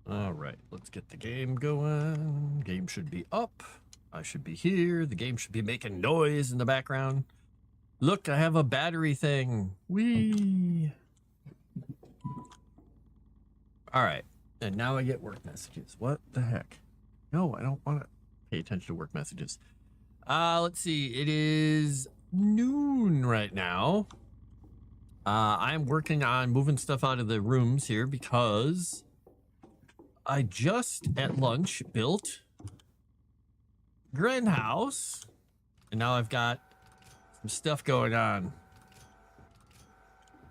All right, let's get the game going. Game should be up. I should be here. The game should be making noise in the background. Look, I have a battery thing. Whee! All right, and now I get work messages. What the heck? No, I don't want to pay attention to work messages. Let's see. It is noon right now. I'm working on moving stuff out of the rooms here because I just at lunch built Grand House, and now I've got some stuff going on.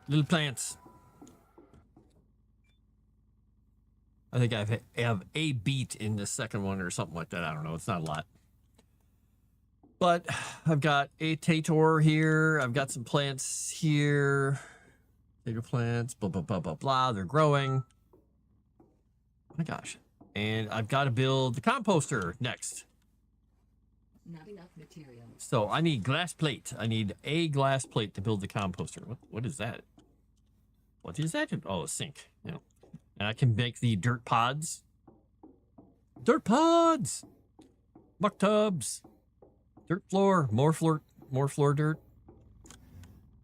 Little plants. I think I have a beet in the second one or something like that. I don't know. It's not a lot. But I've got a Tator here. I've got some plants here. Tator plants, blah, blah, blah, blah, blah. They're growing. Oh my gosh. And I've got to build the composter next. Not enough material. So I need glass plate. I need a glass plate to build the composter. What is that? What is that? Oh, a sink. Yeah. And I can make the dirt pods. Dirt pods! Muck tubs. Dirt floor. More floor dirt.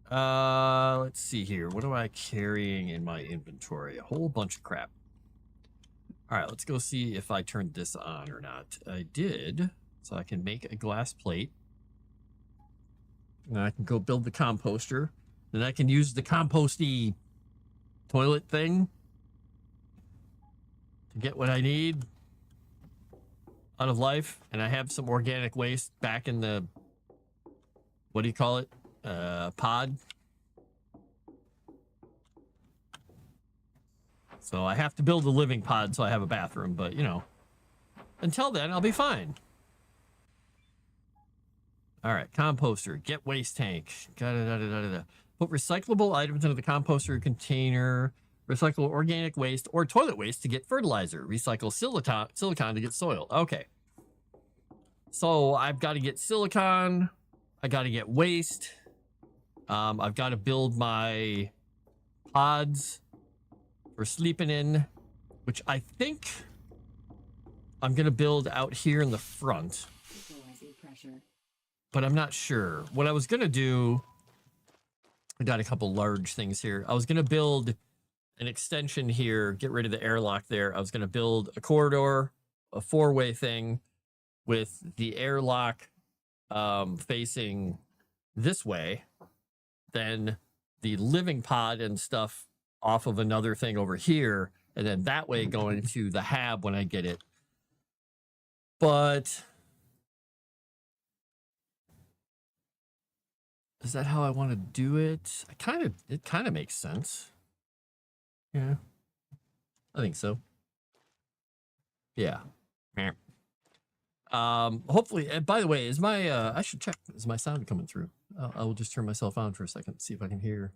Let's see here. What am I carrying in my inventory? A whole bunch of crap. All right, let's go see if I turned this on or not. I did. So I can make a glass plate. And I can go build the composter. Then I can use the composty toilet thing to get what I need out of life. And I have some organic waste back in the, what do you call it? Pod. So I have to build a living pod so I have a bathroom, but you know, until then I'll be fine. All right, composter, get waste tank. Put recyclable items into the composter container. Recycle organic waste or toilet waste to get fertilizer. Recycle silicon to get soil. Okay. So I've got to get silicon. I got to get waste. I've got to build my pods for sleeping in, which I think I'm going to build out here in the front. But I'm not sure. What I was going to do, I got a couple large things here. I was going to build an extension here, get rid of the airlock there. I was going to build a corridor, a four-way thing with the airlock facing this way. Then the living pod and stuff off of another thing over here. And then that way going to the hab when I get it. But is that how I want to do it? It kind of makes sense. Yeah, I think so. Yeah. Hopefully, and by the way, is my, I should check, is my sound coming through? I will just turn myself on for a second, see if I can hear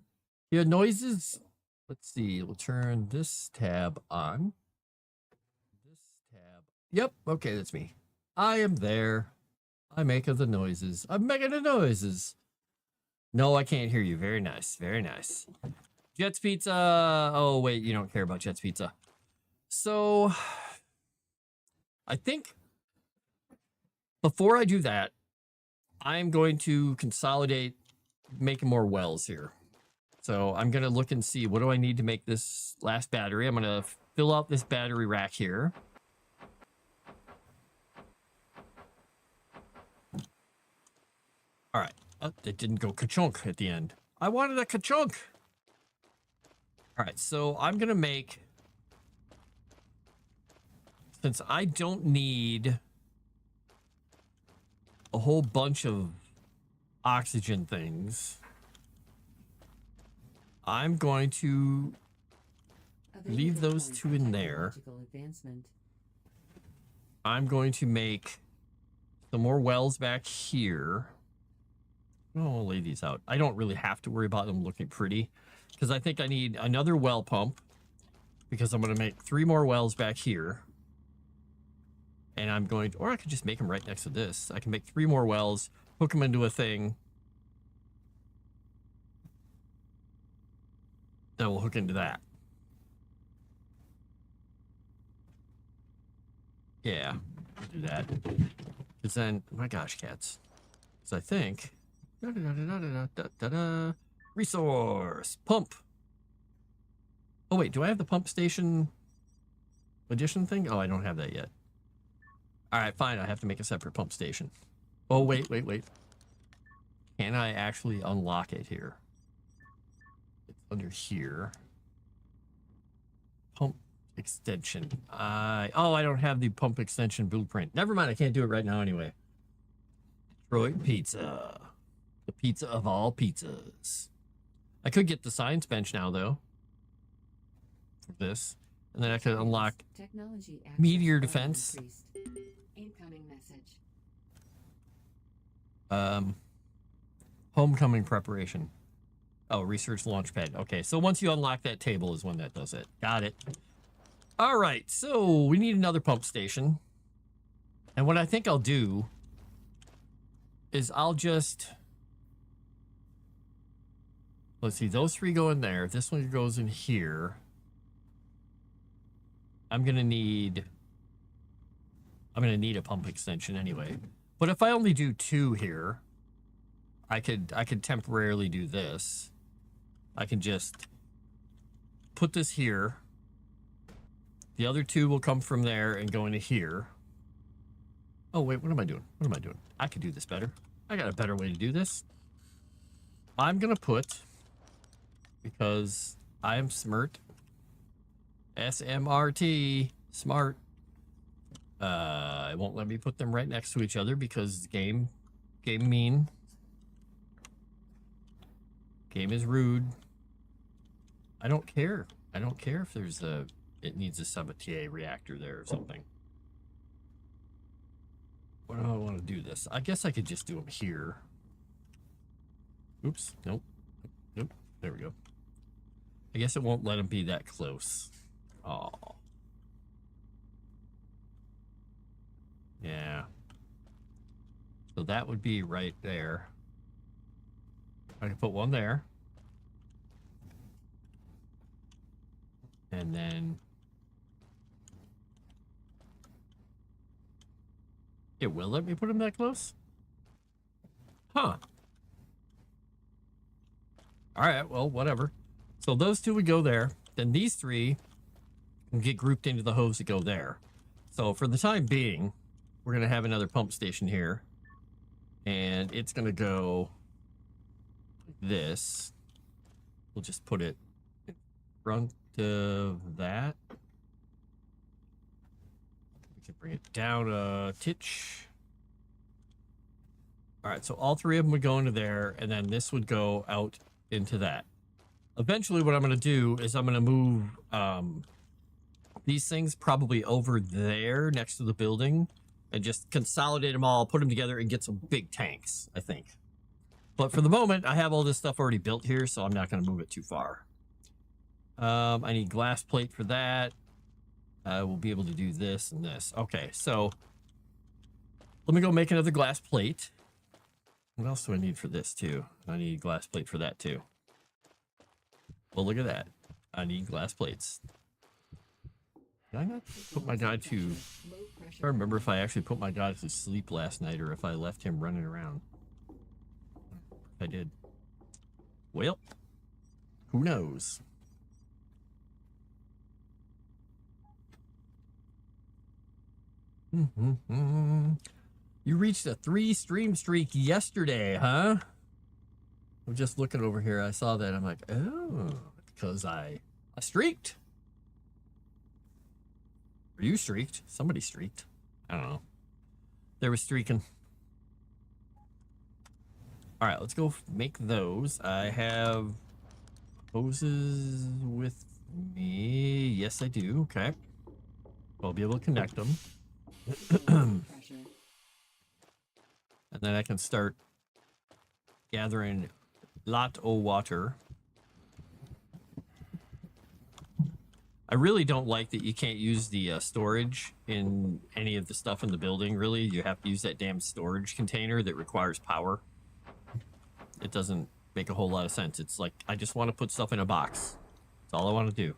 noises. Let's see, we'll turn this tab on. This tab. Yep, okay, that's me. I am there. I make the noises. I'm making the noises. No, I can't hear you. Very nice. Very nice. Jets Pizza. Oh, wait. You don't care about Jets Pizza. So, I think before I do that, I'm going to consolidate, make more wells here. So, I'm going to look and see what do I need to make this last battery. I'm going to fill out this battery rack here. All right. Oh, it didn't go ka-chunk at the end. I wanted a ka-chunk. All right, so I'm going to make, since I don't need a whole bunch of oxygen things, I'm going to leave those two in there. I'm going to make some more wells back here. I'll lay these out. I don't really have to worry about them looking pretty because I think I need another well pump because I'm going to make 3 more wells back here. And I'm going to, or I could just make them right next to this. I can make 3 more wells, hook them into a thing that will hook into that. Yeah, we'll do that. Because then, my gosh, cats. Because I think... Resource! Pump! Oh, wait, do I have the pump station addition thing? Oh, I don't have that yet. Alright, fine, I have to make a separate pump station. Oh, wait. Can I actually unlock it here? It's under here. Pump extension. I don't have the pump extension blueprint. Never mind, I can't do it right now anyway. Detroit Pizza. The pizza of all pizzas. I could get the science bench now, though. For this. And then I could unlock Technology access meteor button defense. increased. Incoming message. Homecoming preparation. Oh, research launchpad. Okay, so once you unlock that table is when that does it. Got it. All right, so we need another pump station. And what I think I'll do is I'll just... Let's see, those three go in there. This one goes in here. I'm gonna need a pump extension anyway. But if I only do 2 here, I could temporarily do this. I can just put this here. The other 2 will come from there and go into here. Oh wait, what am I doing? I could do this better. I got a better way to do this. I'm gonna put, because I am smart, SMRT, smart. It won't let me put them right next to each other because game mean. Game is rude. I don't care. I don't care if there's it needs a Sabatier reactor there or something. What do I want to do this? I guess I could just do them here. Oops. Nope. There we go. I guess it won't let them be that close. Oh. Yeah. So that would be right there. I can put one there. And then it will let me put them that close? Huh. Alright, well, whatever. So those 2 would go there. Then these 3 can get grouped into the hose that go there. So for the time being, we're going to have another pump station here. And it's going to go like this. We'll just put it in front of that. We can bring it down a titch. All right, so all 3 of them would go into there, and then this would go out into that. Eventually, what I'm going to do is I'm going to move these things probably over there next to the building and just consolidate them all, put them together, and get some big tanks, I think. But for the moment, I have all this stuff already built here, so I'm not going to move it too far. I need glass plate for that. I will be able to do this and this. Okay, so let me go make another glass plate. What else do I need for this, too? I need glass plate for that, too. Well, look at that. I need glass plates. Did I not put my guy to... Low I pressure. don't remember if I actually put my guy to sleep last night or if I left him running around. I did. Well, who knows? You reached a 3 stream streak yesterday, huh? I'm just looking over here. I saw that. I'm like, oh, because I streaked. Or you streaked. Somebody streaked. I don't know. They were streaking. All right, let's go make those. I have hoses with me. Yes, I do. Okay. I'll be able to connect them. Low pressure. And then I can start gathering lot of water. I really don't like that you can't use the storage in any of the stuff in the building, really. You have to use that damn storage container that requires power. It doesn't make a whole lot of sense. It's like, I just want to put stuff in a box. That's all I want to do.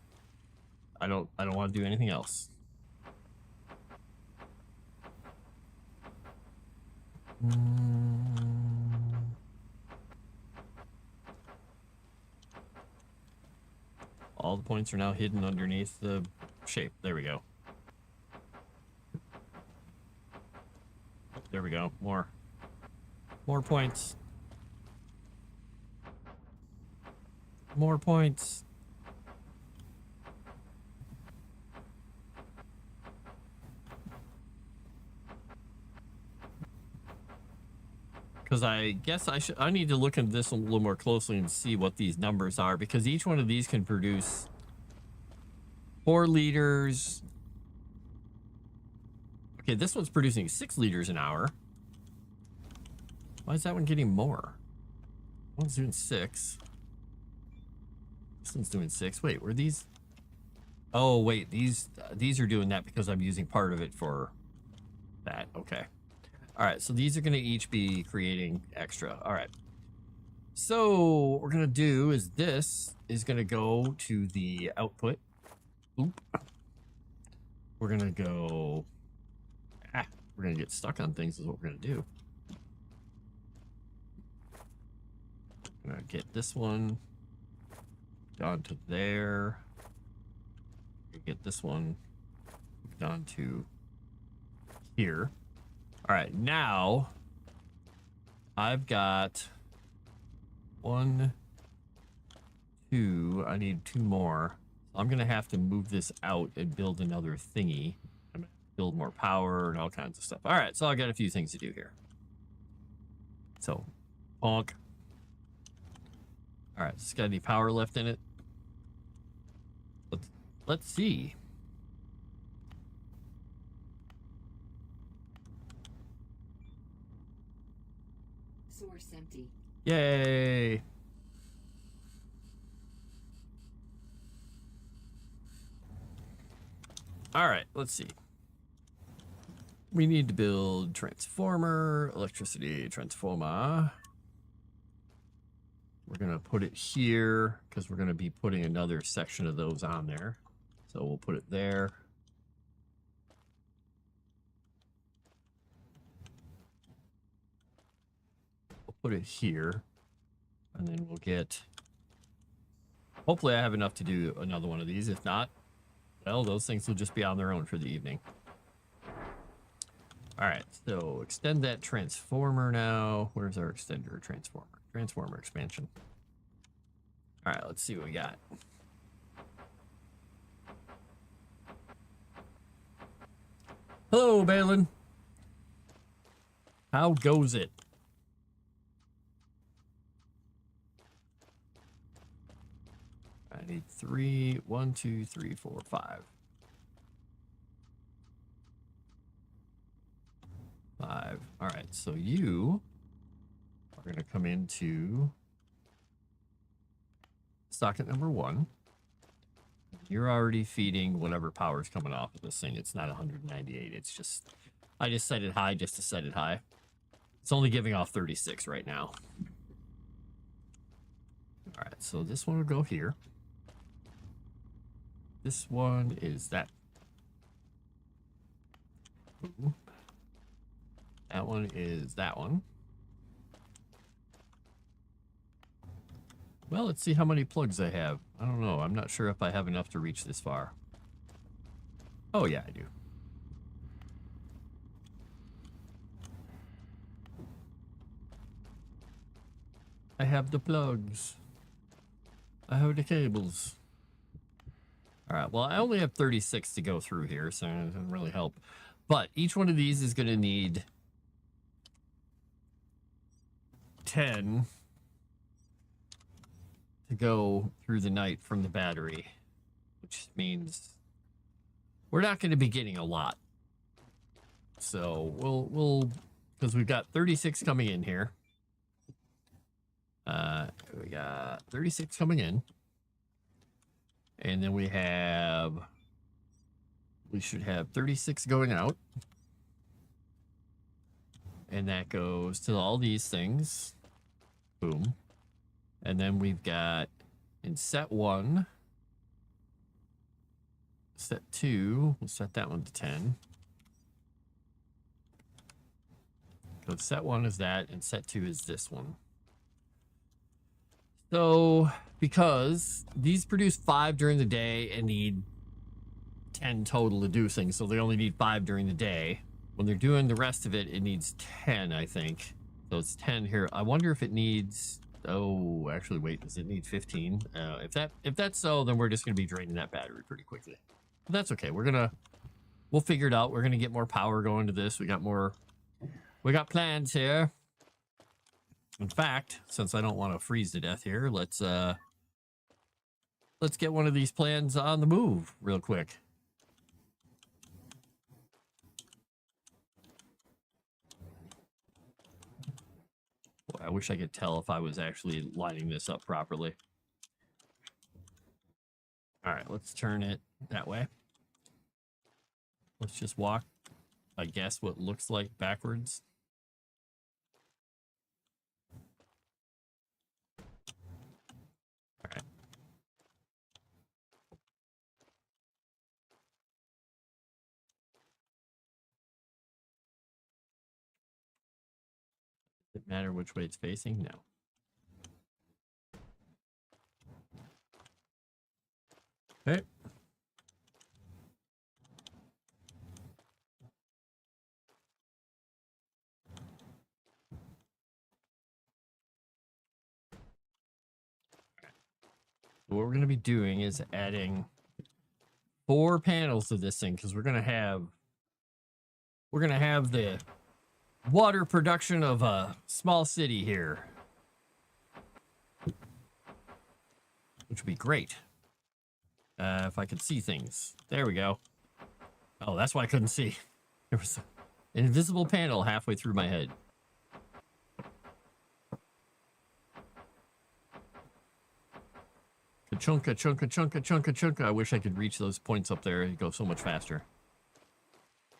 I don't want to do anything else. All the points are now hidden underneath the shape. There we go. There we go. More points. More points. Because I guess I need to look into this a little more closely and see what these numbers are, because each one of these can produce 4 liters. Okay, this one's producing 6 liters an hour. Why is that one getting more? One's doing 6. This one's doing 6. Wait, were these? Oh, wait, these are doing that because I'm using part of it for that. Okay. All right, so these are going to each be creating extra. All right. So what we're going to do is this is going to go to the output. Oop. We're going to go... we're going to get stuck on things is what we're going to do. I'm going to get this one down to there. Get this one down to here. All right, now I've got 1, 2. I need 2 more. I'm gonna have to move this out and build another thingy. I'm gonna build more power and all kinds of stuff. All right, so I got a few things to do here. So, bonk. All right, it's got any power left in it? Let's see. Source empty. Yay! All right, let's see. We need to build transformer, electricity transformer. We're gonna put it here because we're gonna be putting another section of those on there. So we'll put it there. We'll put it here. And then we'll get... Hopefully I have enough to do another one of these. If not, well, those things will just be on their own for the evening. All right, so extend that transformer now. Where's our extender transformer? Transformer expansion. All right, let's see what we got. Hello, Balin. How goes it? I need 3, 1, 2, 3, 4, 5. 5. All right, so you are going to come into socket number 1. You're already feeding whatever power is coming off of this thing. It's not 198. It's just, I just set it high just to set it high. It's only giving off 36 right now. All right, so this one will go here. This one is that. Ooh. That one is that one. Well, let's see how many plugs I have. I don't know. I'm not sure if I have enough to reach this far. Oh, yeah, I do. I have the plugs. I have the cables. All right, well, I only have 36 to go through here, so it doesn't really help. But each one of these is going to need 10 to go through the night from the battery, which means we're not going to be getting a lot. So we'll because we've got 36 coming in here. We got 36 coming in, and then we should have 36 going out, and that goes to all these things. Boom. And then we've got in set 1, set 2, we'll set that one to 10. So set 1 is that, and set 2 is this one. So, because these produce 5 during the day and need 10 total to do things, so they only need 5 during the day. When they're doing the rest of it, it needs 10, I think. So it's 10 here. I wonder if it needs... Oh, actually, wait. Does it need 15? If that's so, then we're just going to be draining that battery pretty quickly. But that's okay. We'll figure it out. We're going to get more power going to this. We got plans here. In fact, since I don't want to freeze to death here, let's get one of these plans on the move real quick. Boy, I wish I could tell if I was actually lining this up properly. All right, let's turn it that way. Let's just walk, I guess, what looks like backwards. All right. Does it matter which way it's facing? No. Okay. What we're going to be doing is adding 4 panels to this thing, because we're going to have the water production of a small city here, which would be great. If I could see things. There we go. Oh, that's why I couldn't see. There was an invisible panel halfway through my head. Ka-chunka, chunka, chunka, chunka, chunka. I wish I could reach those points up there. It'd go so much faster.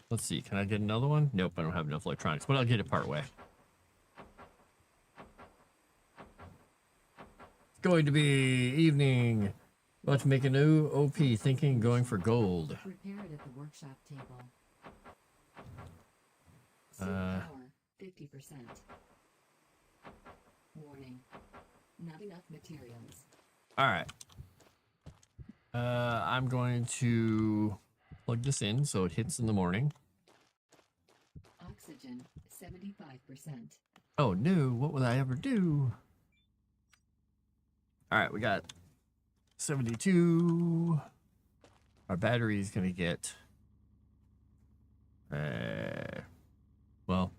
Let's see. Can I get another one? Nope, I don't have enough electronics, but I'll get it part way. It's going to be evening. About to make a new OP, thinking going for gold. Repair it at the workshop table. Uh, Power 50%. Warning. Not enough materials. All right. I'm going to plug this in so it hits in the morning. Oxygen 75%. Oh no, what would I ever do? All right, we got 72. Our battery is going to get, well,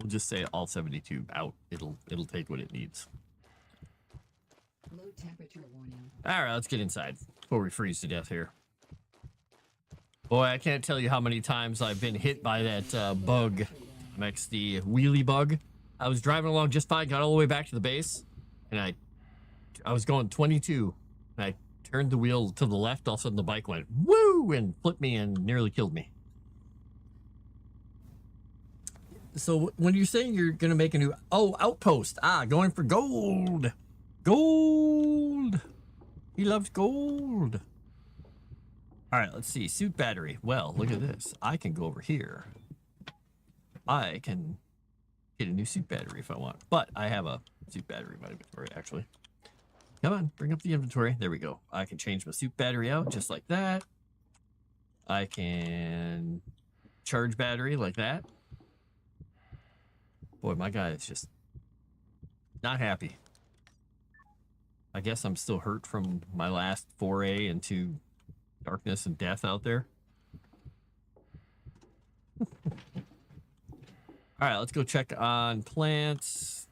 we'll just say all 72 out. It'll take what it needs. Low temperature warning. All right, let's get inside before we freeze to death here. Boy, I can't tell you how many times I've been hit by that bug. Next, the wheelie bug. I was driving along just fine, got all the way back to the base, and I was going 22, and I turned the wheel to the left. All of a sudden, the bike went woo and flipped me and nearly killed me. So when you're saying you're gonna make a new outpost, going for gold. Gold. He loves gold. All right, let's see. Suit battery. Well, look at this. I can go over here. I can get a new suit battery if I want, but I have a suit battery in my inventory, actually. Come on, bring up the inventory. There we go. I can change my suit battery out just like that. I can charge battery like that. Boy, my guy is just not happy. I guess I'm still hurt from my last foray into darkness and death out there. All right, let's go check on plants.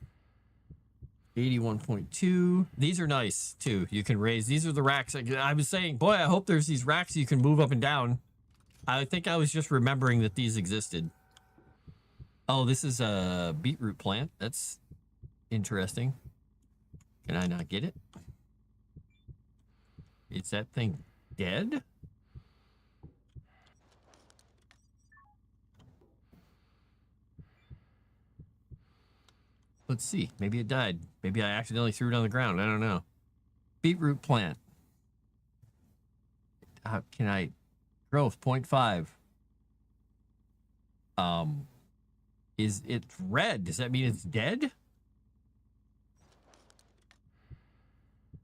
81.2. These are nice too. You can raise. These are the racks. I was saying, boy, I hope there's these racks you can move up and down. I think I was just remembering that these existed. Oh, this is a beetroot plant. That's interesting. Can I not get it? Is that thing dead? Let's see. Maybe it died. Maybe I accidentally threw it on the ground. I don't know. Beetroot plant. How can I... Growth 0.5. is it red? Does that mean it's dead?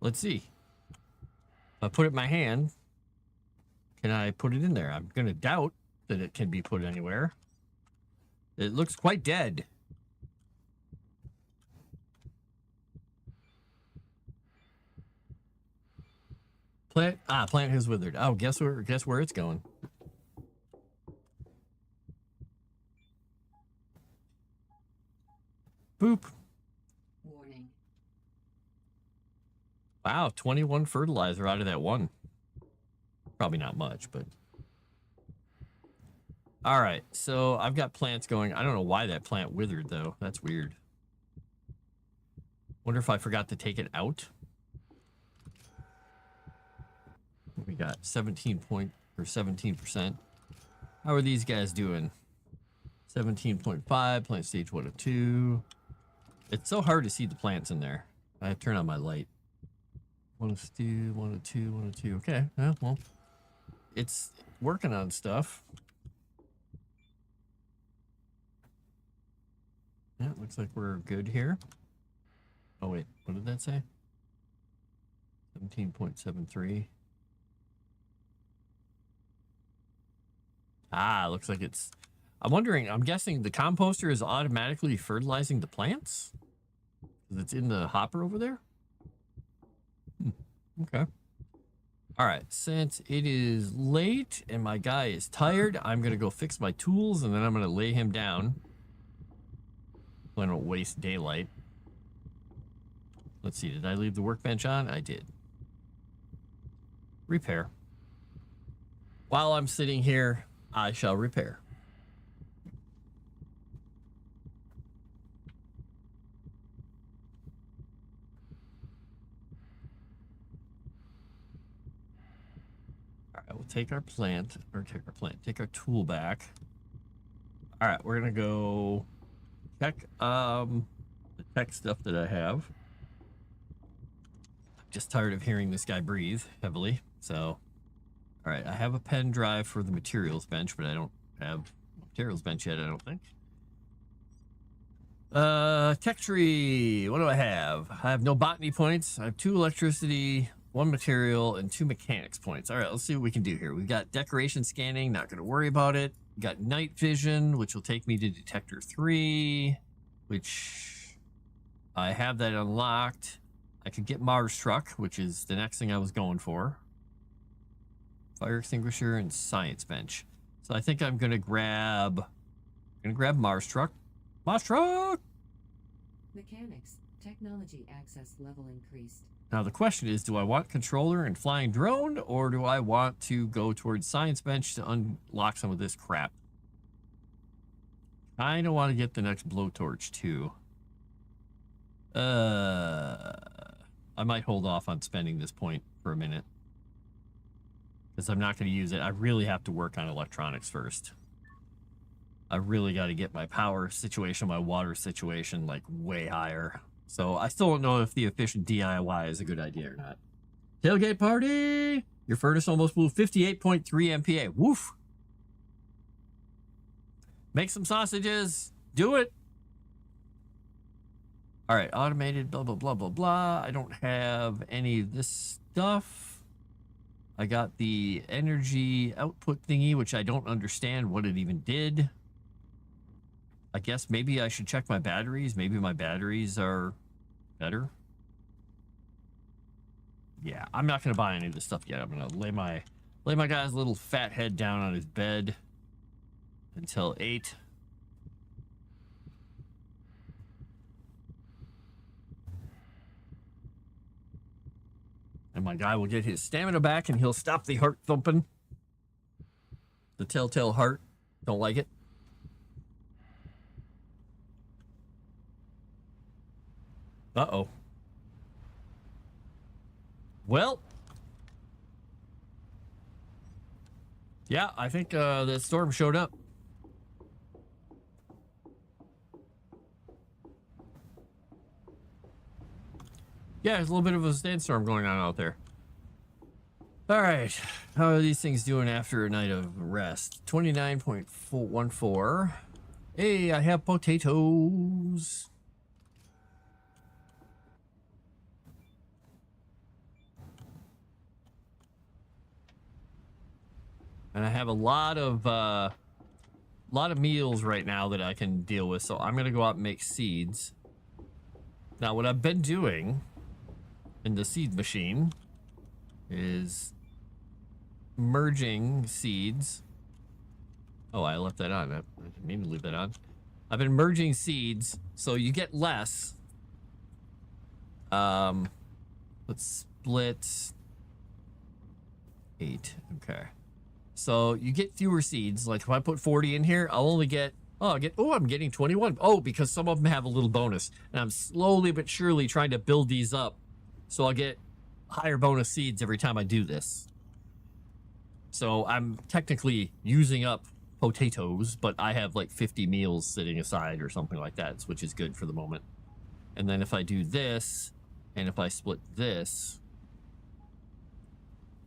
Let's see. If I put it in my hand, can I put it in there? I'm going to doubt that it can be put anywhere. It looks quite dead. Plant has withered. Oh, guess where it's going. Boop. Warning. Wow, 21 fertilizer out of that one. Probably not much, but all right. So I've got plants going. I don't know why that plant withered though. That's weird. Wonder if I forgot to take it out. We got 17%. How are these guys doing? 17.5, plant stage 1 of 2. It's so hard to see the plants in there. I have to turn on my light. 1 of 2, 1 of 2, 1 of 2. Okay, yeah, well, it's working on stuff. Yeah, looks like we're good here. Oh wait, what did that say? 17.73. Looks like it's... I'm wondering, I'm guessing the composter is automatically fertilizing the plants? Because it's in the hopper over there? Okay. All right, since it is late and my guy is tired, I'm going to go fix my tools and then I'm going to lay him down. I don't waste daylight. Let's see, did I leave the workbench on? I did. Repair. While I'm sitting here, I shall repair. All right, we'll take our take our tool back. All right, we're gonna go check the tech stuff that I have. I'm just tired of hearing this guy breathe heavily, so. All right, I have a pen drive for the materials bench, but I don't have a materials bench yet, I don't think. Tech tree, what do I have? I have no botany points. I have 2 electricity, 1 material, and 2 mechanics points. All right, let's see what we can do here. We've got decoration scanning, not going to worry about it. We got night vision, which will take me to detector 3, which I have that unlocked. I could get Mars truck, which is the next thing I was going for. Fire extinguisher and science bench. So I think I'm gonna grab Mars truck. Mars truck! Mechanics. Technology access level increased. Now the question is, do I want controller and flying drone, or do I want to go towards science bench to unlock some of this crap? I don't want to get the next blowtorch too. I might hold off on spending this point for a minute. Because I'm not going to use it. I really have to work on electronics first. I really got to get my power situation, my water situation, like way higher. So I still don't know if the efficient DIY is a good idea or not. Tailgate party! Your furnace almost blew 58.3 MPa. Woof! Make some sausages. Do it! All right, automated, blah, blah, blah, blah, blah. I don't have any of this stuff. I got the energy output thingy, which I don't understand what it even did. I guess maybe I should check my batteries. Maybe my batteries are better. Yeah, I'm not going to buy any of this stuff yet. I'm going to lay my guy's little fat head down on his bed until 8. And my guy will get his stamina back and he'll stop the heart thumping. The telltale heart. Don't like it. Uh-oh. Well. Yeah, I think the storm showed up. Yeah, there's a little bit of a sandstorm going on out there. All right, how are these things doing after a night of rest? 29.14. Hey, I have potatoes. And I have a lot of meals right now that I can deal with. So I'm gonna go out and make seeds. Now, what I've been doing in the seed machine is merging seeds. Oh, I left that on. I didn't mean to leave that on. I've been merging seeds, so you get less. Let's split 8. Okay. So you get fewer seeds. Like if I put 40 in here, I'll only get, I'm getting 21. Oh, because some of them have a little bonus. And I'm slowly but surely trying to build these up. So I'll get higher bonus seeds every time I do this. So I'm technically using up potatoes, but I have like 50 meals sitting aside or something like that, which is good for the moment. And then if I do this, and if I split this,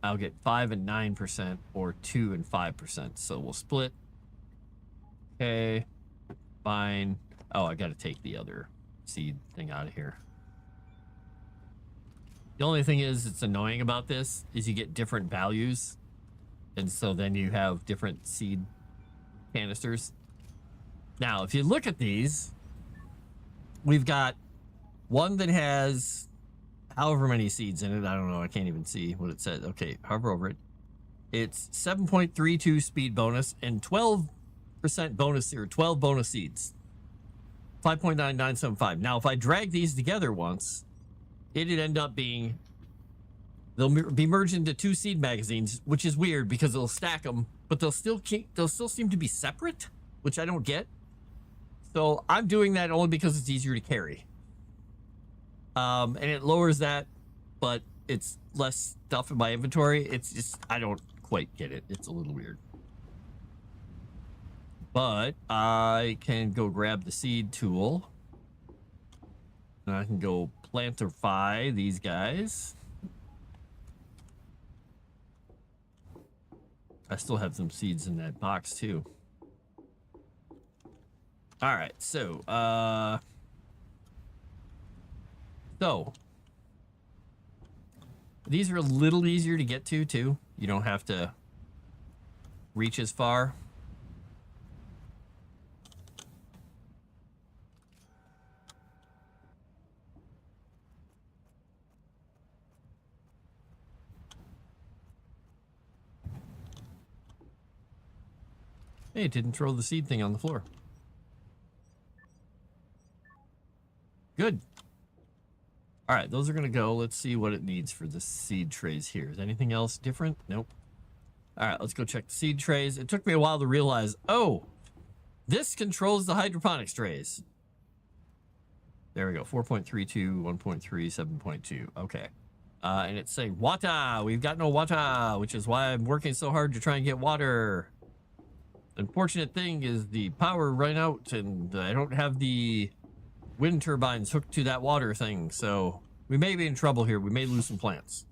I'll get 5 and 9% or 2 and 5%. So we'll split. Okay, fine. Oh, I got to take the other seed thing out of here. The only thing is, it's annoying about this is you get different values. And so then you have different seed canisters. Now, if you look at these, we've got one that has however many seeds in it. I don't know. I can't even see what it says. Okay, hover over it. It's 7.32 speed bonus and 12% bonus or 12 bonus seeds. 5.9975. Now, if I drag these together once, it'd end up being, they'll be merged into 2 seed magazines, which is weird because it'll stack them, but they'll still seem to be separate, which I don't get. So I'm doing that only because it's easier to carry. And it lowers that, but it's less stuff in my inventory. It's just, I don't quite get it. It's a little weird. But I can go grab the seed tool. And I can go plantify these guys. I still have some seeds in that box too. All right, so these are a little easier to get to too. You don't have to reach as far. Hey, it didn't throw the seed thing on the floor. Good. All right, those are going to go. Let's see what it needs for the seed trays here. Is anything else different? Nope. All right, let's go check the seed trays. It took me a while to realize, oh, this controls the hydroponics trays. There we go. 4.32, 1.3, 7.2. Okay. And it's saying water. We've got no water, which is why I'm working so hard to try and get water. Unfortunate thing is the power ran out and I don't have the wind turbines hooked to that water thing, so we may be in trouble here. We may lose some plants.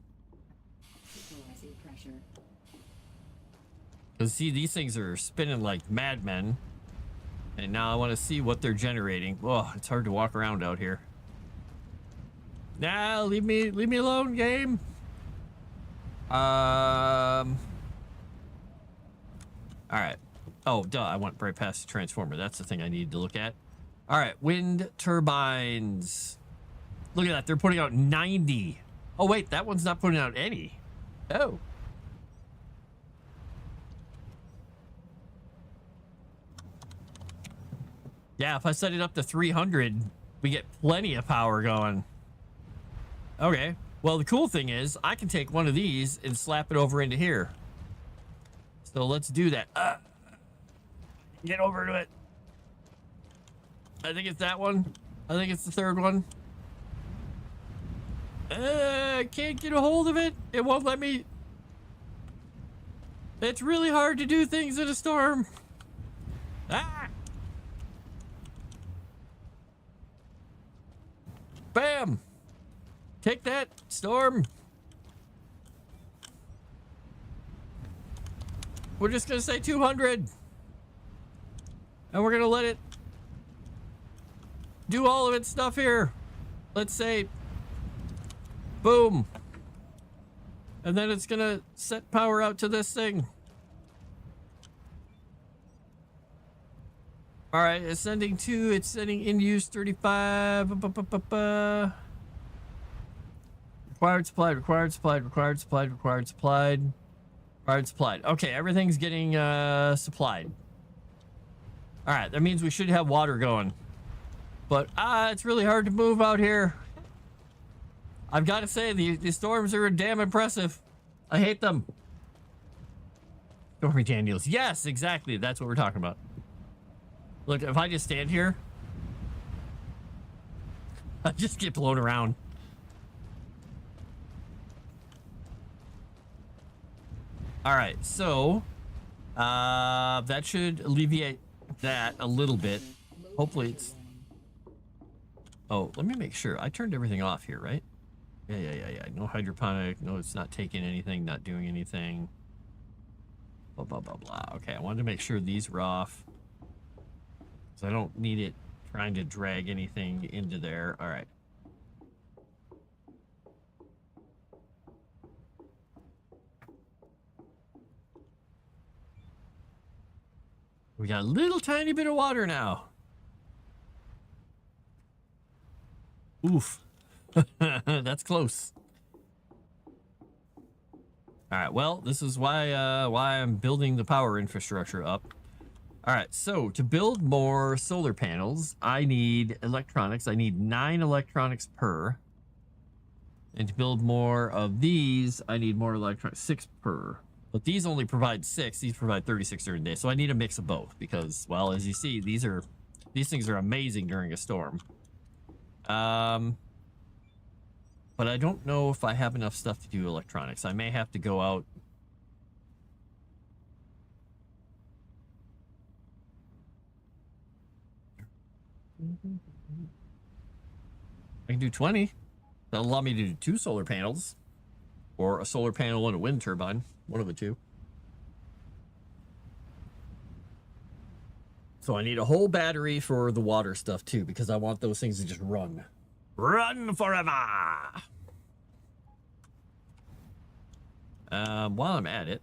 Because see, these things are spinning like madmen, and now I want to see what they're generating. Oh, it's hard to walk around out here. Nah, leave me alone, game. All right. Oh, duh, I went right past the transformer. That's the thing I need to look at. All right, wind turbines. Look at that, they're putting out 90. Oh, wait, that one's not putting out any. Oh. Yeah, if I set it up to 300, we get plenty of power going. Okay, well, the cool thing is I can take one of these and slap it over into here. So let's do that. Get over to it. I think it's that one. I think it's the third one. I can't get a hold of it. It won't let me. It's really hard to do things in a storm. Ah! Bam! Take that, storm. We're just gonna say 200. And we're gonna let it do all of its stuff here. Let's say, boom. And then it's gonna set power out to this thing. All right, it's sending in use 35. Required supplied. Okay, everything's getting supplied. All right, that means we should have water going. But it's really hard to move out here. I've got to say, the storms are damn impressive. I hate them. Stormy Daniels. Yes, exactly. That's what we're talking about. Look, if I just stand here, I just get blown around. All right, so that should alleviate that a little bit. Hopefully it's... Oh, let me make sure. I turned everything off here, right? Yeah. No hydroponic. No, it's not taking anything, not doing anything. Blah, blah, blah, blah. Okay, I wanted to make sure these were off. So I don't need it trying to drag anything into there. All right. We got a little tiny bit of water now. Oof. That's close. All right, well, this is why I'm building the power infrastructure up. All right, so to build more solar panels, I need electronics. I need 9 electronics per. And to build more of these, I need more electronics, 6 per. But these only provide 6. These provide 36 during the day. So I need a mix of both because, well, as you see, these things are amazing during a storm. But I don't know if I have enough stuff to do electronics. I may have to go out. I can do 20. That'll allow me to do 2 solar panels. Or a solar panel and a wind turbine. One of the two. So I need a whole battery for the water stuff too, because I want those things to just run. Run forever! While I'm at it,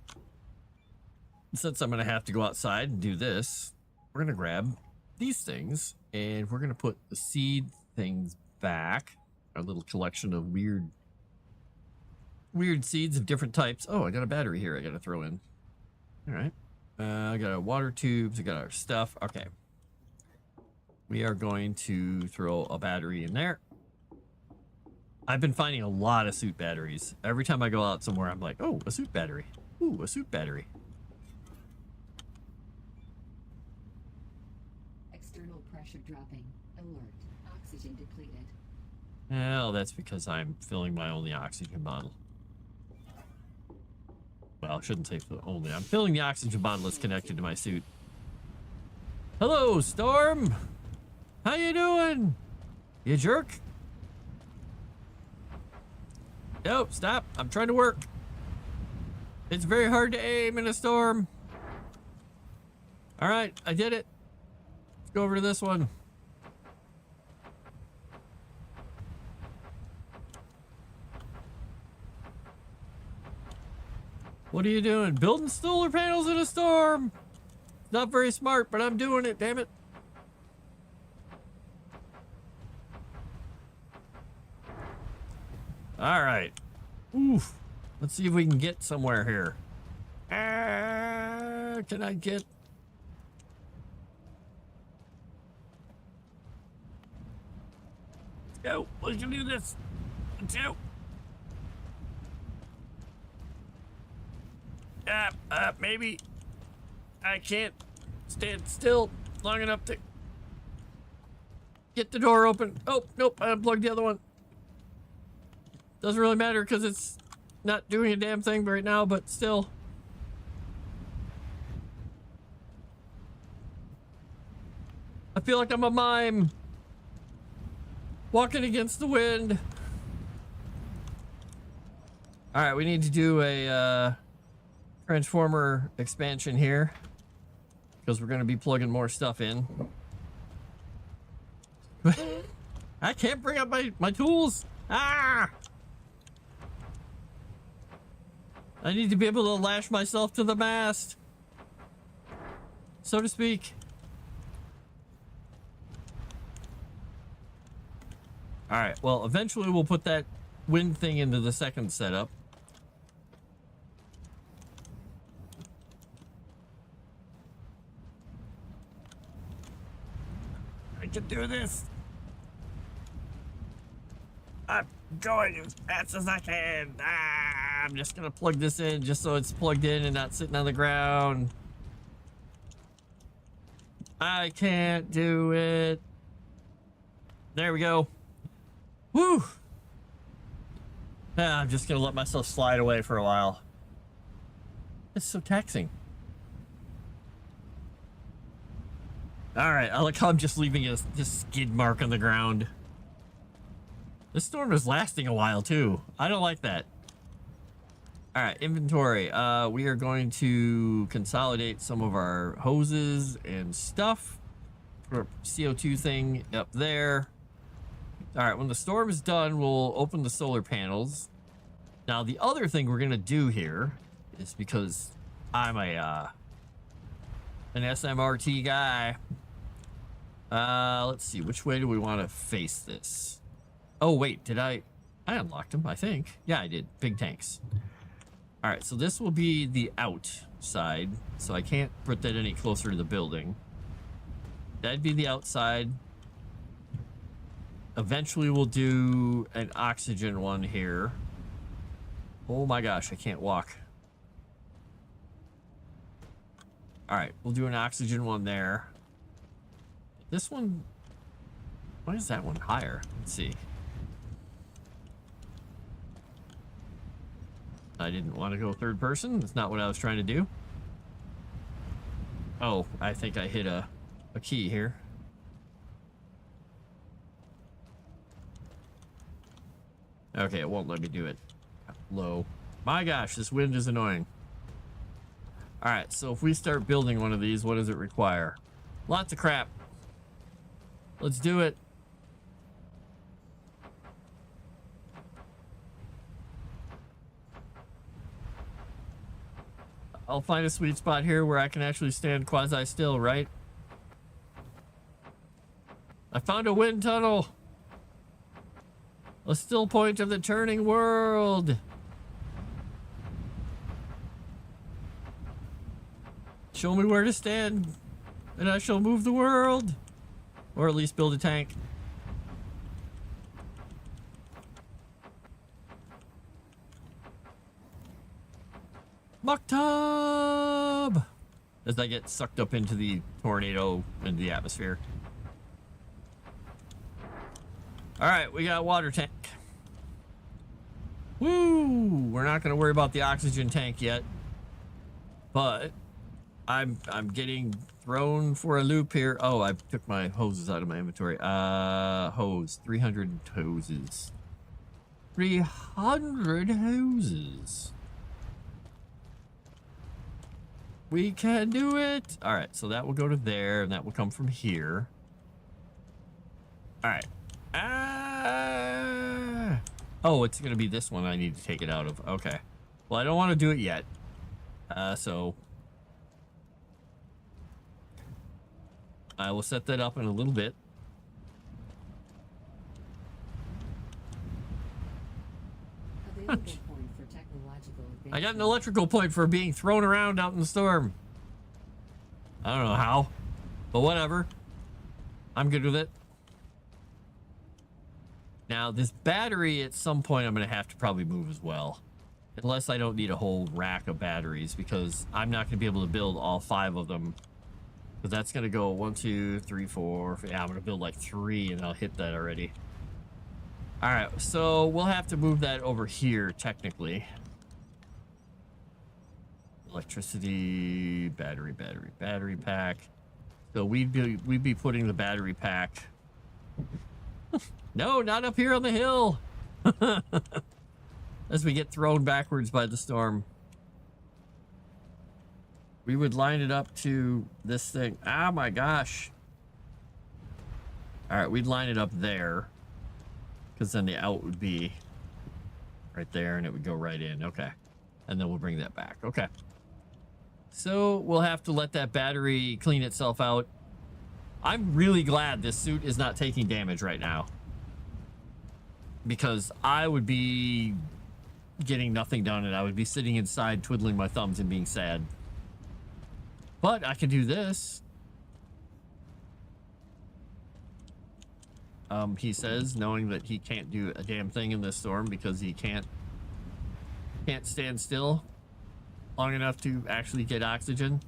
since I'm going to have to go outside and do this, we're going to grab these things and we're going to put the seed things back. Our little collection of weird seeds of different types. Oh, I got a battery here I got to throw in. All right. I got our water tubes. I got our stuff. Okay. We are going to throw a battery in there. I've been finding a lot of suit batteries. Every time I go out somewhere, I'm like, oh, a suit battery. Ooh, a suit battery. External pressure dropping. Alert. Oxygen depleted. Well, that's because I'm filling my only oxygen bottle. Well, I shouldn't say only. I'm filling the oxygen bottle that's connected to my suit. Hello, Storm. How you doing? You jerk? Nope, stop. I'm trying to work. It's very hard to aim in a storm. All right, I did it. Let's go over to this one. What are you doing? Building solar panels in a storm? Not very smart, but I'm doing it, damn it. All right. Oof. Let's see if we can get somewhere here. Can I get... Let's go. We can do this. Let's go. Maybe I can't stand still long enough to get the door open. Oh, nope, I unplugged the other one. Doesn't really matter because it's not doing a damn thing right now, but still. I feel like I'm a mime walking against the wind. All right, we need to do a transformer expansion here because we're going to be plugging more stuff in. I can't bring up my tools. Ah! I need to be able to lash myself to the mast, so to speak. All right, well, eventually we'll put that wind thing into the second setup. I can do this. I'm going as fast as I can. Ah, I'm just gonna plug this in just so it's plugged in and not sitting on the ground. I can't do it. There we go. Woo! Ah, I'm just gonna let myself slide away for a while. It's so taxing. All right, I like how I'm just leaving this skid mark on the ground. This storm is lasting a while too. I don't like that. All right, inventory. We are going to consolidate some of our hoses and stuff. Put our CO2 thing up there. All right, when the storm is done, we'll open the solar panels. Now, the other thing we're gonna do here is, because I'm an SMRT guy. Let's see, which way do we want to face this? Oh wait, I unlocked them, I think. Yeah, I did. Big tanks. All right, so this will be the outside, so I can't put that any closer to the building. That'd be the outside. Eventually we'll do an oxygen one here. Oh my gosh, I can't walk. All right, we'll do an oxygen one there. This one, why is that one higher? Let's see. I didn't want to go third person. That's not what I was trying to do. Oh, I think I hit a key here. Okay, it won't let me do it. Low. My gosh, this wind is annoying. All right, so if we start building one of these, what does it require? Lots of crap. Let's do it. I'll find a sweet spot here where I can actually stand quasi still, right? I found a wind tunnel. A still point of the turning world. Show me where to stand, and I shall move the world. Or at least build a tank. Muck tub! As I get sucked up into the tornado into the atmosphere. Alright, we got a water tank. Woo! We're not going to worry about the oxygen tank yet. But I'm getting thrown for a loop here. Oh, I took my hoses out of my inventory. Hose. 300 hoses. 300 hoses. We can do it. All right, so that will go to there, and that will come from here. All right. Oh, it's going to be this one I need to take it out of. Okay. Well, I don't want to do it yet. So I will set that up in a little bit. Available point for technological advancement. I got an electrical point for being thrown around out in the storm. I don't know how, but whatever. I'm good with it. Now, this battery, at some point, I'm going to have to probably move as well. Unless I don't need a whole rack of batteries, because I'm not going to be able to build all 5 of them. Because that's going to go 1, 2, 3, 4. Yeah, I'm going to build like 3, and I'll hit that already. All right, so we'll have to move that over here, technically. Electricity, battery pack. So we'd be putting the battery pack. No, not up here on the hill. As we get thrown backwards by the storm. We would line it up to this thing. Ah, my gosh. All right, we'd line it up there. Because then the out would be right there and it would go right in. Okay. And then we'll bring that back. Okay. So we'll have to let that battery clean itself out. I'm really glad this suit is not taking damage right now, because I would be getting nothing done and I would be sitting inside twiddling my thumbs and being sad. But I can do this. He says, knowing that he can't do a damn thing in this storm because he can't stand still long enough to actually get oxygen.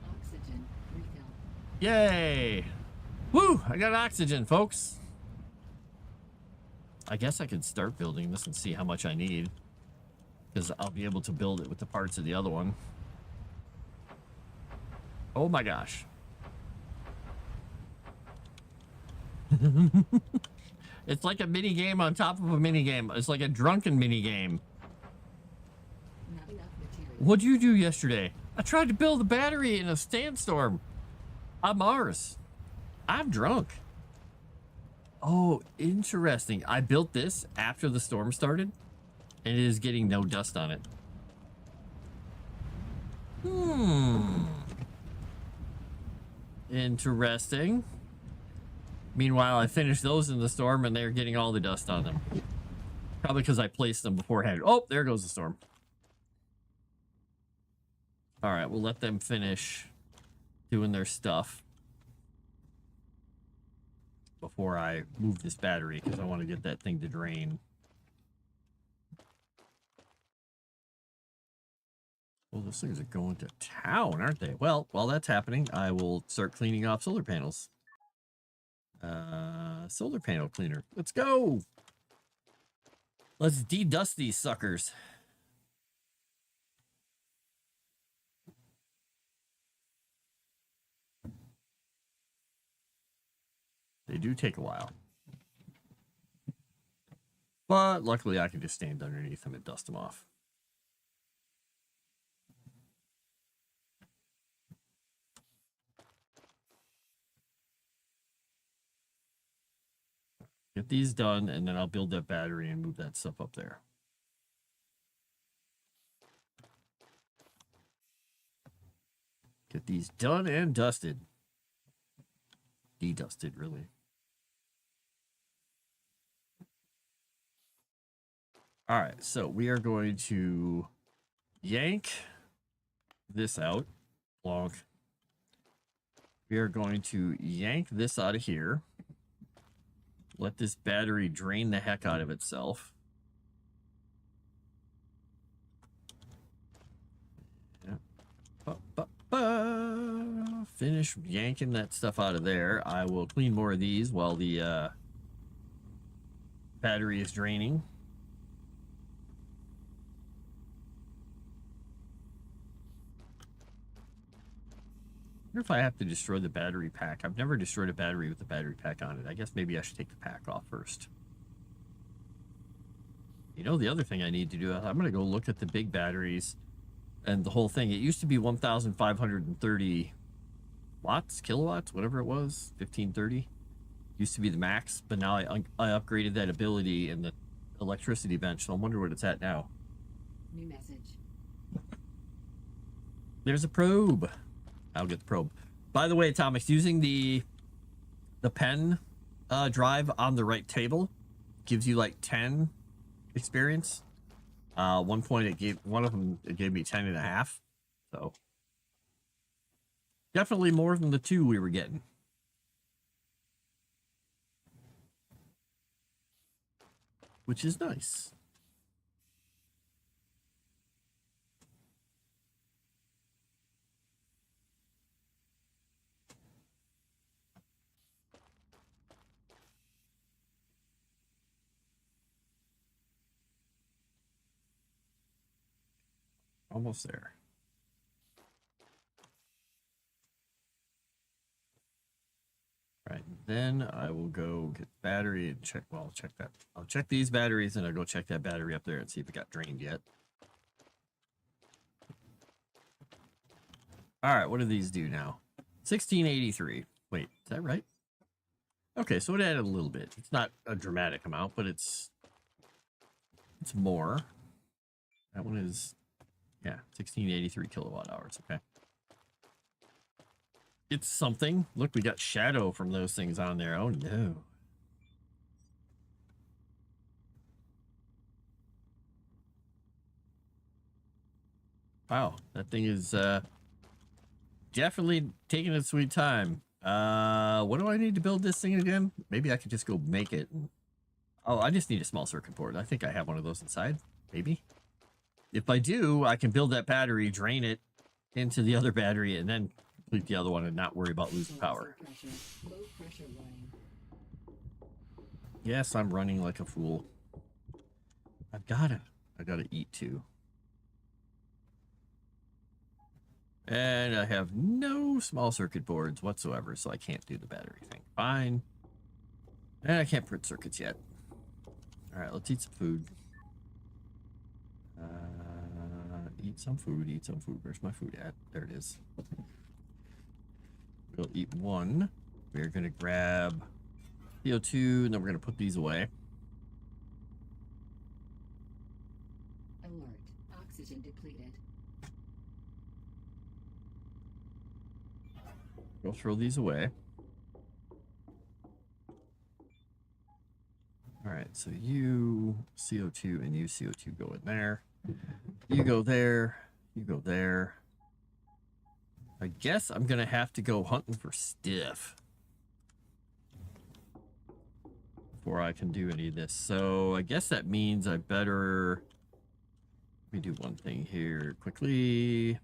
Oxygen refill. Yay! Woo! I got oxygen, folks. I guess I could start building this and see how much I need, because I'll be able to build it with the parts of the other one. Oh my gosh. It's like a mini game on top of a mini game. It's like a drunken mini game. Not enough material. What'd you do yesterday? I tried to build a battery in a sandstorm on Mars. I'm drunk. Oh, interesting. I built this after the storm started, and it is getting no dust on it. Interesting. Meanwhile, I finished those in the storm, and they're getting all the dust on them. Probably because I placed them beforehand. Oh, there goes the storm. All right, we'll let them finish doing their stuff before I move this battery, because I want to get that thing to drain. Well, those things are going to town, aren't they? Well, while that's happening, I will start cleaning off solar panels. Solar panel cleaner. Let's go. Let's de-dust these suckers. They do take a while. But luckily I can just stand underneath them and dust them off. Get these done, and then I'll build that battery and move that stuff up there. Get these done and dusted. De-dusted, really. All right, so we are going to yank this out. Plonk. We are going to yank this out of here. Let this battery drain the heck out of itself. Yeah. Finish yanking that stuff out of there. I will clean more of these while the battery is draining. I wonder if I have to destroy the battery pack. I've never destroyed a battery with the battery pack on it. I guess maybe I should take the pack off first. You know, the other thing I need to do, I'm going to go look at the big batteries and the whole thing. It used to be 1,530 watts, kilowatts, whatever it was, 1530. Used to be the max, but now I upgraded that ability in the electricity bench, so I wonder what it's at now. New message. There's a probe. I'll get the probe. By the way, Atomics, using the pen drive on the right table gives you like 10 experience. One point it gave me 10.5. So definitely more than the 2 we were getting. Which is nice. Almost there. Right, then I will go get the battery and check. Well, I'll check that. I'll check these batteries and I'll go check that battery up there and see if it got drained yet. All right, what do these do now? 1683. Wait, is that right? Okay, so it added a little bit. It's not a dramatic amount, but it's more. That one is, yeah, 1683 kilowatt hours. Okay. It's something. Look, we got shadow from those things on there. Oh, no. Wow, that thing is definitely taking its sweet time. What do I need to build this thing again? Maybe I could just go make it. Oh, I just need a small circuit board. I think I have one of those inside. Maybe. If I do, I can build that battery, drain it into the other battery, and then complete the other one and not worry about losing power. Low pressure warning. Yes, I'm running like a fool. I gotta eat too. And I have no small circuit boards whatsoever, so I can't do the battery thing. Fine. And I can't print circuits yet. All right, let's eat some food. Eat some food, eat some food. Where's my food at? There it is. We'll eat one. We're going to grab CO2, and then we're going to put these away. Alert. Oxygen depleted. We'll throw these away. All right, so you CO2 and you CO2 go in there. You go there. You go there. I guess I'm going to have to go hunting for stiff before I can do any of this. So I guess that means I better... Let me do one thing here quickly.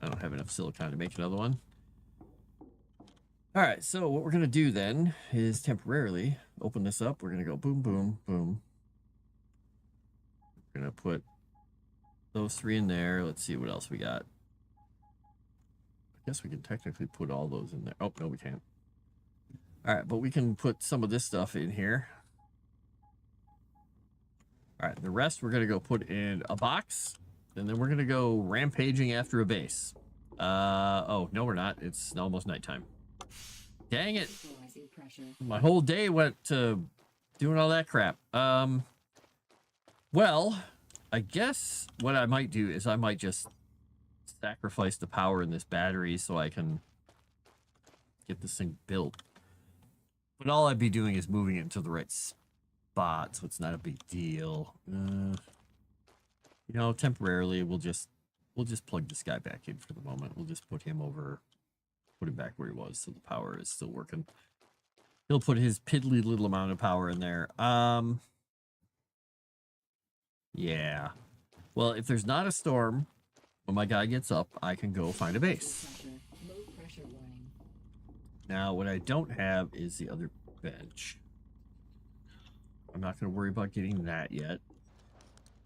I don't have enough silicon to make another one. All right, so what we're going to do then is temporarily open this up. We're going to go boom, boom, boom. We're going to put those three in there. Let's see what else we got. I guess we can technically put all those in there. Oh, no, we can't. All right, but we can put some of this stuff in here. All right, the rest we're going to go put in a box, and then we're going to go rampaging after a base. Oh, no, we're not. It's almost nighttime. Dang it. Equalizing pressure. My whole day went to doing all that crap. Well, I guess what I might do is I might just sacrifice the power in this battery so I can get this thing built. But all I'd be doing is moving it into the right spot, so it's not a big deal. You know, temporarily we'll just plug this guy back in for the moment. We'll just put him over, put him back where he was, so the power is still working. He'll put his piddly little amount of power in there. Yeah. Well, if there's not a storm when my guy gets up, I can go find a base. Low pressure warning. Now, what I don't have is the other bench. I'm not going to worry about getting that yet.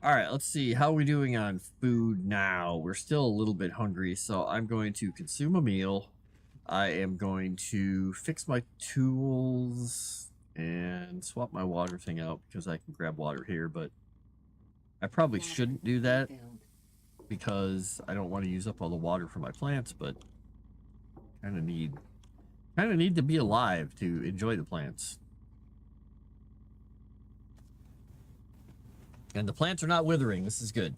All right, let's see. How are we doing on food now? We're still a little bit hungry, so I'm going to consume a meal. I am going to fix my tools and swap my water thing out because I can grab water here, but I probably shouldn't do that because I don't want to use up all the water for my plants, but kind of need to be alive to enjoy the plants. And the plants are not withering. This is good.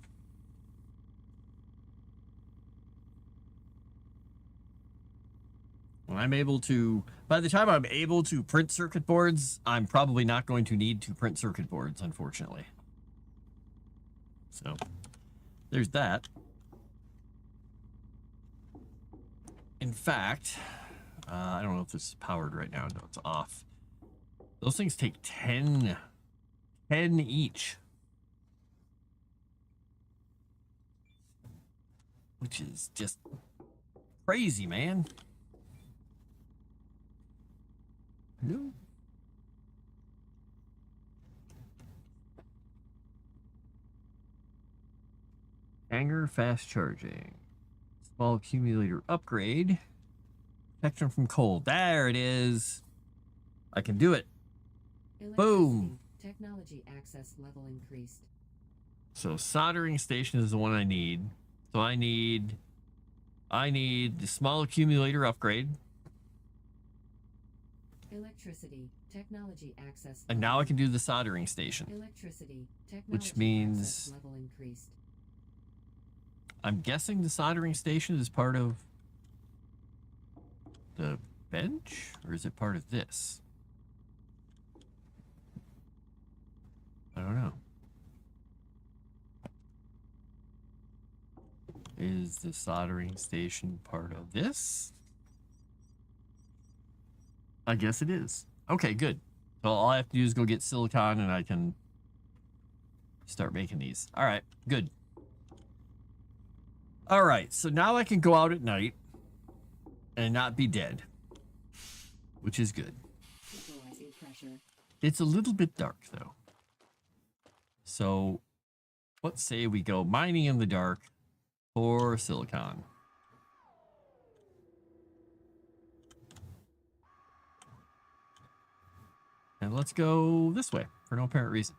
When I'm able to, by the time I'm able to print circuit boards, I'm probably not going to need to print circuit boards, unfortunately. So, there's that. In fact, I don't know if this is powered right now. No, it's off. Those things take 10 each. Which is just crazy, man. No. Hanger fast charging. Small accumulator upgrade. Protection from cold. There it is. I can do it. Boom. Technology access level increased. So soldering station is the one I need. So I need I need the small accumulator upgrade. Electricity. Technology access. And now I can do the soldering station. Electricity. Technology Which means access level increased. I'm guessing the soldering station is part of the bench, or is it part of this? I don't know. Is the soldering station part of this? I guess it is. Okay, good. So all I have to do is go get silicon and I can start making these. All right, good. All right, so now I can go out at night and not be dead, which is good. Equalizing pressure. It's a little bit dark though. So let's say we go mining in the dark for silicon. And let's go this way for no apparent reason.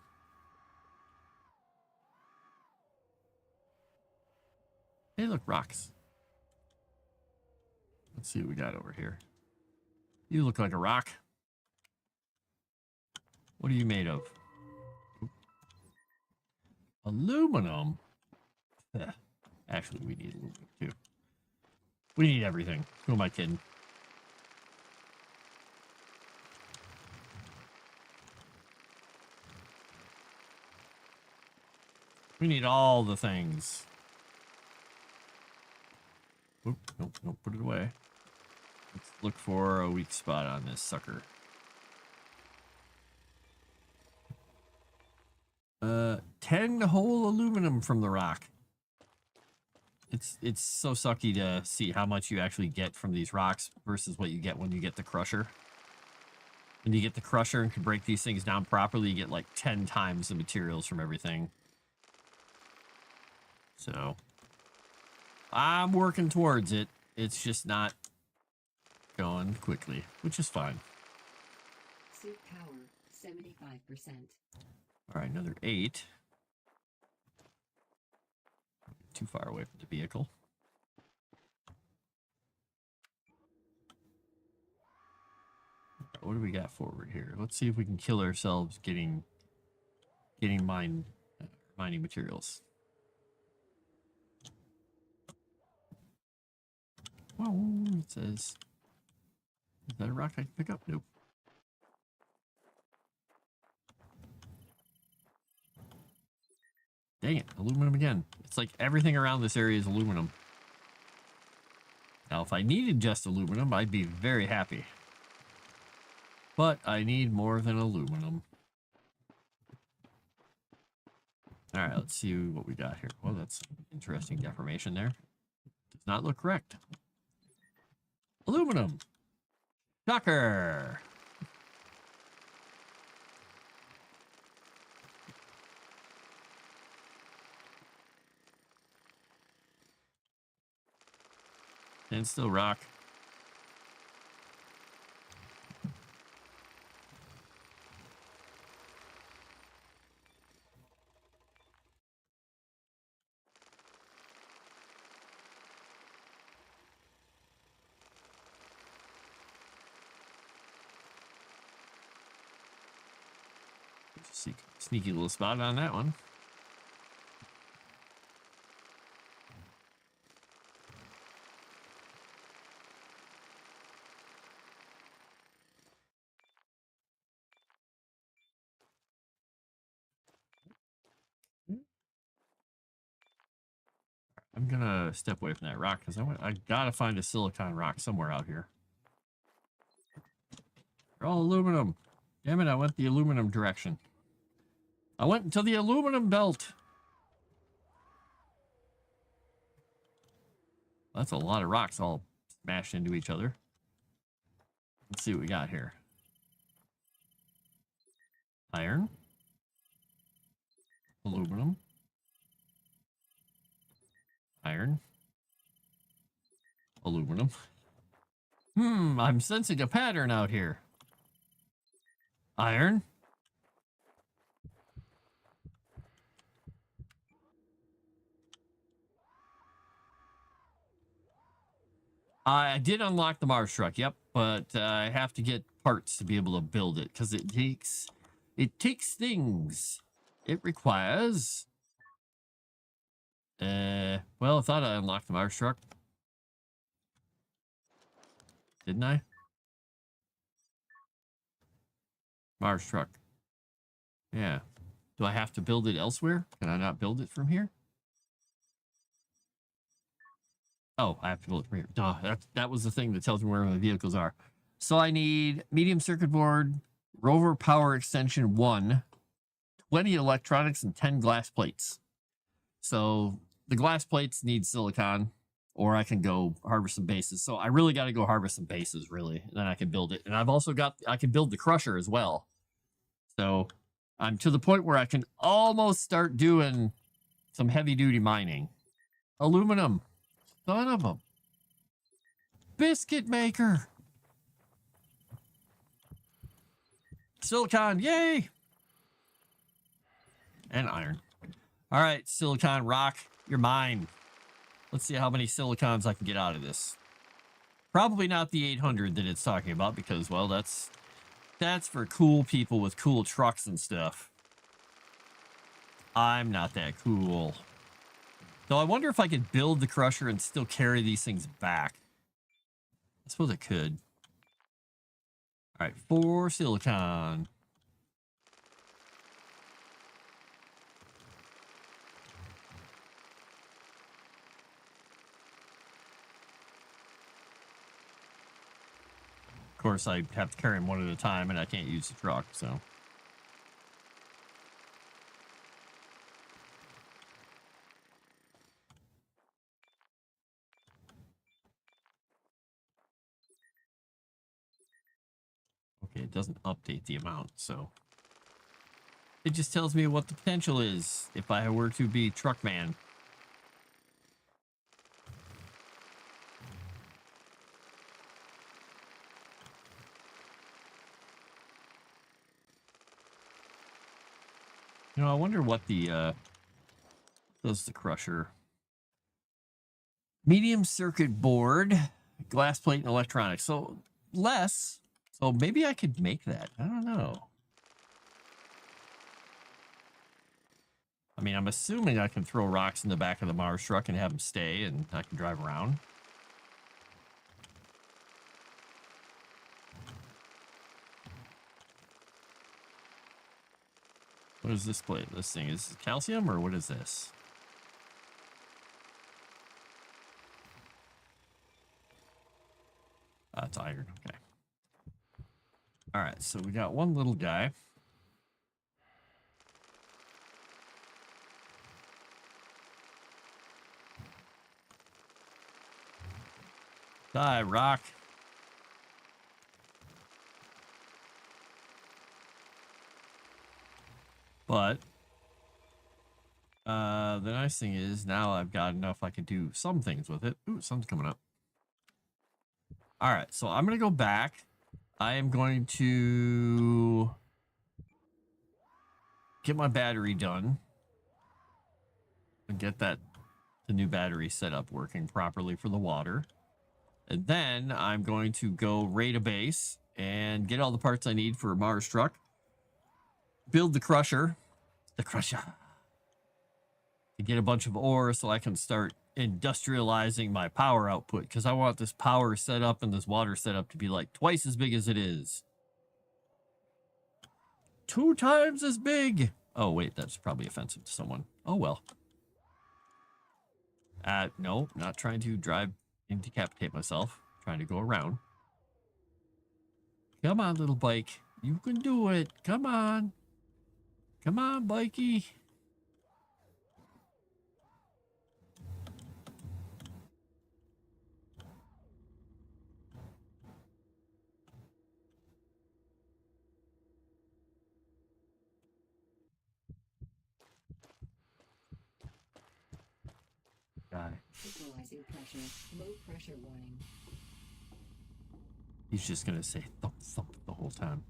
Hey, look, rocks. Let's see what we got over here. You look like a rock. What are you made of? Aluminum. Actually, we need aluminum too. We need everything. Who am I kidding? We need all the things. Oop, nope, nope, put it away. Let's look for a weak spot on this sucker. 10 whole aluminum from the rock. It's so sucky to see how much you actually get from these rocks versus what you get when you get the crusher. When you get the crusher and can break these things down properly, you get like 10 times the materials from everything. So I'm working towards it. It's just not going quickly, which is fine. Suit power 75%. All right, another 8. Too far away from the vehicle. What do we got forward here? Let's see if we can kill ourselves getting mining materials. Well, it says, is that a rock I can pick up? Nope. Dang it, aluminum again. It's like everything around this area is aluminum. Now, if I needed just aluminum, I'd be very happy. But I need more than aluminum. All right, let's see what we got here. Well, that's interesting deformation there. Does not look correct. Aluminum. Shocker. And still rock. Sneaky little spot on that one. I'm gonna step away from that rock because I gotta find a silicon rock somewhere out here. They're all aluminum. Damn it, I went the aluminum direction. I went into the aluminum belt. That's a lot of rocks all smashed into each other. Let's see what we got here. Iron. Aluminum. Iron. Aluminum. I'm sensing a pattern out here. Iron. I did unlock the Mars truck, yep, but I have to get parts to be able to build it because it takes things. It requires. Well, I thought I unlocked the Mars truck, didn't I? Mars truck. Yeah. Do I have to build it elsewhere? Can I not build it from here? Oh, I have to build it from here. Duh, that was the thing that tells me where my vehicles are. So I need medium circuit board, rover power extension 1, 20 electronics, and 10 glass plates. So the glass plates need silicon, or I can go harvest some bases. So I really got to go harvest some bases, really, and then I can build it. And I've also I can build the crusher as well. So I'm to the point where I can almost start doing some heavy duty mining. Aluminum. Son of a biscuit maker. Silicon. Yay. And iron. All right, silicon rock. You're mine. Let's see how many silicons I can get out of this. Probably not the 800 that it's talking about because, well, that's for cool people with cool trucks and stuff. I'm not that cool. So I wonder if I could build the crusher and still carry these things back. I suppose I could. All right, 4 silicon. Of course, I have to carry them one at a time, and I can't use the truck, so. Okay, it doesn't update the amount, so. It just tells me what the potential is if I were to be Truckman. You know, I wonder what the does the crusher. Medium circuit board, glass plate, and electronics. So less. So maybe I could make that. I don't know. I mean, I'm assuming I can throw rocks in the back of the Mars truck and have them stay, and I can drive around. What is this plate? This thing is calcium, or what is this? It's iron. Okay. All right, so we got one little guy. Die, rock. But the nice thing is now I've got enough I can do some things with it. Ooh, something's coming up. All right, so I'm going to go back. I am going to get my battery done and get the new battery set up working properly for the water. And then I'm going to go raid a base and get all the parts I need for a Mars truck. Build the crusher. To get a bunch of ore so I can start industrializing my power output, because I want this power set up and this water set up to be like twice as big as it is. 2 times as big. Oh, wait, that's probably offensive to someone. Oh, well. No, not trying to drive and decapitate myself. Trying to go around. Come on, little bike. You can do it. Come on. Come on, bikey. Guy. Equalizing pressure. Low pressure warning. He's just gonna say thump thump the whole time.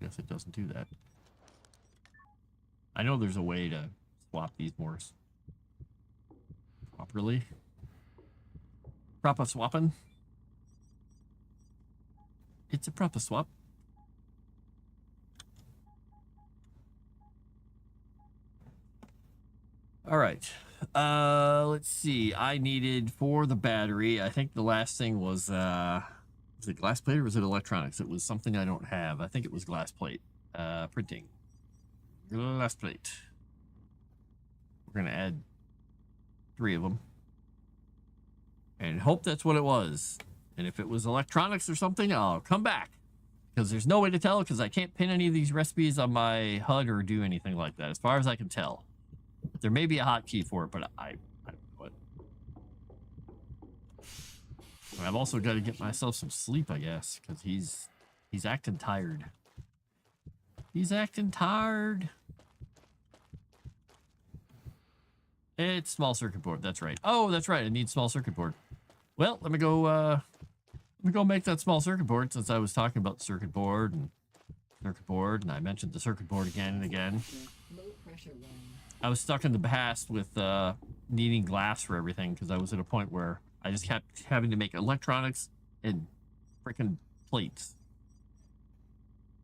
Guess it doesn't do that. I know there's a way to swap these more properly. Proper swapping. It's a proper swap. All right. Let's see. I needed for the battery. I think the last thing was it glass plate or was it electronics? It was something I don't have. I think it was glass plate. Printing. Glass plate. We're gonna add 3 of them. And hope that's what it was. And if it was electronics or something, I'll come back. Because there's no way to tell, because I can't pin any of these recipes on my HUD or do anything like that, as far as I can tell. There may be a hotkey for it, but I don't know it. And I've also got to get myself some sleep, I guess, because he's acting tired. He's acting tired. It's small circuit board. That's right. Oh, that's right. I need small circuit board. Well, let me go make that small circuit board, since I was talking about the circuit board, and I mentioned the circuit board again and again. Low pressure one. I was stuck in the past with needing glass for everything, because I was at a point where I just kept having to make electronics and freaking plates.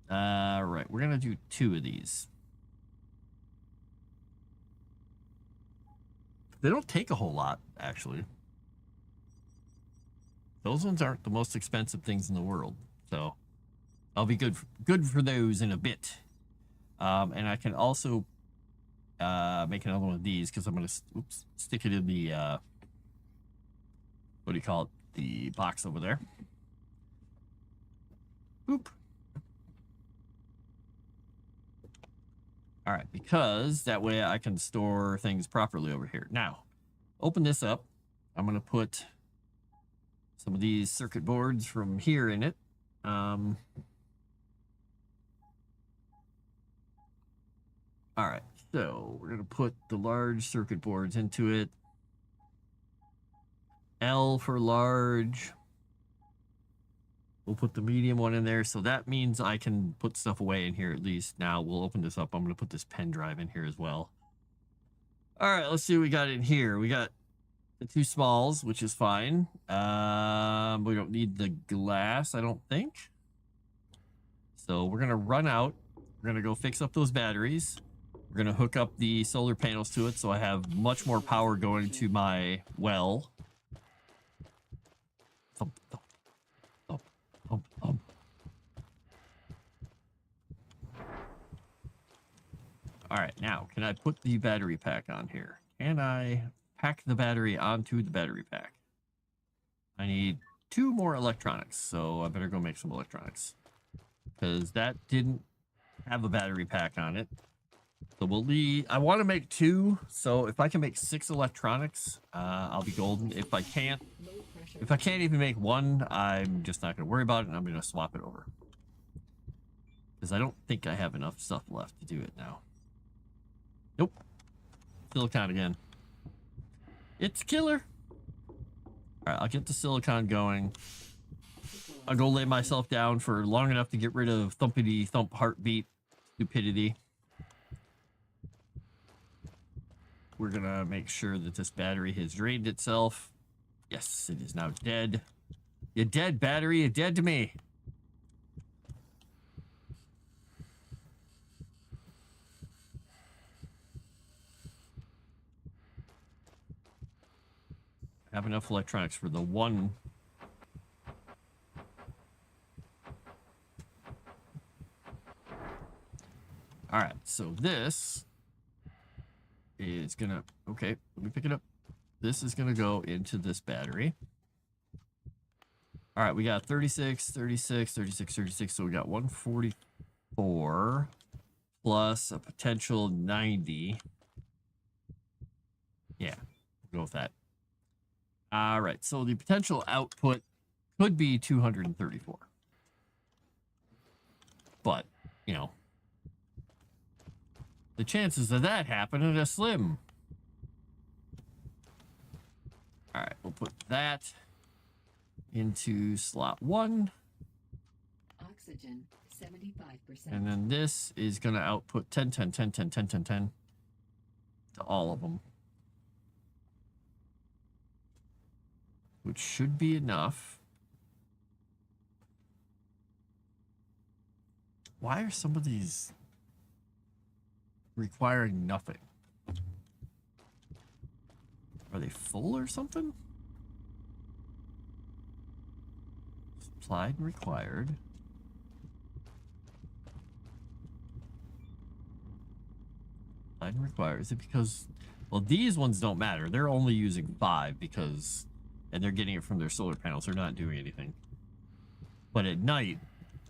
Right, we're gonna do 2 of these. They don't take a whole lot, actually. Those ones aren't the most expensive things in the world, so I'll be good for those in a bit. And I can also make another one of these, because I'm gonna stick it in the what do you call it? The box over there. Boop. All right, because that way I can store things properly over here. Now, open this up. I'm gonna put some of these circuit boards from here in it. All right, so we're gonna put the large circuit boards into it. L for large. We'll put the medium one in there, so that means I can put stuff away in here at least. Now we'll open this up. I'm gonna put this pen drive in here as well. All right, let's see what we got in here. We got the 2 smalls, which is fine. We don't need the glass, I don't think. So we're gonna run out. We're gonna go fix up those batteries. We're gonna hook up the solar panels to it, so I have much more power going to my well. Thump, thump, thump, thump, thump. All right, now can I put the battery pack on here? Can I pack the battery onto the battery pack? I need 2 more electronics, so I better go make some electronics, because that didn't have a battery pack on it. So we'll leave. I want to make 2, so if I can make 6 electronics, I'll be golden. If I can't even make 1, I'm just not going to worry about it, and I'm going to swap it over, because I don't think I have enough stuff left to do it now. Nope. Silicon again. It's killer. All right, I'll get the silicon going. I'll go lay myself down for long enough to get rid of thumpity thump heartbeat stupidity. We're gonna make sure that this battery has drained itself. Yes, it is now dead. You're dead, battery. You're dead to me. I have enough electronics for the 1. All right, so this is gonna, okay, let me pick it up. This is gonna go into this battery. All right, we got 36, 36, 36, 36. So we got 144 plus a potential 90. Yeah, we'll go with that. All right, so the potential output could be 234. But, you know, the chances of that happening are slim. All right, we'll put that into slot 1. Oxygen 75%. And then this is going to output 10, 10, 10, 10, 10, 10, 10 to all of them. Which should be enough. Why are some of these requiring nothing? Are they full or something? Supplied and required. Supplied and required. Is it because... Well, these ones don't matter. They're only using 5 because... And they're getting it from their solar panels. They're not doing anything. But at night,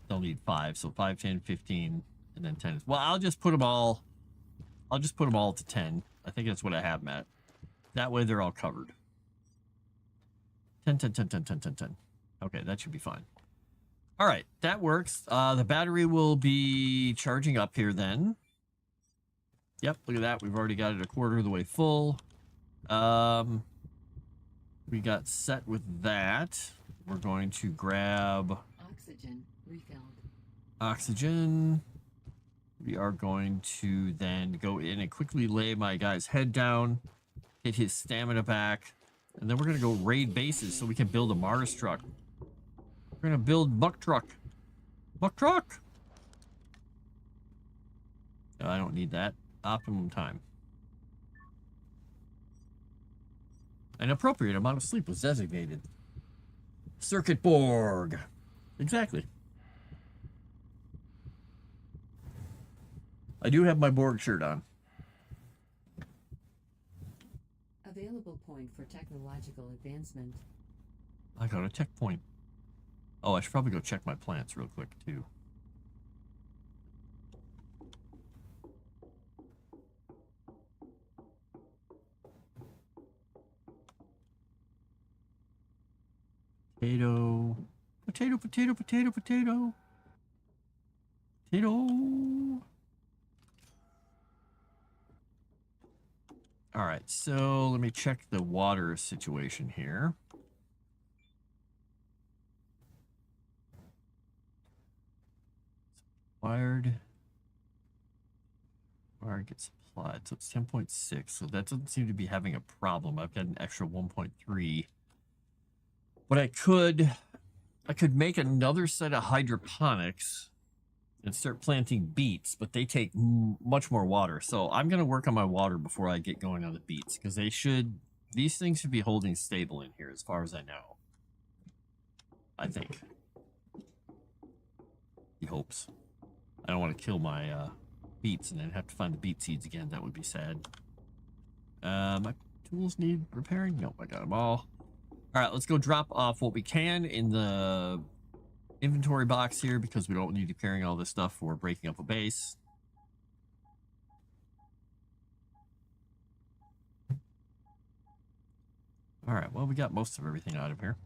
they'll need 5. So 5, 10, 15, and then 10. Well, I'll just put them all... I'll just put them all to 10. I think that's what I have them at. That way they're all covered. 10, 10, 10, 10, 10, 10, 10. Okay, that should be fine. All right, that works. The battery will be charging up here then. Yep, look at that. We've already got it a quarter of the way full. We got set with that. We're going to grab Oxygen refilled. oxygen. We are going to then go in and quickly lay my guy's head down, hit his stamina back, and then we're going to go raid bases so we can build a Mars truck. We're going to build Buck Truck. Buck Truck! No, I don't need that. Optimum time. An appropriate amount of sleep was designated. Circuit board. Exactly. I do have my Borg shirt on. Available point for technological advancement. I got a tech point. Oh, I should probably go check my plants real quick, too. Potato. Potato, potato, potato, potato. Potato. All right, so let me check the water situation here. Wired gets supplied, so it's 10.6. So that doesn't seem to be having a problem. I've got an extra 1.3. But I could make another set of hydroponics and start planting beets, but they take much more water. So I'm going to work on my water before I get going on the beets, because these things should be holding stable in here as far as I know. I think. He hopes. I don't want to kill my beets and then have to find the beet seeds again. That would be sad. My tools need repairing? Nope, I got them all. All right, let's go drop off what we can in the inventory box here because we don't need to be carrying all this stuff for breaking up a base. All right, well, we got most of everything out of here.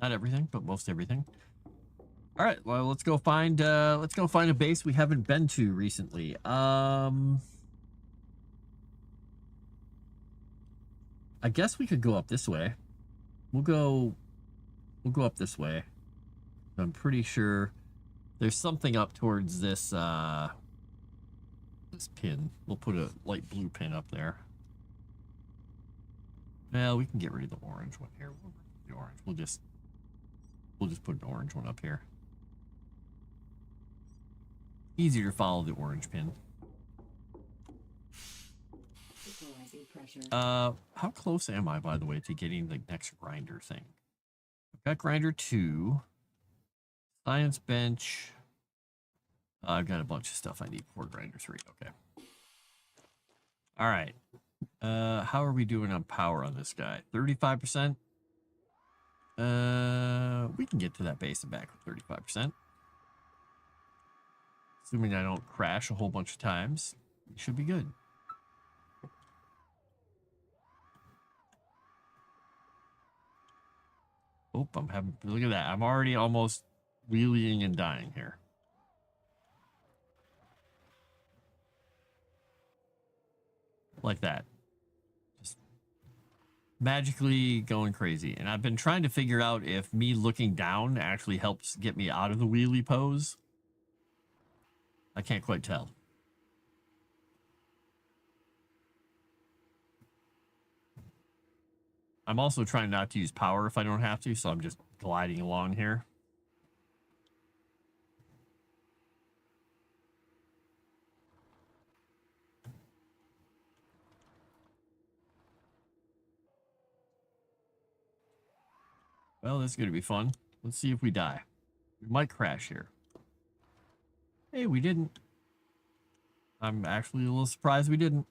Not everything, but most everything. All right, well, let's go find a base we haven't been to recently. I guess we could go up this way. We'll go up this way. I'm pretty sure there's something up towards this this pin. We'll put a light blue pin up there. Well, we can get rid of the orange one here. The orange. We'll just put an orange one up here. Easier to follow the orange pin. How close am I, by the way, to getting the next grinder thing? I've got grinder 2. Science bench. I've got a bunch of stuff I need for grinder 3. Okay. All right. How are we doing on power on this guy? 35%? We can get to that base and back with 35%. Assuming I don't crash a whole bunch of times, it should be good. Oh, look at that. I'm already almost wheeling and dying here. Like that. Just magically going crazy. And I've been trying to figure out if me looking down actually helps get me out of the wheelie pose. I can't quite tell. I'm also trying not to use power if I don't have to, so I'm just gliding along here. Well, this is going to be fun. Let's see if we die. We might crash here. Hey, we didn't. I'm actually a little surprised we didn't.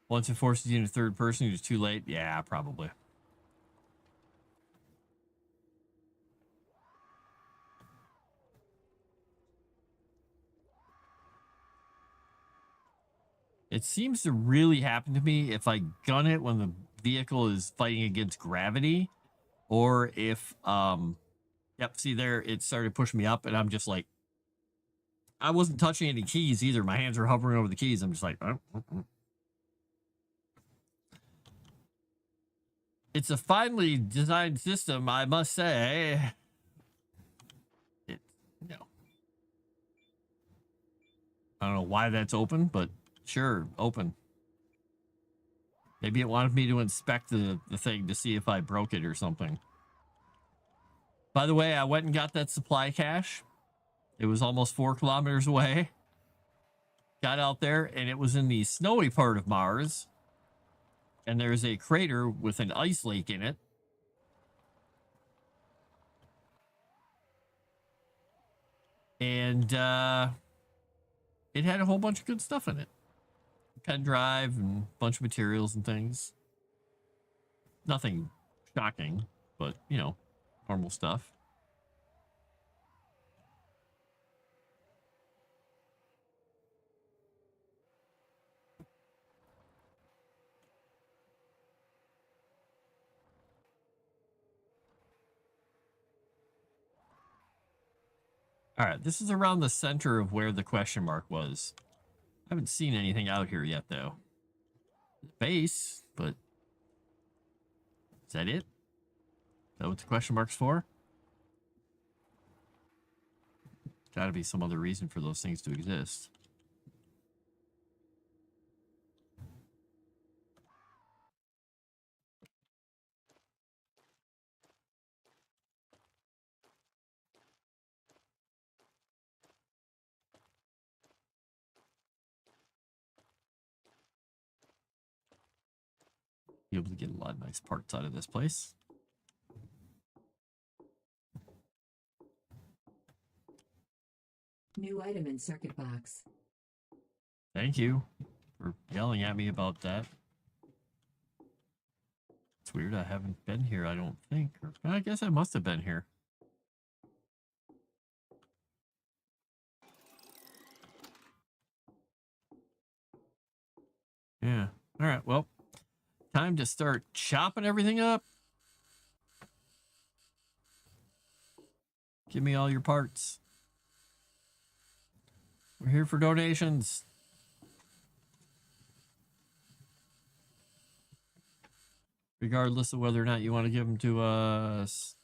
Once it forces you into third person, it's too late. Yeah, probably. It seems to really happen to me if I gun it when the vehicle is fighting against gravity, or if yep, see there, it started pushing me up, and I'm just like, I wasn't touching any keys either. My hands were hovering over the keys. I'm just like, It's a finely designed system, I must say. No. I don't know why that's open, but sure, open. Maybe it wanted me to inspect the thing to see if I broke it or something. By the way, I went and got that supply cache. It was almost 4 kilometers away. Got out there, and it was in the snowy part of Mars. And there's a crater with an ice lake in it. And it had a whole bunch of good stuff in it. Pen drive and a bunch of materials and things. Nothing shocking, but, you know, normal stuff. All right, this is around the center of where the question mark was. I haven't seen anything out here yet, though. Base, but is that it? Is that what the question mark's for? Gotta be some other reason for those things to exist. Be able to get a lot of nice parts out of this place. New item in circuit box. Thank you for yelling at me about that. It's weird, I haven't been here, I don't think. Or, I guess I must have been here. Yeah. All right, well, time to start chopping everything up. Give me all your parts. We're here for donations. Regardless of whether or not you want to give them to us.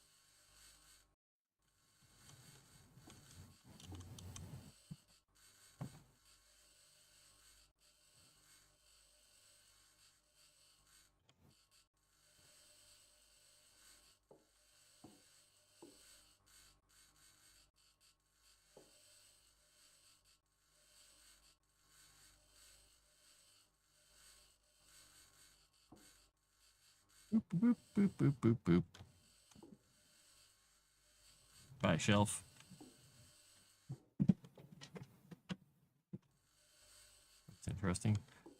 Boop, boop, boop, boop, boop, boop. Buy shelf. That's interesting.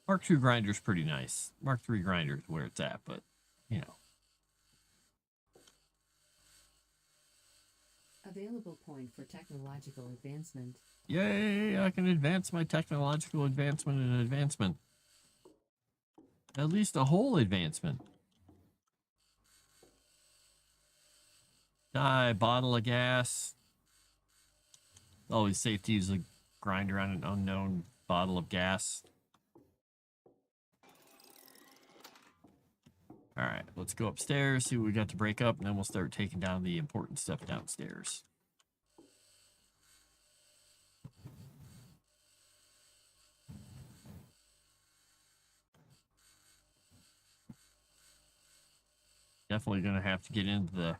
Mark II grinder's pretty nice. Mark III grinder's where it's at, but, you know. Available point for technological advancement. Yay, I can advance my technological advancement and advancement. At least a whole advancement. Die, bottle of gas. Always safe to use a grinder on an unknown bottle of gas. All right, let's go upstairs, see what we got to break up, and then we'll start taking down the important stuff downstairs. Definitely gonna have to get into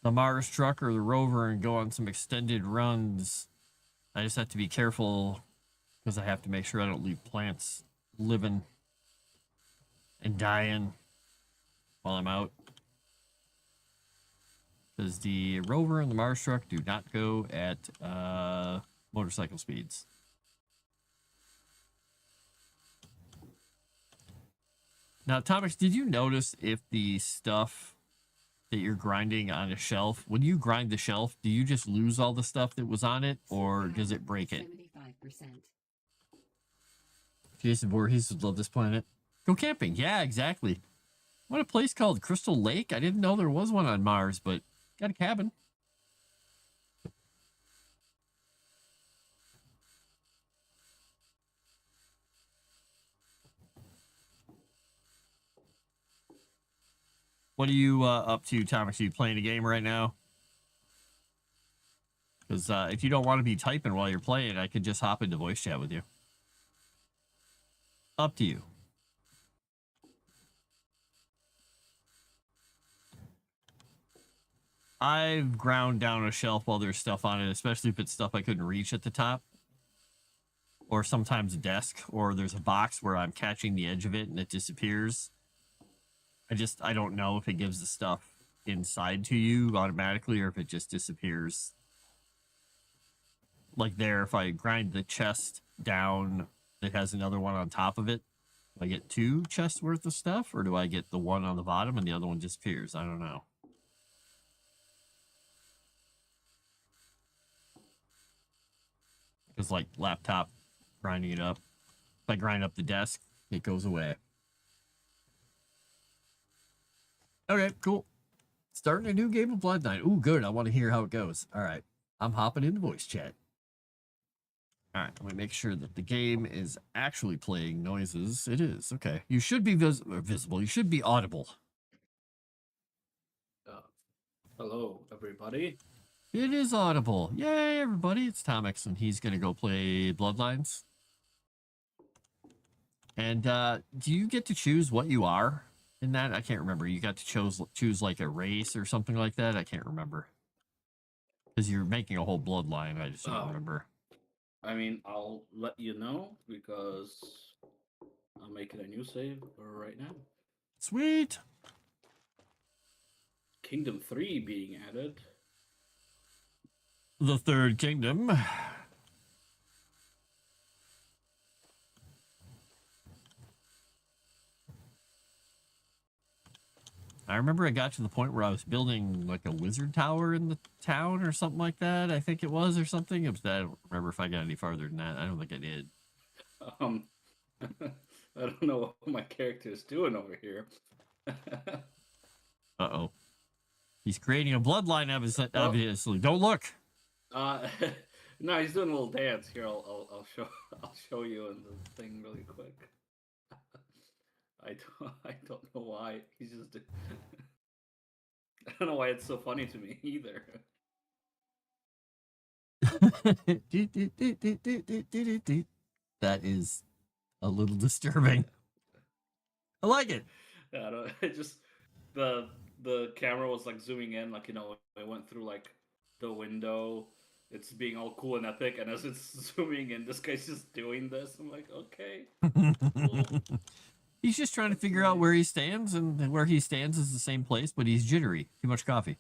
the Mars truck or the rover and go on some extended runs. I just have to be careful because I have to make sure I don't leave plants living and dying while I'm out. Because the rover and the Mars truck do not go at motorcycle speeds. Now, Thomas, did you notice if the stuff that you're grinding on a shelf, when you grind the shelf, do you just lose all the stuff that was on it, or does it break it? 75%. Jason Voorhees would love this planet. Go camping. Yeah, exactly. What a place called Crystal Lake. I didn't know there was one on Mars, but got a cabin. What are you up to, Thomas? Are you playing a game right now? Because if you don't want to be typing while you're playing, I could just hop into voice chat with you. Up to you. I've ground down a shelf while there's stuff on it, especially if it's stuff I couldn't reach at the top. Or sometimes a desk, or there's a box where I'm catching the edge of it and it disappears. I don't know if it gives the stuff inside to you automatically or if it just disappears. Like there, if I grind the chest down that has another one on top of it, do I get 2 chests worth of stuff, or do I get the one on the bottom and the other one disappears? I don't know. Because like laptop grinding it up, if I grind up the desk, it goes away. Okay, cool. Starting a new game of Bloodline. Ooh, good. I want to hear how it goes. All right. I'm hopping into voice chat. All right. Let me make sure that the game is actually playing noises. It is. Okay. You should be visible. You should be audible. Hello, everybody. It is audible. Yay, everybody. It's Tomix, and he's going to go play Bloodlines. And do you get to choose what you are in that? I can't remember. You got to choose like a race or something like that? I can't remember. Because you're making a whole bloodline. I just don't remember. I mean, I'll let you know because I'm making a new save right now. Sweet. Kingdom 3 being added. The Third Kingdom. I remember I got to the point where I was building like a wizard tower in the town or something like that. I think it was or something. I don't remember if I got any farther than that. I don't think I did. I don't know what my character is doing over here. Uh-oh. He's creating a bloodline, obviously. Don't look. No, he's doing a little dance here. I'll show you in the thing really quick. I don't know why he's just. I don't know why it's so funny to me either. That is a little disturbing. I like it. Yeah, I don't, it just the camera was like zooming in, like, you know, it went through like the window. It's being all cool and epic, and as it's zooming in, this guy's just doing this. I'm like, okay. Cool. He's just trying to figure out where he stands, and where he stands is the same place, but he's jittery. Too much coffee.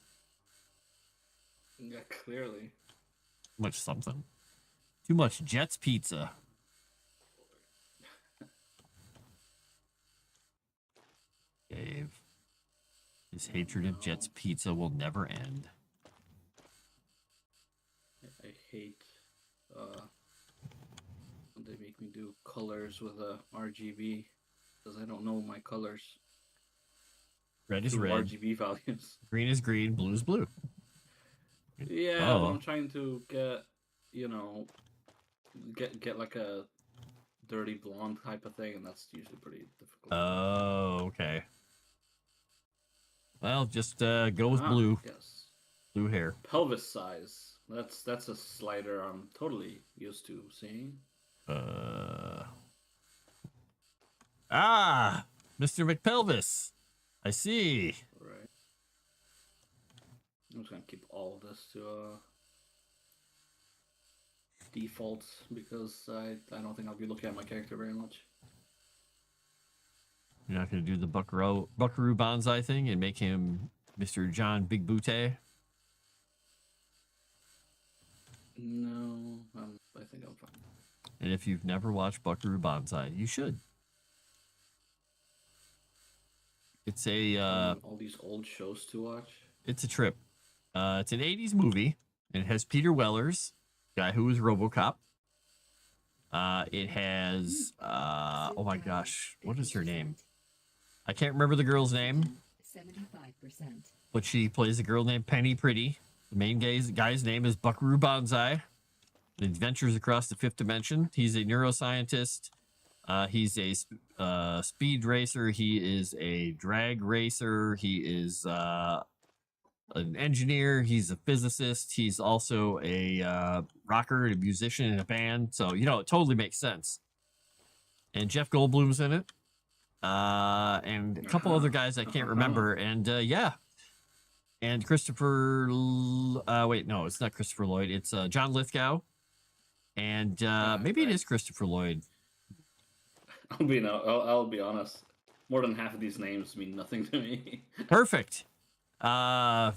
Yeah, clearly. Too much something. Too much Jets pizza. Dave. His hatred of Jets pizza will never end. I hate when they make me do colors with a RGB. Because I don't know my colors. Red is red. RGB values. Green is green. Blue is blue. Yeah, but I'm trying to get, you know, get like a dirty blonde type of thing, and that's usually pretty difficult. Oh, okay. Well, just go with blue. Yes. Blue hair. Pelvis size. That's a slider I'm totally used to seeing. Ah, Mr. McPelvis. I see. Right. I'm just gonna keep all of this to default because I don't think I'll be looking at my character very much. You're not going to do the Buckaroo Banzai thing and make him Mr. John Big Booty? No, I think I'm fine. And if you've never watched Buckaroo Banzai, you should. It's a All these old shows to watch. it's a trip. It's an 80s movie. And it has Peter Wellers, guy who was RoboCop. It has oh my gosh, what is her name? I can't remember the girl's name, 75%. but she plays a girl named Penny Pretty. The main guy's name is Buckaroo Banzai. The adventures across the fifth dimension. He's a neuroscientist. He's a speed racer. He is a drag racer. He is an engineer. He's a physicist. He's also a rocker and a musician in a band. So, you know, it totally makes sense. And Jeff Goldblum's in it. And a couple other guys I can't remember. And yeah. And Christopher... wait, no, it's not Christopher Lloyd. It's John Lithgow. And maybe it is Christopher Lloyd. I'll be honest. More than half of these names mean nothing to me. Perfect. Like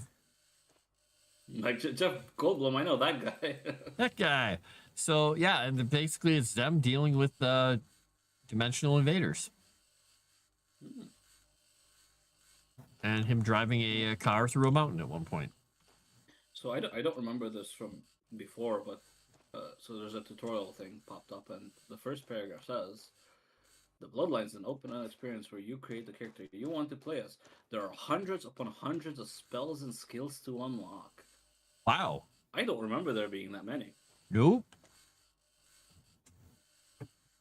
Jeff Goldblum, I know that guy. That guy. So yeah, and basically it's them dealing with dimensional invaders. And him driving a car through a mountain at one point. So I don't remember this from before, but so there's a tutorial thing popped up, and the first paragraph says, "The Bloodlines is an open-end experience where you create the character you want to play as. There are hundreds upon hundreds of spells and skills to unlock." Wow. I don't remember there being that many. Nope.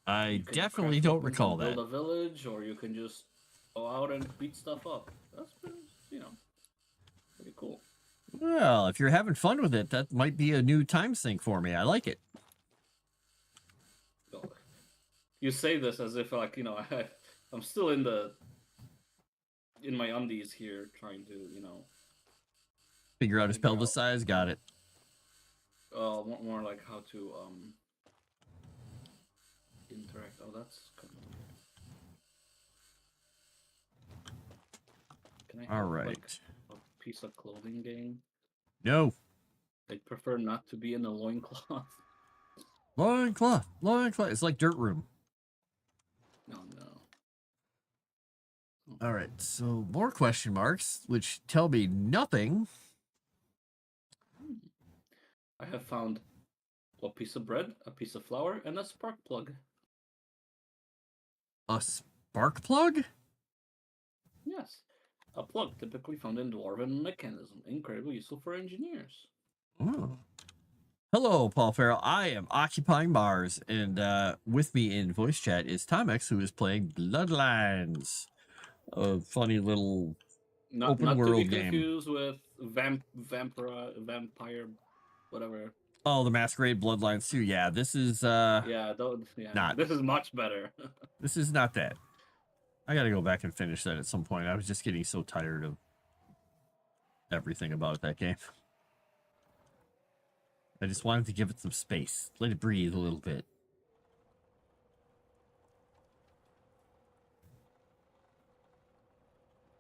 I You can definitely craft don't weapons recall and that. Build a village, or you can just go out and beat stuff up. That's pretty, pretty cool. Well, if you're having fun with it, that might be a new time sink for me. I like it. So, you say this as if I'm still in my undies here, trying to Figure out his Figure pelvis out. size. Got it. more like how to interact. Oh, that's kind of... Can I All have, right. like, a piece of clothing game? No. I'd prefer not to be in a loincloth. Loincloth. Loincloth. It's like Dirt Room. No. All right. So more question marks, which tell me nothing. I have found a piece of bread, a piece of flour, and a spark plug. A spark plug? Yes. A plug typically found in dwarven mechanism. Incredibly useful for engineers. Oh. Hello, Paul Farrell. I am occupying Mars, and with me in voice chat is Tomex, who is playing Bloodlines, a funny little Not Open to world be game. confused with vampire, whatever. Oh, the Masquerade Bloodlines too. Yeah, this is Yeah, Not. This is much better. this is not that. I gotta go back and finish that at some point. I was just getting so tired of everything about that game. I just wanted to give it some space. Let it breathe a little bit.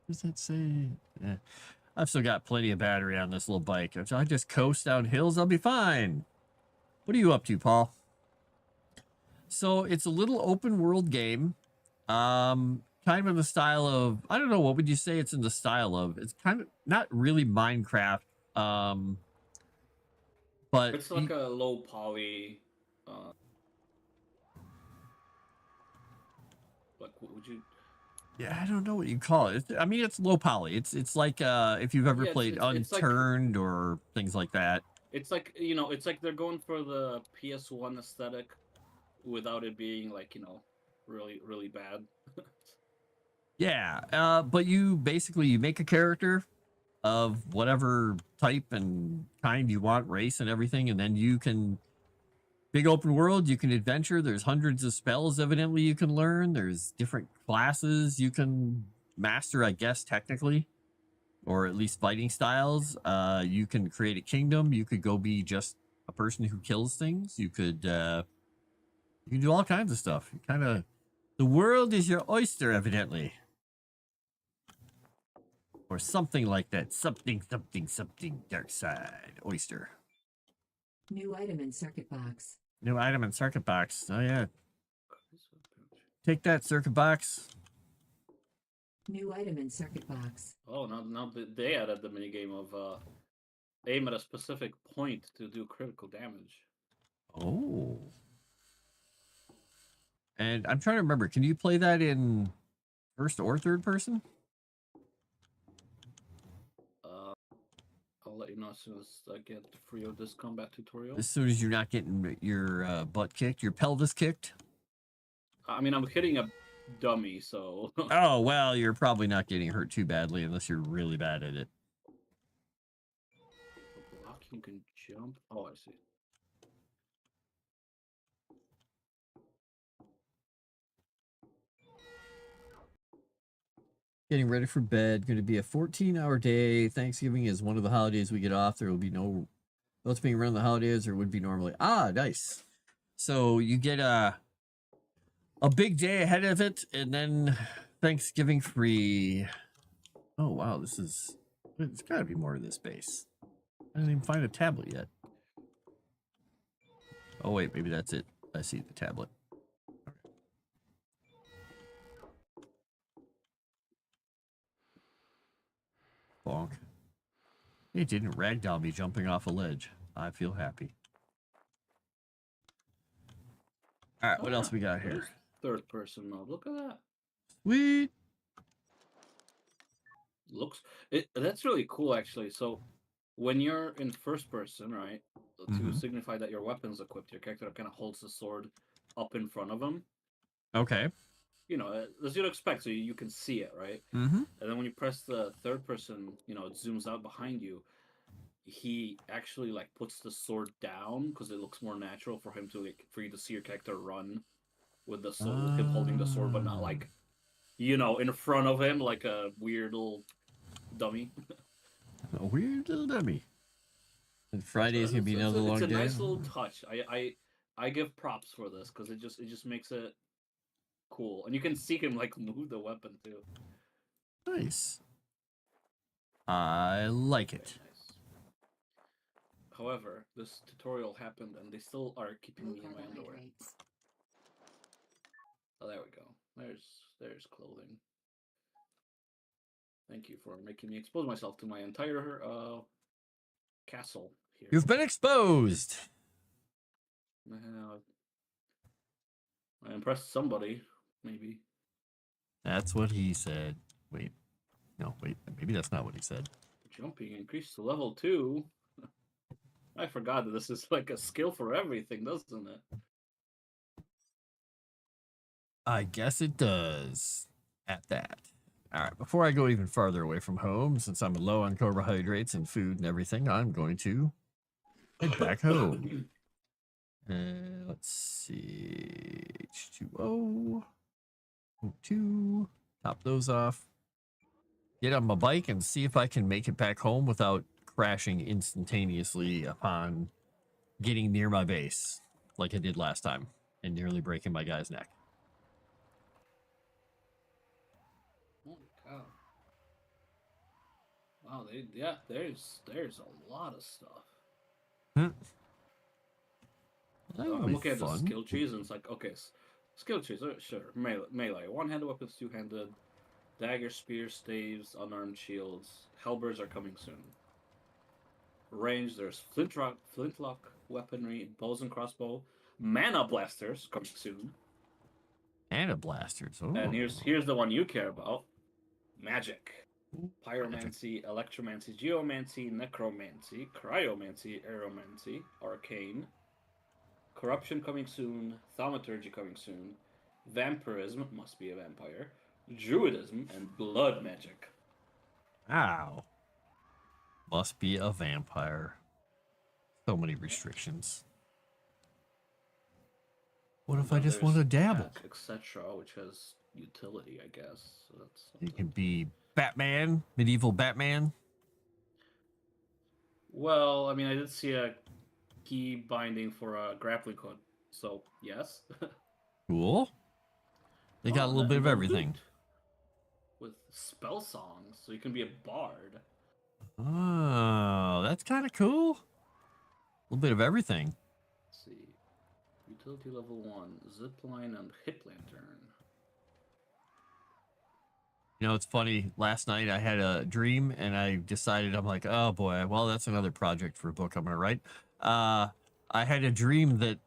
What does that say? Yeah. I've still got plenty of battery on this little bike. If I just coast down hills, I'll be fine. What are you up to, Paul? So it's a little open world game. Kind of in the style of, I don't know, what would you say it's in the style of? It's kind of not really Minecraft. But It's like a low poly. Like, what would you? yeah, I don't know what you call it. I mean, it's low poly. It's like if you've ever Yeah, played it's like- Unturned or things like that. It's like it's like they're going for the PS1 aesthetic, without it being like really really bad. Yeah, but you make a character of whatever type and kind you want, race and everything, and then you can big open world, you can adventure. There's hundreds of spells evidently you can learn. There's different classes you can master, I guess technically. or at least fighting styles. You can create a kingdom. You could go be just a person who kills things. You could you can do all kinds of stuff. You kind of the world is your oyster, evidently, or something like that. Something, something, something. Dark side oyster. New item in circuit box. New item in circuit box. Oh yeah, take that circuit box. New item in circuit box. Oh, now they added the minigame of aim at a specific point to do critical damage. Oh. And I'm trying to remember, can you play that in first or third person? I'll let you know as soon as I get free of this combat tutorial. As soon as you're not getting your butt kicked, your pelvis kicked? I mean, I'm hitting a dummy, so... Oh, well, you're probably not getting hurt too badly unless you're really bad at it. Blocking can jump? Oh, I see. Getting ready for bed. Going to be a 14-hour day. Thanksgiving is one of the holidays we get off. There will be no else being around the holidays there would be normally. Ah, nice. So you get a big day ahead of it, and then Thanksgiving free. Oh wow, this is. There's got to be more of this base. I didn't even find a tablet yet. Oh wait, maybe that's it. I see the tablet. Bonk. It didn't ragdoll me jumping off a ledge. I feel happy. All right, what else we got here? Third person mode. Look at that. Sweet. That's really cool, actually. So when you're in first person, right, to Mhm. signify that your weapon's equipped, your character kind of holds the sword up in front of him. Okay. You know, as you'd expect, so you can see it, right? Mm-hmm. And then when you press the third person, you know, it zooms out behind you. He actually like puts the sword down because it looks more natural for him to for you to see your character run with the sword, with him holding the sword, but not like, you know, in front of him like a weird little dummy. A weird little dummy. And Friday's gonna be another long It's a day. nice little touch. I give props for this because it just makes it cool, and you can see him like move the weapon too. Nice. I like it. Very nice. However, this tutorial happened, and they still are keeping me in my underwear. Carbohydrates. Oh, there we go. There's clothing. Thank you for making me expose myself to my entire castle here. You've been exposed. I impressed somebody, maybe. That's what he said. Wait. No, wait. Maybe that's not what he said. Jumping increased to level 2. I forgot that this is like a skill for everything, doesn't it? I guess it does. At that. All right. Before I go even farther away from home, since I'm low on carbohydrates and food and everything, I'm going to head back home. Let's see. H2O. O2. Top those off. Get on my bike and see if I can make it back home without crashing instantaneously upon getting near my base, like I did last time, and nearly breaking my guy's neck. Holy cow! Wow, there's a lot of stuff. I'm looking at the skill trees, and it's like, okay, skill trees, sure, melee, one-handed weapons, two-handed, dagger, spear, staves, unarmed shields, halberds are coming soon. Range, there's flintlock weaponry, bows and crossbow, mana blasters coming soon. Mana blasters. Oh. And here's the one you care about: magic, pyromancy, electromancy, geomancy, necromancy, cryomancy, aeromancy, arcane. Corruption coming soon, thaumaturgy coming soon, vampirism, must be a vampire, druidism, and blood magic. Ow. Must be a vampire. So many restrictions. What if I just want to dabble? Etc., which has utility, I guess. So that's You can be Batman, medieval Batman. Well, I mean, I did see a key binding for a grappling hook, so yes. Cool. They got a little bit of the everything. lute with spell songs, so you can be a bard. Oh, that's kind of cool. A little bit of everything. Let's see. Utility level 1, zipline and hip lantern. You know, it's funny. Last night I had a dream and I decided, I'm like, oh boy, well, that's another project for a book I'm going to write. I had a dream that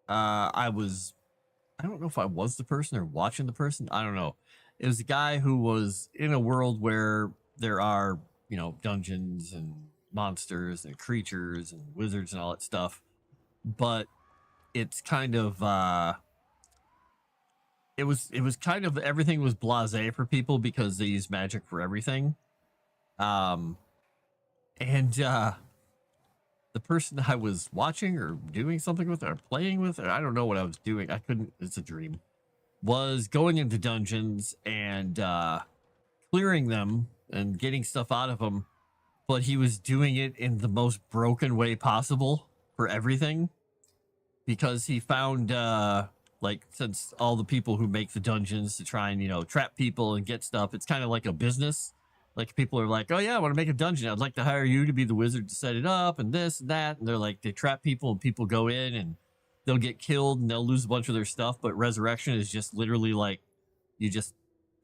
I don't know if I was the person or watching the person. I don't know. It was a guy who was in a world where there are, you know, dungeons and monsters and creatures and wizards and all that stuff. But it's kind of, it was kind of, everything was blasé for people because they use magic for everything. The person I was watching or doing something with or playing with, or I don't know what I was doing. I couldn't, it's a dream, was going into dungeons and clearing them and getting stuff out of them. But he was doing it in the most broken way possible for everything because he found, like, since all the people who make the dungeons to try and, you know, trap people and get stuff, it's kind of like a business. Like, people are like, oh yeah, I want to make a dungeon. I'd like to hire you to be the wizard to set it up and this and that. And they're like, they trap people and people go in and they'll get killed and they'll lose a bunch of their stuff. But resurrection is just literally like, you just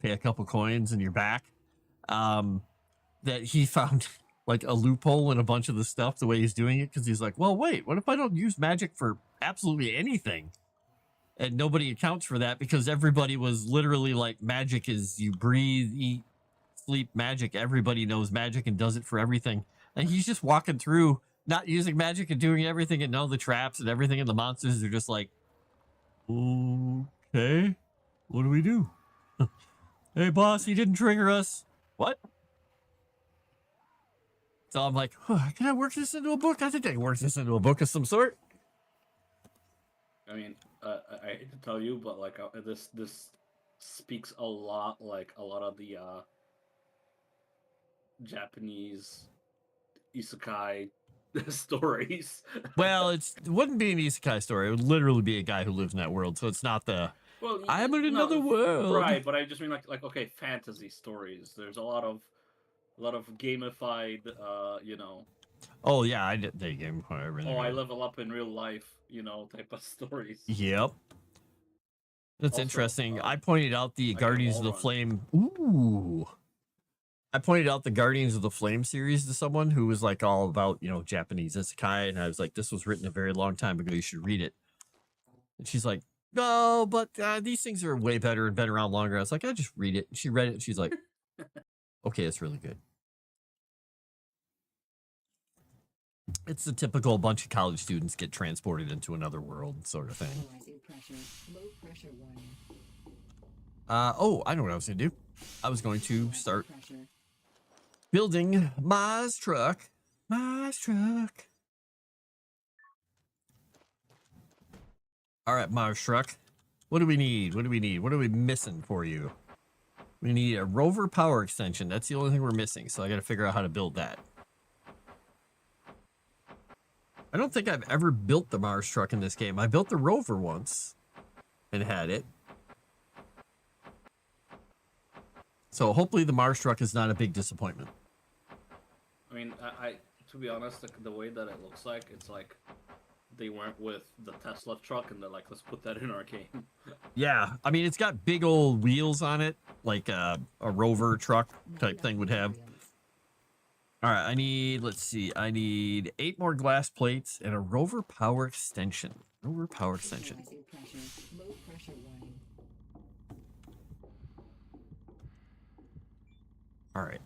pay a couple coins and you're back. That he found like a loophole in a bunch of the stuff, the way he's doing it. Cause he's like, well, wait, what if I don't use magic for absolutely anything? And nobody accounts for that because everybody was literally like, magic is you breathe, eat, sleep, magic. Everybody knows magic and does it for everything. And he's just walking through, not using magic and doing everything, and all the traps and everything, and the monsters are just like, okay, what do we do? Hey, boss, he didn't trigger us. What? So I'm like, can I work this into a book? I think I can work this into a book of some sort. I mean, I hate to tell you, but like this speaks a lot like a lot of the Japanese isekai stories. Well, it wouldn't be an isekai story. It would literally be a guy who lives in that world. So it's not the, Well, I'm in another world. Right, but I just mean like okay, fantasy stories. There's a lot of gamified, you know. Oh yeah, I did the game. Whatever. Oh, I level up in real life, you know, type of stories. Yep. That's Also, interesting. I pointed out the like a Guardians of the wall Flame. Ooh. I pointed out the Guardians of the Flame series to someone who was like all about, you know, Japanese isekai. And I was like, this was written a very long time ago. You should read it. And she's like, no, but these things are way better and been around longer. I was like, I just read it. And she read it. And she's like, okay, it's really good. It's the typical bunch of college students get transported into another world sort of thing. Analyzing pressure. Low pressure warning. Oh, I know what I was going to do. I was going to Analyzing start pressure. building Maz truck. Maz truck. All right, Maz truck. What do we need? What do we need? What are we missing for you? We need a rover power extension. That's the only thing we're missing. So I got to figure out how to build that. I don't think I've ever built the Mars truck in this game. I built the rover once and had it. So hopefully the Mars truck is not a big disappointment. I mean, I to be honest, the way that it looks like, it's like they went with the Tesla truck and they're like, let's put that in our game. Yeah, I mean, it's got big old wheels on it, like a rover truck type thing would have. All right, I need, let's see, I need 8 more glass plates and a rover power extension. Rover power extension. Analyzing pressure. Low pressure warning. All right.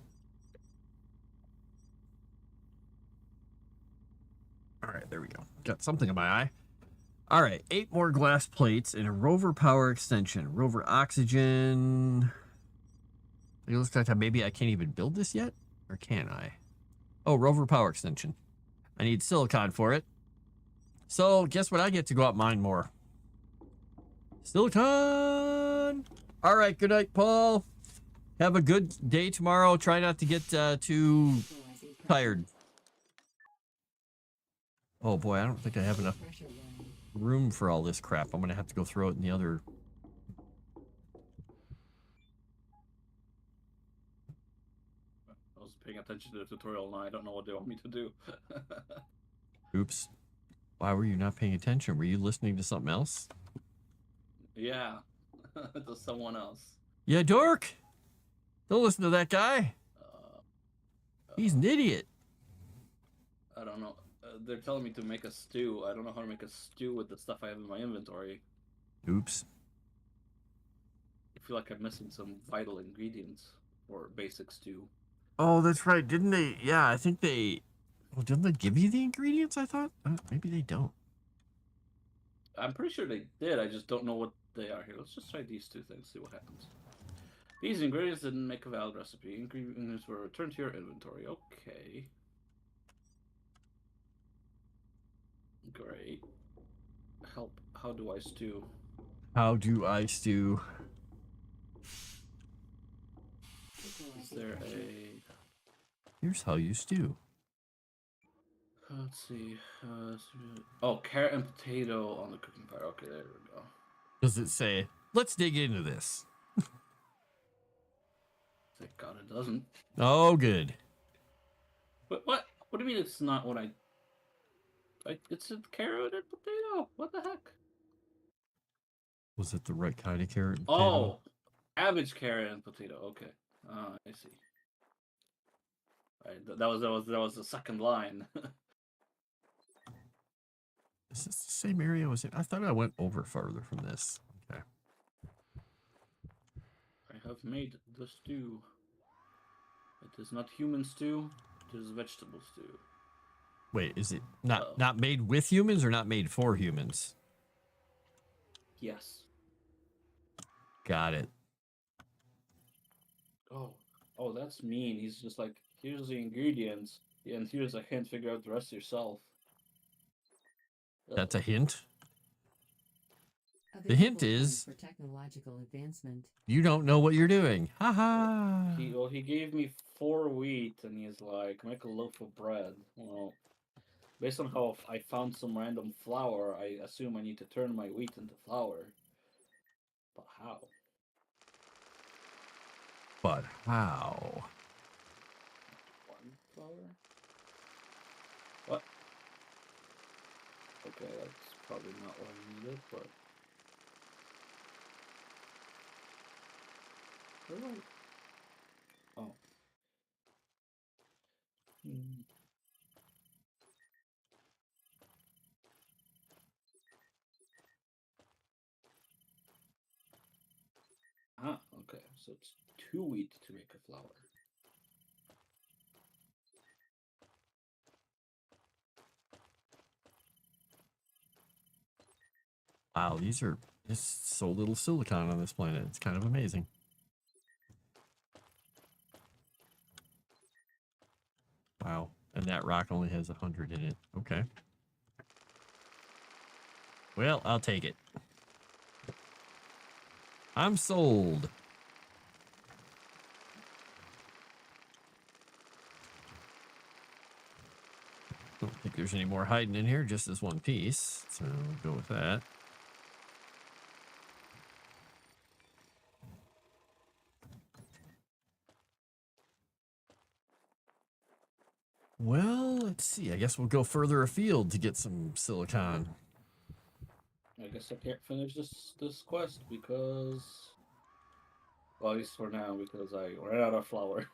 All right, there we go. Got something in my eye. All right, 8 more glass plates and a rover power extension. Rover oxygen. It looks like maybe I can't even build this yet, or can I? Oh, rover power extension. I need silicon for it. So guess what? I get to go out and mine more. Silicon. All right, good night, Paul. Have a good day tomorrow. Try not to get too Equalizing pressure. tired. Oh boy, I don't think I have enough Pressure warning. room for all this crap. I'm gonna have to go throw it in the other. I was paying attention to the tutorial now. I don't know what they want me to do. Oops. Why were you not paying attention? Were you listening to something else? Yeah, to someone else. Yeah, dork. Don't listen to that guy. Uh, He's an idiot. I don't know. They're telling me to make a stew. I don't know how to make a stew with the stuff I have in my inventory. Oops. I feel like I'm missing some vital ingredients for basic stew. Oh, that's right. Didn't they? Yeah, I think they. Well, didn't they give you the ingredients? I thought. Maybe they don't. I'm pretty sure they did. I just don't know what they are here. Let's just try these two things, see what happens. These ingredients didn't make a valid recipe. Ingredients were returned to your inventory. Okay. Great. Help. How do I stew? How do I stew? Is Equalizing there pressure. a... Here's how you stew. Let's see. Oh, carrot and potato on the cooking fire. Okay, there we go. Does it say, let's dig into this? Thank God it doesn't. Oh, good. But what? What do you mean it's not what I... It's a carrot and potato. What the heck? Was it the right kind of carrot and potato? Oh, cabbage, carrot, and potato. Okay. I see. Right, that was the second line. Is this the same area I was in? I thought I went over farther from this. Okay. I have made the stew. It is not human stew. It is vegetable stew. Wait, is it not Oh. not made with humans or not made for humans? Yes. Got it. Oh, that's mean. He's just like, here's the ingredients, and here's a hint. Figure out the rest yourself. That's a hint. Available The hint funds is- for technological advancement. You don't know what you're doing. Ha ha. He gave me 4 wheat, and he's like, make a loaf of bread. Well, based on how I found some random flour, I assume I need to turn my wheat into flour. But how? But how? One flour? What? Okay, that's probably not what I needed, but... Where do I... Oh. Hmm. Ah, okay, so it's 2 wheat to make a flour. Wow, there's so little silicon on this planet. It's kind of amazing. Wow. And that rock only has 100 in it. Okay. Well, I'll take it. I'm sold. Don't think there's any more hiding in here, just this one piece. So we'll go with that. Well, let's see. I guess we'll go further afield to get some silicon. I guess I can't finish this quest because... Well, at least for now, because I ran out of flour.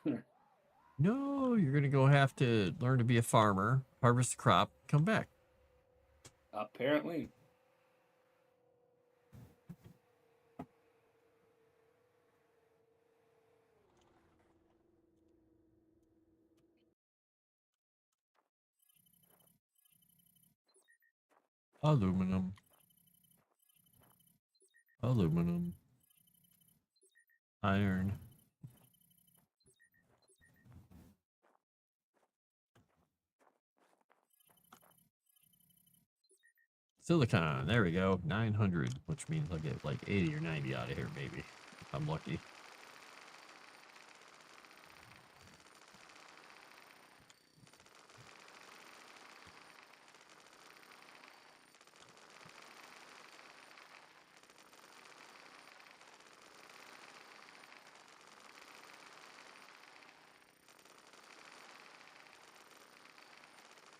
No, you're going to go have to learn to be a farmer, harvest a crop, come back. Apparently. Aluminum. Aluminum. Iron. Silicon. There we go. 900, which means I'll get like 80 or 90 out of here, maybe. If I'm lucky.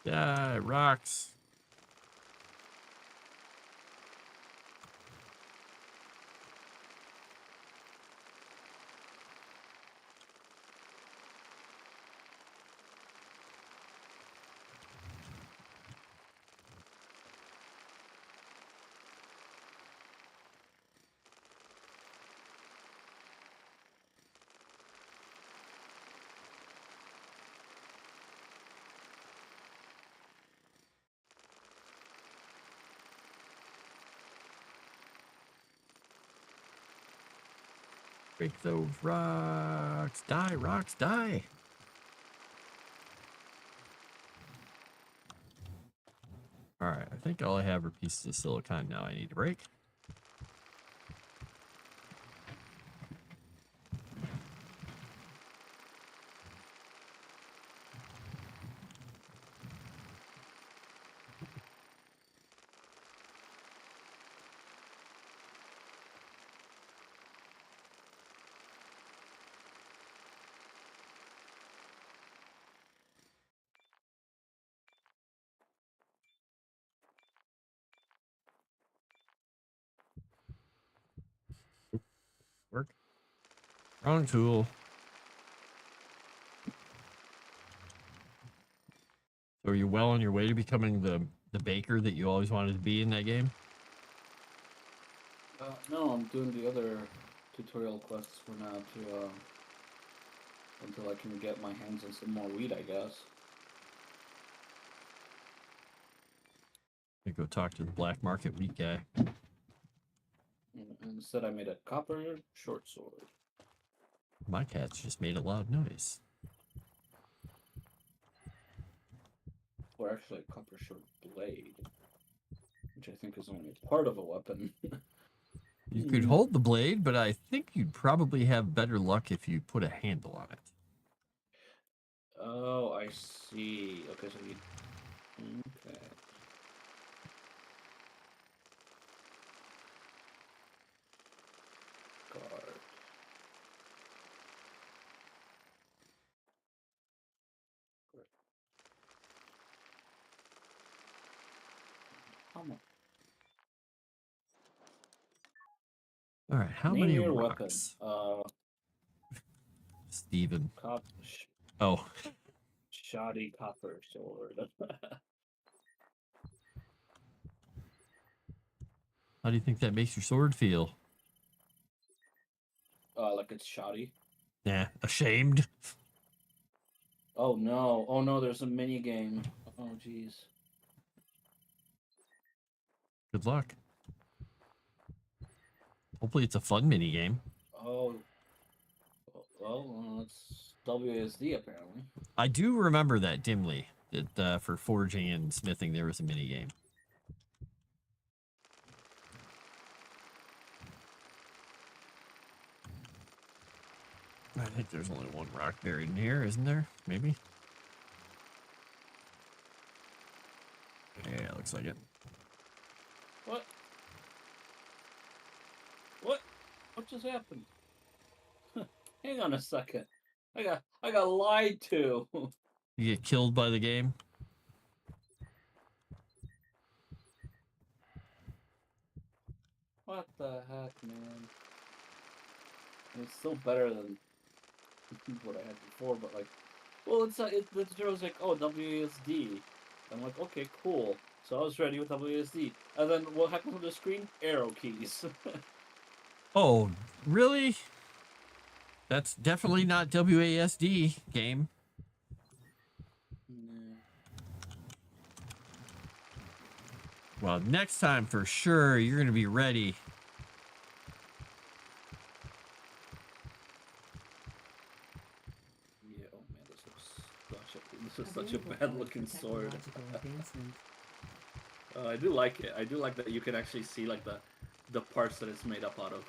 Yeah, it rocks. Break those rocks. Die, rocks, die. All right, I think all I have are pieces of silicon now I need to break. Work. Wrong tool. So are you well on your way to becoming the baker that you always wanted to be in that game? No, I'm doing the other tutorial quests for now to until I can get my hands on some more weed, I guess. I go talk to the black market wheat guy. And instead, I made a copper short sword. My cat's just made a loud noise. Or actually, a copper short blade, which I think is only part of a weapon. You could hold the blade, but I think you'd probably have better luck if you put a handle on it. Oh, I see. Okay, so you. Okay. Guard. How All right, how Name many your rocks? weapon. Steven. Cop. Oh, Shoddy copper sword. how do you think that makes your sword feel? Like it's shoddy. Nah, ashamed. Oh no! Oh no! There's a mini game. Oh jeez. Good luck. Hopefully it's a fun mini game. Oh. Well, it's WASD apparently. I do remember that dimly. That for forging and smithing there was a mini game. I think there's only one rock buried in here, isn't there? Maybe. Yeah, looks like it. What? What? What just happened? Hang on a second. I got lied to. You get killed by the game. What the heck, man? It's still better than what I had before, but like, well, the tutorial's like, oh, WASD. I'm like, okay, cool. So I was ready with WASD, and then what happens on the screen? Arrow keys. Oh, really? That's definitely not WASD game. Nah. Well, next time for sure, you're going to be ready. Yeah, oh man, this is such a bad looking sword. I do like it. I do like that you can actually see like the parts that it's made up out of.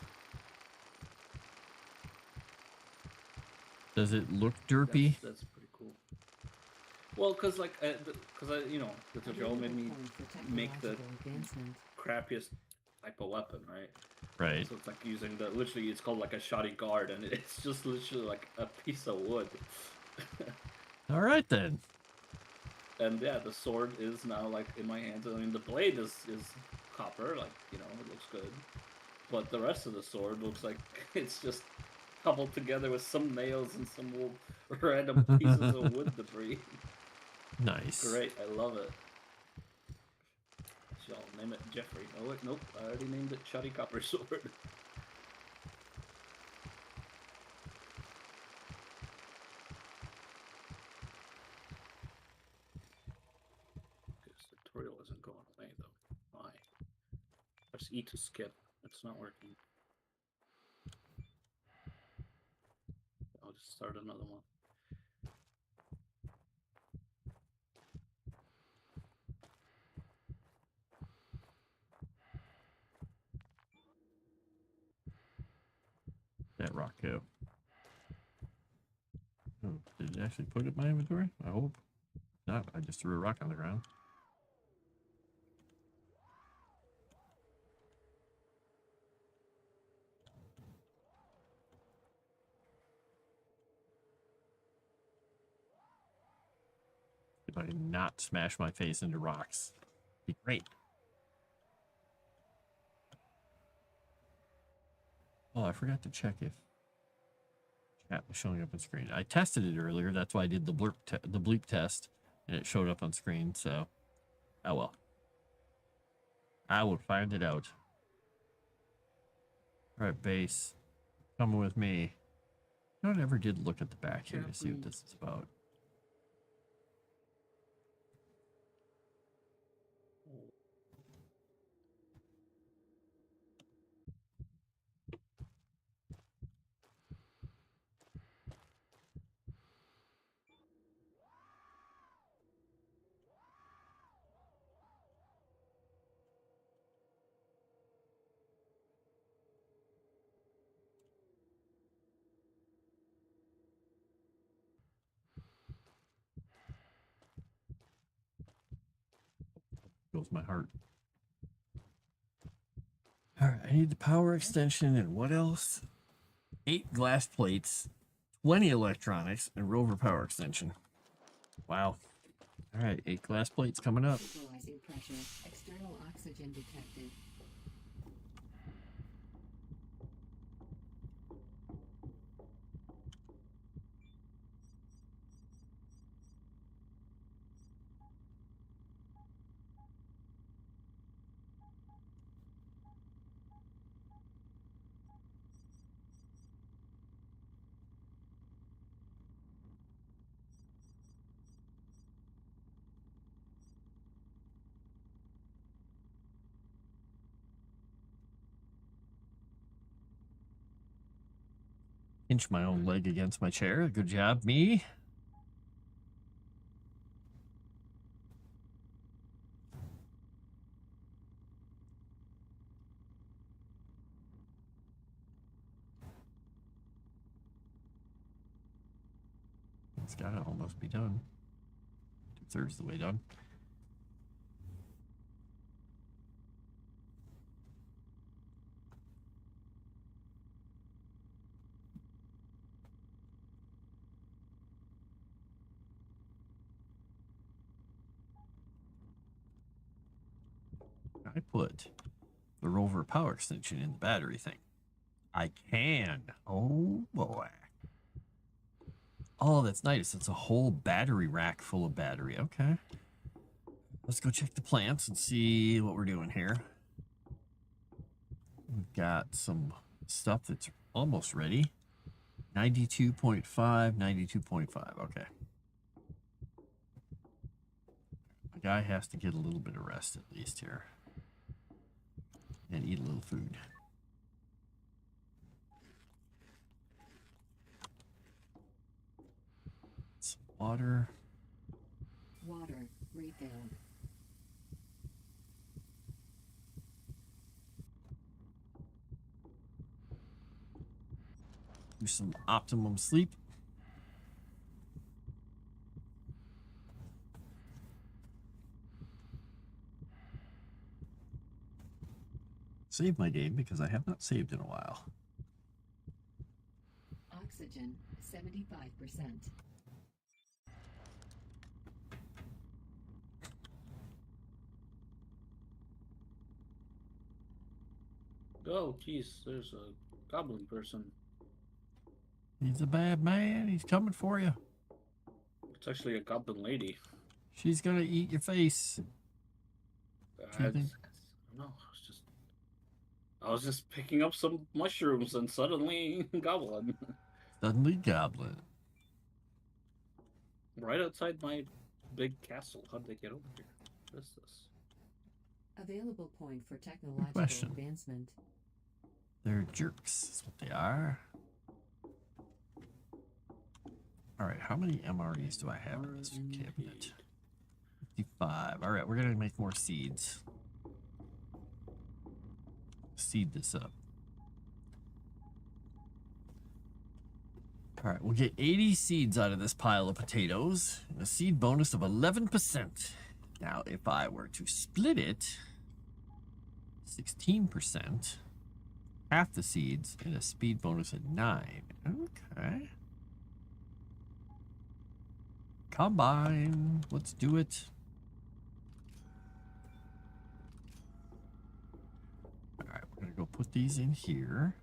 Does it look derpy? That's pretty cool. Well, cause like, cause I, the tutorial made me make the crappiest type of weapon, right? Right. So it's like using literally, it's called like a shoddy guard, and it's just literally like a piece of wood. All right then. And yeah, the sword is now like in my hands. I mean, the blade is copper, like you know, it looks good. But the rest of the sword looks like it's just cobbled together with some nails and some random pieces of wood debris. Nice. Great, I love it. So I'll name it Jeffrey. Oh wait, nope, I already named it Shoddy Copper Sword. Okay, this tutorial isn't going away though. Why? Press E to skip. It's not working. I'll just start another one. That rock go. Oh, did it actually put it in my inventory? I hope not. I just threw a rock on the ground. If I did not smash my face into rocks, it'd be great. Oh, I forgot to check if chat was showing up on screen. I tested it earlier. That's why I did the bleep test, and it showed up on screen. So, oh well. I will find it out. All right, base, coming with me. No one ever did look at the back here to see what this is about. Goes my heart. All right, I need the power extension and what else? 8 glass plates, 20 electronics, and rover power extension. Wow. All right, 8 glass plates coming up. Equalizing pressure. External oxygen detected. Pinch my own leg against my chair. Good job, me. It's gotta almost be done. 2/3 the way done. I put the rover power extension in the battery thing. I can. Oh boy. Oh, that's nice. It's a whole battery rack full of battery. Okay. Let's go check the plants and see what we're doing here. We've got some stuff that's almost ready. 92.5, 92.5. Okay. The guy has to get a little bit of rest at least here. And eat a little food. Some water. Water refilled. Do some optimum sleep. Save my game because I have not saved in a while. Oxygen 75%. Oh, jeez, there's a goblin person. He's a bad man. He's coming for you. It's actually a goblin lady. She's gonna eat your face. Do you think? I don't know. I was just picking up some mushrooms and suddenly goblin. Suddenly goblin. Right outside my big castle. How'd they get over here? What is this? Available point for technological question. advancement. They're jerks, is what they are. Alright, how many MREs do I have in this cabinet? 55. Alright, we're gonna make more seeds. Seed this up. Alright, we'll get 80 seeds out of this pile of potatoes. And a seed bonus of 11%. Now, if I were to split it, 16%, half the seeds, and a speed bonus of 9. Okay. Combine. Let's do it. Alright, we're gonna go put these in here.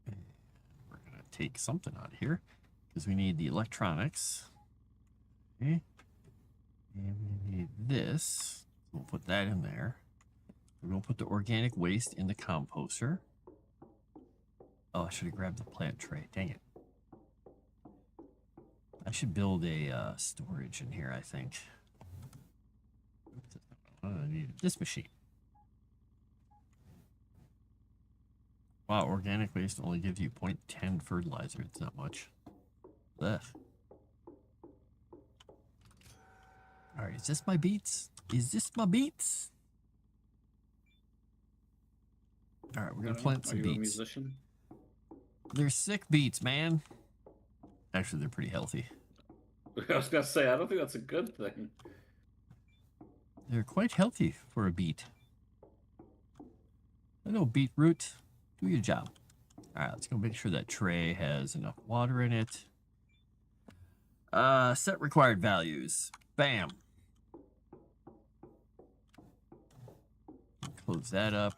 And we're gonna take something out of here because we need the electronics. Okay. And we need this. We'll put that in there. We're gonna put the organic waste in the composter. Oh, I should have grabbed the plant tray. Dang it. I should build a storage in here, I think. I need this machine. Wow, organic waste only gives you 0.10 fertilizer. It's not much. Ugh. Alright, is this my beets? Is this my beets? Alright, we're gonna plant some Are you beets. a musician? They're sick beets, man. Actually, they're pretty healthy. I was gonna say, I don't think that's a good thing. They're quite healthy for a beet. I know, beetroot. Do your job. Alright, let's go make sure that tray has enough water in it. Set required values. Bam. Close that up.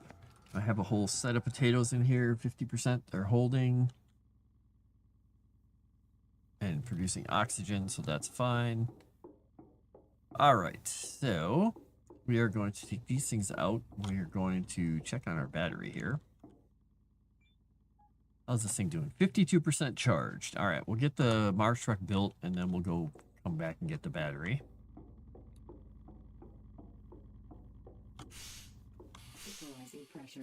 I have a whole set of potatoes in here. 50% they're holding. And producing oxygen, so that's fine. Alright, so we are going to take these things out. We are going to check on our battery here. How's this thing doing? 52% charged. Alright, we'll get the Mars truck built and then we'll go come back and get the battery. Equalizing pressure.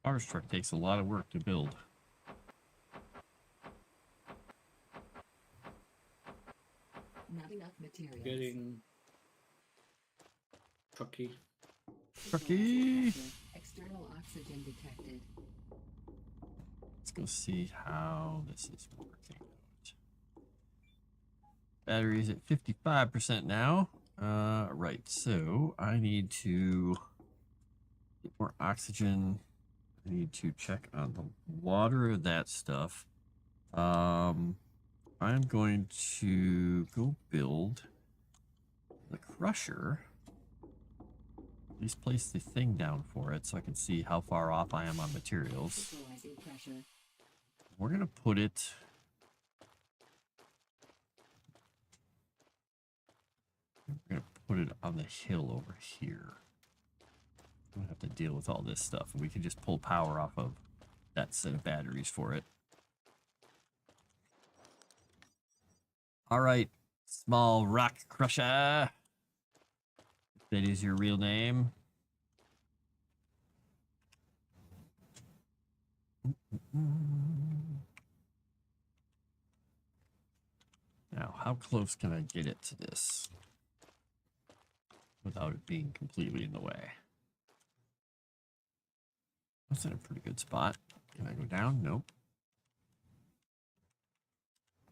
Mars truck takes a lot of work to build. Not enough materials. Getting trucky. Trucky! External oxygen detected. Let's go see how this is working out. Battery's at 55% now. Right, so I need to get more oxygen. I need to check on the water, that stuff. I'm going to go build the crusher. At least place the thing down for it so I can see how far off I am on materials. Equalizing pressure. We're gonna put it. We're gonna put it on the hill over here. We don't have to deal with all this stuff. We can just pull power off of that set of batteries for it. All right, small rock crusher. If that is your real name. Now, how close can I get it to this without it being completely in the way? That's in a pretty good spot. Can I go down? Nope.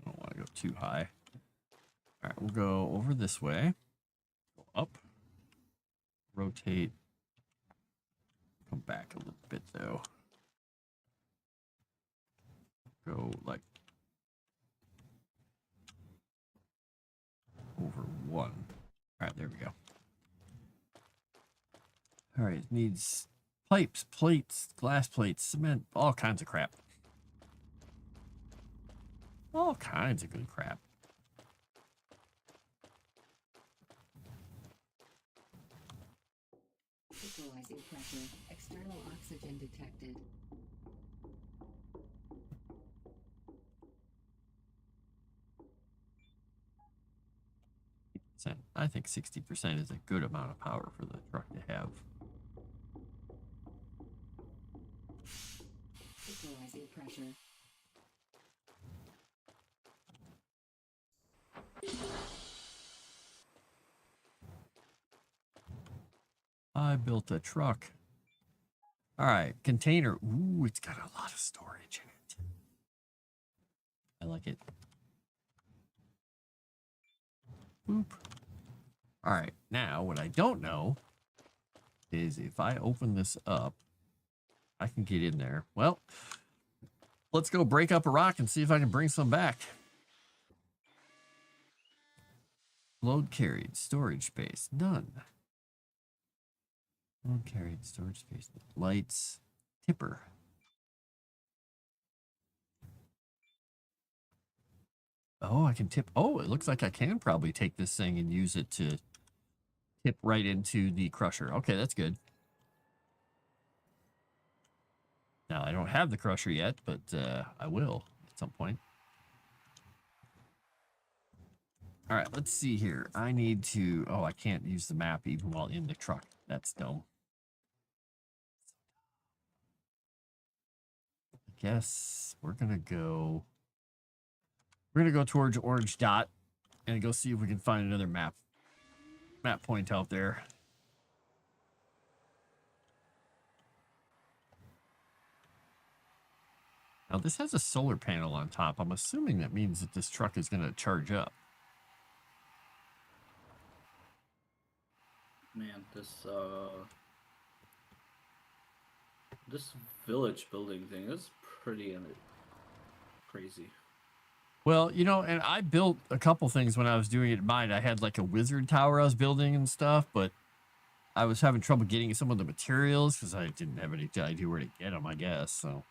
I don't want to go too high. All right, we'll go over this way. Go up. Rotate. Come back a little bit, though. Go, like, over one. All right, there we go. All right, it needs pipes, plates, glass plates, cement, all kinds of crap. All kinds of good crap. Equalizing pressure. External oxygen detected. I think 60% is a good amount of power for the truck to have. Equalizing pressure. I built a truck. All right, container. Ooh, it's got a lot of storage in it. I like it. Boop. All right, now what I don't know is if I open this up, I can get in there. Well, let's go break up a rock and see if I can bring some back. Load carried, storage space, none. Load carried, storage space, lights, tipper. Oh, I can tip. Oh, it looks like I can probably take this thing and use it to tip right into the crusher. Okay, that's good. Now, I don't have the crusher yet, but I will at some point. All right, let's see here. I need to... Oh, I can't use the map even while in the truck. That's dumb. I guess we're going to go... We're going to go towards Orange Dot and go see if we can find another map point out there. Now, this has a solar panel on top. I'm assuming that means that this truck is going to charge up. Man, this village building thing is pretty crazy. Well, you know, and I built a couple things when I was doing it in mine. I had like a wizard tower I was building and stuff, but I was having trouble getting some of the materials because I didn't have any idea where to get them, I guess. So,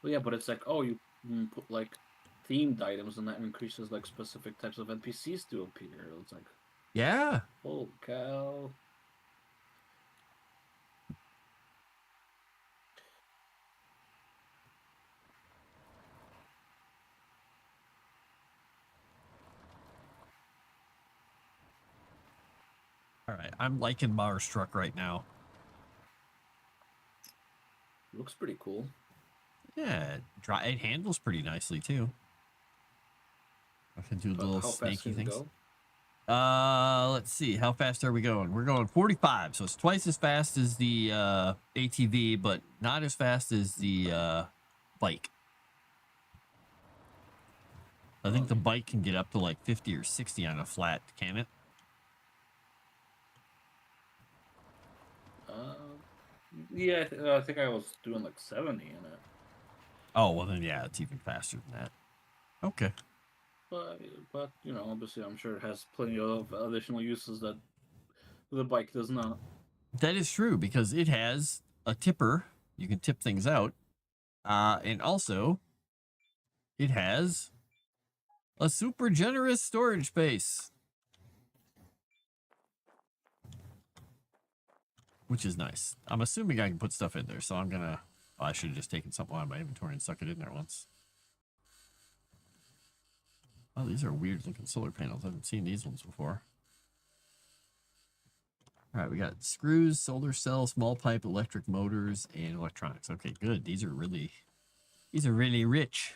Well, yeah, but it's like, oh, you put like themed items, and that increases like specific types of NPCs to appear. It's like, yeah. oh cow. All right. I'm liking Mars truck right now. Looks pretty cool. Yeah. It handles pretty nicely, too. I can do little How fast snaky can it things. go? Let's see. How fast are we going? We're going 45, so it's twice as fast as the ATV, but not as fast as the bike. I think the bike can get up to like 50 or 60 on a flat, can it? Yeah, I think I was doing like 70 in it. Oh, well then, yeah, it's even faster than that. Okay. But you know, obviously, I'm sure it has plenty of additional uses that the bike does not. That is true, because it has a tipper. You can tip things out. And also, it has a super generous storage space, which is nice. I'm assuming I can put stuff in there, so I'm gonna... Oh, I should have just taken something out of my inventory and stuck it in there once. Oh, these are weird looking solar panels. I haven't seen these ones before. All right, we got screws, solar cell, small pipe, electric motors, and electronics. Okay, good. These are really rich,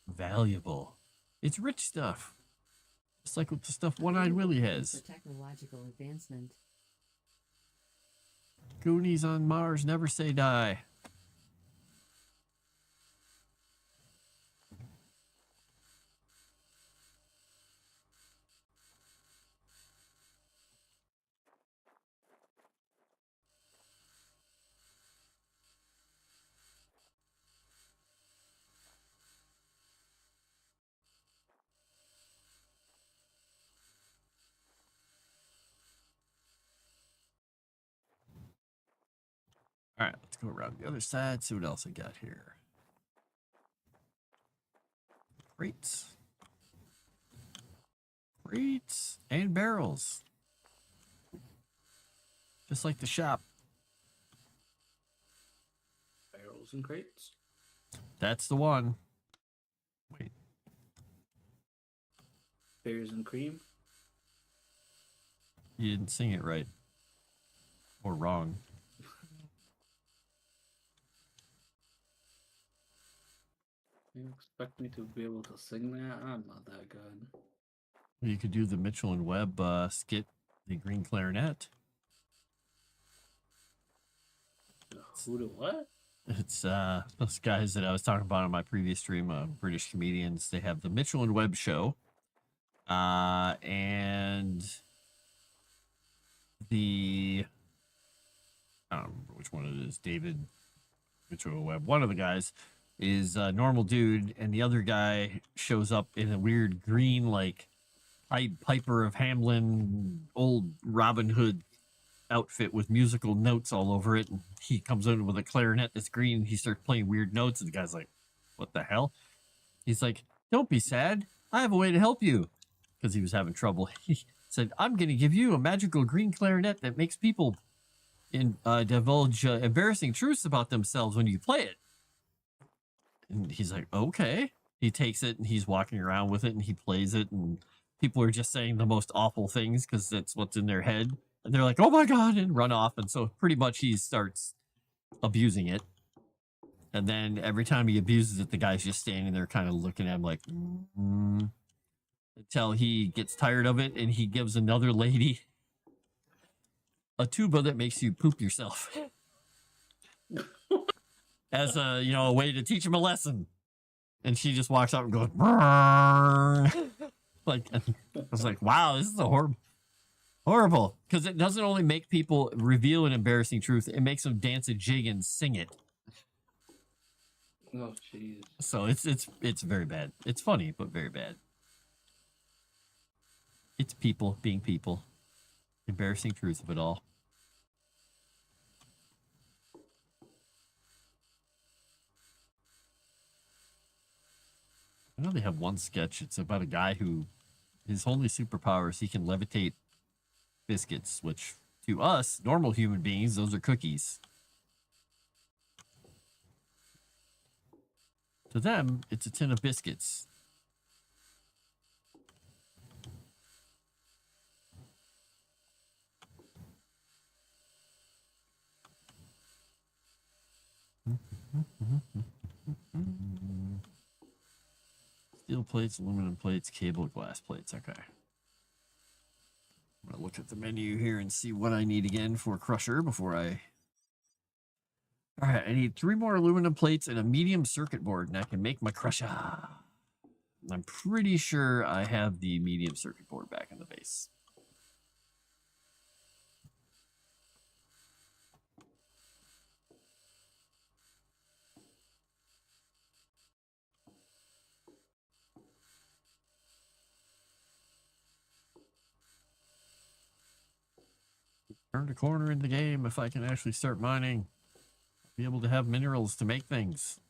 valuable. It's rich stuff. Just like with the stuff One-Eyed Willie For has. technological advancement. Goonies on Mars never say die. All right, let's go around the other side, see what else I got here. Crates. Crates and barrels. Just like the shop. Barrels and crates. That's the one. Wait. Beers and cream. You didn't sing it right. Or wrong. You expect me to be able to sing that? I'm not that good. You could do the Mitchell and Webb skit, the green clarinet. Who to what? It's those guys that I was talking about on my previous stream, British comedians. They have the Mitchell and Webb show. And the I don't remember which one it is, David Mitchell and Webb. One of the guys is a normal dude, and the other guy shows up in a weird green, like Piper of Hamelin, old Robin Hood outfit with musical notes all over it. And he comes in with a clarinet that's green. And he starts playing weird notes, and the guy's like, "What the hell?" He's like, "Don't be sad. I have a way to help you," because he was having trouble. He said, "I'm going to give you a magical green clarinet that makes people divulge embarrassing truths about themselves when you play it." And he's like, "Okay." He takes it and he's walking around with it and he plays it, and people are just saying the most awful things because that's what's in their head. And they're like, "Oh my God," and run off. And so pretty much he starts abusing it. And then every time he abuses it, the guy's just standing there kind of looking at him like, until he gets tired of it and he gives another lady a tuba that makes you poop yourself as a way to teach him a lesson. And she just walks out and goes, "Brrrr." Like, I was like, wow, this is a horrible, because it doesn't only make people reveal an embarrassing truth, it makes them dance a jig and sing it. Oh, jeez. So it's very bad. It's funny, but very bad. It's people being people. Embarrassing truth of it all. I know they have one sketch. It's about a guy who, his only superpower is he can levitate biscuits, which to us, normal human beings, those are cookies. To them, it's a tin of biscuits. Steel plates, aluminum plates, cable, glass plates. Okay. I'm going to look at the menu here and see what I need again for Crusher before I... All right, I need 3 more aluminum plates and a medium circuit board, and I can make my Crusher. I'm pretty sure I have the medium circuit board back in the base. Turned a corner in the game. If I can actually start mining, be able to have minerals to make things.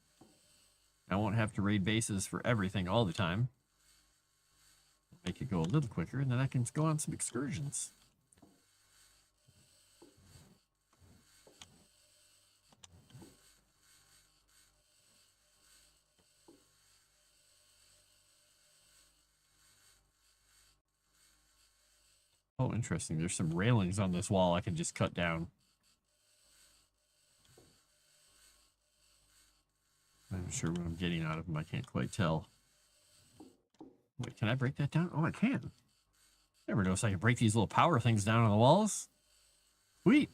I won't have to raid bases for everything all the time. Make it go a little quicker, and then I can go on some excursions. Oh, interesting. There's some railings on this wall I can just cut down. I'm not sure what I'm getting out of them. I can't quite tell. Wait, can I break that down? Oh, I can. Never noticed I can break these little power things down on the walls. Sweet.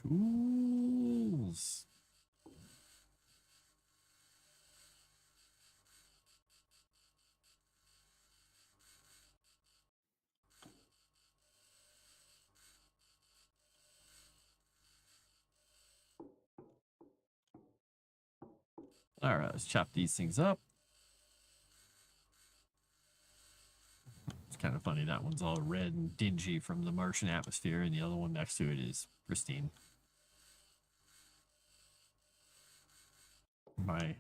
Tools. All right, let's chop these things up. It's kind of funny. That one's all red and dingy from the Martian atmosphere, and the other one next to it is pristine. My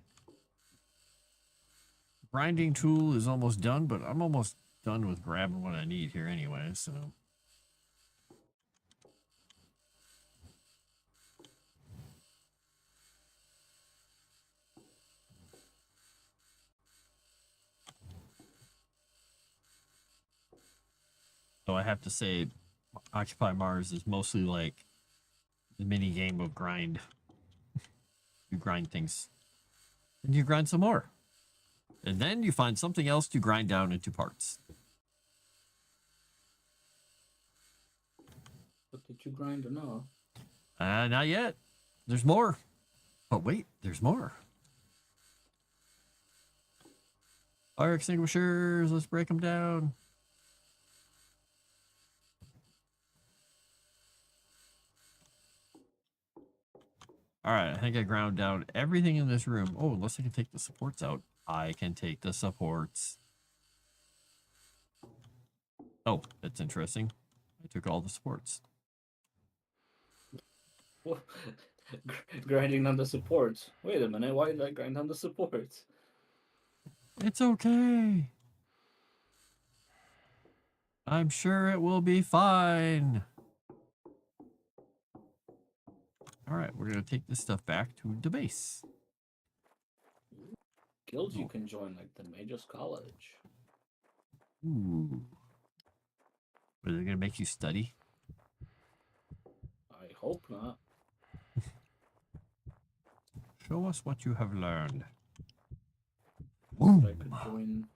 grinding tool is almost done, but I'm almost done with grabbing what I need here anyway, so. So I have to say, Occupy Mars is mostly like the mini game of grind. You grind things, and you grind some more, and then you find something else to grind down into parts. But did you grind or no? Not yet. There's more. But wait, there's more. Fire extinguishers. Let's break them down. All right, I think I ground down everything in this room. Oh, unless I can take the supports out. I can take the supports. Oh, that's interesting. I took all the supports. What? Grinding on the supports. Wait a minute, why did I grind on the supports? It's okay. I'm sure it will be fine. All right, we're going to take this stuff back to the base. Guilds you can join, like the Magus College. Ooh. Are they going to make you study? I hope not. Show us what you have learned. I could join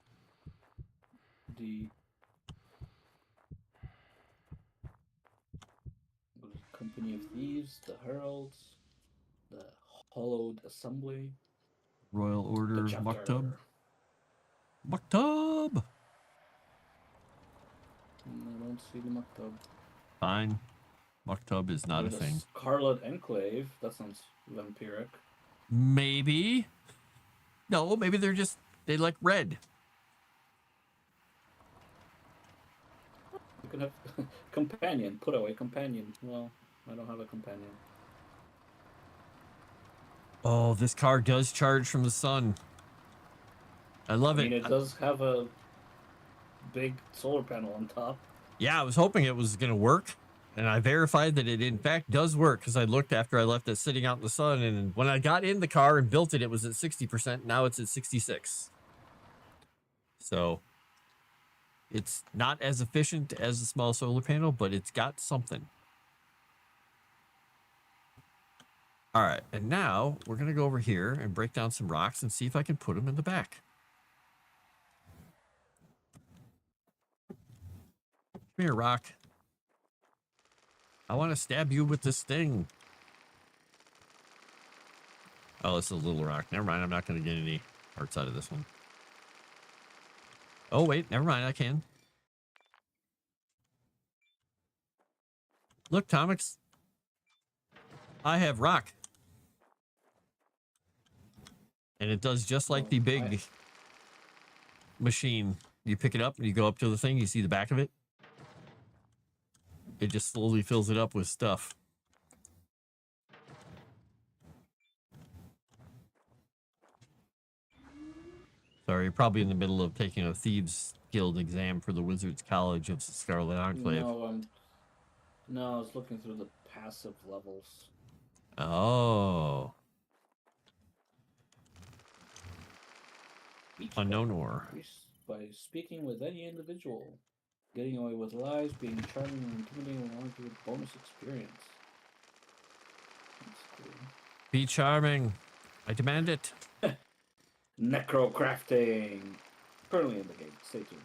the Company of Thieves, the Heralds, the Hollowed Assembly, Royal Order the of chapter. Maktub. Maktub! I don't see the Maktub. Fine. Maktub is not a There's thing. Scarlet Enclave. That sounds vampiric. Maybe. No, maybe they like red. You can have companion. Put away companion. Well, I don't have a companion. Oh, this car does charge from the sun. I love I mean, it. it does have a big solar panel on top. Yeah, I was hoping it was going to work. And I verified that it in fact does work because I looked after I left it sitting out in the sun. And when I got in the car and built it, it was at 60%. Now it's at 66. So it's not as efficient as the small solar panel, but it's got something. All right. And now we're going to go over here and break down some rocks and see if I can put them in the back. Come here, rock. I want to stab you with this thing. Oh, this is a little rock. Never mind. I'm not going to get any parts out of this one. Oh, wait. Never mind. I can. Look, Tomix. I have rock. And it does just like the big machine. You pick it up and you go up to the thing. You see the back of it. It just slowly fills it up with stuff. Sorry, you're probably in the middle of taking a Thieves Guild exam for the Wizards College of the Scarlet Enclave. No, I was looking through the passive levels. Oh. Unknown ore. By speaking with any individual, getting away with lies, being charming or intimidating will warrant you with bonus experience. Be charming. I demand it. Necrocrafting. Currently in the game. Stay tuned.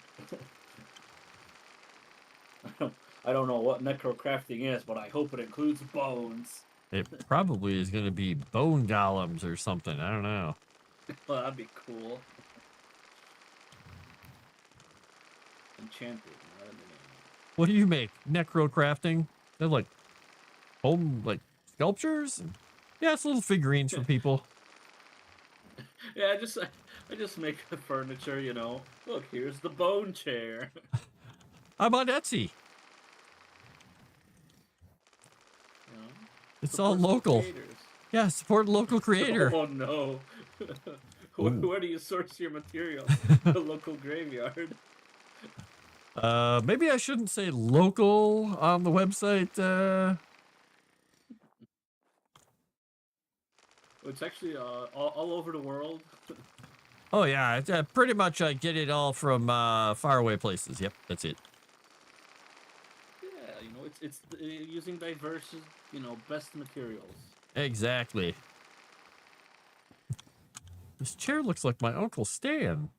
I don't know what necrocrafting is, but I hope it includes bones. It probably is going to be bone golems or something. I don't know. Well, that'd be cool. Enchanted. What do you make? Necrocrafting? They're like home, like sculptures? Yeah, it's little figurines for people. Yeah, I just make the furniture, you know. Look, here's the bone chair. I'm on Etsy. You know? It's all Support local. creators. Yeah, support local creator. Oh no. Where do you source your material? The local graveyard. Maybe I shouldn't say local on the website. It's actually all over the world. Oh yeah, pretty much I get it all from faraway places. Yep, that's it. Yeah, you know, it's using diverse, you know, best materials. Exactly. This chair looks like my Uncle Stan.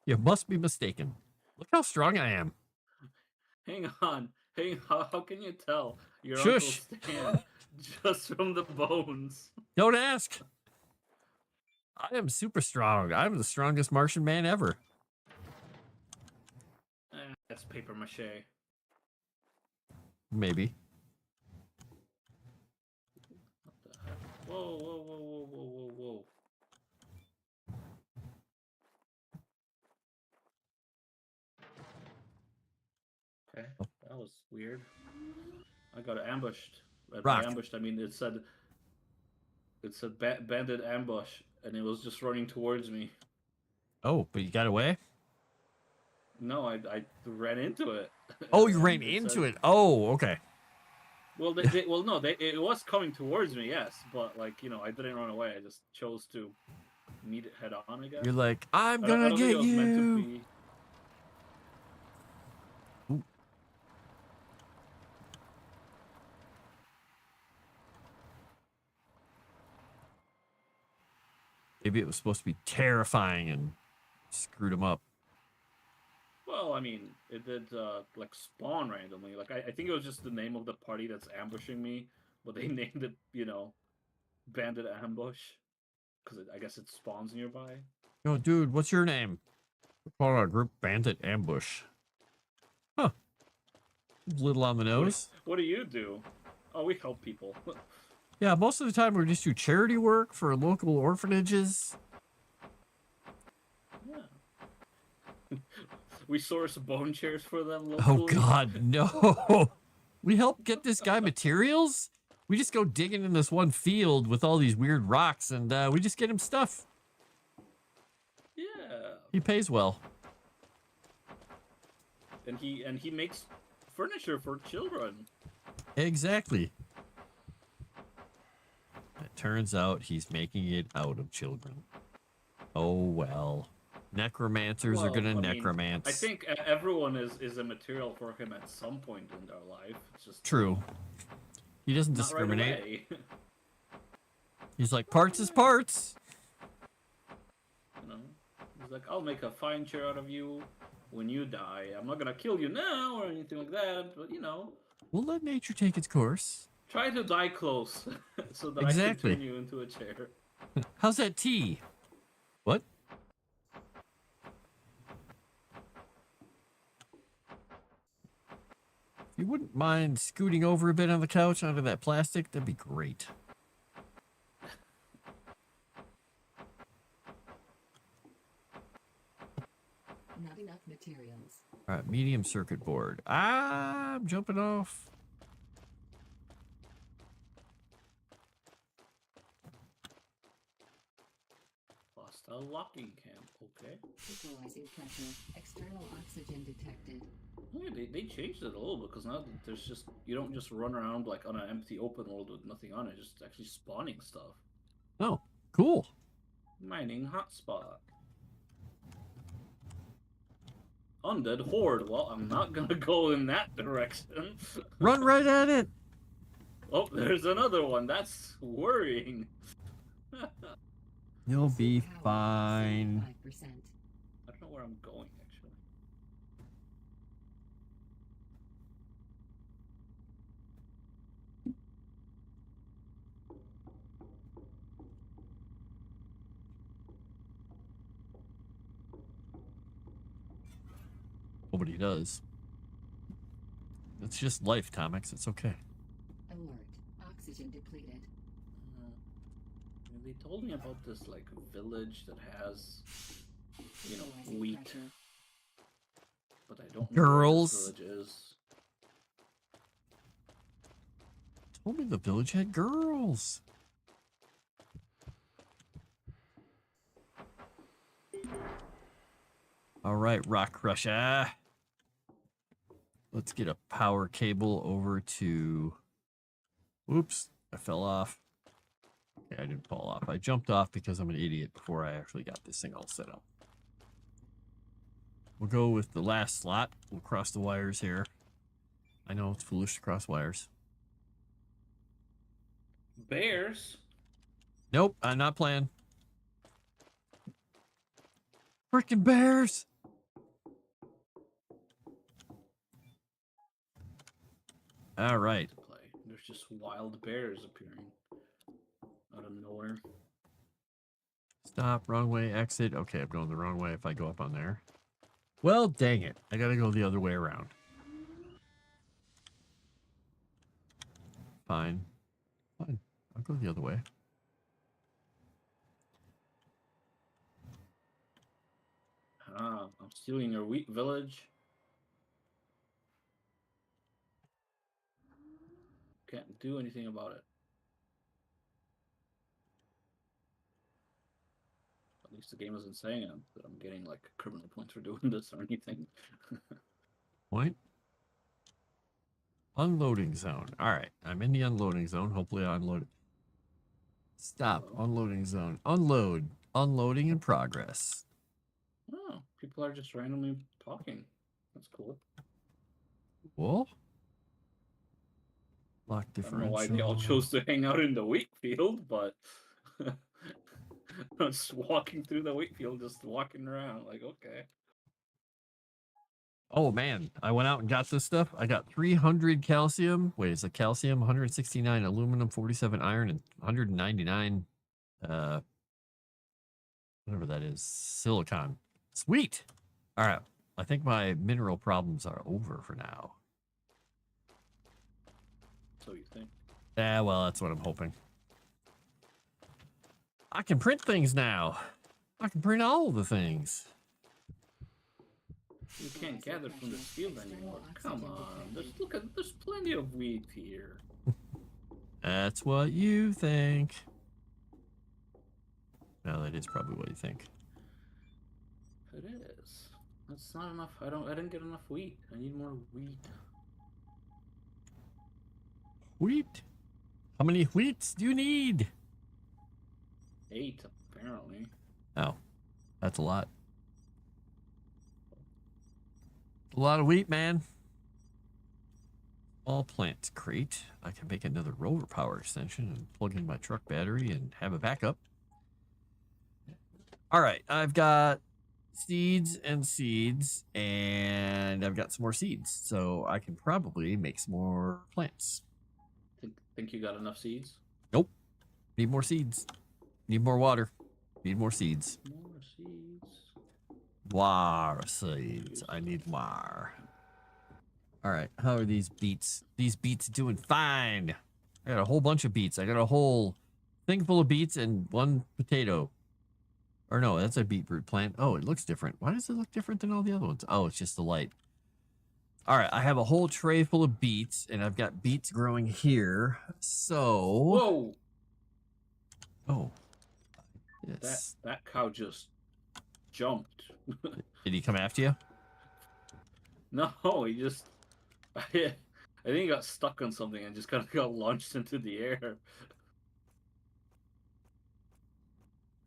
You must be mistaken. Look how strong I am. Hang on. How can you tell your Shush. Uncle Stan just from the bones? Don't ask. I am super strong. I'm the strongest Martian man ever. That's paper mache. Maybe. What the heck? Whoa. Okay, that was weird. I got ambushed. By Rock. ambushed, I mean it said bandit ambush, and it was just running towards me. Oh, but you got away? No, I ran into it. Oh, you ran And it into said- it. Oh, okay. Well, it was coming towards me, yes, but like you know, I didn't run away. I just chose to meet it head on. I guess. You're like, I'm I don't gonna think it get was meant to you. be. Ooh. Maybe it was supposed to be terrifying and screwed him up. Well, I mean, it did like spawn randomly. Like I think it was just the name of the party that's ambushing me, but they named it, you know, Bandit Ambush, because I guess it spawns nearby. Yo, dude, what's your name? We're calling our group Bandit Ambush. Huh. A little on the nose. What do you do? Oh, we help people. Yeah, most of the time we just do charity work for local orphanages. Yeah. We source bone chairs for them Oh locally. God, no. We help get this guy materials. We just go digging in this one field with all these weird rocks and we just get him stuff. Yeah. He pays well. And he makes furniture for children. Exactly. It turns out he's making it out of children. Oh well. Necromancers are Well, gonna I mean, necromance. I think everyone is a material for him at some point in their life. It's just True. He doesn't not right discriminate. away. He's like, parts is parts. You know, he's like, I'll make a fine chair out of you when you die. I'm not gonna kill you now or anything like that, but you know, We'll let nature take its course. try to die close so that Exactly. I can turn you into a chair. How's that tea? What? If you wouldn't mind scooting over a bit on the couch onto that plastic, that'd be great. Not enough materials. All right, medium circuit board. I'm jumping off. Hostile locking camp. Okay. Equalizing pressure. External oxygen detected. Yeah, they changed it a little bit because now there's just you don't just run around like on an empty open world with nothing on it, just actually spawning stuff. Oh, cool. Mining hotspot. Undead horde. Well, I'm not gonna go in that direction. Run right at it. Oh, there's another one. That's worrying. You'll Pursuit be power, fine. 75%. I don't know where I'm going actually. Nobody does. It's just life, comics. It's okay. Alert. Oxygen depleted. Uh, they told me about this like village that has, you know, Equalizing wheat, pressure. but I don't know where Girls. this village is. Told me the village had girls. All right, Rock Crusher. Let's get a power cable over to... Oops, I fell off. Okay, I didn't fall off. I jumped off because I'm an idiot before I actually got this thing all set up. We'll go with the last slot. We'll cross the wires here. I know it's foolish to cross wires. Bears? Nope, I'm not playing. Freaking bears! All right. To play. There's just wild bears appearing out of nowhere. Stop, wrong way, exit. Okay, I'm going the wrong way if I go up on there. Well, dang it. I gotta go the other way around. Fine. Fine. I'll go the other way. Ah, I'm stealing your wheat village. Can't do anything about it. At least the game isn't saying that I'm getting like criminal points for doing this or anything. Point. Unloading zone. All right. I'm in the unloading zone. Hopefully I unload it. Stop. Uh-oh. Unloading zone. Unload. Unloading in progress. Oh, people are just randomly talking. That's cool. Whoa. Lock I don't know differential. why they all chose to hang out in the wheat field, but just walking through the wheat field, just walking around, like, okay. Oh man, I went out and got this stuff. I got 300 calcium. Wait, it's a calcium, 169 aluminum, 47 iron, and 199 whatever that is, silicon. Sweet. All right. I think my mineral problems are over for now. So you think? Yeah, well, that's what I'm hoping. I can print things now. I can print all the things. You can't gather from this field anymore. Come on, there's plenty of wheat here. That's what you think. Well, that is probably what you think. It is. That's not enough. I didn't get enough wheat. I need more wheat. Wheat? How many wheats do you need? 8, apparently. Oh, that's a lot. A lot of wheat, man. All plants crate. I can make another rover power extension and plug in my truck battery and have a backup. All right, I've got seeds, and I've got some more seeds, so I can probably make some more plants. Think you got enough seeds? Nope. Need more seeds. Need more water. Need more seeds. More seeds. More seeds. I need more. All right. How are these beets? These beets doing fine. I got a whole bunch of beets. I got a whole thing full of beets and one potato. Or no, that's a beetroot plant. Oh, it looks different. Why does it look different than all the other ones? Oh, it's just the light. All right. I have a whole tray full of beets, and I've got beets growing here. So. Whoa! Oh. Yes. That cow just jumped. Did he come after you? No, he just. I think he got stuck on something and just kind of got launched into the air.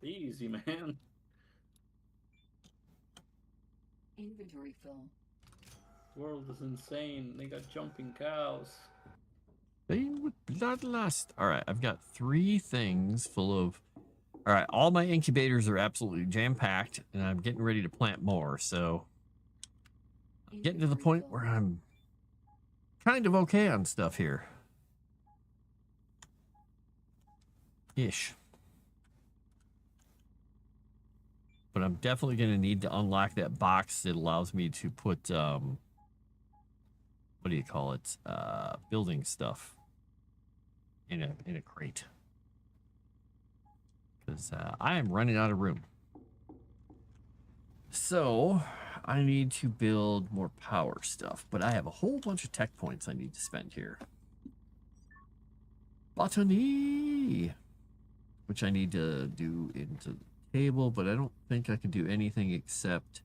Easy, man. Inventory full. World is insane. They got jumping cows. Stained with bloodlust. All right, I've got 3 things full of. All right, all my incubators are absolutely jam-packed, and I'm getting ready to plant more. So I'm getting to the point where I'm kind of okay on stuff here. Ish. But I'm definitely going to need to unlock that box that allows me to put, what do you call it? Building stuff in a crate. Because I am running out of room. So I need to build more power stuff, but I have a whole bunch of tech points I need to spend here. Botany, which I need to do into the table, but I don't think I can do anything except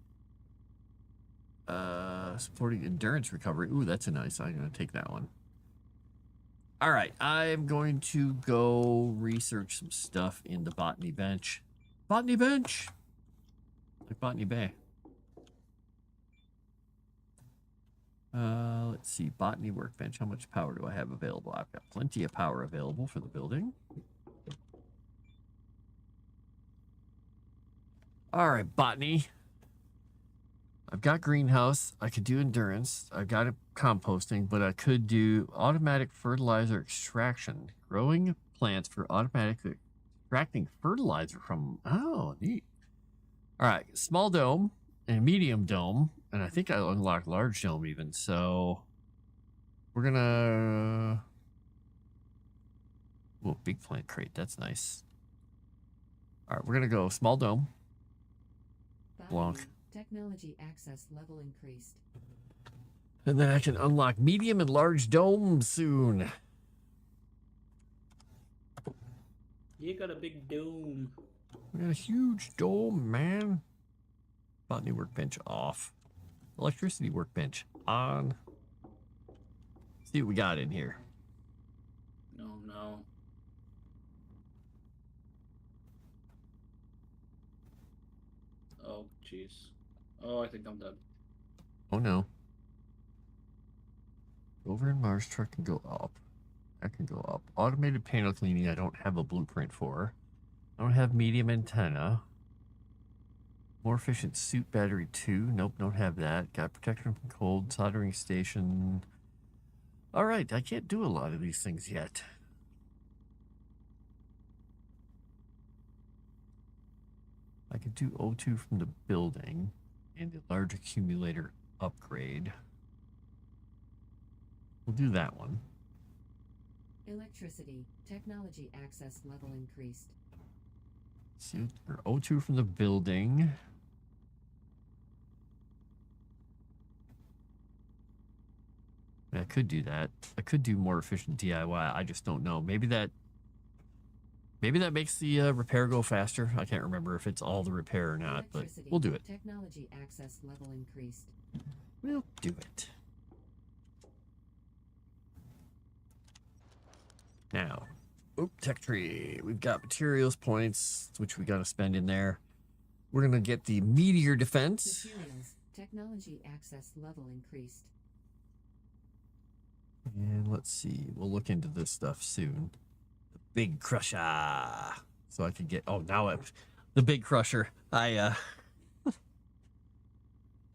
supporting endurance recovery. Ooh, that's a nice. I'm going to take that one. All right, I'm going to go research some stuff in the botany bench. Botany bench, like Botany Bay. Let's see, botany workbench. How much power do I have available? I've got plenty of power available for the building. All right, botany. I've got greenhouse. I could do endurance. I've got composting, but I could do automatic fertilizer extraction. Growing plants for automatically extracting fertilizer from. Oh, neat. All right, small dome and medium dome. And I think I unlocked large dome even. So we're going to. Oh, big plant crate. That's nice. All right, we're going to go small dome. Blanc. Technology access level increased. And then I can unlock medium and large domes soon. You got a big dome. We got a huge dome, man. Botany workbench off. Electricity workbench on. See what we got in here. No, no. Oh, jeez. Oh, I think I'm done. Oh no. Over in Mars truck can go up. That can go up. Automated panel cleaning I don't have a blueprint for. I don't have medium antenna. More efficient suit battery 2. Nope, don't have that. Got protection from cold. Soldering station. All right, I can't do a lot of these things yet. I could do O2 from the building and a large accumulator upgrade. We'll do that one. Electricity. Technology access level increased. See, or O2 from the building. I could do that. I could do more efficient DIY. I just don't know. Maybe that makes the repair go faster. I can't remember if it's all the repair or not, but we'll do it. Technology access level increased. We'll do it. Now, tech tree. We've got materials points, which we got to spend in there. We're going to get the meteor defense. Materials. Technology access level increased. And let's see. We'll look into this stuff soon. The big crusher. So I can get. Oh, now the big crusher.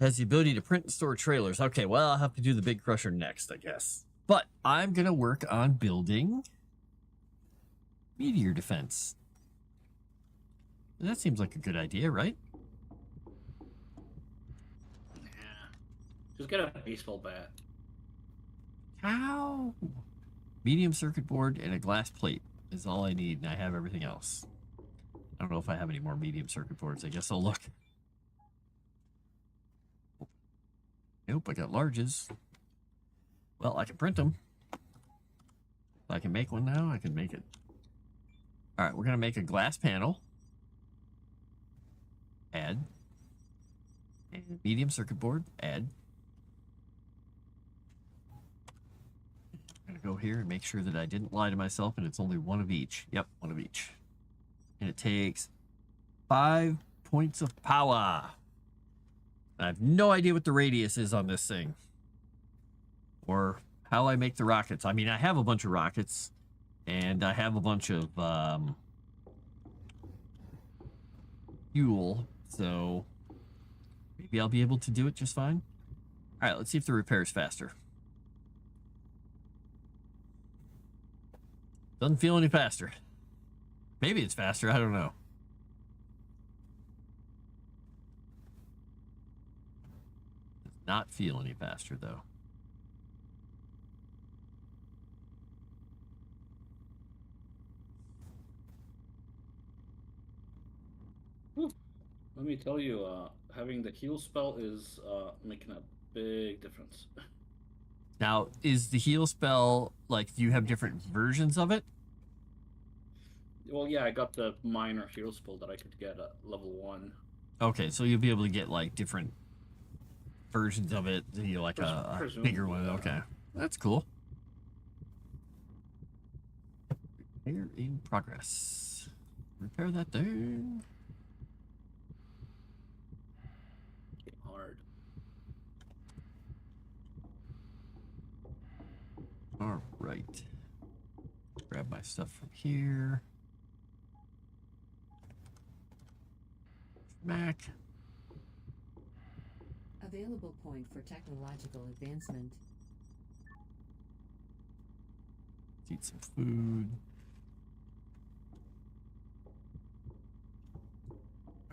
Has the ability to print and store trailers. Okay, well, I'll have to do the big crusher next, I guess. But I'm going to work on building meteor defense. That seems like a good idea, right? Yeah. Just get a baseball bat. How? Medium circuit board and a glass plate is all I need, and I have everything else. I don't know if I have any more medium circuit boards. I guess I'll look. Nope, I got larges. Well, I can print them. I can make one now. I can make it. All right, we're going to make a glass panel. Add. And medium circuit board. Add. I'm going to go here and make sure that I didn't lie to myself and it's only one of each. Yep, one of each. And it takes 5 points of power. I have no idea what the radius is on this thing. Or how I make the rockets. I mean, I have a bunch of rockets, and I have a bunch of fuel, so maybe I'll be able to do it just fine. All right, let's see if the repair's faster. Doesn't feel any faster. Maybe it's faster, I don't know. Does not feel any faster, though. Let me tell you, having the heal spell is making a big difference. Now, is the heal spell, like, do you have different versions of it? Well, yeah, I got the minor heal spell that I could get at level 1. Okay, so you'll be able to get, like, different versions of it, you know, like a bigger one. yeah. Okay, that's cool. Repair in progress. Repair that thing. Getting hard. All right. Grab my stuff from here. Mac. Available point for technological advancement. Let's eat some food.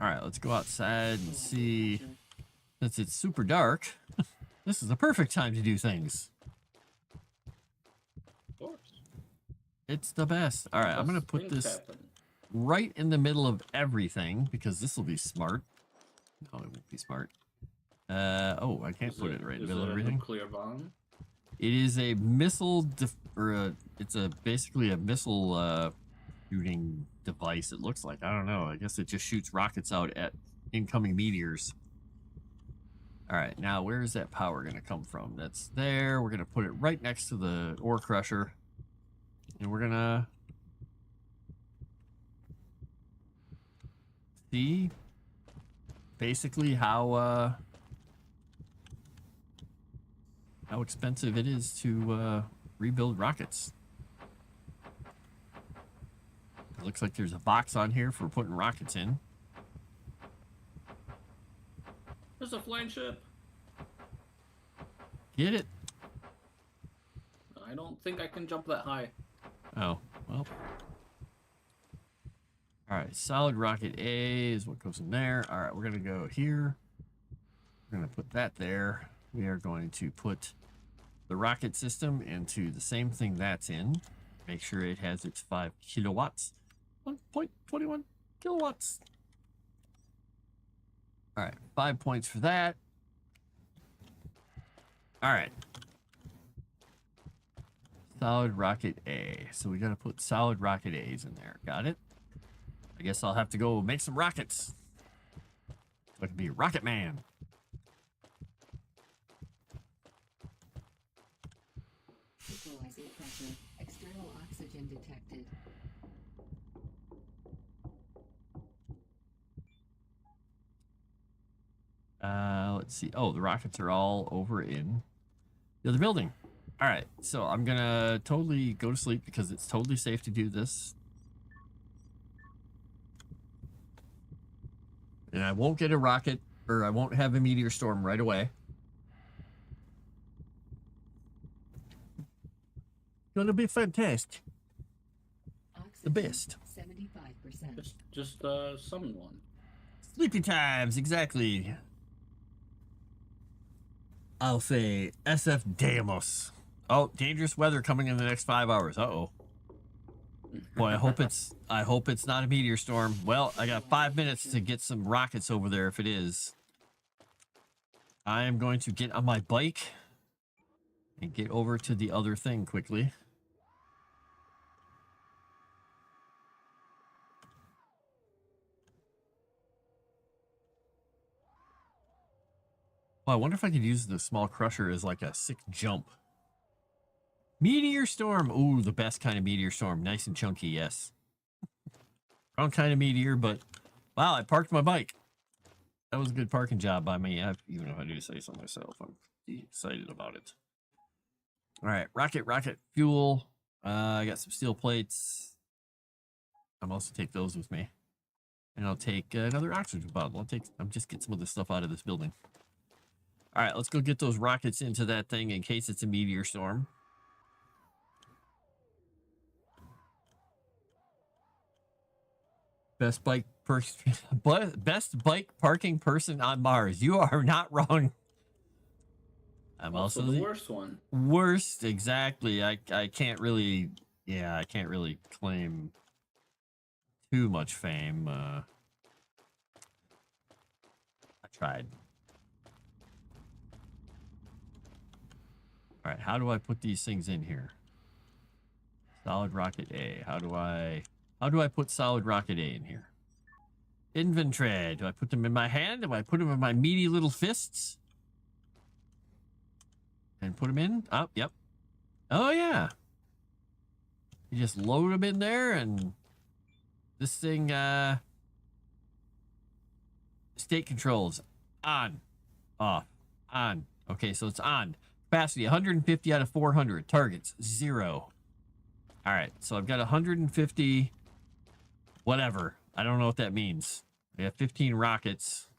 All right, let's go outside and see. Since it's super dark, this is the perfect time to do things. Of course. It's the best. All right, I'm going to put Things this happen. right in the middle of everything because this will be smart. No, it won't be smart. Oh, I can't Is put it right in the is middle of it a everything. nuclear bomb? It is a missile, it's basically a missile shooting device. It looks like, I don't know. I guess it just shoots rockets out at incoming meteors. All right, now where is that power going to come from? That's there. We're going to put it right next to the ore crusher, and we're going to see basically how expensive it is to rebuild rockets. It looks like there's a box on here for putting rockets in. There's a flying ship. Get it? I don't think I can jump that high. Oh, well. All right, solid rocket A is what goes in there. All right, we're going to go here. We're going to put that there. We are going to put the rocket system into the same thing that's in. Make sure it has its 5 kilowatts. 1.21 kilowatts. All right, 5 points for that. All right. Solid rocket A. So we got to put solid rocket A's in there. Got it? I guess I'll have to go make some rockets. So I can be a rocket man. Equalizing pressure. External oxygen detected. Let's see. Oh, the rockets are all over in the other building. All right, so I'm gonna totally go to sleep because it's totally safe to do this. And I won't get a rocket, or I won't have a meteor storm right away. Gonna be fantastic. The Oxygen, best. 75%. Just summon one. Sleepy times, exactly. I'll say SF Deimos. Oh, dangerous weather coming in the next 5 hours. Uh-oh. Boy, I hope it's not a meteor storm. Well, I got 5 minutes to get some rockets over there if it is. I am going to get on my bike and get over to the other thing quickly. Well, I wonder if I could use the small crusher as like a sick jump. Meteor storm. Ooh, the best kind of meteor storm. Nice and chunky, yes. Wrong kind of meteor, but wow, I parked my bike. That was a good parking job by me. Even if I do say so myself, I'm excited about it. All right, rocket fuel. I got some steel plates. I'm also take those with me, and I'll take another oxygen bottle. I'm just get some of the stuff out of this building. All right, let's go get those rockets into that thing in case it's a meteor storm. Best bike parking person on Mars. You are not wrong. I'm also the worst one. Worst, exactly. I can't really, I can't really claim too much fame. I tried. All right, how do I put these things in here? Solid rocket A. How do I put solid rocket A in here? Inventory. Do I put them in my hand? Do I put them in my meaty little fists? And put them in? Oh, yep. Oh, yeah. You just load them in there and this thing, state controls. On. Off. On. Okay, so it's on. Capacity 150 out of 400. Targets 0. All right, so I've got 150. Whatever. I don't know what that means. We have 15 rockets.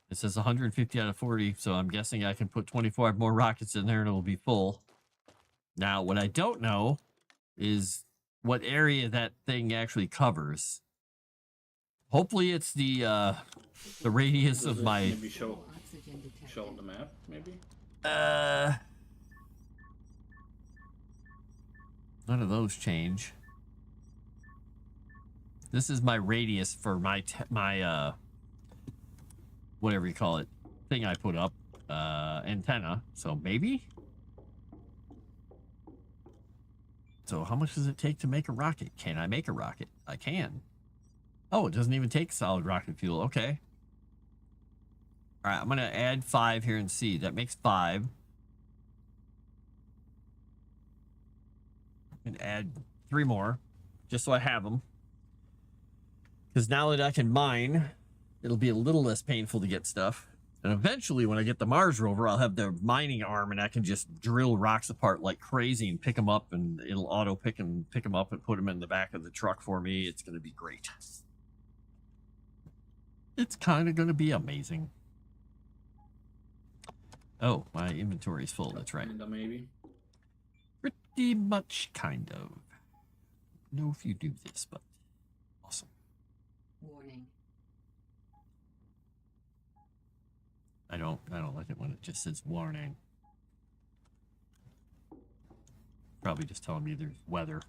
It says 150 out of 40, so I'm guessing I can put 25 more rockets in there and it'll be full. Now, what I don't know is what area that thing actually covers. Hopefully it's the radius of my... Maybe show the map, maybe? None of those change. This is my radius for my whatever you call it, thing I put up, antenna. So maybe. So how much does it take to make a rocket? Can I make a rocket? I can. Oh, it doesn't even take solid rocket fuel. Okay. All right, I'm gonna add 5 here and see. That makes 5. And add 3 more, just so I have them. Because now that I can mine, it'll be a little less painful to get stuff. And eventually, when I get the Mars rover, I'll have the mining arm, and I can just drill rocks apart like crazy and pick them up, and it'll auto pick them up and put them in the back of the truck for me. It's going to be great. It's kind of going to be amazing. Oh, my inventory is full. That's right. Maybe. Pretty much, kind of. I don't know if you do this, but awesome. Warning. I don't like it when it just says warning. Probably just telling me there's weather.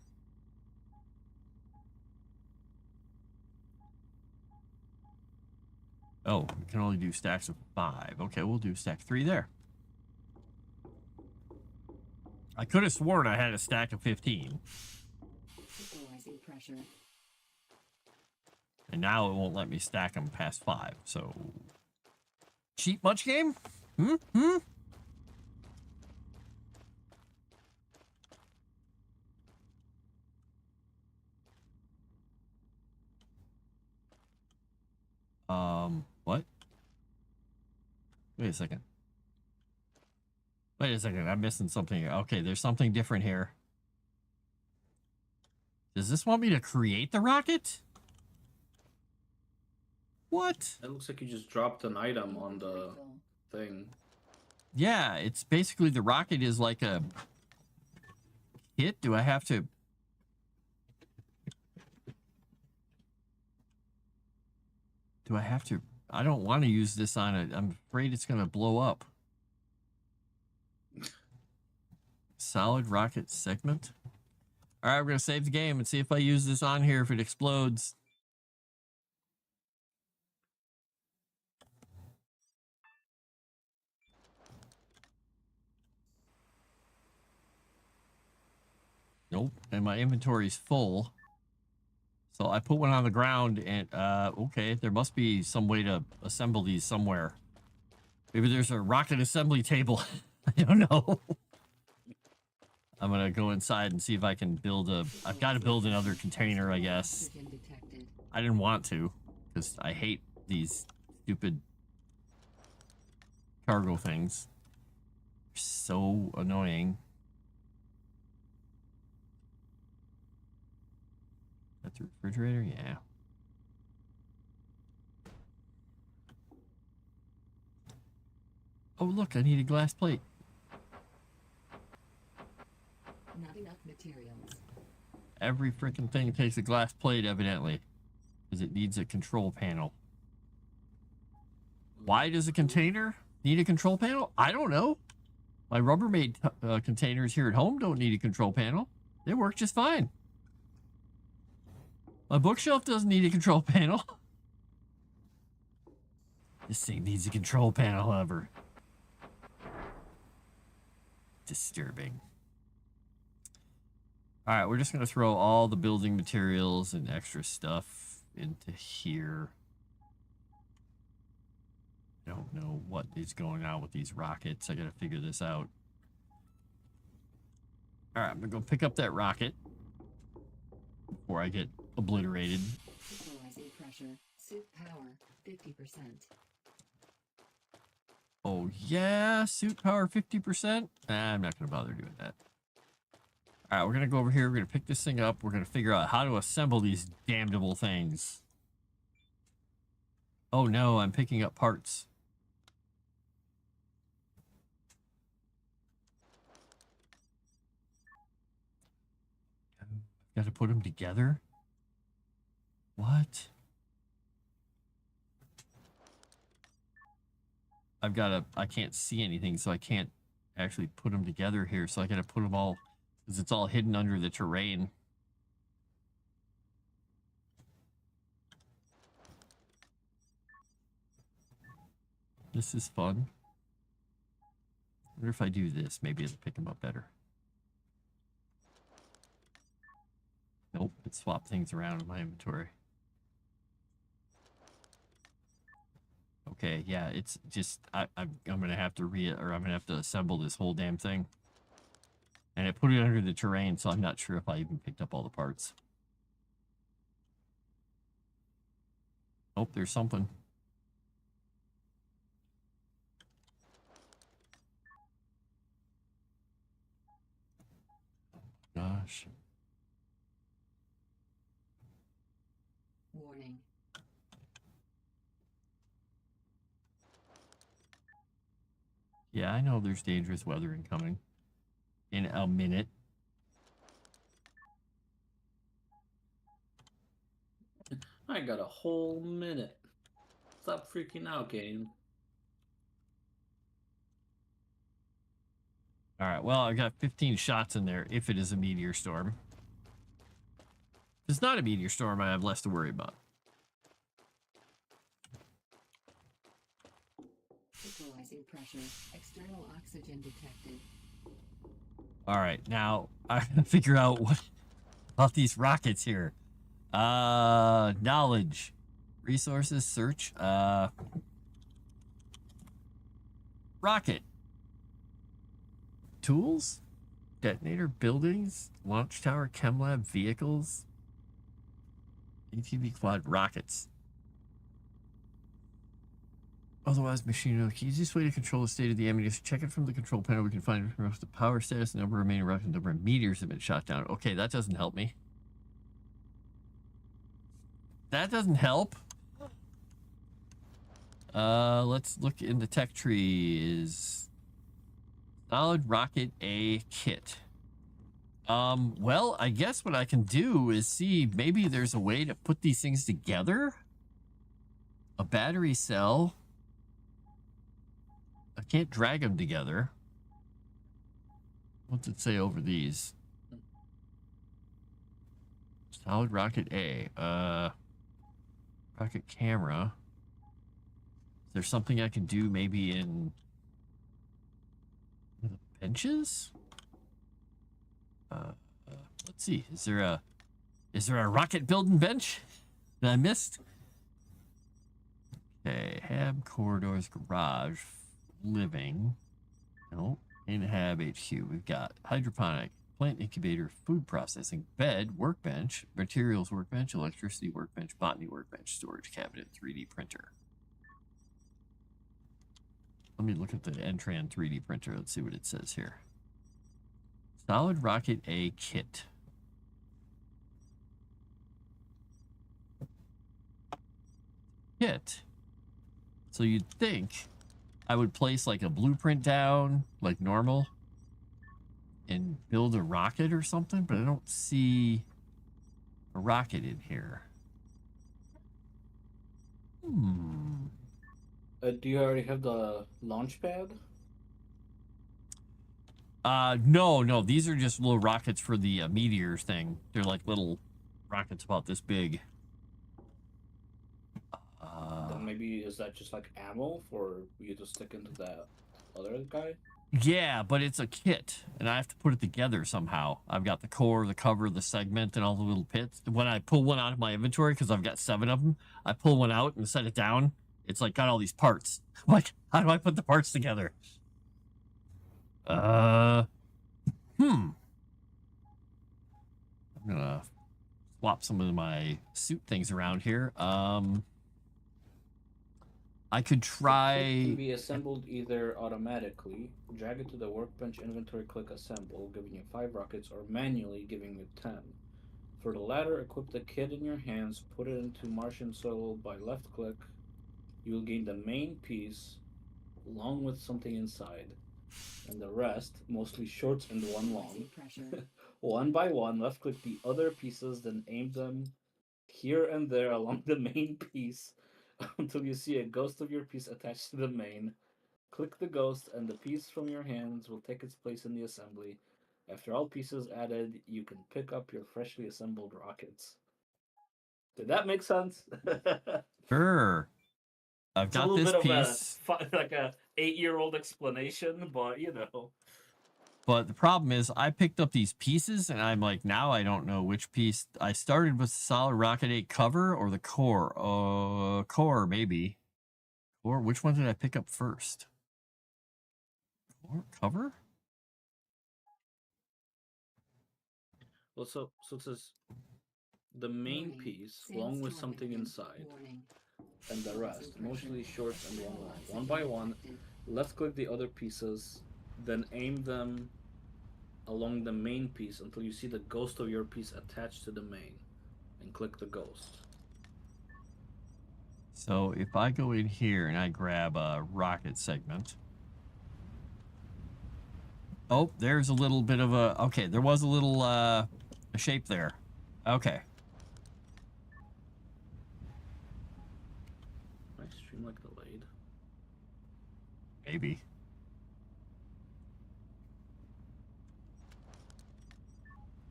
Oh, we can only do stacks of 5. Okay, we'll do stack 3 there. I could have sworn I had a stack of 15. Equalizing pressure. And now it won't let me stack them past 5, so... Cheat much, game? What? Wait a second. I'm missing something here. Okay, there's something different here. Does this want me to create the rocket? What? It looks like you just dropped an item on the thing. Yeah, it's basically the rocket is like a kit. Do I have to... I don't want to use this on it. I'm afraid it's going to blow up. Solid rocket segment. All right, we're going to save the game and see if I use this on here, if it explodes. Nope, and my inventory's full. So I put one on the ground and, okay, there must be some way to assemble these somewhere. Maybe there's a rocket assembly table. I don't know. I'm gonna go inside and see if I can build I've got to build another container, I guess. I didn't want to, because I hate these stupid cargo things. They're so annoying. Start the refrigerator, yeah. Oh, look, I need a glass plate. Not enough materials. Every freaking thing takes a glass plate, evidently, because it needs a control panel. Why does a container need a control panel? I don't know. My Rubbermaid containers here at home don't need a control panel. They work just fine. My bookshelf doesn't need a control panel. This thing needs a control panel, however. Disturbing. All right, we're just going to throw all the building materials and extra stuff into here. Don't know what is going on with these rockets. I got to figure this out. All right, I'm going to go pick up that rocket before I get obliterated. Equalizing pressure. Suit power 50%. Oh, yeah, suit power 50%. I'm not going to bother doing that. All right, we're going to go over here. We're going to pick this thing up. We're going to figure out how to assemble these damnable things. Oh, no, I'm picking up parts. Got to put them together? What? I can't see anything, so I can't actually put them together here. So I got to put them all, because it's all hidden under the terrain. This is fun. I wonder if I do this, maybe it'll pick them up better. Nope, it swapped things around in my inventory. Okay, yeah, it's just I'm gonna have to I'm gonna have to assemble this whole damn thing. And I put it under the terrain, so I'm not sure if I even picked up all the parts. Oh, there's something. Gosh. Warning. Yeah, I know there's dangerous weather incoming. In a minute. I got a whole minute. Stop freaking out, game. All right, well, I got 15 shots in there if it is a meteor storm. If it's not a meteor storm, I have less to worry about. Equalizing pressure. External oxygen detected. All right, now I gotta figure out what about these rockets here. Knowledge, resources, search, rocket, tools, detonator, buildings, launch tower, chem lab, vehicles, ATV quad, rockets. Otherwise, machine. The easiest way to control the state of the ammunition. Check it from the control panel. We can find the power status, the number of remaining rockets, the number of meteors have been shot down. Okay, that doesn't help me. That doesn't help. Let's look in the tech tree. Is solid rocket A kit. Well, I guess what I can do is see maybe there's a way to put these things together. A battery cell. I can't drag them together. What's it say over these? Solid rocket A. Rocket camera. Is there something I can do maybe in the benches? Let's see. Is there a rocket building bench that I missed? Okay, hab, corridors, garage, living. No, in hab HQ we've got hydroponic, plant incubator, food processing, bed, workbench, materials workbench, electricity workbench, botany workbench, storage cabinet, 3D printer. Let me look at the Entran 3D printer. Let's see what it says here. Solid rocket A kit. kit. So you'd think I would place like a blueprint down, like normal, and build a rocket or something, but I don't see a rocket in here. Do you already have the launch pad? No, these are just little rockets for the meteors thing. They're like little rockets about this big. Then maybe is that just like ammo for you to stick into that other guy? Yeah, but it's a kit, and I have to put it together somehow. I've got the core, the cover, the segment, and all the little pits. When I pull one out of my inventory, because I've got 7 of them, I pull one out and set it down. It's like got all these parts. Like, how do I put the parts together? I'm gonna swap some of my suit things around here. I could try. It can be assembled either automatically, drag it to the workbench inventory, click assemble, giving you 5 rockets, or manually giving you 10. For the latter, equip the kit in your hands, put it into Martian soil by left click. You will gain the main piece along with something inside, and the rest, mostly shorts and one long. Exit pressure. One by one, left click the other pieces, then aim them here and there along the main piece until you see a ghost of your piece attached to the main. Click the ghost, and the piece from your hands will take its place in the assembly. After all pieces added, you can pick up your freshly assembled rockets. Did that make sense? Sure. I've It's a got little this bit piece, of like a 8-year-old explanation, but you know. but the problem is I picked up these pieces, and I'm like, now I don't know which piece. I started with the solid Rocket 8 cover or the core. Core, maybe. Or which one did I pick up first? Core, cover? Well, so it says the main Warning. piece, along with something Sandstorm inside, Warning. and the rest, mostly shorts and one long. One by one, left click the other pieces, then aim them along the main piece until you see the ghost of your piece attached to the main, and click the ghost. So if I go in here and I grab a rocket segment. Oh, there's a little bit of a, okay, there was a little a shape there. Okay. My stream like delayed. Maybe.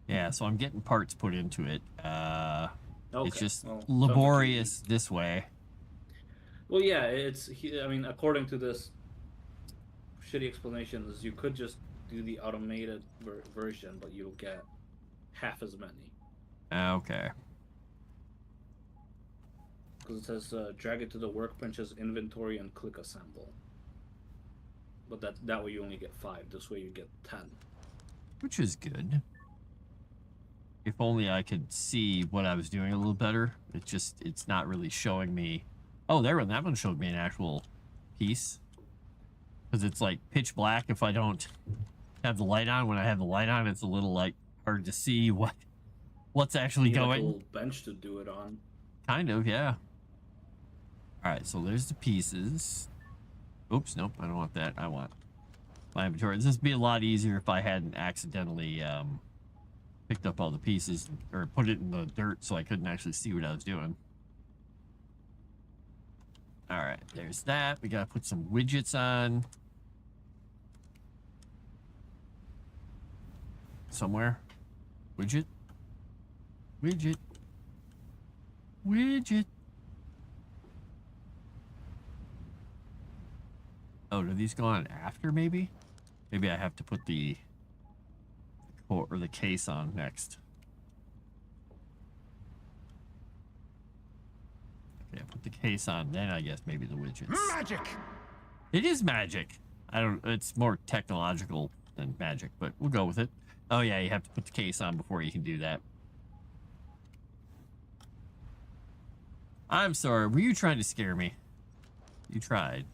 Yeah, so I'm getting parts put into it. Okay. It's just well, laborious this way. Well, yeah, I mean, according to this shitty explanations, you could just do the automated version, but you'll get half as many. Okay. Because it says drag it to the workbench's inventory and click assemble. But that way you only get 5. This way you get 10. Which is good. If only I could see what I was doing a little better. It's not really showing me. Oh, that one showed me an actual piece. Because it's like pitch black if I don't have the light on. When I have the light on, it's a little like hard to see what's actually You need, going. like, a little bench to do it on. Kind of, yeah. All right, so there's the pieces. Oops, nope, I don't want that. I want my inventory. This would be a lot easier if I hadn't accidentally picked up all the pieces or put it in the dirt so I couldn't actually see what I was doing. All right, there's that. We gotta put some widgets on somewhere. Widget. Oh, do these go on after, maybe? Maybe I have to put the core or the case on next. Okay, put the case on, then I guess maybe the widgets. Magic! It is magic. It's more technological than magic, but we'll go with it. Oh yeah, you have to put the case on before you can do that. I'm sorry, were you trying to scare me? You tried.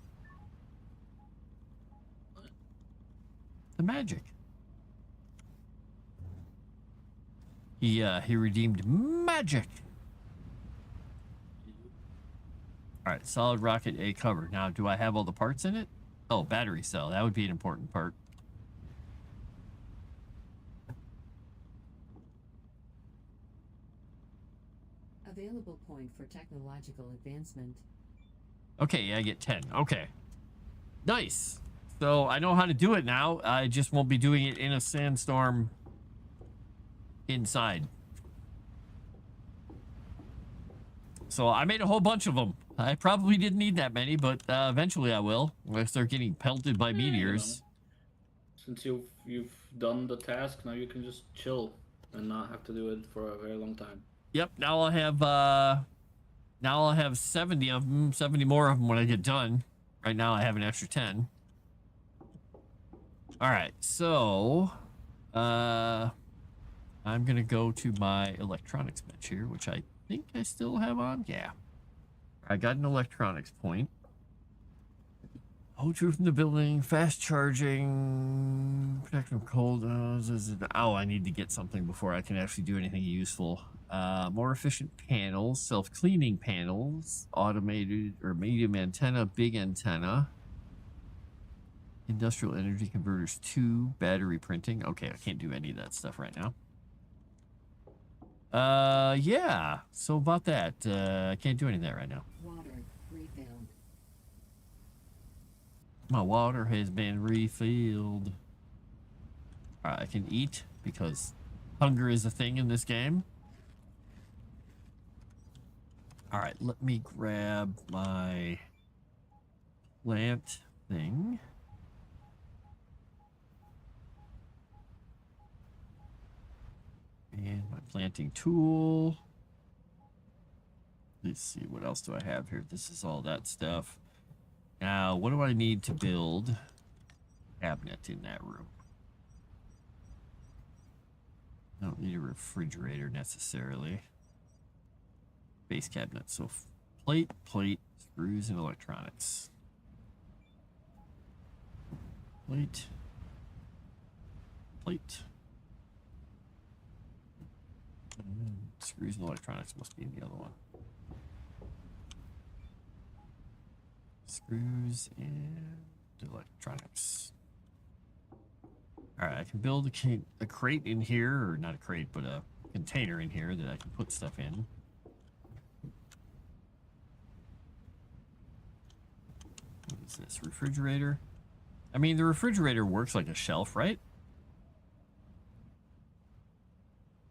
The magic. He redeemed magic. All right, solid rocket A cover. Now, do I have all the parts in it? Oh, battery cell. That would be an important part. Available point for technological advancement. Okay, yeah, I get 10. Okay. Nice. So I know how to do it now. I just won't be doing it in a sandstorm inside. So I made a whole bunch of them. I probably didn't need that many, but eventually I will. When I start getting pelted by meteors. Since you've done the task, now you can just chill and not have to do it for a very long time. Yep, now I'll have 70 of them, 70 more of them when I get done. Right now I have an extra 10. All right, so I'm gonna go to my electronics bench here, which I think I still have on. Yeah, I got an electronics point. Hold true from the building, fast charging, protective cold. Oh, I need to get something before I can actually do anything useful. More efficient panels, self-cleaning panels, automated or medium antenna, big antenna. Industrial energy converters 2, battery printing. Okay, I can't do any of that stuff right now. Yeah, so about that. I can't do any of that right now. Water refilled. My water has been refilled. All right, I can eat because hunger is a thing in this game. All right, let me grab my plant thing. And my planting tool. Let's see, what else do I have here? This is all that stuff. Now, what do I need to build a cabinet in that room? I don't need a refrigerator necessarily. Base cabinet. So plate, screws, and electronics. Plate. Screws and electronics must be in the other one. Screws and electronics. All right, I can build a crate in here, or not a crate, but a container in here that I can put stuff in. What is this? Refrigerator? I mean, the refrigerator works like a shelf, right?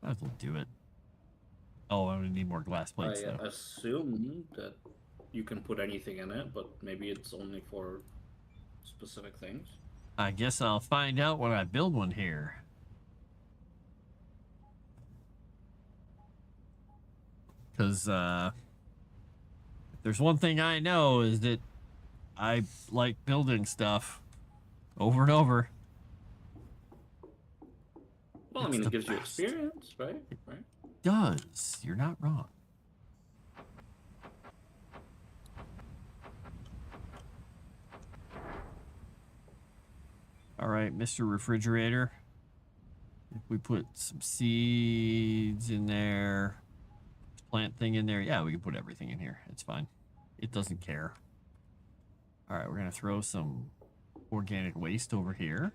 Might as well do it. Oh, I'm gonna need more glass plates, though. I assume that you can put anything in it, but maybe it's only for specific things. I guess I'll find out when I build one here. Because, if there's one thing I know is that I like building stuff over and over. Well, I mean, it gives you experience, right? Right? Does. You're not wrong. All right, Mr. Refrigerator. If we put some seeds in there, plant thing in there, yeah, we can put everything in here. It's fine. It doesn't care. All right, we're going to throw some organic waste over here.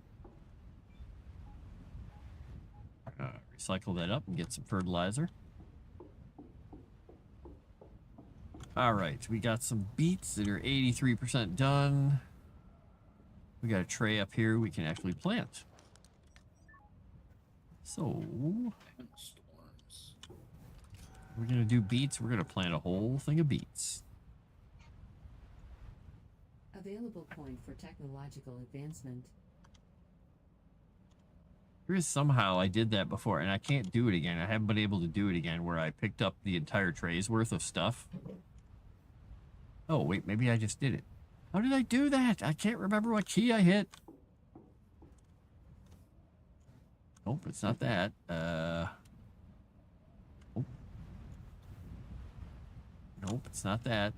Recycle that up and get some fertilizer. All right, we got some beets that are 83% done. We got a tray up here we can actually plant. So, Storms. we're going to do beets. We're going to plant a whole thing of beets. Available point for technological advancement. There is somehow I did that before, and I can't do it again. I haven't been able to do it again where I picked up the entire tray's worth of stuff. Oh, wait, maybe I just did it. How did I do that? I can't remember what key I hit. Nope, it's not that. Nope. Nope, it's not that.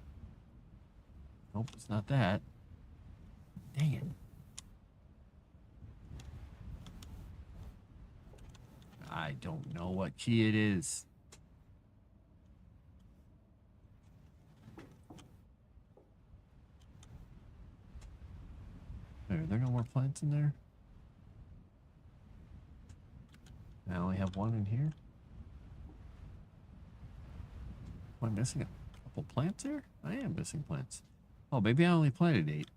Nope, it's not that. Dang it. I don't know what key it is. Are there no more plants in there? I only have one in here. Am I missing a couple plants here? I am missing plants. Oh, maybe I only planted 8.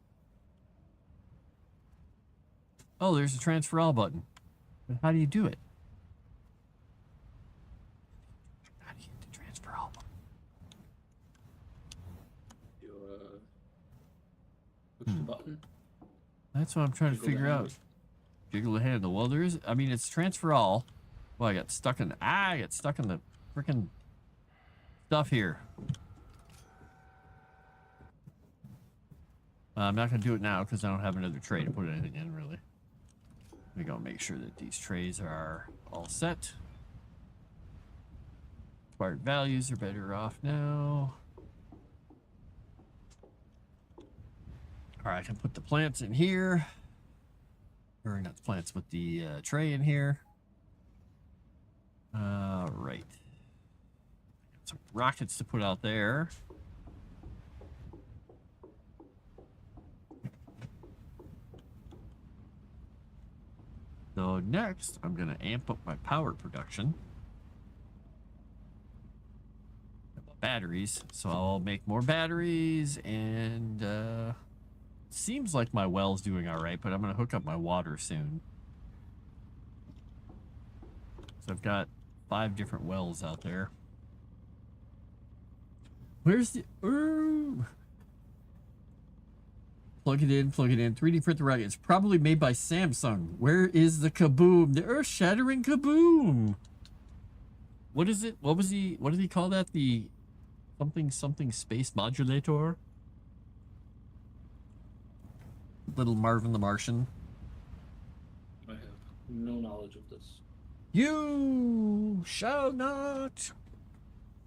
Oh, there's a transfer all button. But how do you do it? How do you hit the transfer all button? You push the button. That's what I'm trying to Jiggle the figure out. handle. Jiggle the handle. Well, there is. I mean, it's transfer all. Well, I got stuck in. I got stuck in the freaking stuff here. I'm not going to do it now because I don't have another tray to put anything in, really. We go make sure that these trays are all set. Required values are better off now. All right, I can put the plants in here. Or not the plants, but the tray in here. Right. Some rockets to put out there. So next, I'm going to amp up my power production. Batteries, so I'll make more batteries, and seems like my well's doing all right, but I'm going to hook up my water soon. So I've got 5 different wells out there. Where's the... Ooh. Plug it in, plug it in. 3D print the rocket. It's probably made by Samsung. Where is the kaboom? The earth-shattering kaboom! What is it? What did he call that? The something space modulator? Little Marvin the Martian. I have no knowledge of this. You shall not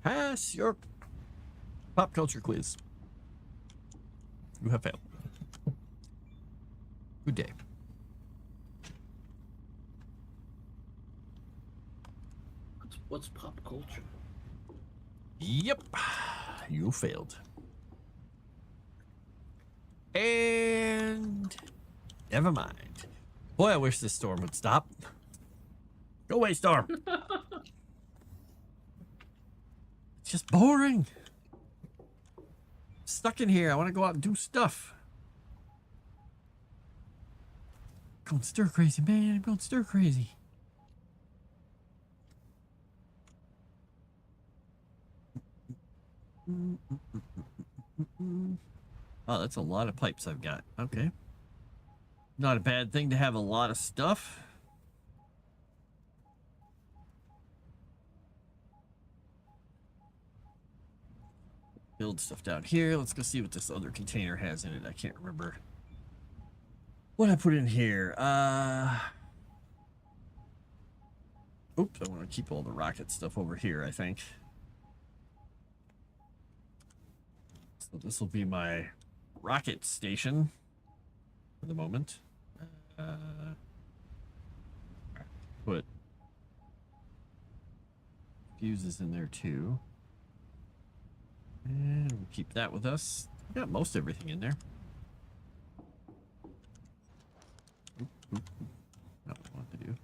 pass your pop culture quiz. You have failed. Good day. What's pop culture? Yep. You failed. And never mind. Boy, I wish this storm would stop. Go away, storm. It's just boring. Stuck in here. I want to go out and do stuff. Going stir crazy, man. I'm going stir crazy. Oh, that's a lot of pipes I've got. Okay. Not a bad thing to have a lot of stuff. Build stuff down here. Let's go see what this other container has in it. I can't remember what I put in here. Oops, I want to keep all the rocket stuff over here, I think. So this will be my rocket station for the moment. Put fuses in there too. And we'll keep that with us. Got most everything in there. Not what I want to do.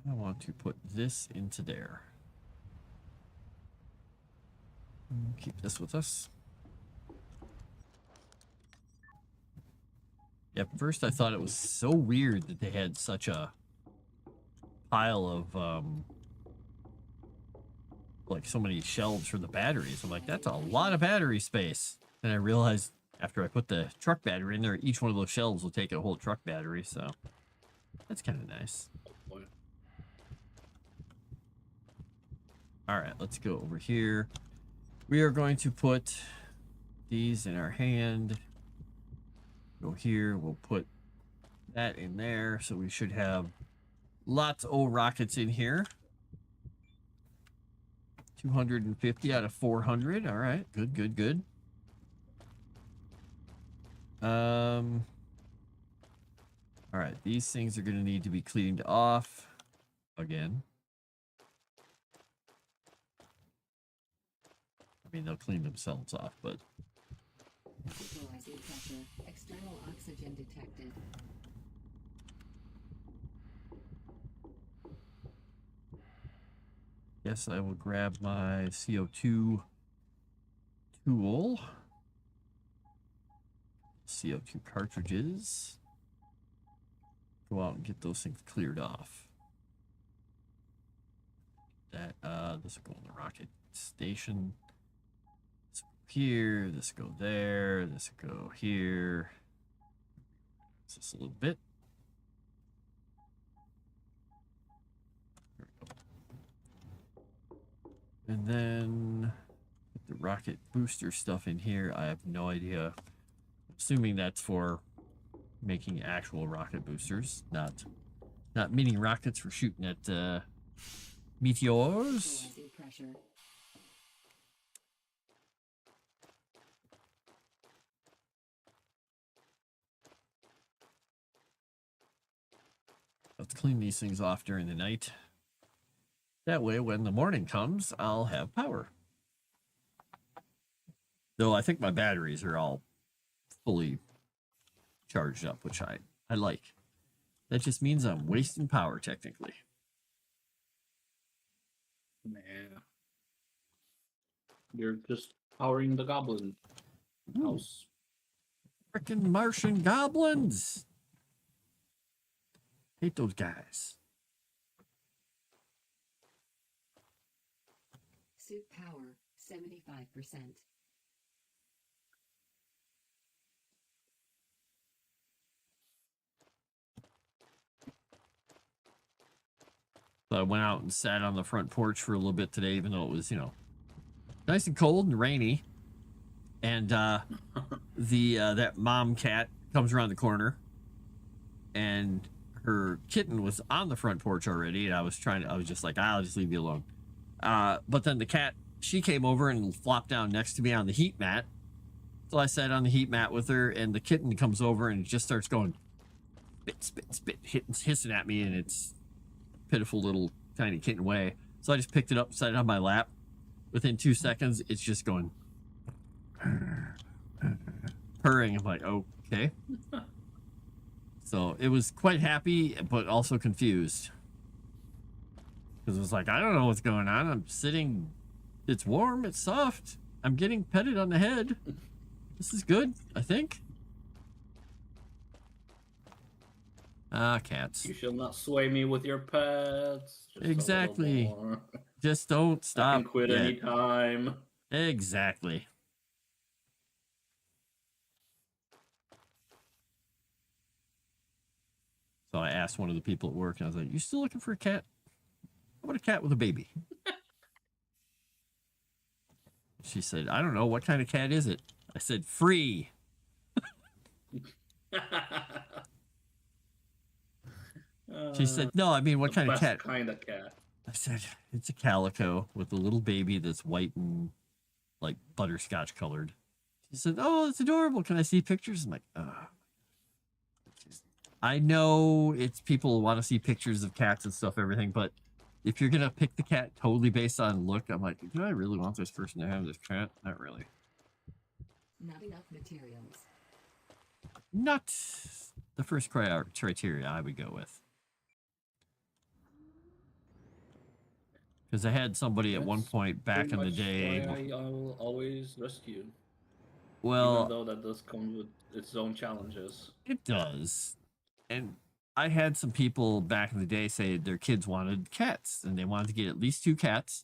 I want to put this into there. And keep this with us. At first I thought it was so weird that they had such a pile of like so many shelves for the batteries. I'm like, that's a lot of battery space. And I realized after I put the truck battery in there, each one of those shelves will take a whole truck battery, so that's kind of nice. All right, let's go over here. We are going to put these in our hand. Go here, we'll put that in there, so we should have lots of rockets in here. 250 out of 400. All right, good, good, good. All right, these things are going to need to be cleaned off again. I mean, they'll clean themselves off, but Equalizing pressure. pressure. External oxygen detected. Guess I will grab my CO2 tool. CO2 cartridges. Go out and get those things cleared off. That this will go in the rocket station. This will go here, this will go there, this will go here. Just a little bit. There we go. And then put the rocket booster stuff in here. I have no idea. Assuming that's for making actual rocket boosters, not mini rockets for shooting at meteors. Equalizing pressure. Have to clean these things off during the night. That way, when the morning comes, I'll have power. Though I think my batteries are all fully charged up, which I like. That just means I'm wasting power, technically. Man. You're just powering the goblin house. Frickin' Martian goblins! Hate those guys. Suit power 75%. So I went out and sat on the front porch for a little bit today, even though it was, nice and cold and rainy. And that mom cat comes around the corner, and her kitten was on the front porch already, and I was just like, I'll just leave you alone. But then the cat, she came over and flopped down next to me on the heat mat. So I sat on the heat mat with her, and the kitten comes over and just starts going, spit, hissing at me, and it's pitiful little tiny kitten way. So I just picked it up, set it on my lap. Within 2 seconds, it's just going purring. I'm like, okay. So it was quite happy, but also confused. Because it was like, I don't know what's going on. I'm sitting, it's warm, it's soft. I'm getting petted on the head. This is good, I think. Cats. You shall not sway me with your pets. Just a little Exactly. more. Just don't I stop. can quit yet. anytime. Exactly. So I asked one of the people at work, and I was like, you still looking for a cat? How about a cat with a baby? She said, I don't know. What kind of cat is it? I said, free. She said, no, I mean, what kind of cat? Kind of cat. I said, it's a calico with a little baby that's white and like butterscotch colored. She said, oh, it's adorable. Can I see pictures? I'm like, I know it's people want to see pictures of cats and stuff, everything, but if you're going to pick the cat totally based on look, I'm like, do I really want this person to have this cat? Not really. Not enough materials. Not the first criteria I would go with. Because I had somebody at one point back in the day. I will always rescue. Well, even though that does come with its own challenges. It does. And I had some people back in the day say their kids wanted cats and they wanted to get at least 2 cats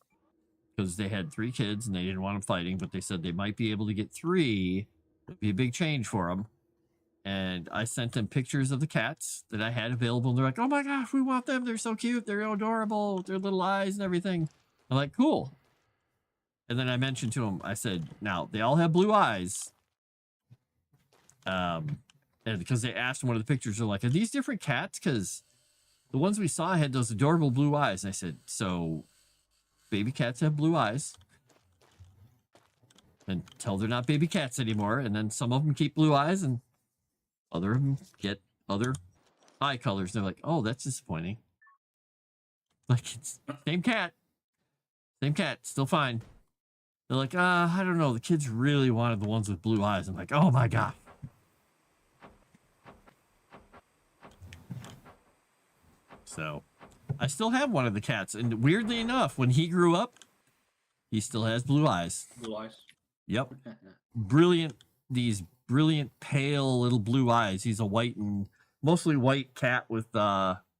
because they had 3 kids and they didn't want them fighting, but they said they might be able to get 3. It'd be a big change for them. And I sent them pictures of the cats that I had available. And they're like, oh my gosh, we want them. They're so cute. They're adorable. Their little eyes and everything. I'm like, cool. And then I mentioned to them, I said, now they all have blue eyes. And because they asked in one of the pictures, they're like, are these different cats? Because the ones we saw had those adorable blue eyes. And I said, so baby cats have blue eyes. Until they're not baby cats anymore. And then some of them keep blue eyes and other of them get other eye colors. They're like, oh, that's disappointing. Like, it's same cat. Same cat. Still fine. They're like, I don't know. The kids really wanted the ones with blue eyes. I'm like, oh my God. So I still have one of the cats. And weirdly enough, when he grew up, he still has blue eyes. Blue eyes. Yep. Brilliant. These brilliant, pale little blue eyes. He's a white and mostly white cat with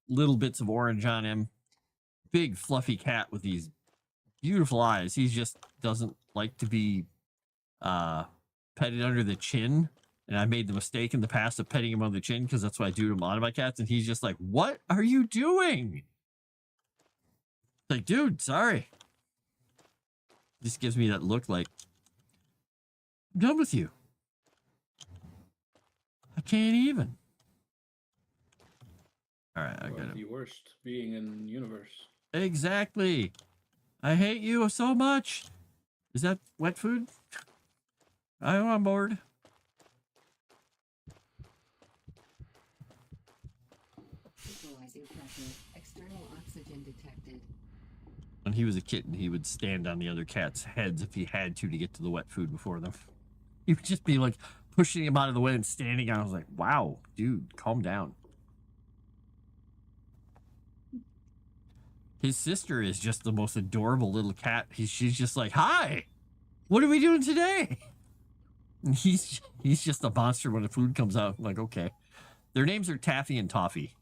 little bits of orange on him. Big, fluffy cat with these beautiful eyes. He just doesn't like to be petted under the chin. And I made the mistake in the past of petting him on the chin because that's what I do to a lot of my cats. And he's just like, what are you doing? Like, dude, sorry. Just gives me that look like, I'm done with you. I can't even. All right, I got it. The worst being in universe. Exactly. I hate you so much. Is that wet food? I'm on board. Equalizing pressure. External oxygen detected. When he was a kitten, he would stand on the other cats' heads if he had to get to the wet food before them. He would just be like pushing him out of the way and standing on. I was like, wow, dude, calm down. His sister is just the most adorable little cat. She's just like, hi, what are we doing today? And he's just a monster when the food comes out. I'm like, okay. Their names are Taffy and Toffee.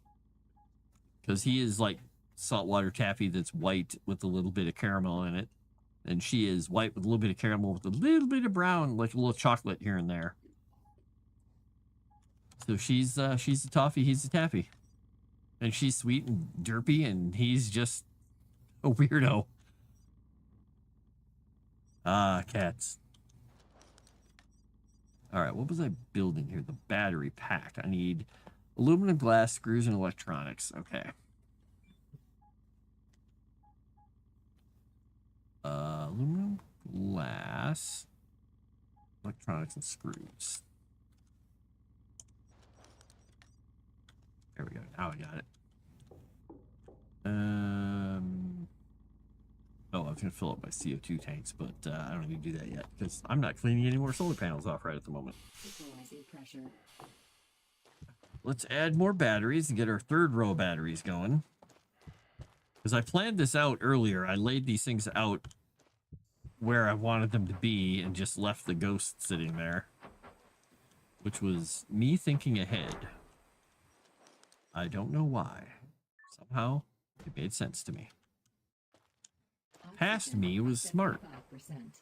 Because he is like saltwater taffy that's white with a little bit of caramel in it. And she is white with a little bit of caramel with a little bit of brown, like a little chocolate here and there. So she's the Toffee, he's the Taffy. And she's sweet and derpy, and he's just a weirdo. Ah, cats. All right, what was I building here? The battery pack. I need aluminum glass, screws, and electronics. Okay. Aluminum glass, electronics, and screws. There we go. Now I got it. Oh, I was going to fill up my CO2 tanks, but I don't need to do that yet because I'm not cleaning any more solar panels off right at the moment. Equalizing pressure. Let's add more batteries and get our third row of batteries going. Because I planned this out earlier. I laid these things out where I wanted them to be and just left the ghost sitting there. Which was me thinking ahead. I don't know why. Somehow, it made sense to me. Past me was smart. 75%.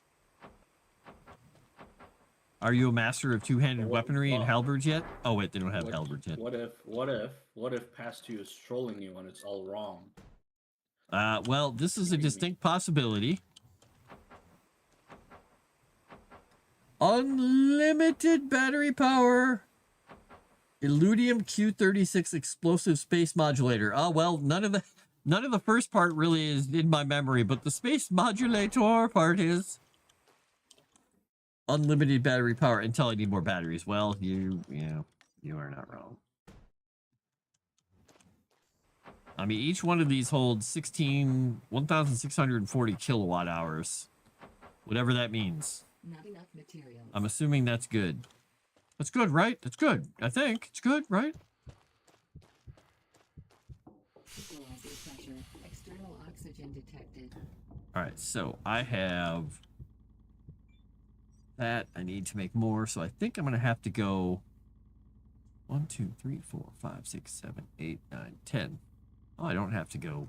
Are you a master of two-handed What- weaponry and what- halberds yet? Oh wait, they don't have What- halberds yet. What if past you is trolling you and it's all wrong? Well, this is a Maybe. distinct possibility. Unlimited battery power. Illudium Q36 explosive space modulator. Oh well, none of the first part really is in my memory, but the space modulator part is. Unlimited battery power until I need more batteries. Well, you are not wrong. I mean, each one of these holds 1,640 kilowatt hours. Whatever that means. Not enough materials. I'm assuming that's good. That's good, right? That's good. I think it's good, right? Equalizing pressure. External oxygen detected. All right, so I have that. I need to make more, so I think I'm going to have to go 1, 2, 3, 4, 5, 6, 7, 8, 9, 10. Oh, I don't have to go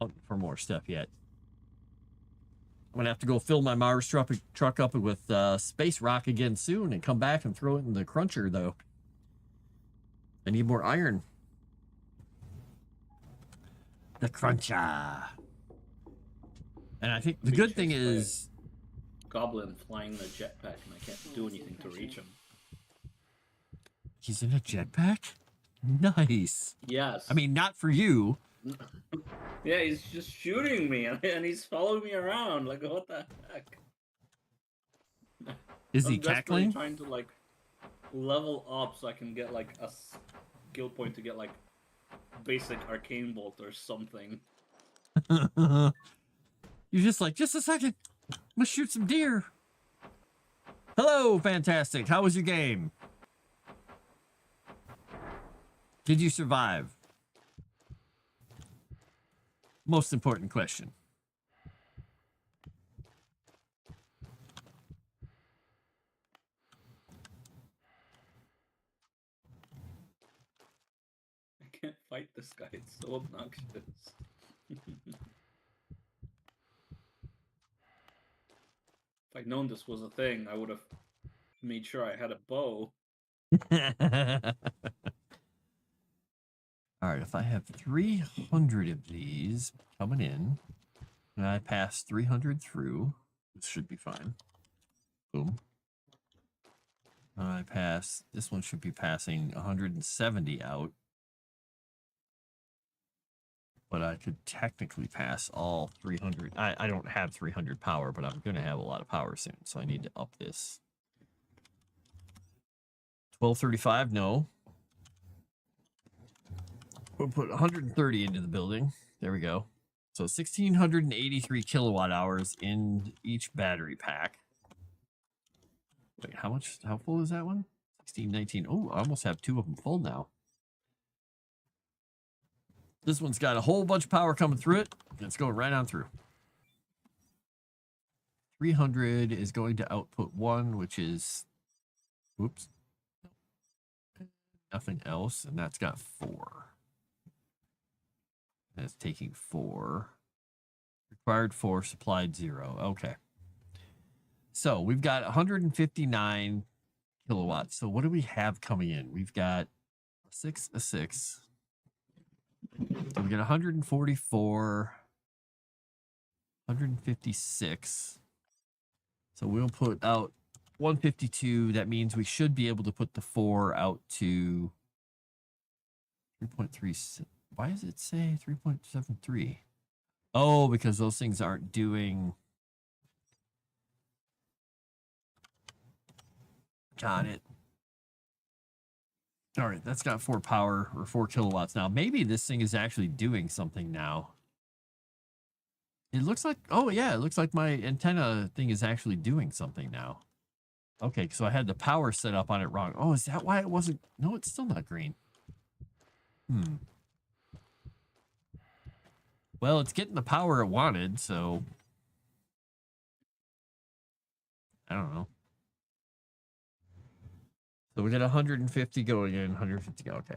out for more stuff yet. I'm gonna have to go fill my Mars truck up with space rock again soon and come back and throw it in the cruncher, though. I need more iron. The cruncher. And I think the good thing is... Goblin flying the jetpack and I can't do anything to reach him. He's in a jetpack? Nice. Yes. I mean, not for you. Yeah, he's just shooting me and he's following me around. Like, what the heck? Is he I'm desperately cackling? trying to like level up so I can get like a skill point to get like basic arcane bolt or something. You're just like, just a second. I'm gonna shoot some deer. Hello, fantastic. How was your game? Did you survive? most important question. I can't fight this guy. It's so obnoxious. If I'd known this was a thing, I would have made sure I had a bow. All right, if I have 300 of these coming in, and I pass 300 through, this should be fine. Boom. I pass, this one should be passing 170 out. But I could technically pass all 300. I don't have 300 power, but I'm going to have a lot of power soon, so I need to up this. 1235, no. We'll put 130 into the building. There we go. So 1,683 kilowatt hours in each battery pack. Wait, how full is that one? 1619. Oh, I almost have 2 of them full now. This one's got a whole bunch of power coming through it. It's going right on through. 300 is going to output 1, which is, whoops, nothing else, and that's got 4. That's taking 4. Required 4, supplied 0. Okay. So we've got 159 kilowatts. So what do we have coming in? We've got a 6, a 6. So we got 144, 156. So we'll put out 152. That means we should be able to put the 4 out to 3.3. Why does it say 3.73? Oh, because those things aren't doing. Got it. All right, that's got 4 power or 4 kilowatts now. Maybe this thing is actually doing something now. It looks like, oh yeah, it looks like my antenna thing is actually doing something now. Okay, so I had the power set up on it wrong. Oh, is that why it wasn't? No, it's still not green. Well, it's getting the power it wanted, so I don't know. So we got 150 going in, 150 go. Okay.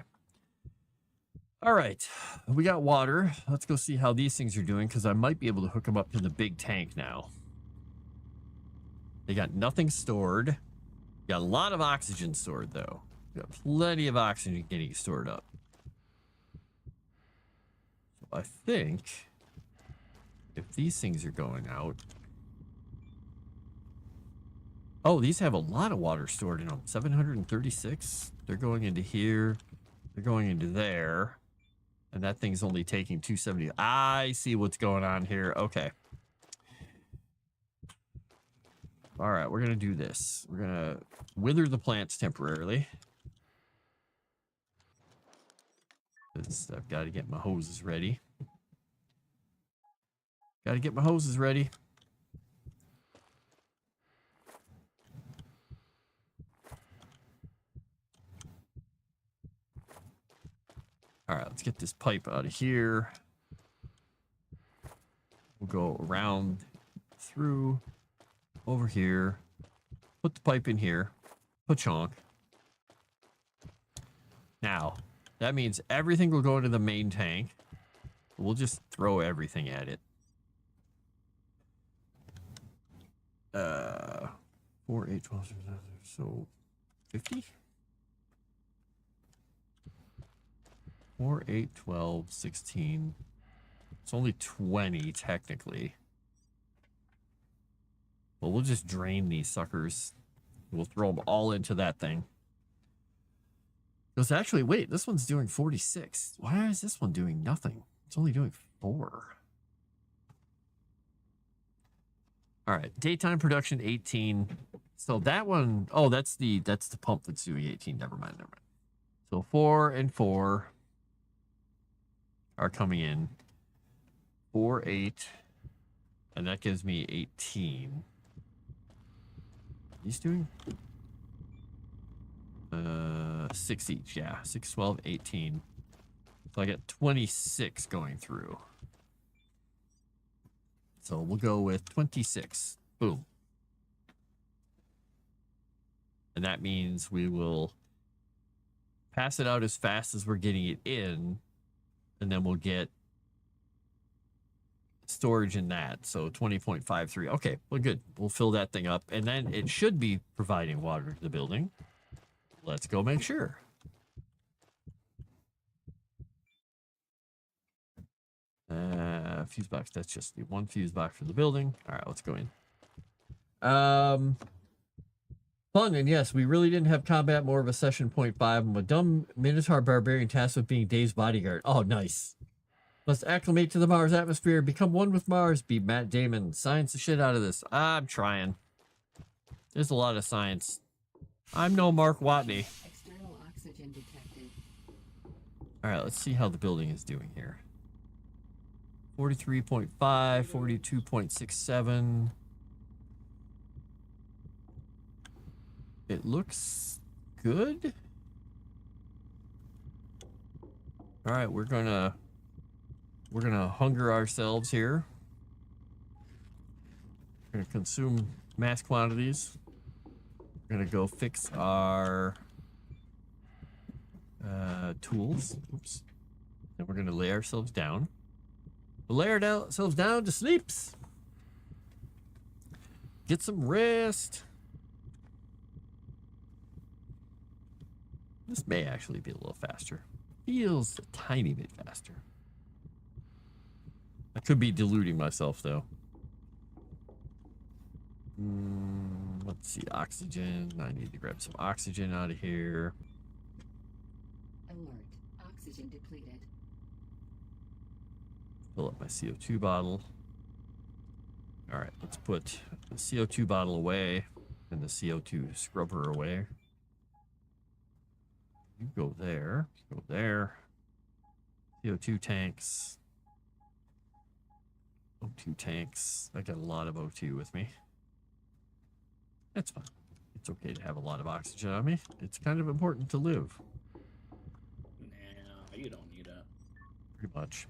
All right. We got water. Let's go see how these things are doing, because I might be able to hook them up to the big tank now. They got nothing stored. Got a lot of oxygen stored, though. Got plenty of oxygen getting stored up. So I think if these things are going out. Oh, these have a lot of water stored in them. 736. They're going into here. They're going into there. And that thing's only taking 270. I see what's going on here. Okay. All right, we're going to do this. We're going to wither the plants temporarily. I've got to get my hoses ready. Got to get my hoses ready. All right, let's get this pipe out of here. We'll go around through over here. Put the pipe in here. Pachonk. Now, that means everything will go into the main tank. We'll just throw everything at it. 4, 8, 12, so 50? 4, 8, 12, 16. It's only 20, technically. Well, we'll just drain these suckers. We'll throw them all into that thing. Because actually, wait, this one's doing 46. Why is this one doing nothing? It's only doing 4. All right, daytime production 18. So that one, oh, that's the pump that's doing 18. Never mind. So 4 and 4 are coming in. 4, 8, and that gives me 18. He's doing 6 each, yeah. 6, 12, 18. So I got 26 going through. So we'll go with 26. Boom. And that means we will pass it out as fast as we're getting it in, and then we'll get storage in that. So 20.53. Okay, well, good. We'll fill that thing up, and then it should be providing water to the building. Let's go make sure. Fuse box. That's just the one fuse box for the building. All right, let's go in. Fun, and yes, we really didn't have combat, more of a session 0.5. I'm a dumb Minotaur barbarian tasked with being Dave's bodyguard. Oh, nice. Must acclimate to the Mars atmosphere, become one with Mars, be Matt Damon. Science the shit out of this. I'm trying. There's a lot of science. I'm no Mark Watney. External oxygen detected. All right, let's see how the building is doing here. 43.5, 42.67. It looks good. All right, we're gonna hunger ourselves here. We're gonna consume mass quantities. We're gonna go fix our tools. Oops. And we're gonna lay ourselves down. We'll lay ourselves down to sleeps. Get some rest. This may actually be a little faster. Feels a tiny bit faster. I could be deluding myself, though. Let's see, oxygen. I need to grab some oxygen out of here. Alert. Oxygen depleted. Fill up my CO2 bottle. All right, let's put the CO2 bottle away and the CO2 scrubber away. You go there. Go there. CO2 tanks. O2 tanks. I got a lot of O2 with me. That's fine. It's okay to have a lot of oxygen on me. It's kind of important to live. Nah, you don't need that. Pretty much.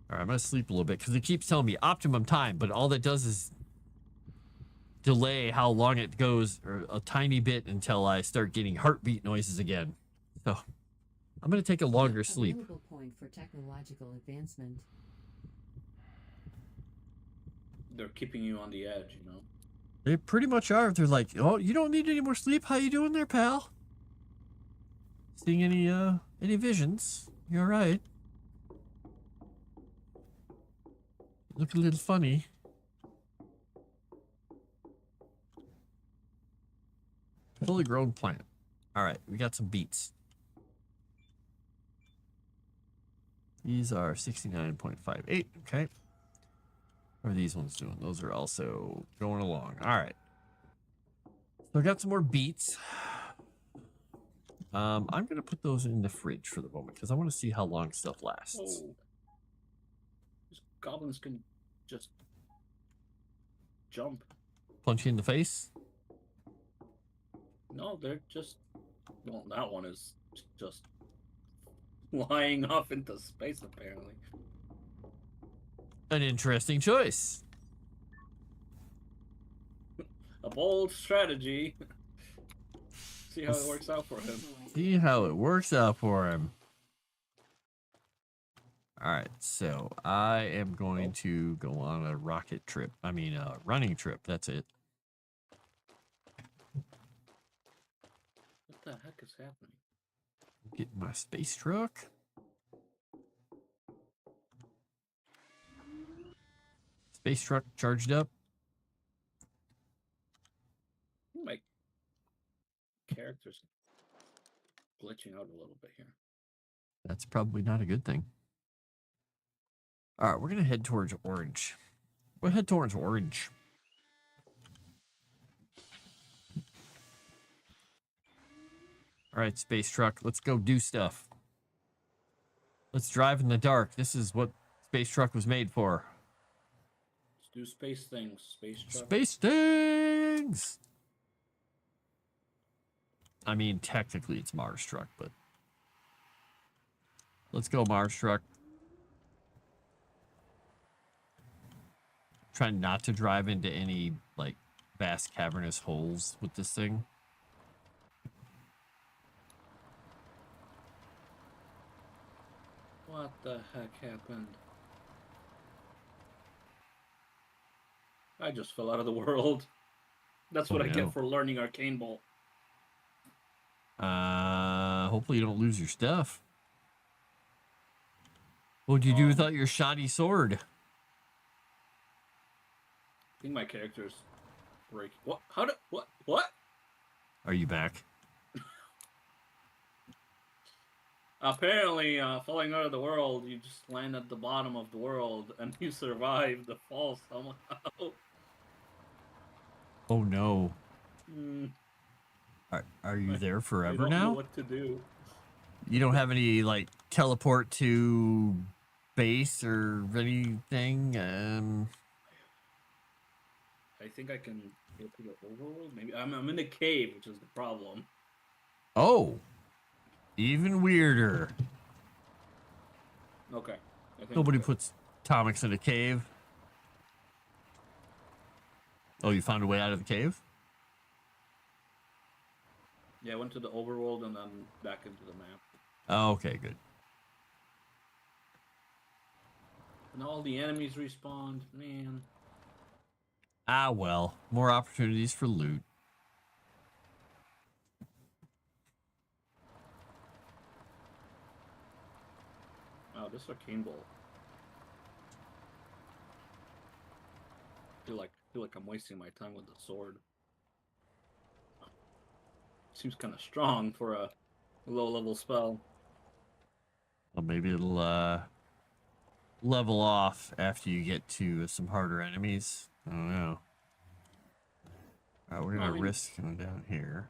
All right, I'm going to sleep a little bit because it keeps telling me optimum time, but all that does is delay how long it goes or a tiny bit until I start getting heartbeat noises again. So I'm going to take a longer sleep. Available point for technological advancement. They're keeping you on the edge, you know? They pretty much are. They're like, oh, you don't need any more sleep. How you doing there, pal? Seeing any visions? You all right? Look a little funny. Fully grown plant. All right, we got some beets. These are 69.58. Okay. How are these ones doing? Those are also going along. All right. So I got some more beets. I'm going to put those in the fridge for the moment because I want to see how long stuff lasts. Oh. These goblins can just jump. Punch you in the face? No, they're just... Well, that one is just flying off into space, apparently. An interesting choice. A bold strategy. See how it works out for him. See how it works out for him. All right, so I am going to go on a rocket trip. I mean, a running trip. That's it. What the heck is happening? Get my space truck. Space truck charged up. My character's glitching out a little bit here. That's probably not a good thing. All right, we're going to head towards orange. We'll head towards orange. All right, space truck, let's go do stuff. Let's drive in the dark. This is what space truck was made for. Let's do space things. Space truck. Space things! I mean, technically it's Mars truck, but... Let's go, Mars truck. trying not to drive into any like vast cavernous holes with this thing. What the heck happened? I just fell out of the world. That's what Oh, I no. get for learning Arcane Bolt. Hopefully you don't lose your stuff. What'd you do without your shoddy sword? I think my character's breaking. What? How did? What? What? Are you back? Apparently, falling out of the world, you just land at the bottom of the world and you survive the fall somehow. Oh no. Hmm, Are you there I forever don't know now? what to do. You don't have any like teleport to base or anything? I think I can go to the overworld. Maybe I'm in the cave, which is the problem. Oh, even weirder. Okay. I think Nobody okay. puts Tomix in a cave. Oh, you found a way out of the cave? Yeah, I went to the overworld and then back into the map. Oh, okay, good. And all the enemies respawned. Man. Ah, well, more opportunities for loot. Wow, this Arcane Bolt. feel like I'm wasting my time with the sword. Seems kind of strong for a low level spell. Well, maybe it'll level off after you get to some harder enemies. I don't know. All right, we're gonna risk going down here.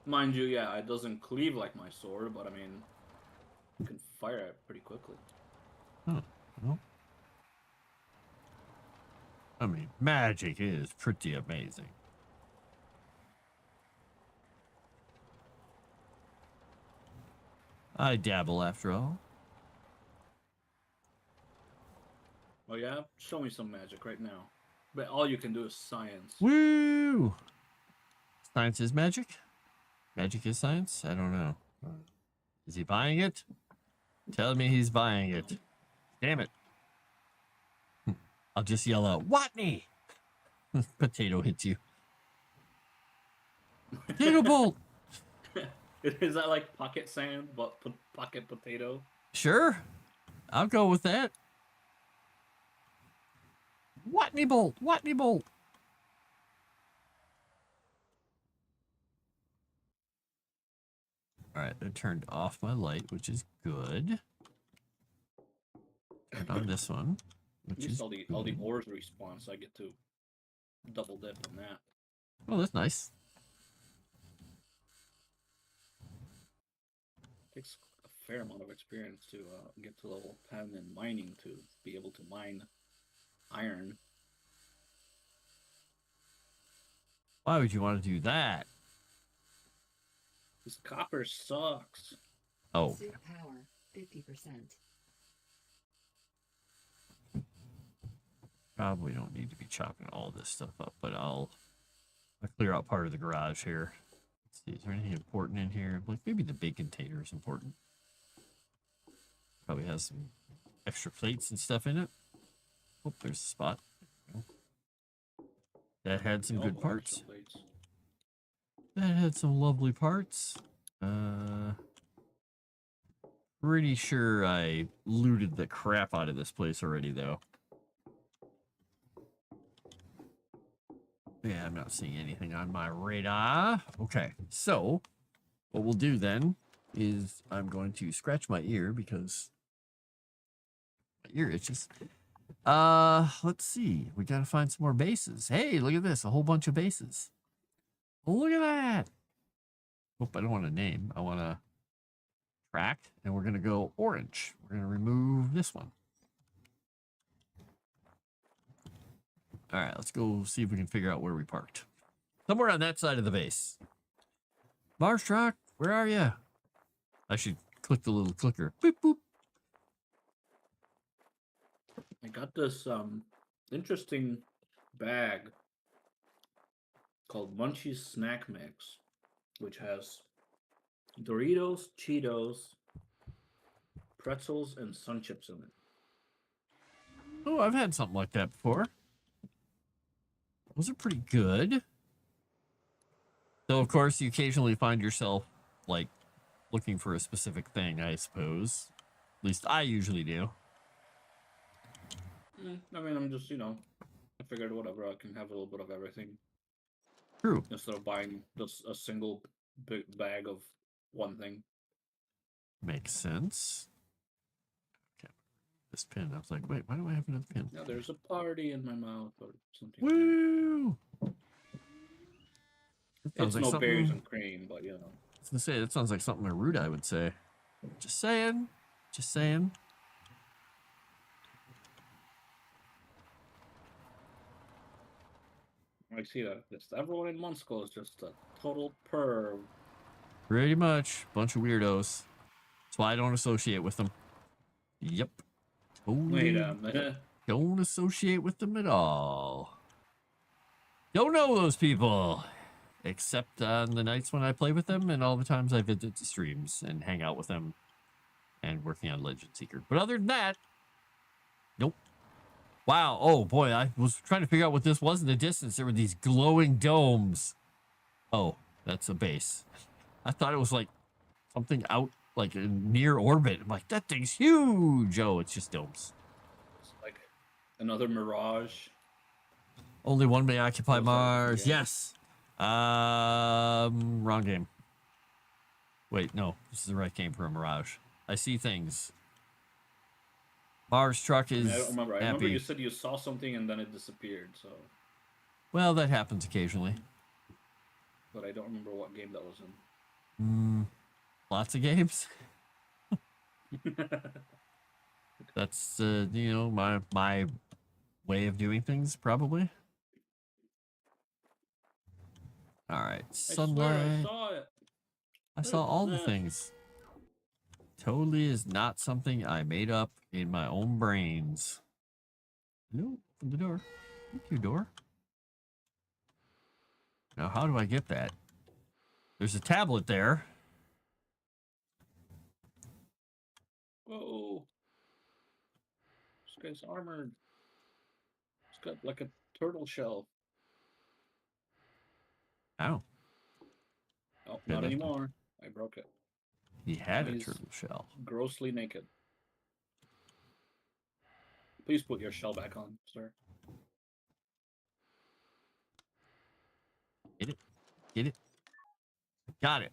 Mind you, yeah, it doesn't cleave like my sword, but I mean, you can fire it pretty quickly. Oh, well. I mean, magic is pretty amazing. I dabble after all. Oh yeah, show me some magic right now. But all you can do is science. Woo! Science is magic? Magic is science? I don't know. Is he buying it? Tell me he's buying it. Damn it. I'll just yell out, Watney! Potato hits you. Potato bolt! Is that like pocket sand, but pocket potato? Sure. I'll go with that. Watney bolt! Watney bolt! Alright, I turned off my light, which is good. Turned on this one, At which least is all the good. ores respawn, so I get to double dip on that. Oh, that's nice. Takes a fair amount of experience to get to level 10 in mining to be able to mine iron. Why would you want to do that? This copper sucks. Oh, Suit power 50%. probably don't need to be chopping all this stuff up, but I'll clear out part of the garage here. Let's see, is there anything important in here? Like maybe the big container is important. Probably has some extra plates and stuff in it. Oh, there's a spot. That had some All good extra parts. plates. That had some lovely parts. Pretty sure I looted the crap out of this place already, though. Yeah, I'm not seeing anything on my radar. Okay, so what we'll do then is I'm going to scratch my ear because my ear itches. Let's see. We gotta find some more bases. Hey, look at this. A whole bunch of bases. Look at that. Hope I don't want to name. I want to track, and we're gonna go orange. We're gonna remove this one. All right, let's go see if we can figure out where we parked. Somewhere on that side of the base. Mars truck, where are you? I should click the little clicker. Boop, boop. I got this interesting bag called Munchies Snack Mix, which has Doritos, Cheetos, pretzels, and Sun Chips in it. Oh, I've had something like that before. Those are pretty good. Though, of course, you occasionally find yourself, like, looking for a specific thing, I suppose. At least I usually do. I mean, I'm just, I figured whatever, I can have a little bit of everything True. instead of buying just a single big bag of one thing. Makes sense. Okay. This pin. I was like, wait, why do I have another pin? Now there's a party in my mouth or something. Woo! It's no berries and cream, but I was gonna say, that sounds like something a rude I would say. Just saying. Just saying. I see that. Just everyone in Munsko is just a total perv. Pretty much. Bunch of weirdos. That's why I don't associate with them. Yep. Wait Totally a minute. don't associate with them at all. Don't know those people. Except on the nights when I play with them and all the times I visit the streams and hang out with them and working on Legend Seeker. But other than that, nope. Wow. Oh, boy. I was trying to figure out what this was in the distance. There were these glowing domes. Oh, that's a base. I thought it was like something out like in near orbit. I'm like, that thing's huge. Oh, it's just domes. It's like another Mirage. Only one may occupy Those are- Mars. yeah. Yes. Wrong game. Wait, no. This is the right game for a Mirage. I see things. Mars truck I is mean, I don't remember. I happy. remember you said you saw something and then it disappeared. So, Well, that happens occasionally. but I don't remember what game that was in. Lots of games. That's my way of doing things, probably. All right, I swear sunlight. I saw it. I saw all the Yeah. things. Totally is not something I made up in my own brains. No, open the door. Thank you, door. Now, how do I get that? There's a tablet there. Whoa. This guy's armored. It's got like a turtle shell. Ow, Oh, Yeah, not that's- anymore. I broke it. he had a Please. turtle shell. Grossly naked. Please put your shell back on, sir. Get it? Got it.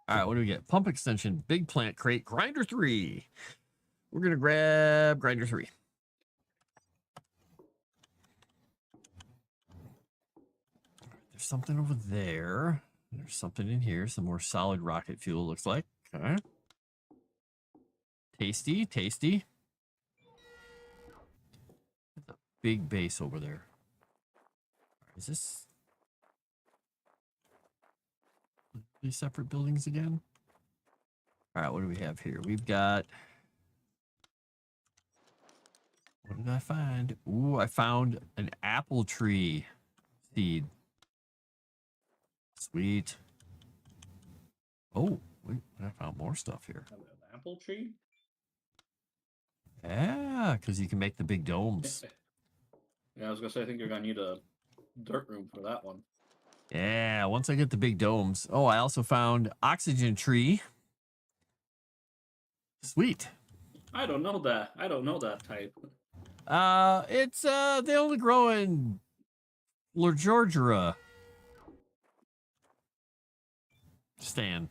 All right, what do we get? Pump extension, big plant crate, grinder 3. We're going to grab grinder 3. There's something over there. There's something in here. Some more solid rocket fuel, looks like. Okay. Tasty, tasty. There's a big base over there. Is this these separate buildings again? All right, what do we have here? We've got. What did I find? Ooh, I found an apple tree seed. Sweet. Oh, wait, I found more stuff here. An apple tree? Yeah, because you can make the big domes. Yeah, I was gonna say I think you're gonna need a dirt room for that one. Yeah, once I get the big domes. Oh, I also found oxygen tree. Sweet. I don't know that. I don't know that type. It's they only grow in Georgia. Stan.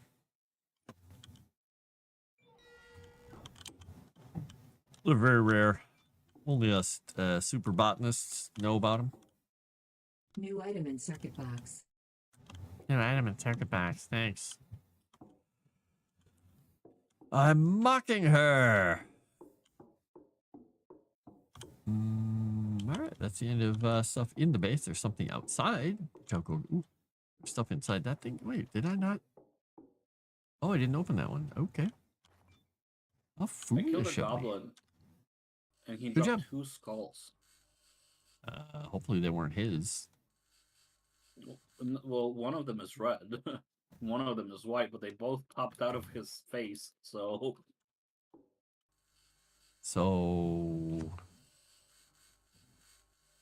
They're very rare. Only us super botanists know about them. New item in circuit box. An item in circuit box. Thanks. I'm mocking her. All right, that's the end of stuff in the base. There's something outside. Which I'll go. Ooh, there's stuff inside that thing. Wait, did I not? Oh, I didn't open that one. Okay. How I killed a foolish of me. goblin, and he Good dropped job. 2 skulls. Hopefully they weren't his. Well, one of them is red, one of them is white, but they both popped out of his face. So So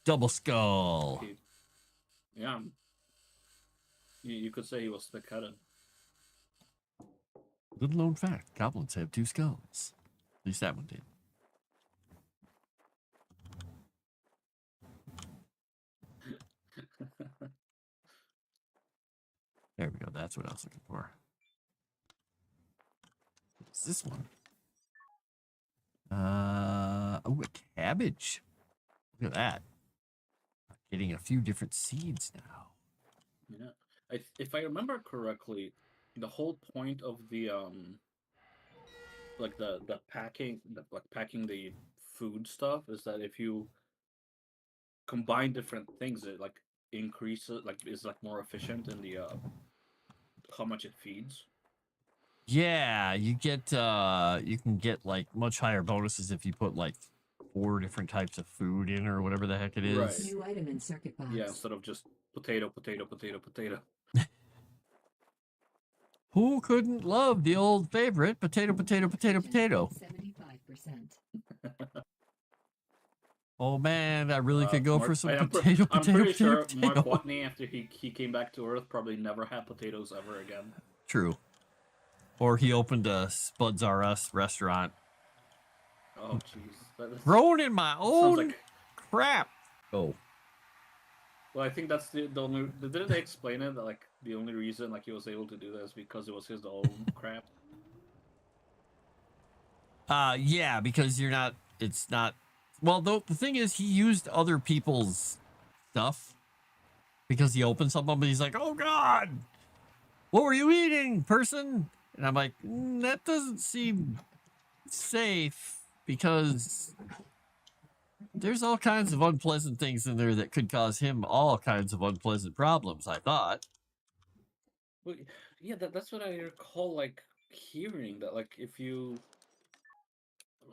double skull. he, yeah, you could say he was thick-headed. Little known fact: goblins have 2 skulls. At least that one did. There we go. That's what I was looking for. What's this one? Oh, a cabbage. Look at that. Getting a few different seeds now. Yeah, if I remember correctly, the whole point of the like the packing, like packing the food stuff, is that if you combine different things, it like increases, like is like more efficient in the how much it feeds. Yeah, you can get like much higher bonuses if you put like 4 different types of food in or whatever the heck it is. Right. New item in circuit box. Yeah, instead of just potato, potato, potato, potato. Who couldn't love the old favorite potato, potato, potato, potato? 75%. Oh man, that really could go Mark- for some I'm potato, I'm potato, pretty potato, sure Mark potato. Watney, after he came back to Earth, probably never had potatoes ever again. True. Or he opened a Spuds R Us restaurant. Oh jeez, that's Thrown in my sounds own like. crap. Oh. Well, I think that's the only. Didn't they explain it that like the only reason like he was able to do that is because it was his own crap? Yeah, because it's not, well, the thing is, he used other people's stuff because he opened some of them, and he's like, oh God, what were you eating, person? And I'm like, that doesn't seem safe because there's all kinds of unpleasant things in there that could cause him all kinds of unpleasant problems, I thought. Well, yeah, that's what I recall like hearing that like if you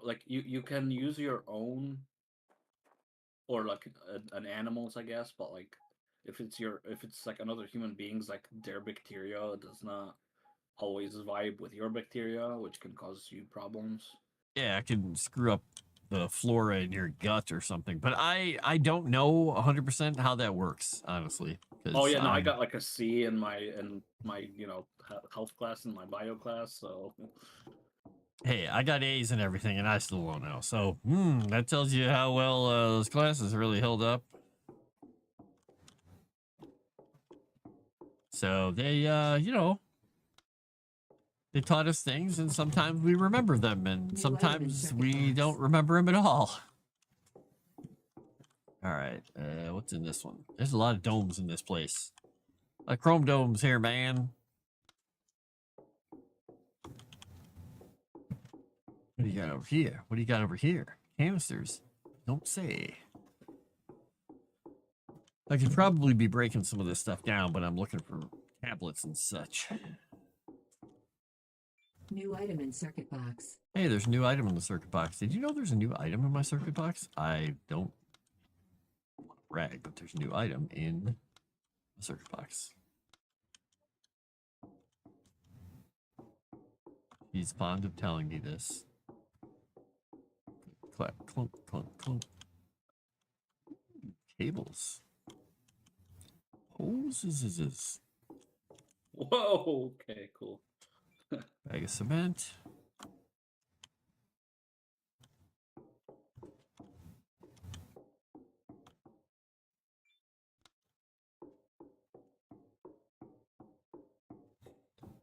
like you can use your own or like an animal's I guess, but like if it's like another human being's like their bacteria does not always vibe with your bacteria, which can cause you problems. Yeah, I can screw up the flora in your gut or something, but I don't know 100% how that works, honestly. 'Cause Oh yeah, no, I I'm- got like a C in my health class and my bio class, so Hey, I got A's and everything, and I still won't know. So, that tells you how well those classes really held up. So they, they taught us things, and sometimes we remember them, and New sometimes item in we circuit don't box. remember them at all. All right, what's in this one? There's a lot of domes in this place. Like chrome domes here, man. What do you got over here? What do you got over here? Canisters. Don't say. I could probably be breaking some of this stuff down, but I'm looking for tablets and such. New item in circuit box. Hey, there's a new item in the circuit box. Did you know there's a new item in my circuit box? I don't want to brag, but there's a new item in the circuit box. He's fond of telling me this. Clap, clunk, clunk, clunk. Cables. Hoses. whoa, okay, cool. Bag of cement.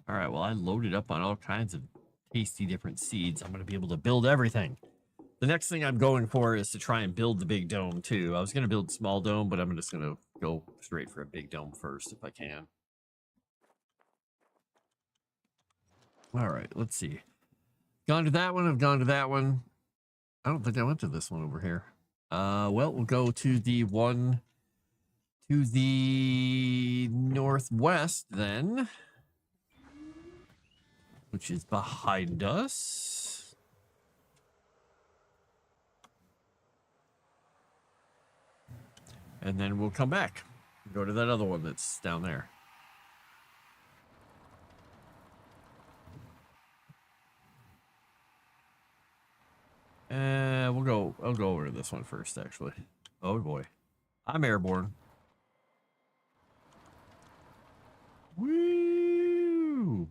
All right, well, I loaded up on all kinds of tasty different seeds. I'm going to be able to build everything. The next thing I'm going for is to try and build the big dome, too. I was going to build small dome, but I'm just going to go straight for a big dome first if I can. All right, let's see. Gone to that one. I've gone to that one. I don't think I went to this one over here. Well, we'll go to the one to the northwest then, which is behind us. and then we'll come back. Go to that other one that's down there. I'll go over to this one first, actually. Oh boy. I'm airborne. Woo!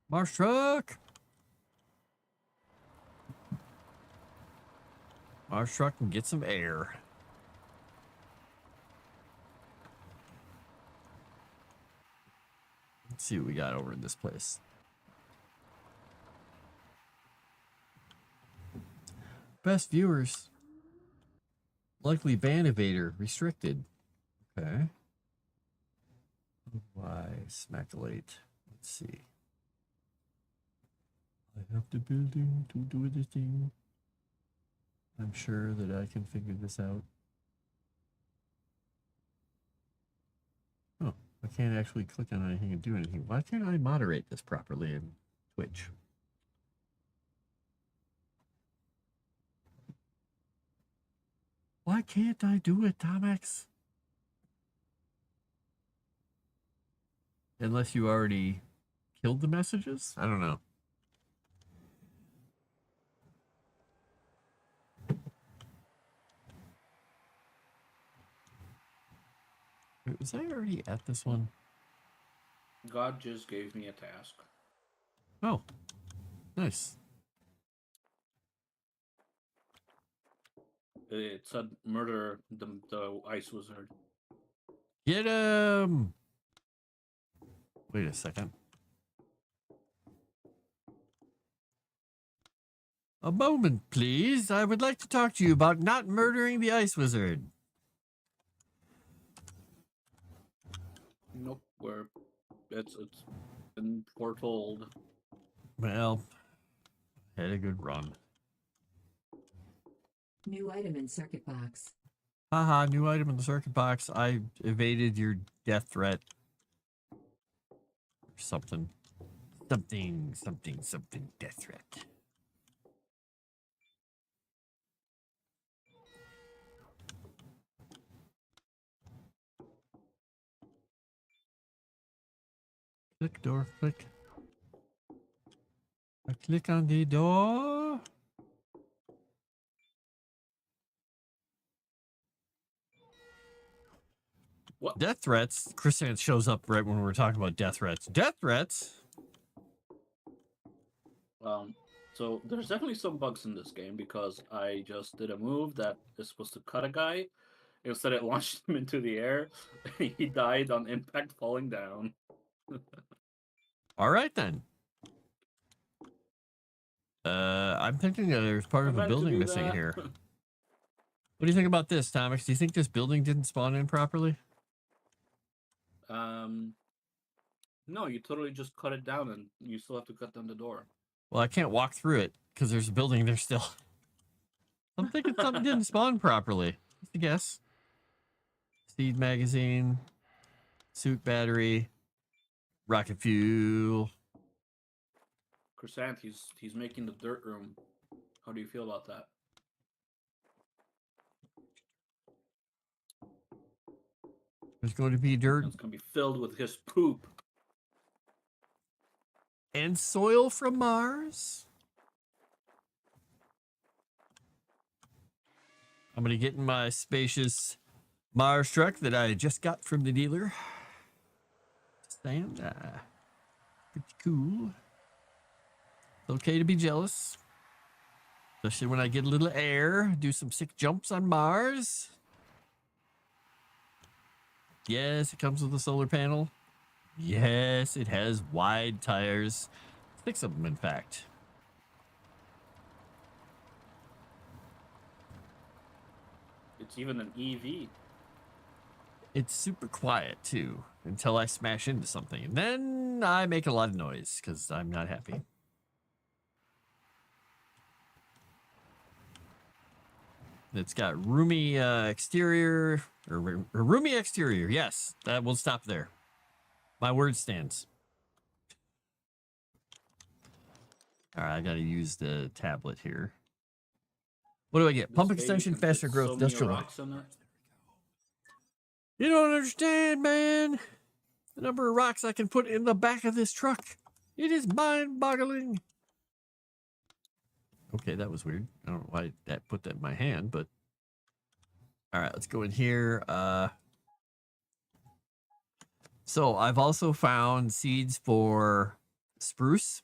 Mars truck! Mars truck can get some air. Let's see what we got over in this place. Best viewers. Likely ban evader. Restricted. Okay. Why smaculate? Let's see. I have the building to do the thing. I'm sure that I can figure this out. Oh, I can't actually click on anything and do anything. Why can't I moderate this properly in Twitch? Why can't I do it, Tomex? Unless you already killed the messages? I don't know. Wait, was I already at this one? God just gave me a task. Oh, nice. It said murder the ice wizard. Get him! Wait a second. A moment, please. I would like to talk to you about not murdering the ice wizard. Nope, it's been foretold. Well, had a good run. New item in circuit box. Haha, new item in the circuit box. I evaded your death threat. Or something. Something death threat. Click door, click. I click on the door. What? Death threats. Chrysanth shows up right when we're talking about death threats. Death threats? So there's definitely some bugs in this game because I just did a move that is supposed to cut a guy. Instead, it launched him into the air. He died on impact, falling down. All right then. I'm thinking that there's part I of a meant to building do missing that. here. What do you think about this, Thomas? Do you think this building didn't spawn in properly? No, you totally just cut it down, and you still have to cut down the door. Well, I can't walk through it because there's a building there still. I'm thinking something didn't spawn properly. Just a guess. Seed magazine, suit battery, rocket fuel. Chrysanth, he's making the dirt room. How do you feel about that? There's going to be dirt It's gonna be filled with his poop. and soil from Mars. I'm going to get in my spacious Mars truck that I just got from the dealer. Stand, pretty cool. It's okay to be jealous. Especially when I get a little air, do some sick jumps on Mars. Yes, it comes with a solar panel. Yes, it has wide tires. 6 of them, in fact. It's even an EV. It's super quiet, too, until I smash into something. And then I make a lot of noise, because I'm not happy. It's got roomy exterior, or roomy exterior. Yes, that will stop there. My word stands. All right, I got to use the tablet here. What do I get? Pump This game extension, can faster fit growth, so many industrial. rocks in it. You don't understand, man. The number of rocks I can put in the back of this truck. It is mind-boggling. Okay, that was weird. I don't know why that put that in my hand, but all right, let's go in here. So I've also found seeds for spruce,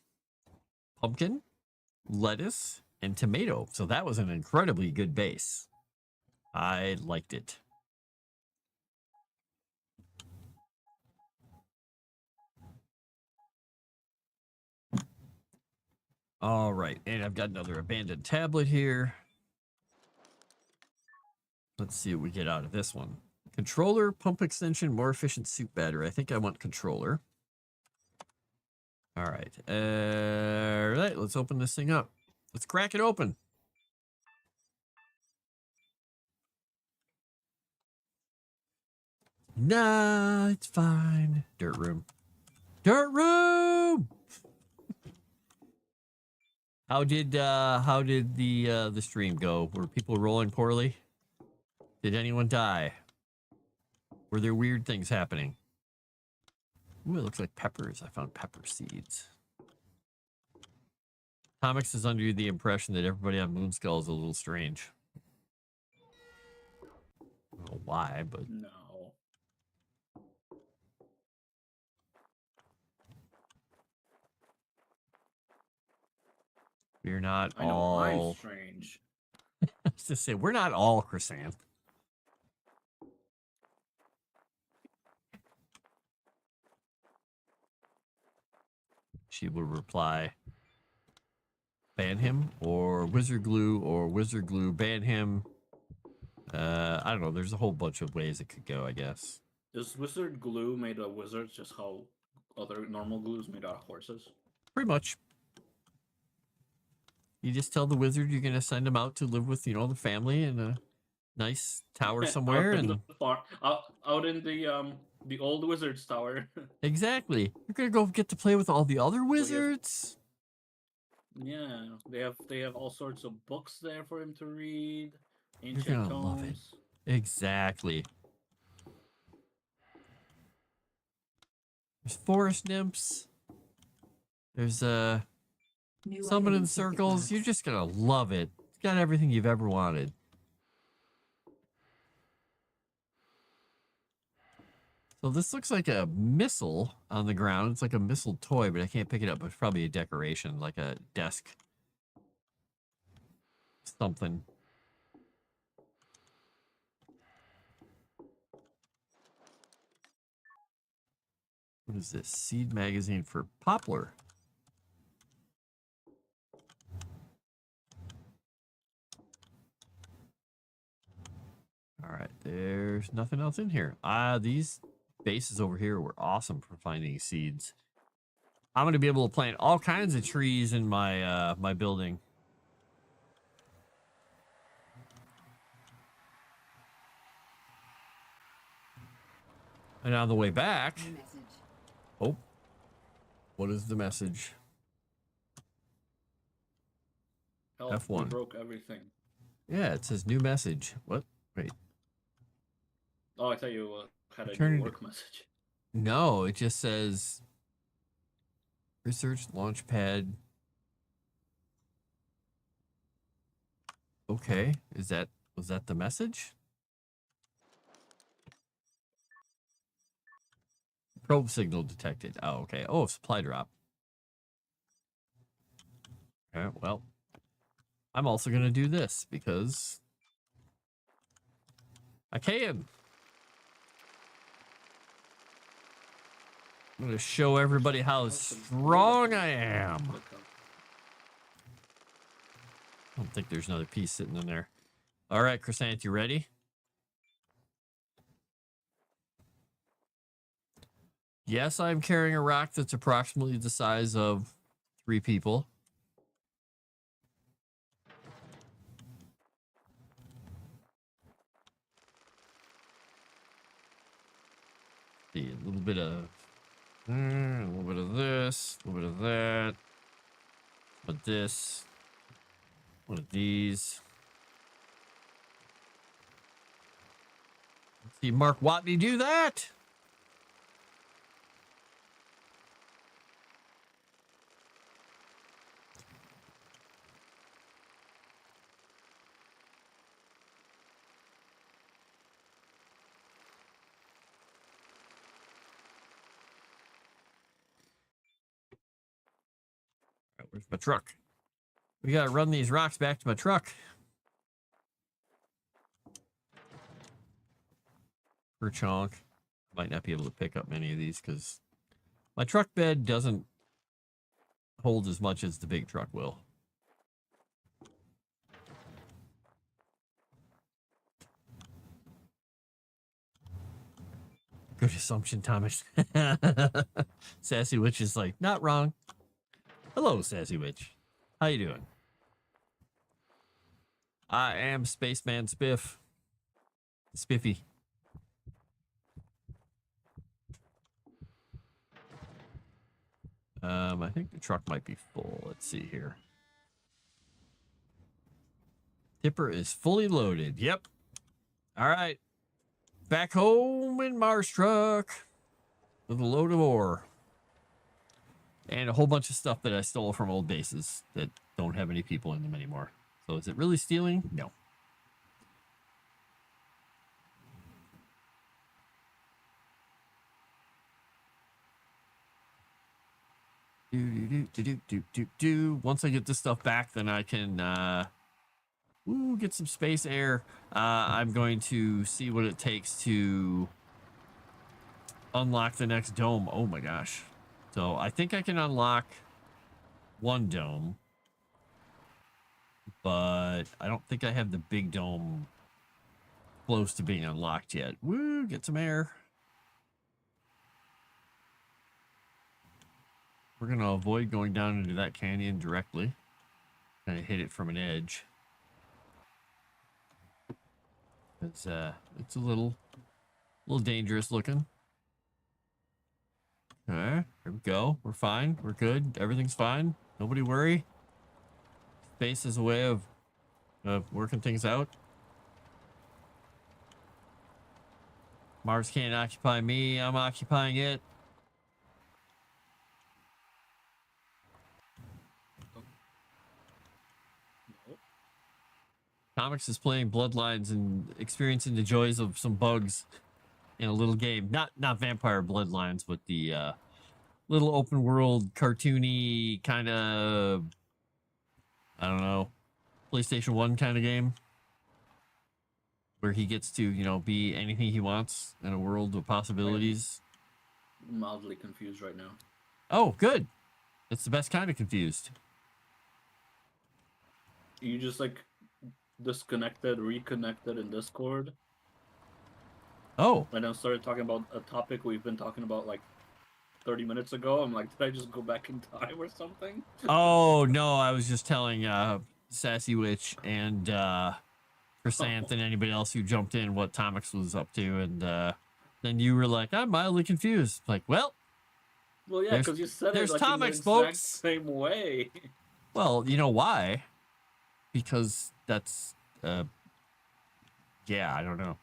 pumpkin, lettuce, and tomato. So that was an incredibly good base. I liked it. All right, and I've got another abandoned tablet here. Let's see what we get out of this one. Controller, pump extension, more efficient suit battery. I think I want controller. All right. All right, let's open this thing up. Let's crack it open. Nah, it's fine. Dirt room. Dirt room. How did the stream go? Were people rolling poorly? Did anyone die? Were there weird things happening? Ooh, it looks like peppers. I found pepper seeds. Comics is under the impression that everybody on Moonskull is a little strange. I don't know why, but No. we're not I know all. I'm strange. I was to say we're not all Chrysanth. She will reply, ban him, or wizard glue ban him. I don't know. There's a whole bunch of ways it could go, I guess. Is wizard glue made of wizards just how other normal glue is made out of horses? Pretty much. You just tell the wizard you're going to send him out to live with, you know, the family in a nice tower somewhere. out in And the farm, out in the old wizard's tower. exactly. You're going to go get to play with all the other wizards. Yeah, they have all sorts of books there for him to read. You're Ancient going to tomes. love it. Exactly. There's forest nymphs. There's New summoning items hit the circles. box. You're just gonna love it. It's got everything you've ever wanted. So this looks like a missile on the ground. It's like a missile toy, but I can't pick it up. But it's probably a decoration, like a desk. Something. What is this? Seed magazine for poplar. All right, there's nothing else in here. These bases over here were awesome for finding seeds. I'm gonna be able to plant all kinds of trees in my my building. And on the way back, New message. oh, what is the message? Help, F1. we broke everything. Yeah, it says new message. What? Wait. Oh, I thought you had a Turn new it- work message. No, it just says research launchpad. Okay, was that the message? Probe signal detected. Oh, okay. Oh, supply drop. Okay, well, I'm also going to do this because I can. I'm going to show everybody how strong I am. I don't think there's another piece sitting in there. All right, Chrysanth, you ready? Yes, I'm carrying a rock that's approximately the size of 3 people. See, a little bit of this, a little bit of that, but this, one of these. Let's See Mark Watney do that. All right, where's my truck? We gotta run these rocks back to my truck. Per chunk. Might not be able to pick up many of these because my truck bed doesn't hold as much as the big truck will. Good assumption, Thomas. Sassy Witch is like, not wrong. Hello, Sassy Witch. How you doing? I am Spaceman Spiff. Spiffy. I think the truck might be full. Let's see here. Tipper is fully loaded. Yep. All right. Back home in Mars truck with a load of ore. And a whole bunch of stuff that I stole from old bases that don't have any people in them anymore. So is it really stealing? No. Once I get this stuff back, then I can get some space air. I'm going to see what it takes to unlock the next dome. Oh my gosh. So I think I can unlock one dome, but I don't think I have the big dome close to being unlocked yet. Woo, get some air. We're going to avoid going down into that canyon directly. Kind of hit it from an edge. It's a little dangerous looking. Okay, here we go. We're fine. We're good. Everything's fine. Nobody worry. Space is a way of working things out. Mars can't occupy me. I'm occupying it. Comics is playing Bloodlines and experiencing the joys of some bugs in a little game. Not Vampire Bloodlines, but the little open world cartoony kind of, I don't know, PlayStation 1 kind of game where he gets to, you know, be anything he wants in a world of possibilities. I'm mildly confused right now. Oh, good. It's the best kind of confused. You just like disconnected, reconnected in Discord, Oh, and then started talking about a topic we've been talking about like 30 minutes ago. I'm like, did I just go back in time or something? oh no, I was just telling Sassy Witch and Chrysanth and anybody else who jumped in what Tomix was up to, and then you were like, I'm mildly confused. Like, well, Well, yeah, There's- because you said there's it like in the Tomix, exact folks. same way. well, you know why? Because that's yeah, I don't know.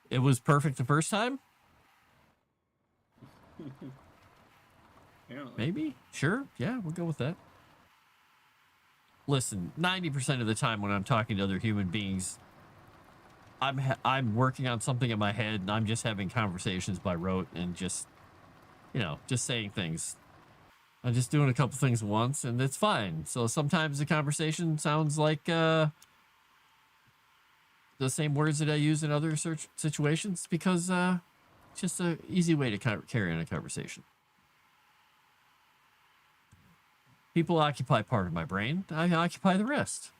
It was perfect the first time? Yeah. Maybe? Sure. Yeah, we'll go with that. Listen, 90% of the time when I'm talking to other human beings, I'm working on something in my head and I'm just having conversations by rote and just, you know, just saying things. I'm just doing a couple things once and it's fine. So sometimes the conversation sounds like the same words that I use in other search situations because it's just an easy way to carry on a conversation. People occupy part of my brain. I occupy the rest.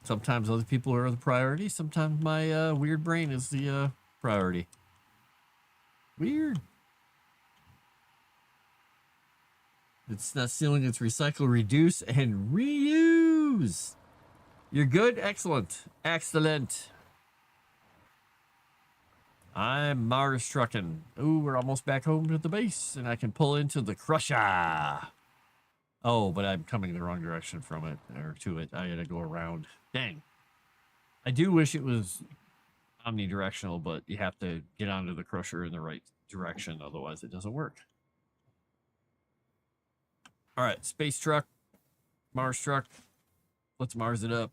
Sometimes other people are the priority. Sometimes my weird brain is the priority. Weird. It's not stealing, it's recycle, reduce, and reuse. You're good? Excellent. Excellent. I'm Mars trucking. Ooh, we're almost back home to the base, and I can pull into the Crusher. Oh, but I'm coming the wrong direction from it, or to it. I gotta go around. Dang. I do wish it was omnidirectional, but you have to get onto the crusher in the right direction, otherwise it doesn't work. All right, space truck, Mars truck. Let's Mars it up.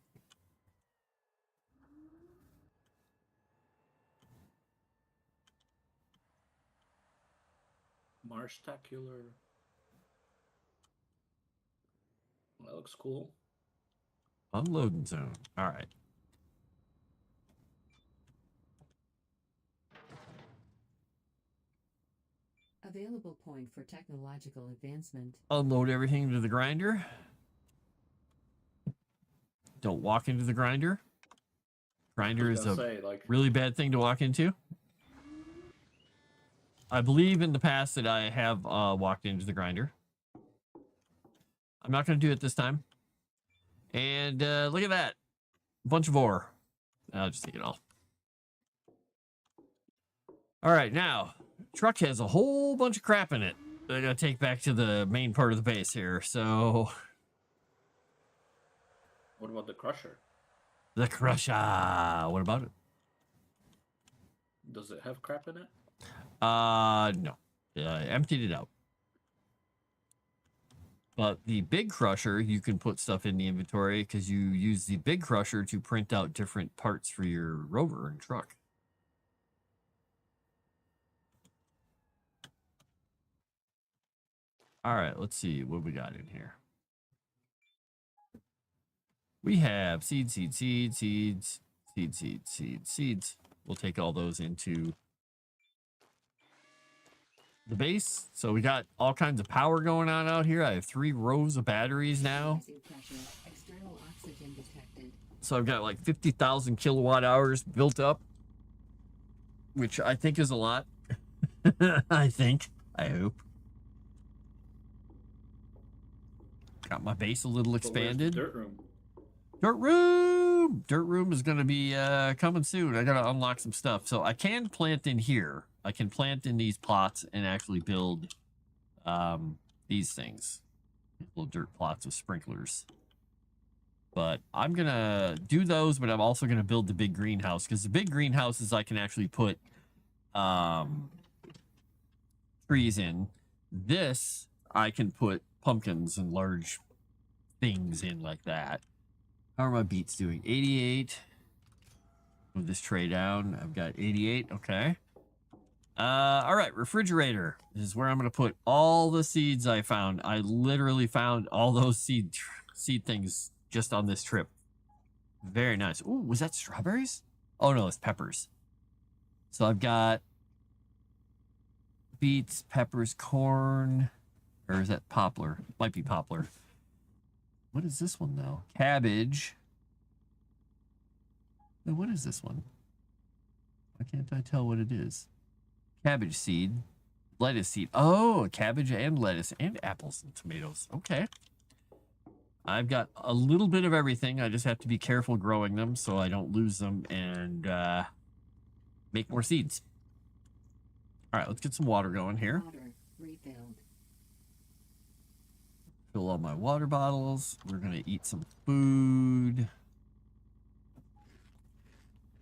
Marstacular. That looks cool. Unloading zone. All right. Available point for technological advancement. Unload everything into the grinder. Don't walk into the grinder. Grinder is a really bad thing to walk into. I believe in the past that I have walked into the grinder. I'm not going to do it this time. And look at that. A bunch of ore. I'll just take it all. All right, now, truck has a whole bunch of crap in it that I got to take back to the main part of the base here. So, what about the crusher? The crusher. What about it? Does it have crap in it? No. I emptied it out. But the big crusher, you can put stuff in the inventory because you use the big crusher to print out different parts for your rover and truck. All right, let's see what we got in here. We have seeds. We'll take all those into the base. So we got all kinds of power going on out here. I have 3 rows of batteries now. External oxygen detected. So I've got like 50,000 kilowatt hours built up, which I think is a lot. I hope. Got my base a little expanded. Dirt room. Dirt room is going to be coming soon. I got to unlock some stuff. So I can plant in here. I can plant in these plots and actually build these things. Little dirt plots with sprinklers. But I'm going to do those, but I'm also going to build the big greenhouse. Because the big greenhouses I can actually put trees in. This, I can put pumpkins and large things in like that. How are my beets doing? 88. Move this tray down. I've got 88. Okay. All right. Refrigerator. This is where I'm going to put all the seeds I found. I literally found all those seed things just on this trip. Very nice. Ooh, was that strawberries? Oh, no, it's peppers. So I've got beets, peppers, corn. Or is that poplar? Might be poplar. What is this one, though? Cabbage. Now, what is this one? Why can't I tell what it is? Cabbage seed. Lettuce seed. Oh, cabbage and lettuce and apples and tomatoes. Okay. I've got a little bit of everything. I just have to be careful growing them so I don't lose them and make more seeds. All right, let's get some water going here. Water refilled. Fill all my water bottles. We're going to eat some food.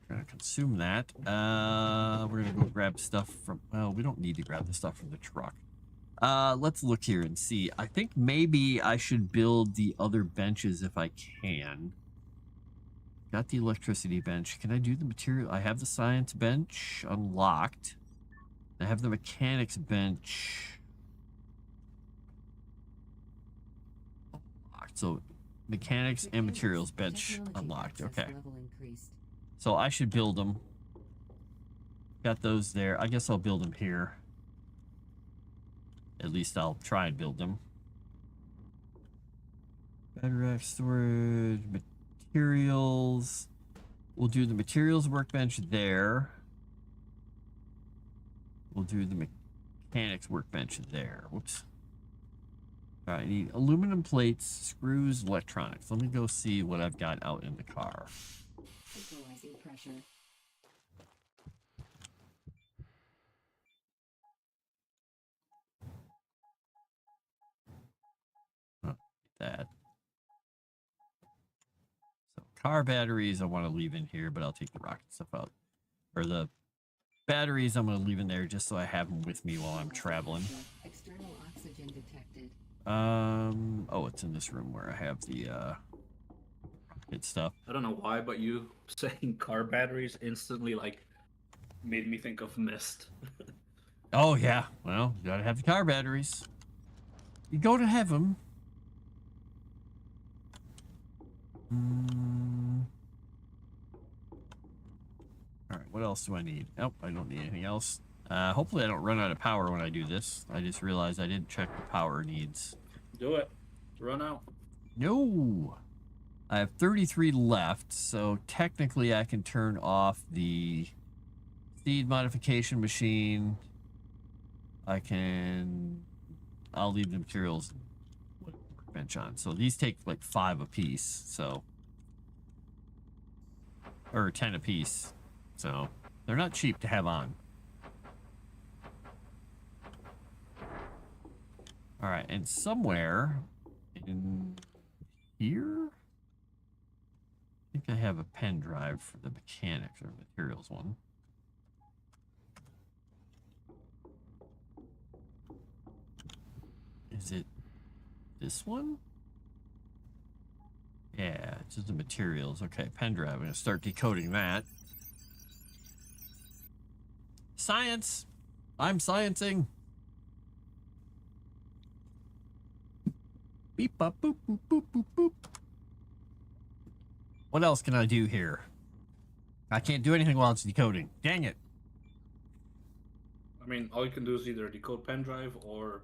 We're going to consume that. We're going to go grab stuff from... Well, we don't need to grab the stuff from the truck. Let's look here and see. I think maybe I should build the other benches if I can. Got the electricity bench. Can I do the material? I have the science bench unlocked. I have the mechanics bench. So mechanics and materials bench unlocked. Okay. So I should build them. Got those there. I guess I'll build them here. At least I'll try and build them. Battery rack storage, materials. We'll do the materials workbench there. We'll do the mechanics workbench there. Whoops. All right, I need aluminum plates, screws, electronics. Let me go see what I've got out in the car. Equalizing pressure. Oh, that. So car batteries I want to leave in here, but I'll take the rocket stuff out. Or the batteries I'm going to leave in there just so I have them with me while I'm traveling. External oxygen detected. Oh, it's in this room where I have the rocket stuff. I don't know why, but you saying car batteries instantly like made me think of Mist. Oh yeah, well, you gotta have the car batteries. You go to have them. All right, what else do I need? Nope, I don't need anything else. Hopefully I don't run out of power when I do this. I just realized I didn't check the power needs. Do it. Run out. No! I have 33 left, so technically I can turn off the seed modification machine. I'll leave the materials bench on. So these take like 5 apiece, so. Or 10 apiece. So they're not cheap to have on. All right, and somewhere in here, I think I have a pen drive for the mechanics or materials one. Is it this one? Yeah, it's just the materials. Okay, pen drive. I'm going to start decoding that. Science! I'm sciencing! Beep, bop, boop, boop, boop, boop, boop. What else can I do here? I can't do anything while it's decoding. Dang it. I mean, all you can do is either decode pen drive or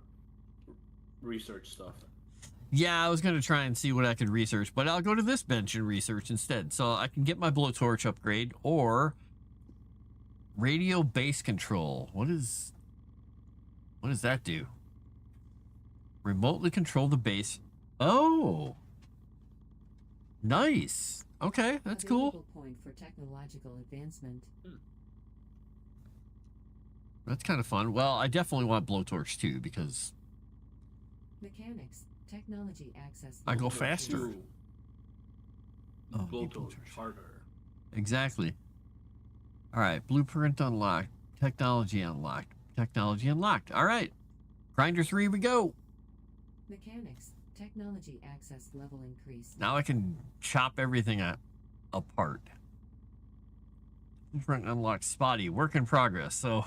research stuff. Yeah, I was going to try and see what I could research, but I'll go to this bench and research instead. So I can get my blowtorch upgrade or radio base control. What does that do? Remotely control the base. Oh, nice. Okay, that's cool. Available point for technological advancement. That's kind of fun. Well, I definitely want blowtorch too because Mechanics. Technology access. I go level faster. increased. Oh, Blowtorch harder. exactly. All right, blueprint unlocked. Technology unlocked. Technology unlocked. All right, grinder 3, we go. Mechanics. Technology access level increased. Now I can chop everything apart. Blueprint unlocked. Spotty. Work in progress. So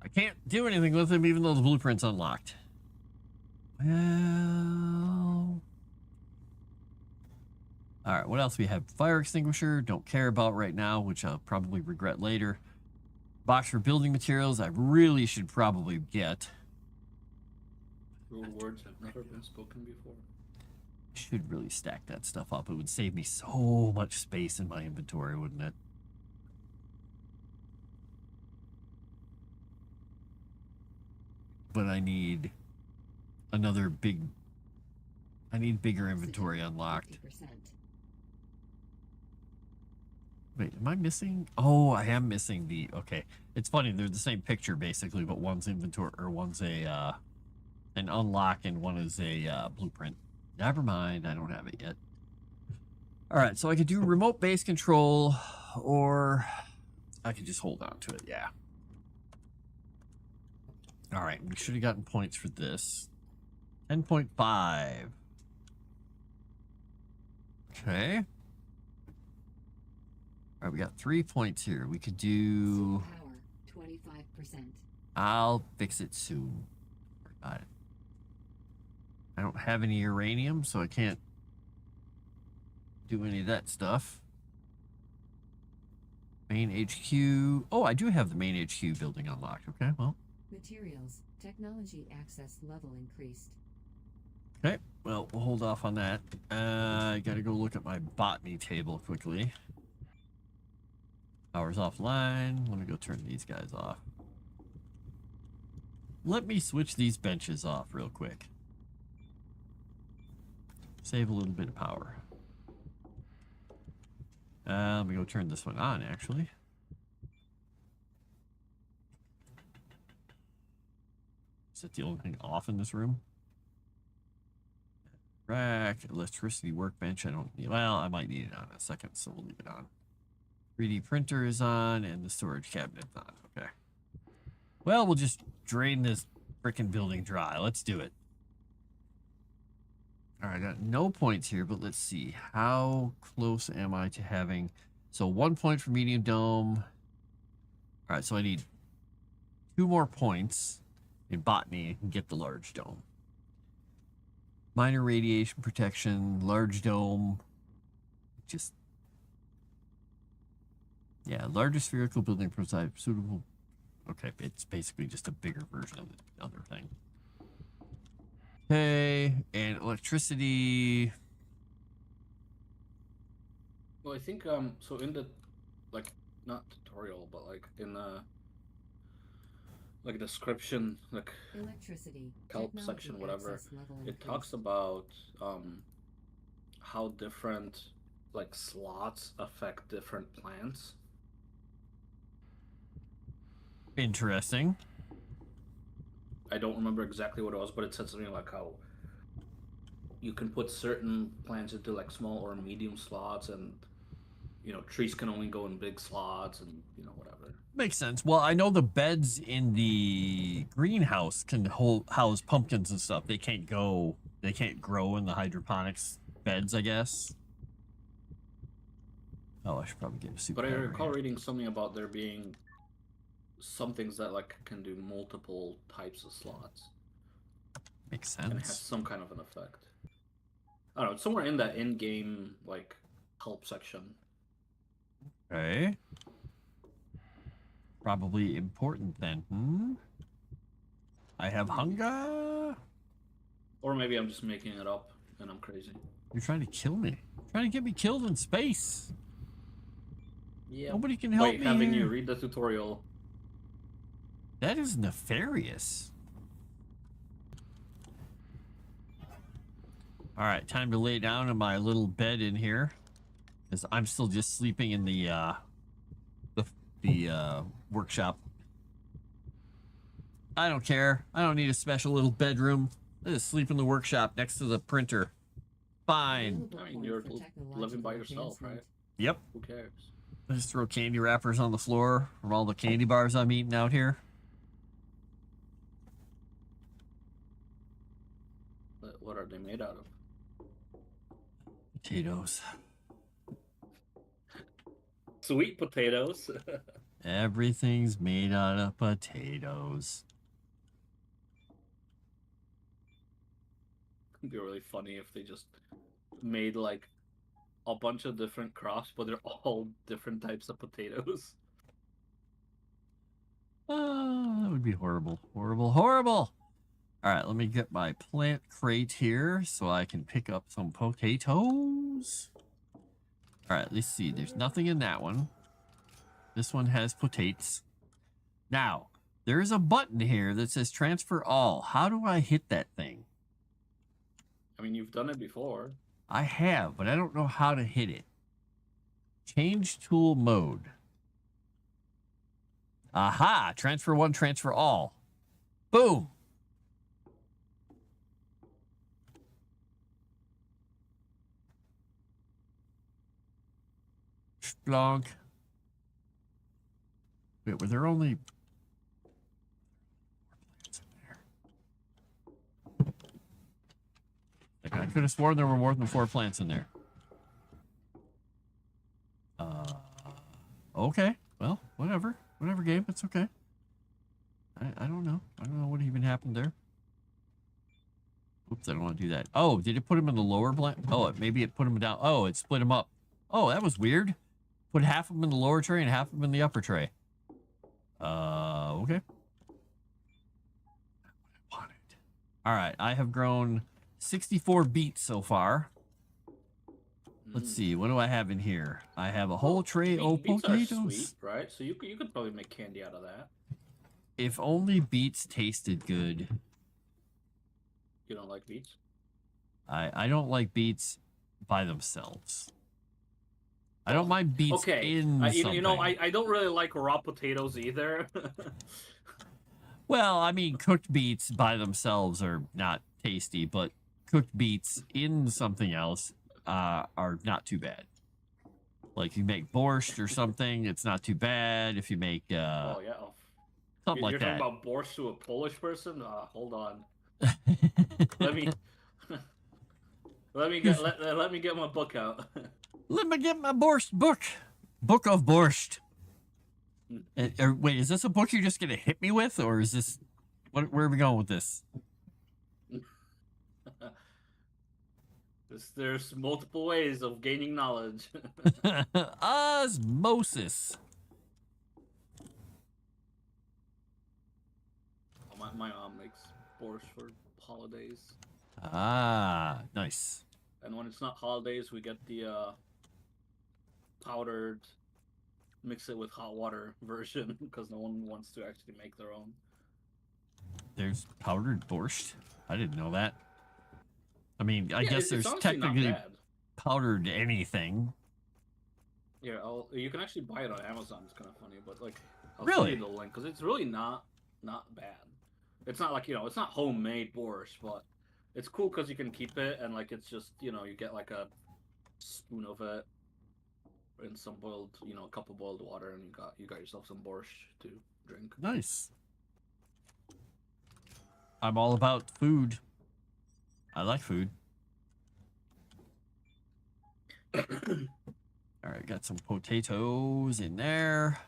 I can't do anything with him even though the blueprint's unlocked. Well... All right, what else we have? Fire extinguisher. Don't care about right now, which I'll probably regret later. Box for building materials. I really should probably get. Rule words have never been spoken before. Should really stack that stuff up. It would save me so much space in my inventory, wouldn't it? But I need another big... I need bigger inventory unlocked. 50%. Wait, am I missing? Oh, I am missing the... Okay. It's funny, they're the same picture, basically, but one's inventory, or one's a, an unlock, and one is a, blueprint. Never mind, I don't have it yet. Alright, so I could do remote base control, or I could just hold on to it, yeah. Alright, we should have gotten points for this. 10.5. Okay. All right, we got 3 points here. We could do... Power 25%. I'll fix it soon. Don't worry about it. I don't have any uranium, so I can't do any of that stuff. Main HQ. Oh, I do have the main HQ building unlocked. Okay, well. Materials. Technology access level increased. Okay, well, we'll hold off on that. I gotta go look at my botany table quickly. Power's offline. Let me go turn these guys off. Let me switch these benches off real quick. Save a little bit of power. Let me go turn this one on, actually. Is that the only thing off in this room? rack, electricity workbench. I don't need. Well, I might need it on in a second, so we'll leave it on. 3D printer is on, and the storage cabinet's on. Okay. Well, we'll just drain this frickin' building dry. Let's do it. All right, I got no points here, but let's see. How close am I to having... So 1 point for medium dome. All right, so I need 2 more points in botany and get the large dome. Minor radiation protection, large dome. Just... Yeah, larger spherical building prototype, suitable... Okay, it's basically just a bigger version of the other thing. Okay, and electricity. Well, I think so in the like not tutorial, but like in the like description, like Electricity. help Technology section, whatever, access level it increased. talks about how different like slots affect different plants. Interesting. I don't remember exactly what it was, but it said something like how you can put certain plants into like small or medium slots, and you know trees can only go in big slots, and you know whatever. Makes sense. Well, I know the beds in the greenhouse can house pumpkins and stuff. They can't grow in the hydroponics beds, I guess. Oh, I should probably get a super. But I recall reading something about there being some things that like can do multiple types of slots. Makes And it has sense. some kind of an effect. I don't know, it's somewhere in that in-game like help section. Okay. Probably important then. I have hunger. Or maybe I'm just making it up and I'm crazy. You're trying to kill me. You're trying to get me killed in space. Yeah. Nobody can help Wait, me having here. you read the tutorial. That is nefarious. All right, time to lay down in my little bed in here, because I'm still just sleeping in the workshop. I don't care. I don't need a special little bedroom. I just sleep in the workshop next to the printer. Fine. Available I mean, point you're for living by technological yourself, right? advancement. Yep. Who cares? I just throw candy wrappers on the floor from all the candy bars I'm eating out here. But what are they made out of? Potatoes. Sweet potatoes. Everything's made out of potatoes. It'd be really funny if they just made like a bunch of different crops, but they're all different types of potatoes. Oh, that would be horrible. Horrible, horrible. All right, let me get my plant crate here so I can pick up some potatoes. All right, let's see. There's nothing in that one. This one has potatoes. Now, there is a button here that says transfer all. How do I hit that thing? I mean, you've done it before. I have, but I don't know how to hit it. Change tool mode. Aha! Transfer one, transfer all. Boom! Splonk. Wait, were there only... I could have sworn there were more than 4 plants in there. Okay. Well, whatever. Whatever, game. It's okay. I don't know. I don't know what even happened there. Oops, I don't want to do that. Oh, did it put him in the lower plant? Oh, maybe it put him down. Oh, it split him up. Oh, that was weird. Put half of them in the lower tray and half of them in the upper tray. Okay. All right, I have grown 64 beets so far. Let's see, what do I have in here? I have a whole tray of Beets are potatoes. sweet, right? So you could probably make candy out of that. If only beets tasted good. You don't like beets? I don't like beets by themselves. I don't mind beets Okay. in something. You know, I don't really like raw potatoes either. Well, I mean, cooked beets by themselves are not tasty, but cooked beets in something else are not too bad. Like you make borscht or something, it's not too bad. If you make Oh yeah. something You're like talking that. about borscht to a Polish person? Hold on. Let me let me get my book out. Let me get my borscht book. Book of borscht. Or, wait, is this a book you're just gonna hit me with, or is this where are we going with this? There's multiple ways of gaining knowledge. Osmosis. My mom makes borscht for holidays, Ah, nice. and when it's not holidays, we get the powdered, mix it with hot water version because no one wants to actually make their own. There's powdered borscht. I didn't know that. I mean, I guess it's there's honestly not technically bad. powdered anything. Yeah, you can actually buy it on Amazon. It's kind of funny, but like, I'll Really? send you the link because it's really not bad. It's not like it's not homemade borscht, but it's cool because you can keep it and like it's just you get like a spoon of it in some boiled a cup of boiled water and you got yourself some borscht to drink. Nice. I'm all about food. I like food. All right, got some potatoes in there.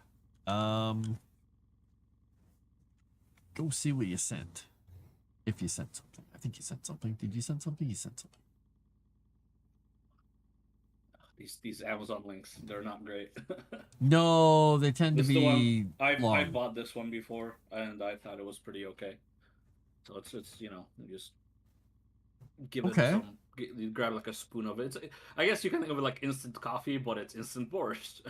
Go see what you sent. If you sent something. I think you sent something. Did you send something? You sent something. These Amazon links, they're not great. No, they tend to This is the be one I long. bought this one before and I thought it was pretty okay. So it's you just give it Okay. some. You grab like a spoon of it. I guess you can think of it like instant coffee, but it's instant borscht.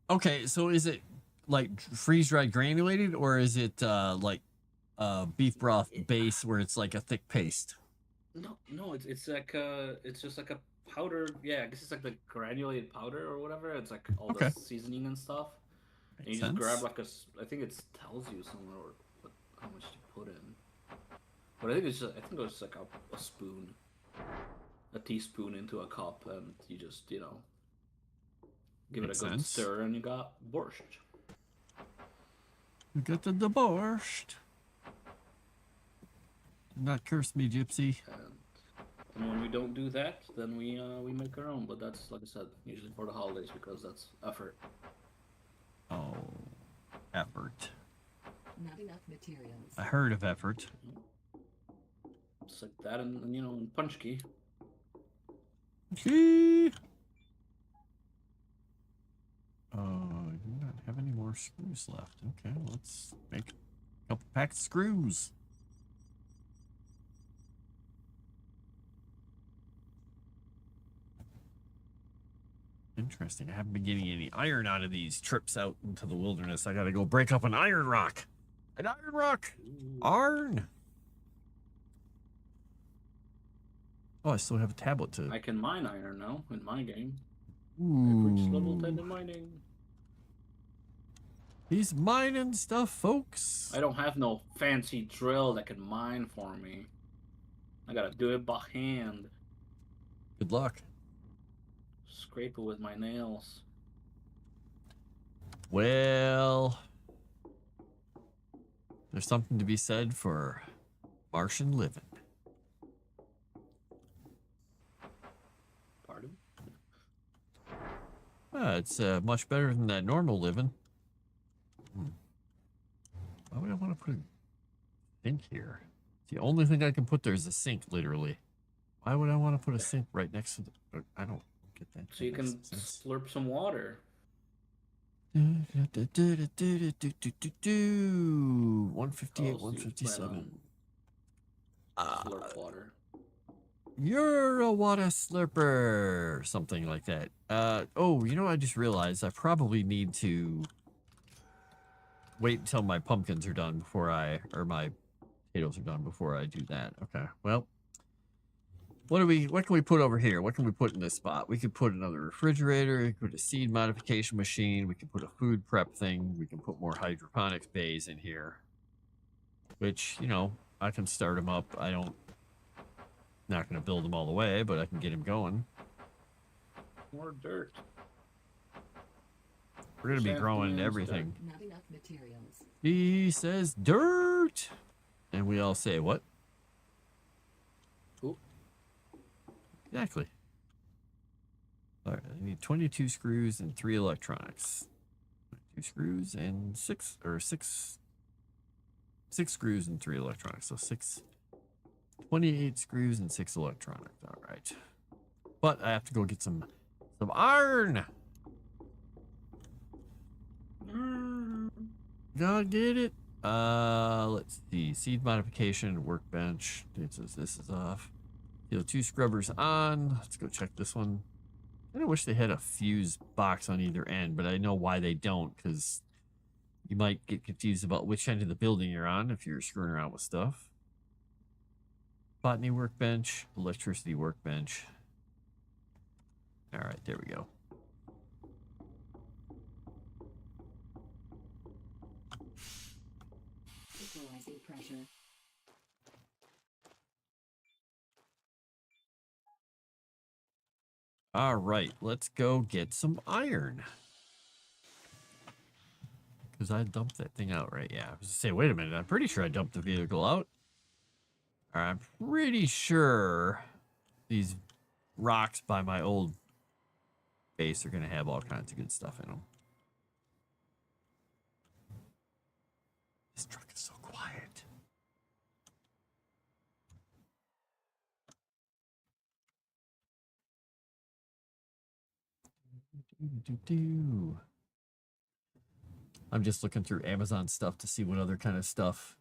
Okay, so is it like freeze dried granulated, or is it like beef broth base where it's like a thick paste? No, it's like it's just like a powder. Yeah, I guess it's like the granulated powder or whatever. It's like all Okay. the seasoning and stuff. And you Makes just grab sense. like I think it tells you somewhere how much to put in. But I think it was like a spoon, a teaspoon into a cup, and you just give Makes it a good sense. stir, and you got borscht. You got the borscht. Do not curse me, Gypsy. And when we don't do that, then we make our own. But that's like I said, usually for the holidays because that's effort. Oh, effort. Not enough materials. I heard of effort. It's like that, and in punch key. Okay. I do not have any more screws left. Okay, let's make a couple packs of screws. Interesting. I haven't been getting any iron out of these trips out into the wilderness. I gotta go break up an iron rock. An iron rock. Iron. Oh, I still have a tablet to. I can mine iron now in my game. I've Ooh. reached level 10 in mining. He's mining stuff, folks. I don't have no fancy drill that can mine for me. I gotta do it by hand. Good luck. Scrape it with my nails. Well, there's something to be said for Martian living. Pardon? It's much better than that normal living. Why would I want to put a sink here? The only thing I can put there is a sink, literally. Why would I want to put a sink right next to the... I don't get that. So you can slurp some water. 158, Oh, so you plan 157. Slurp water. You're a water slurper. Something like that. Oh, you know, I just realized I probably need to wait until my pumpkins are done before or my potatoes are done before I do that. Okay, well, what can we put over here? What can we put in this spot? We could put another refrigerator, we could put a seed modification machine, we could put a food prep thing, we can put more hydroponics bays in here. Which, I can start them up. I don't Not going to build him all the way, but I can get him going. More dirt. We're going to be Sand growing dunes, everything. Not enough materials. He says dirt. And we all say what? Ooh. Exactly. All right, I need 22 screws and 3 electronics. 2 screws and 6 screws and 3 electronics. So 28 screws and 6 electronics. All right. But I have to go get some iron. Gotta get it. Let's see. Seed modification, workbench. It says this is off. CO2 scrubbers on. Let's go check this one. I wish they had a fuse box on either end, but I know why they don't, because you might get confused about which end of the building you're on if you're screwing around with stuff. Botany workbench, electricity workbench. All right, there we go. Equalizing pressure. All right, let's go get some iron. Because I dumped that thing out, right? Yeah, I was to say, wait a minute. I'm pretty sure I dumped the vehicle out. I'm pretty sure these rocks by my old base are going to have all kinds of good stuff in them. This truck is so quiet. I'm just looking through Amazon stuff to see what other kind of stuff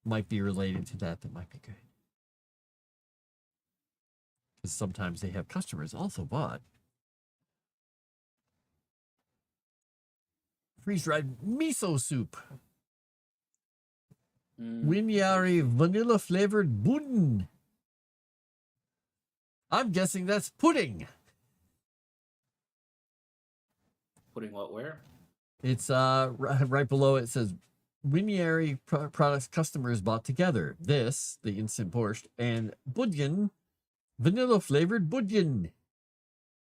might be related to that might be good. Because sometimes they have customers also bought freeze-dried miso soup. Winyari vanilla flavored boudin. I'm guessing that's pudding. Putting what where? It's right below it says Winyari products customers bought together. This, the instant borscht, and boudin, vanilla flavored boudin.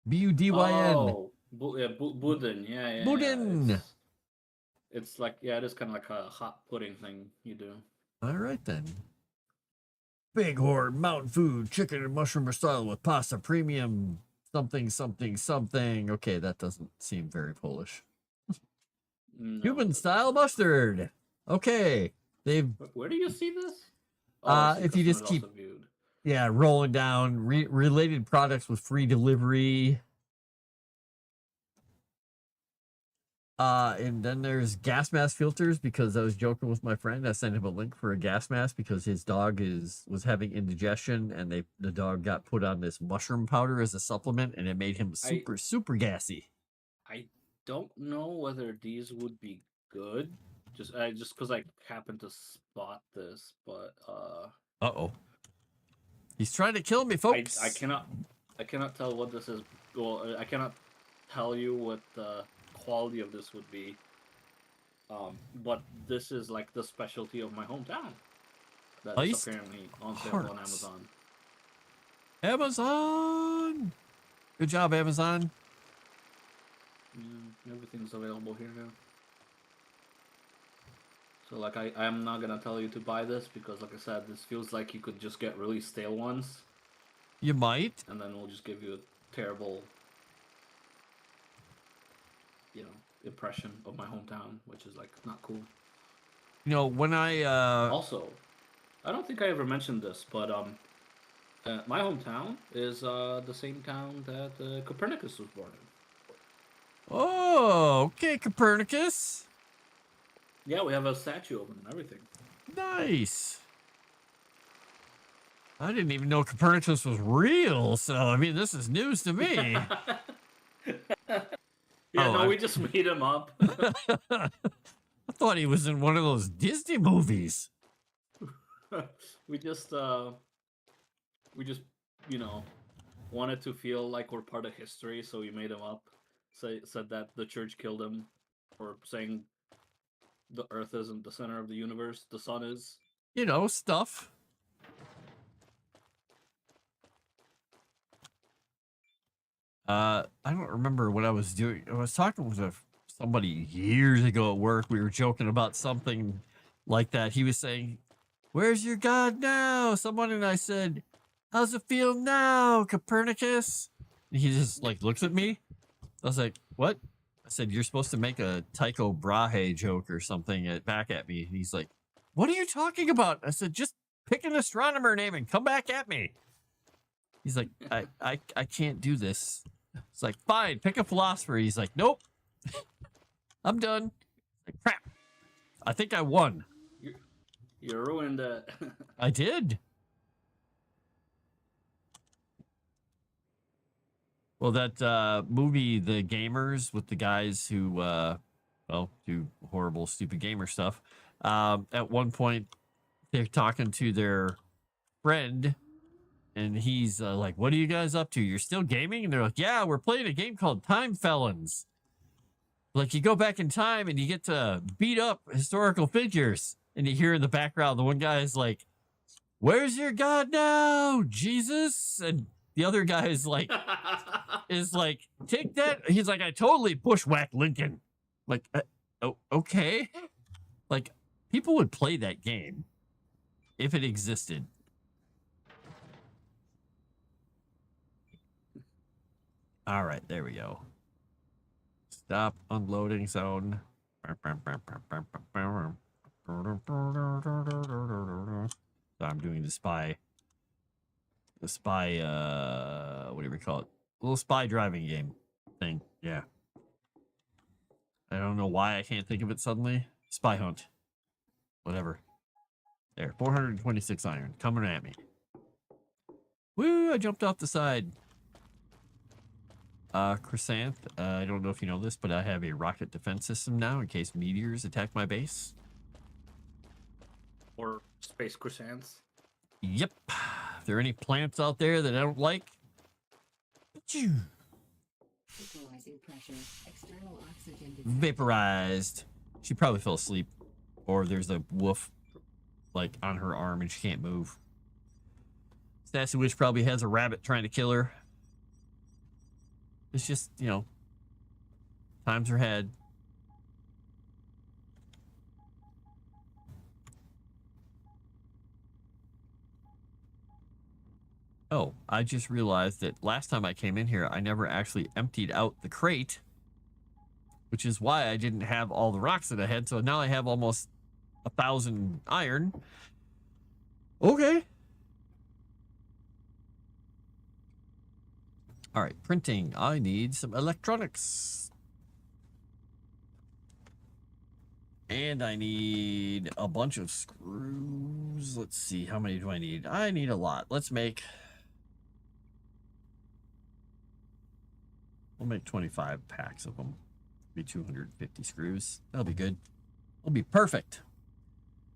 B-U-D-Y-N. Oh, boudin. Yeah. Boudin. It's like, yeah, it is kind of like a hot pudding thing you do. All right then. Bighorn Mountain Food chicken and mushroom style with pasta premium something something something. Okay, that doesn't seem very Polish. No. Cuban style mustard. Okay, they've Where do you see this? if you just keep rolling down related products with free delivery. And then there's gas mask filters, because I was joking with my friend. I sent him a link for a gas mask because his dog was having indigestion, and the dog got put on this mushroom powder as a supplement, and it made him super gassy. I don't know whether these would be good. Just because I happened to spot this, but Uh-oh. He's trying to kill me, folks. I cannot tell what this is. Well, I cannot tell you what the quality of this would be. But this is like the specialty of my hometown. That's Iced apparently on sale on hearts. Amazon. Amazon! Good job, Amazon. Everything's available here now. So like I am not gonna tell you to buy this because, like I said, this feels like you could just get really stale ones, You might. and then we'll just give you a terrible, impression of my hometown, which is like not cool. You know, when I Also, I don't think I ever mentioned this, but my hometown is the same town that Copernicus was born in. Oh, okay, Copernicus. Yeah, we have a statue of him and everything. Nice. I didn't even know Copernicus was real, so I mean, this is news to me. We just made him up. I thought he was in one of those Disney movies. we just wanted to feel like we're part of history, so we made him up. Said that the church killed him for saying the Earth isn't the center of the universe, the sun is. Stuff. I don't remember what I was doing. I was talking with somebody years ago at work. We were joking about something like that. He was saying, "Where's your God now?" Someone, and I said, "How's it feel now, Copernicus?" And he just like looks at me. I was like, "What?" I said, "You're supposed to make a Tycho Brahe joke or something back at me." And he's like, "What are you talking about?" I said, "Just pick an astronomer name and come back at me." He's like, I can't do this. It's like, fine, pick a philosopher. He's like, nope, I'm done. Like, crap. I think I won. You, you ruined it. I did. Well, that movie, The Gamers, with the guys who, well, do horrible, stupid gamer stuff. At one point, they're talking to their friend, and he's like, "What are you guys up to? You're still gaming?" And they're like, "Yeah, we're playing a game called Time Felons. Like, you go back in time and you get to beat up historical figures." And you hear in the background, the one guy is like, "Where's your God now, Jesus?" And the other guy is like, "Take that." He's like, "I totally bushwhacked Lincoln." Like, oh, okay. Like, people would play that game if it existed. All right, there we go. Stop unloading zone. So I'm doing the spy, what do we call it? A little spy driving game thing. Yeah. I don't know why I can't think of it suddenly. Spy hunt. Whatever. There, 426 iron coming at me. Woo, I jumped off the side. Chrysanth, I don't know if you know this, but I have a rocket defense system now in case meteors attack my base. Or space croissants. Yep. If there are any plants out there that I don't like, Equalizing pressure. External oxygen detected. vaporized. She probably fell asleep, or there's a wolf like on her arm and she can't move. Sassy Witch probably has a rabbit trying to kill her. It's just, you know, times are had. Oh, I just realized that last time I came in here, I never actually emptied out the crate, which is why I didn't have all the rocks that I had. So now I have almost 1,000 iron. Okay. All right, printing. I need some electronics. And I need a bunch of screws. Let's see, how many do I need? I need a lot. We'll make 25 packs of them. Be 250 screws. That'll be good. That'll be perfect.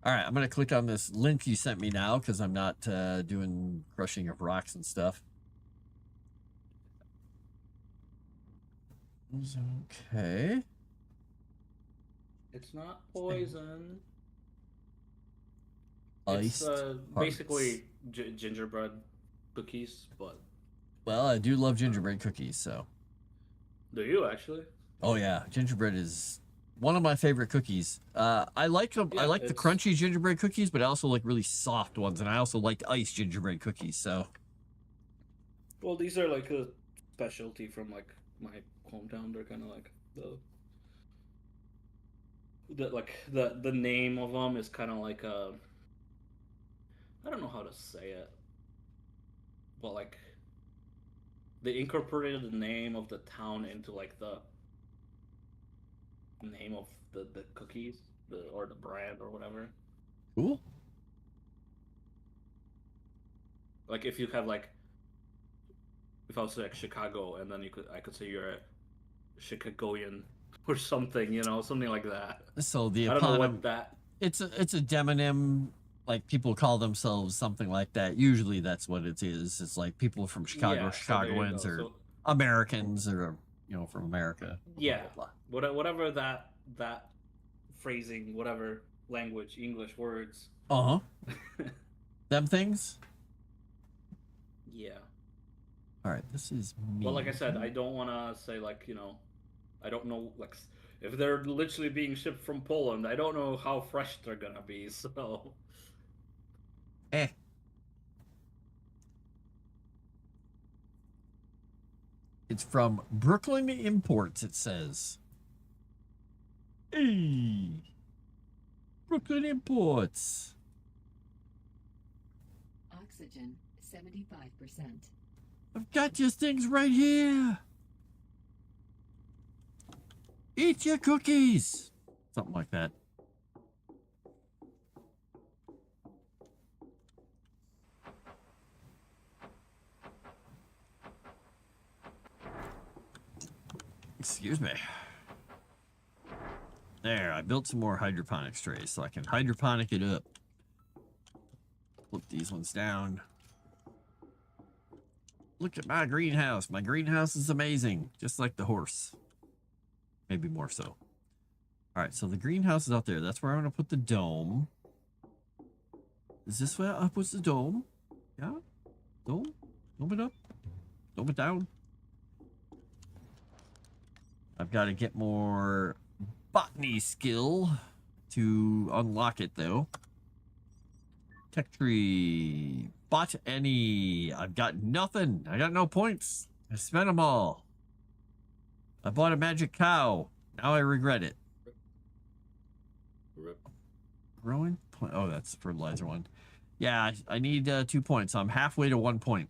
All right, I'm going to click on this link you sent me now because I'm not doing crushing of rocks and stuff. Okay. It's not poison. Iced It's basically gingerbread cookies, but well, I do love gingerbread cookies, so. do you actually? Oh yeah, gingerbread is one of my favorite cookies. I like them. I Yeah, like the it's- crunchy gingerbread cookies, but I also like really soft ones, and I also like iced gingerbread cookies. So Well, these are like a specialty from like my hometown. They're kind of like the name of them is kind of like I don't know how to say it, but like they incorporated the name of the town into like the name of the cookies, or the brand or whatever. cool. Like if you have like if I was like Chicago, and then I could say you're a Chicagoan or something, something like that. So the I don't know eponym, what that. it's a demonym. Like people call themselves something like that. Usually that's what it is. It's like people from Chicago, Yeah, so there you Chicagoans, go. or So, Americans, or from America. yeah, Blah, blah, blah. whatever that phrasing, whatever language, English words. Uh-huh. Them things. Yeah. All right, this is me. But like I said, I don't want to say like I don't know like if they're literally being shipped from Poland. I don't know how fresh they're gonna be. So Eh. It's from Brooklyn Imports, it says. Hey. Brooklyn Imports. Oxygen 75%. I've got your things right here. Eat your cookies. Something like that. Excuse me. There, I built some more hydroponic trays so I can hydroponic it up. Flip these ones down. Look at my greenhouse. My greenhouse is amazing. Just like the horse. Maybe more so. All right, so the greenhouse is out there. That's where I'm going to put the dome. Is this where I put the dome? Yeah? Dome? Dome it up? Dome it down? I've got to get more botany skill to unlock it, though. Tech tree. Botany. I've got nothing. I got no points. I spent them all. I bought a magic cow. Now I regret it. Rip. Growing plant. Oh, that's the fertilizer one. Yeah, I need 2 points. I'm halfway to 1 point.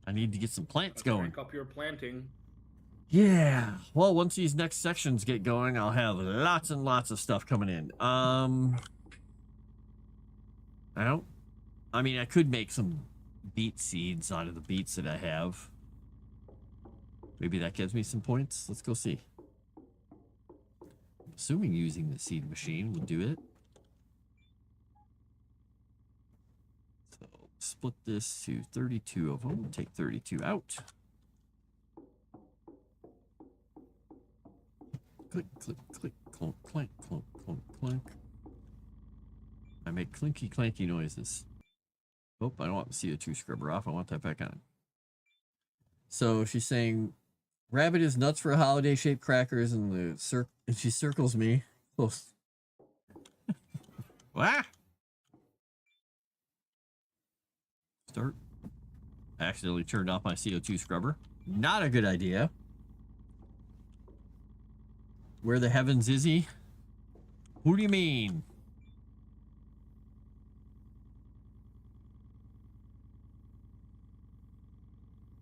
I need to get some plants going. Crank up your planting. Yeah. Well, once these next sections get going, I'll have lots and lots of stuff coming in. I mean, I could make some beet seeds out of the beets that I have. Maybe that gives me some points. Let's go see. Assuming using the seed machine would do it. So split this to 32 of them. Take 32 out. Click, click, click, clunk, clank, clunk, clunk, clunk. I make clinky, clanky noises. Oh, I don't want the CO2 scrubber off. I want that back on. So she's saying, Rabbit is nuts for holiday-shaped crackers, and she circles me. Close. What? Start. I accidentally turned off my CO2 scrubber. Not a good idea. Where the heavens is he? Who do you mean?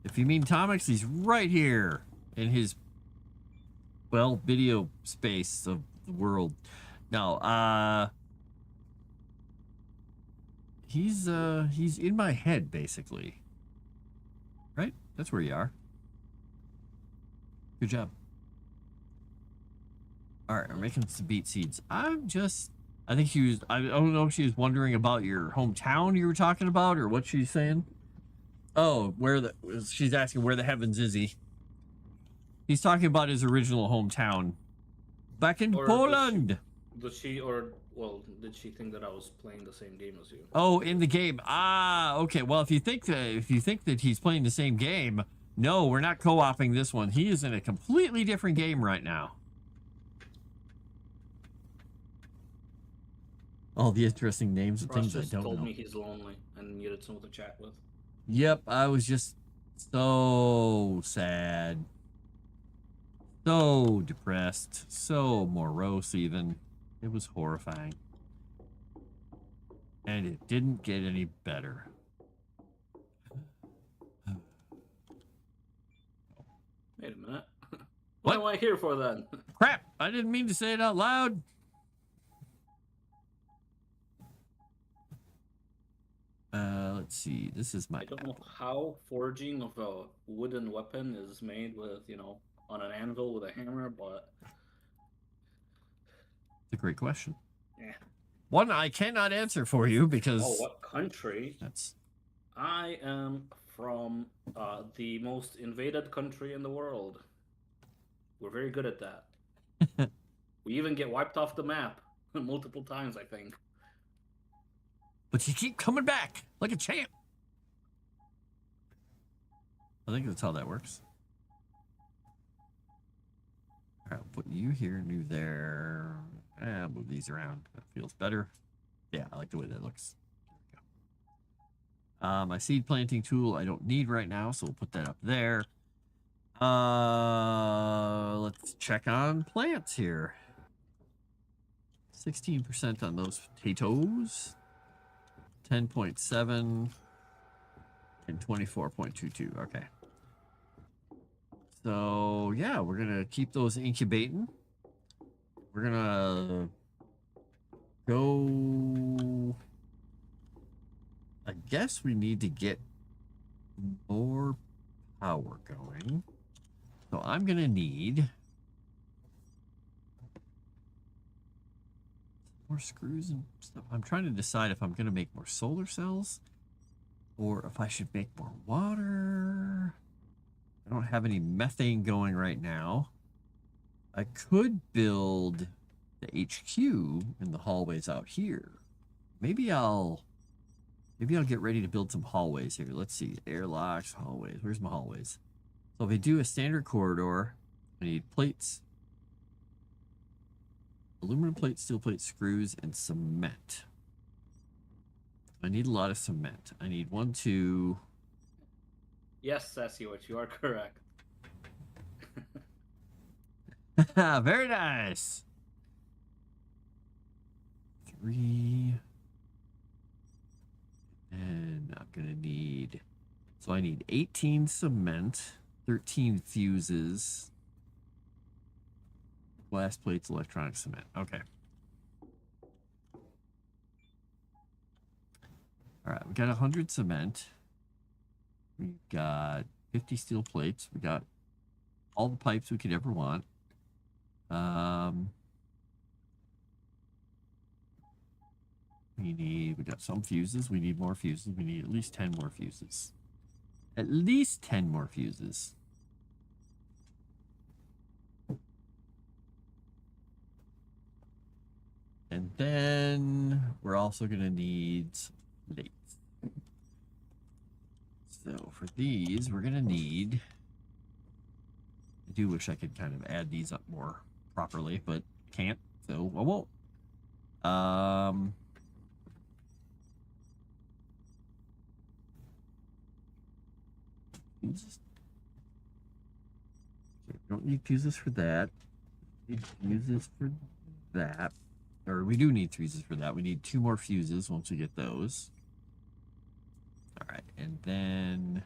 If you mean Tomix, he's right here in his, well, video space of the world. No, he's in my head, basically. Right? That's where you are. Good job. All right, we're making some beet seeds. I think she was, I don't know if she was wondering about your hometown you were talking about or what she's saying. Oh, she's asking where the heavens is he? He's talking about his original hometown. Back in Poland. Did she think that I was playing the same game as you? Oh, in the game. Ah, okay. Well, if you think that he's playing the same game, no, we're not co-oping this one. He is in a completely different game right now. All the interesting names of things I don't know. Told me he's lonely and needed someone to chat with. Yep, I was just so sad. So depressed. So morose even. It was horrifying. And it didn't get any better. Wait a minute. What am I here for then? Crap! I didn't mean to say it out loud. Let's see. This is my. I don't know how forging of a wooden weapon is made with, on an anvil with a hammer, but It's a great question. yeah. One I cannot answer for you because. Oh, what country? That's. I am from the most invaded country in the world. We're very good at that. We even get wiped off the map multiple times, I think. But you keep coming back like a champ. I think that's how that works. All right, I'll put you here, you there. Move these around. That feels better. Yeah, I like the way that looks. There we go. My seed planting tool I don't need right now, so we'll put that up there. Let's check on plants here. 16% on those potatoes. 10.7 and 24.22. Okay. So yeah, we're gonna keep those incubating. We're gonna go. I guess we need to get more power going. So I'm gonna need more screws and stuff. I'm trying to decide if I'm gonna make more solar cells or if I should make more water. I don't have any methane going right now. I could build the HQ in the hallways out here. Maybe I'll get ready to build some hallways here. Let's see. Airlocks, hallways. Where's my hallways? So if I do a standard corridor, I need plates, aluminum plates, steel plates, screws, and cement. I need a lot of cement. I need 1, 2. Yes, Sassywood, you are correct. Very nice. 3. And I'm gonna need. So I need 18 cement, 13 fuses, glass plates, electronic cement. Okay. All right, we got 100 cement. We got 50 steel plates. We got all the pipes we could ever want. We got some fuses. We need more fuses. We need at least 10 more fuses. At least 10 more fuses. And then we're also going to need plates. So for these, we're going to need. I do wish I could kind of add these up more properly, but can't, so I won't. Fuses. Okay, we don't need fuses for that. We need fuses for that. Or we do need fuses for that. We need 2 more fuses once we get those. All right, and then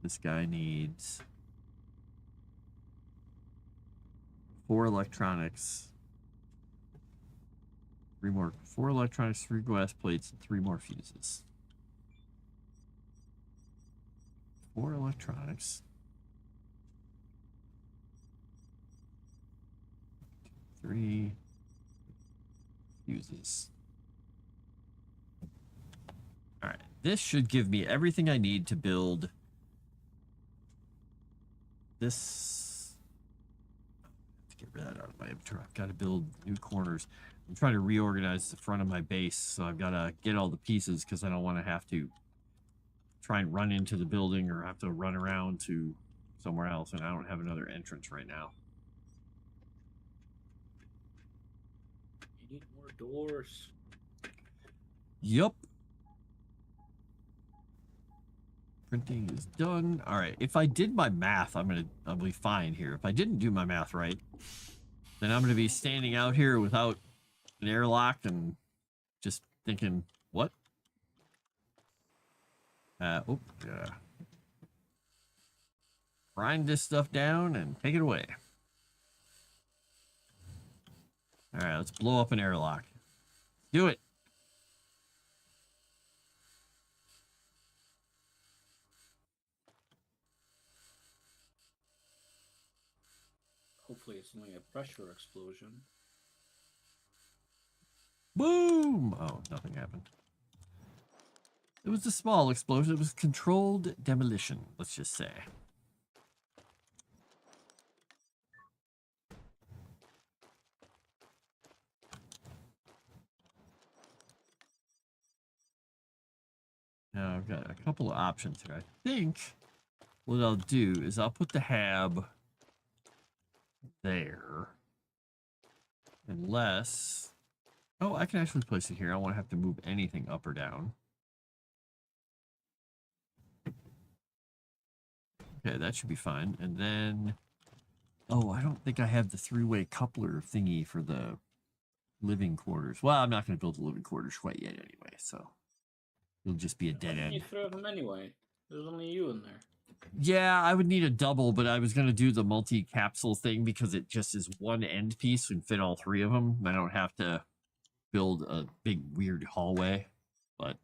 this guy needs 4 electronics. 4 electronics, 3 glass plates, and 3 more fuses. 4 electronics. 3 fuses. All right, this should give me everything I need to build this. Let's get rid of that out of my inventory. I've got to build new corners. I'm trying to reorganize the front of my base, so I've got to get all the pieces because I don't want to have to try and run into the building or have to run around to somewhere else, and I don't have another entrance right now. You need more doors. Yep. Printing is done. All right. If I did my math, I'll be fine here. If I didn't do my math right, then I'm gonna be standing out here without an airlock and just thinking, what? Yeah. Grind this stuff down and take it away. All right, let's blow up an airlock. Do it. Hopefully it's only a pressure explosion. Boom! Oh, nothing happened. It was a small explosion. It was controlled demolition, let's just say. Now I've got a couple of options here. I think what I'll do is I'll put the hab there. Unless... Oh, I can actually place it here. I don't want to have to move anything up or down. Okay, that should be fine. And then... Oh, I don't think I have the three-way coupler thingy for the living quarters. Well, I'm not going to build the living quarters quite yet anyway, so... It'll just be a dead end. You throw them anyway. There's only you in there. Yeah, I would need a double, but I was going to do the multi-capsule thing because it just is one end piece and fit all three of them. I don't have to build a big weird hallway. But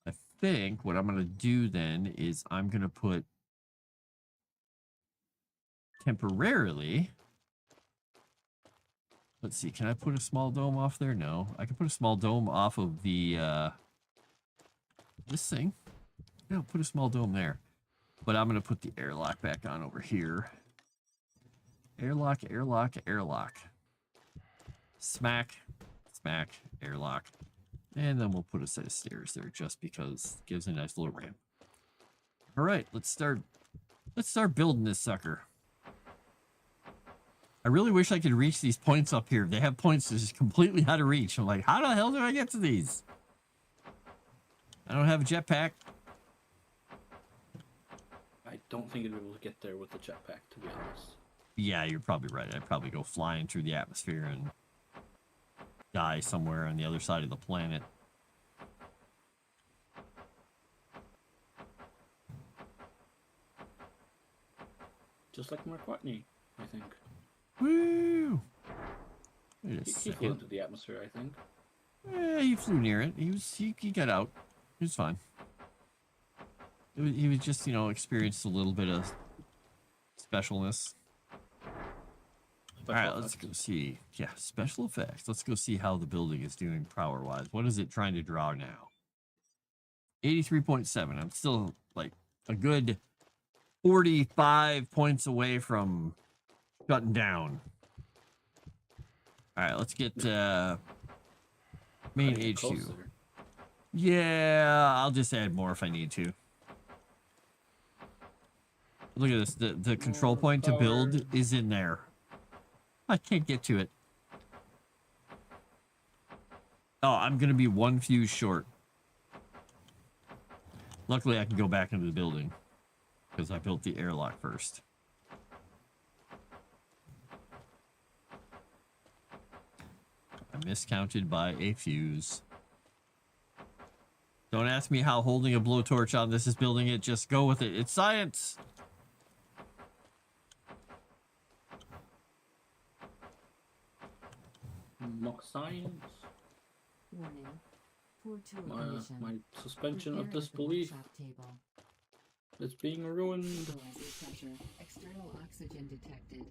I think what I'm going to do then is I'm going to put temporarily... Let's see, can I put a small dome off there? No. I can put a small dome off of the, this thing. Yeah, I'll put a small dome there. But I'm going to put the airlock back on over here. Airlock, airlock, airlock. Smack, smack, airlock. And then we'll put a set of stairs there just because it gives a nice little ramp. All right, let's start building this sucker. I really wish I could reach these points up here. They have points that just completely out of reach. I'm like, how the hell do I get to these? I don't have a jetpack. I don't think you'd be able to get there with the jetpack, to be honest. Yeah, you're probably right. I'd probably go flying through the atmosphere and die somewhere on the other side of the planet. Just like Mark Watney, I think. Woo! Wait a He flew second. into the atmosphere, I think. He flew near it. He got out. He was fine. He was just, you know, experienced a little bit of specialness. All right, let's go see. Yeah, special effects. Let's go see how the building is doing power-wise. What is it trying to draw now? 83.7. I'm still, like, a good 45 points away from shutting down. All right, let's get main HQ. Closer. Yeah, I'll just add more if I need to. Look at this. The control point to build is in there. I can't get to it. Oh, I'm going to be one fuse short. Luckily, I can go back into the building because I built the airlock first. I miscounted by a fuse. Don't ask me how holding a blowtorch on this is building it. Just go with it. It's science. Mock science. Warning. Poor tool My condition. suspension of Repair at the disbelief workshop table. is being ruined. Equalizer pressure. External oxygen detected.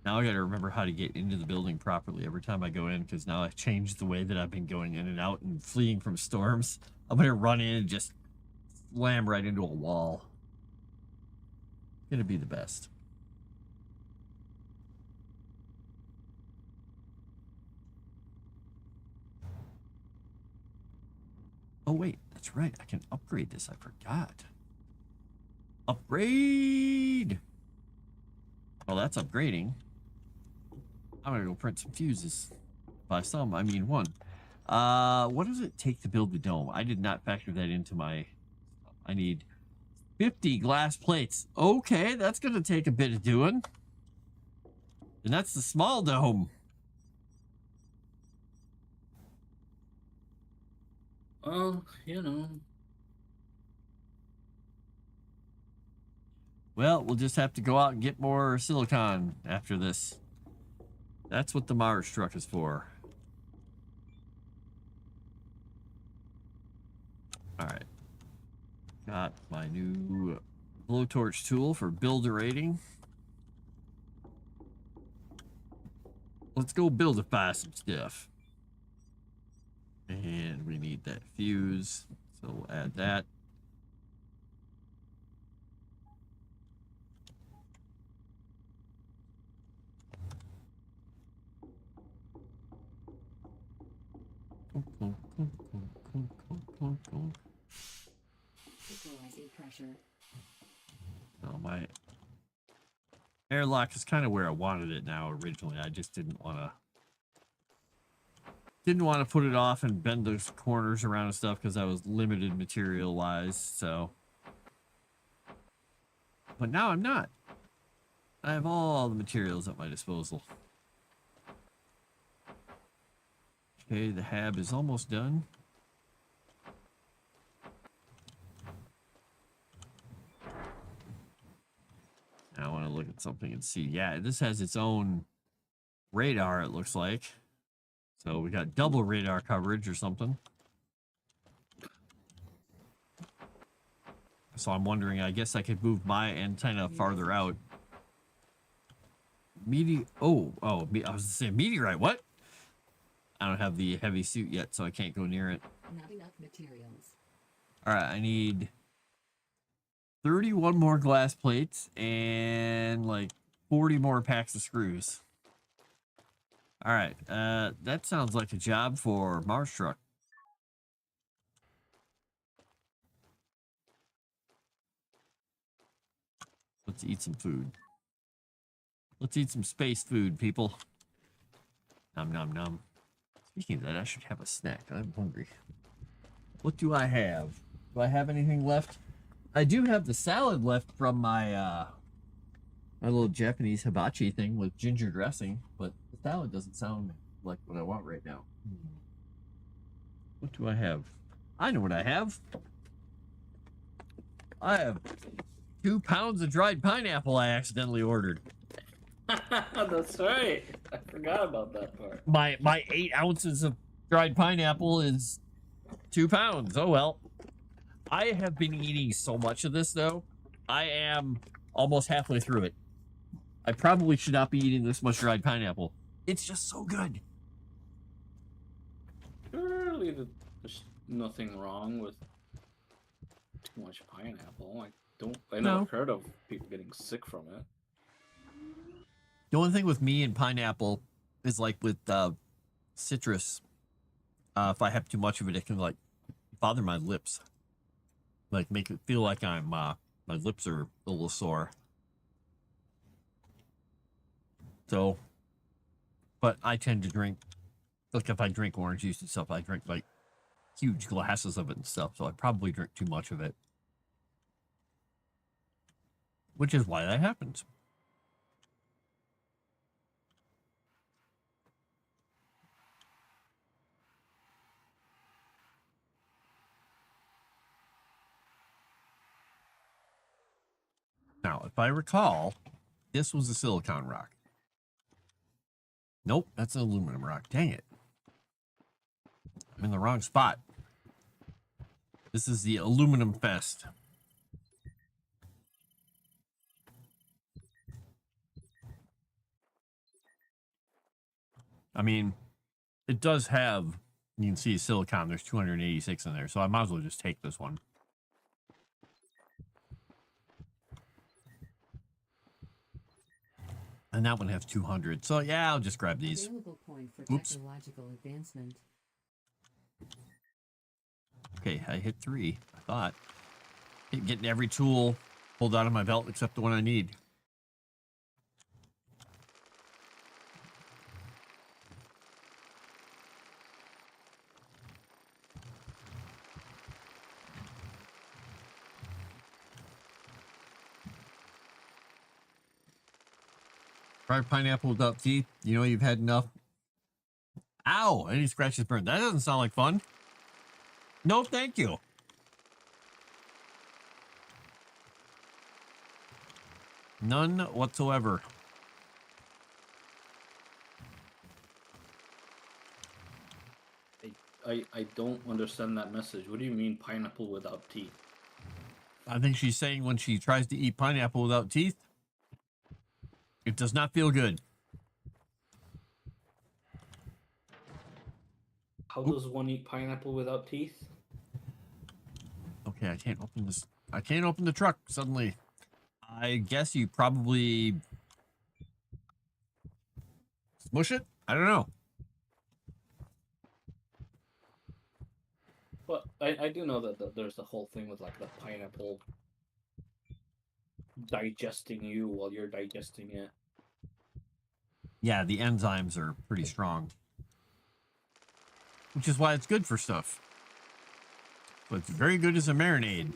Now I gotta remember how to get into the building properly every time I go in, because now I've changed the way that I've been going in and out and fleeing from storms. I'm gonna run in and just slam right into a wall. Gonna be the best. Oh wait, that's right. I can upgrade this. I forgot. Upgrade! Well, that's upgrading. I'm gonna go print some fuses. By some, I mean one. What does it take to build the dome? I did not factor that into my... I need 50 glass plates. Okay, that's gonna take a bit of doing. And that's the small dome. Well, you know. Well, we'll just have to go out and get more silicon after this. That's what the Mars truck is for. Alright. Got my new blowtorch tool for builderating. Let's go buildify some stuff. And we need that fuse, so we'll add that. Equalizing pressure. my airlock is kind of where I wanted it now originally. I just didn't want to put it off and bend those corners around and stuff because I was limited material wise. So, but now I'm not. I have all the materials at my disposal. Okay, the hab is almost done. Now I want to look at something and see. Yeah, this has its own radar, it looks like. So we got double radar coverage or something. So I'm wondering, I guess I could move my antenna farther out. I was gonna say meteorite. What? I don't have the heavy suit yet, so I can't go near it. Not enough materials. All right, I need 31 more glass plates and like 40 more packs of screws. All right, that sounds like a job for Mars Truck. Let's eat some food. Let's eat some space food, people. Nom nom nom. Speaking of that, I should have a snack. I'm hungry. What do I have? Do I have anything left? I do have the salad left from my my little Japanese hibachi thing with ginger dressing, but the salad doesn't sound like what I want right now. What do I have? I know what I have. I have 2 pounds of dried pineapple I accidentally ordered. That's right. I forgot about that part. My 8 ounces of dried pineapple is 2 pounds. Oh well. I have been eating so much of this though. I am almost halfway through it. I probably should not be eating this much dried pineapple. It's just so good. Surely there's nothing wrong with too much pineapple. I never No. heard of people getting sick from it. The only thing with me and pineapple is like with citrus. If I have too much of it, it can like bother my lips. Like make it feel like I'm my lips are a little sore. So, but I tend to drink, like if I drink orange juice and stuff, I drink like huge glasses of it and stuff. So I probably drink too much of it, which is why that happens. Now, if I recall, this was a silicon rock. Nope, that's an aluminum rock. Dang it. I'm in the wrong spot. This is the aluminum fest. I mean, it does have, you can see silicon, there's 286 in there, so I might as well just take this one. And that one has 200. So yeah, I'll just grab these. Available point for Oops. technological advancement. Okay, I hit 3. I thought. Getting every tool pulled out of my belt except the one I need. Fried pineapple without teeth. You know you've had enough. Ow! Any scratches burned. That doesn't sound like fun. No, thank you. None whatsoever. I don't understand that message. What do you mean pineapple without teeth? I think she's saying when she tries to eat pineapple without teeth, it does not feel good. How does one eat pineapple without teeth? Okay, I can't open this. I can't open the truck suddenly. I guess you probably smush it? I don't know. But I do know that there's the whole thing with like the pineapple digesting you while you're digesting it. Yeah, the enzymes are pretty strong, which is why it's good for stuff. But it's very good as a marinade 75%.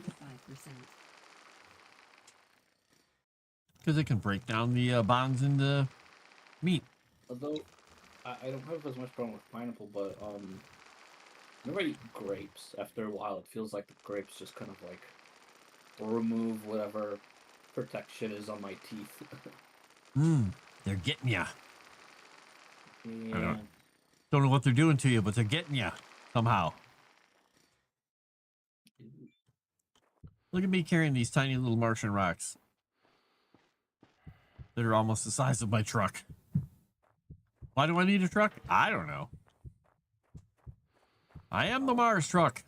because it can break down the bonds in the meat. Although I don't have as much problem with pineapple, but whenever I eat grapes, after a while, it feels like the grapes just kind of like remove whatever protection is on my teeth. They're getting ya. Yeah. Don't know what they're doing to you, but they're getting ya somehow. Look at me carrying these tiny little Martian rocks that are almost the size of my truck. Why do I need a truck? I don't know. I am the Mars truck.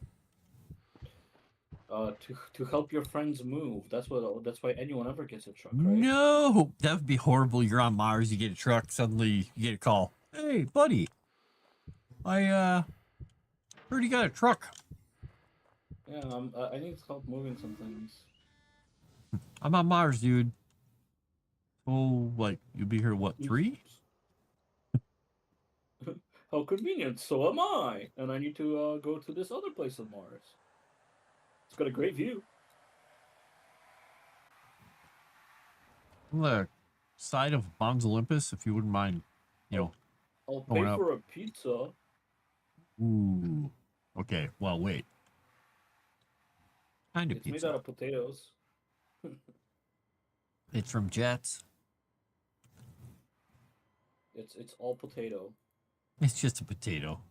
To help your friends move. That's why anyone ever gets a truck, right? No, that would be horrible. You're on Mars, you get a truck, suddenly you get a call. Hey, buddy, I heard you got a truck. Yeah, I need help moving some things. I'm on Mars, dude. Oh, like you'll be here what, 3? How convenient. So am I, and I need to go to this other place on Mars. It's got a great view. On the side of Mons Olympus, if you wouldn't mind, you know. I'll going pay up. for a pizza. Ooh. Okay, well, wait. Kind of It's made pizza. out of potatoes. It's from Jets. It's all potato. It's just a potato.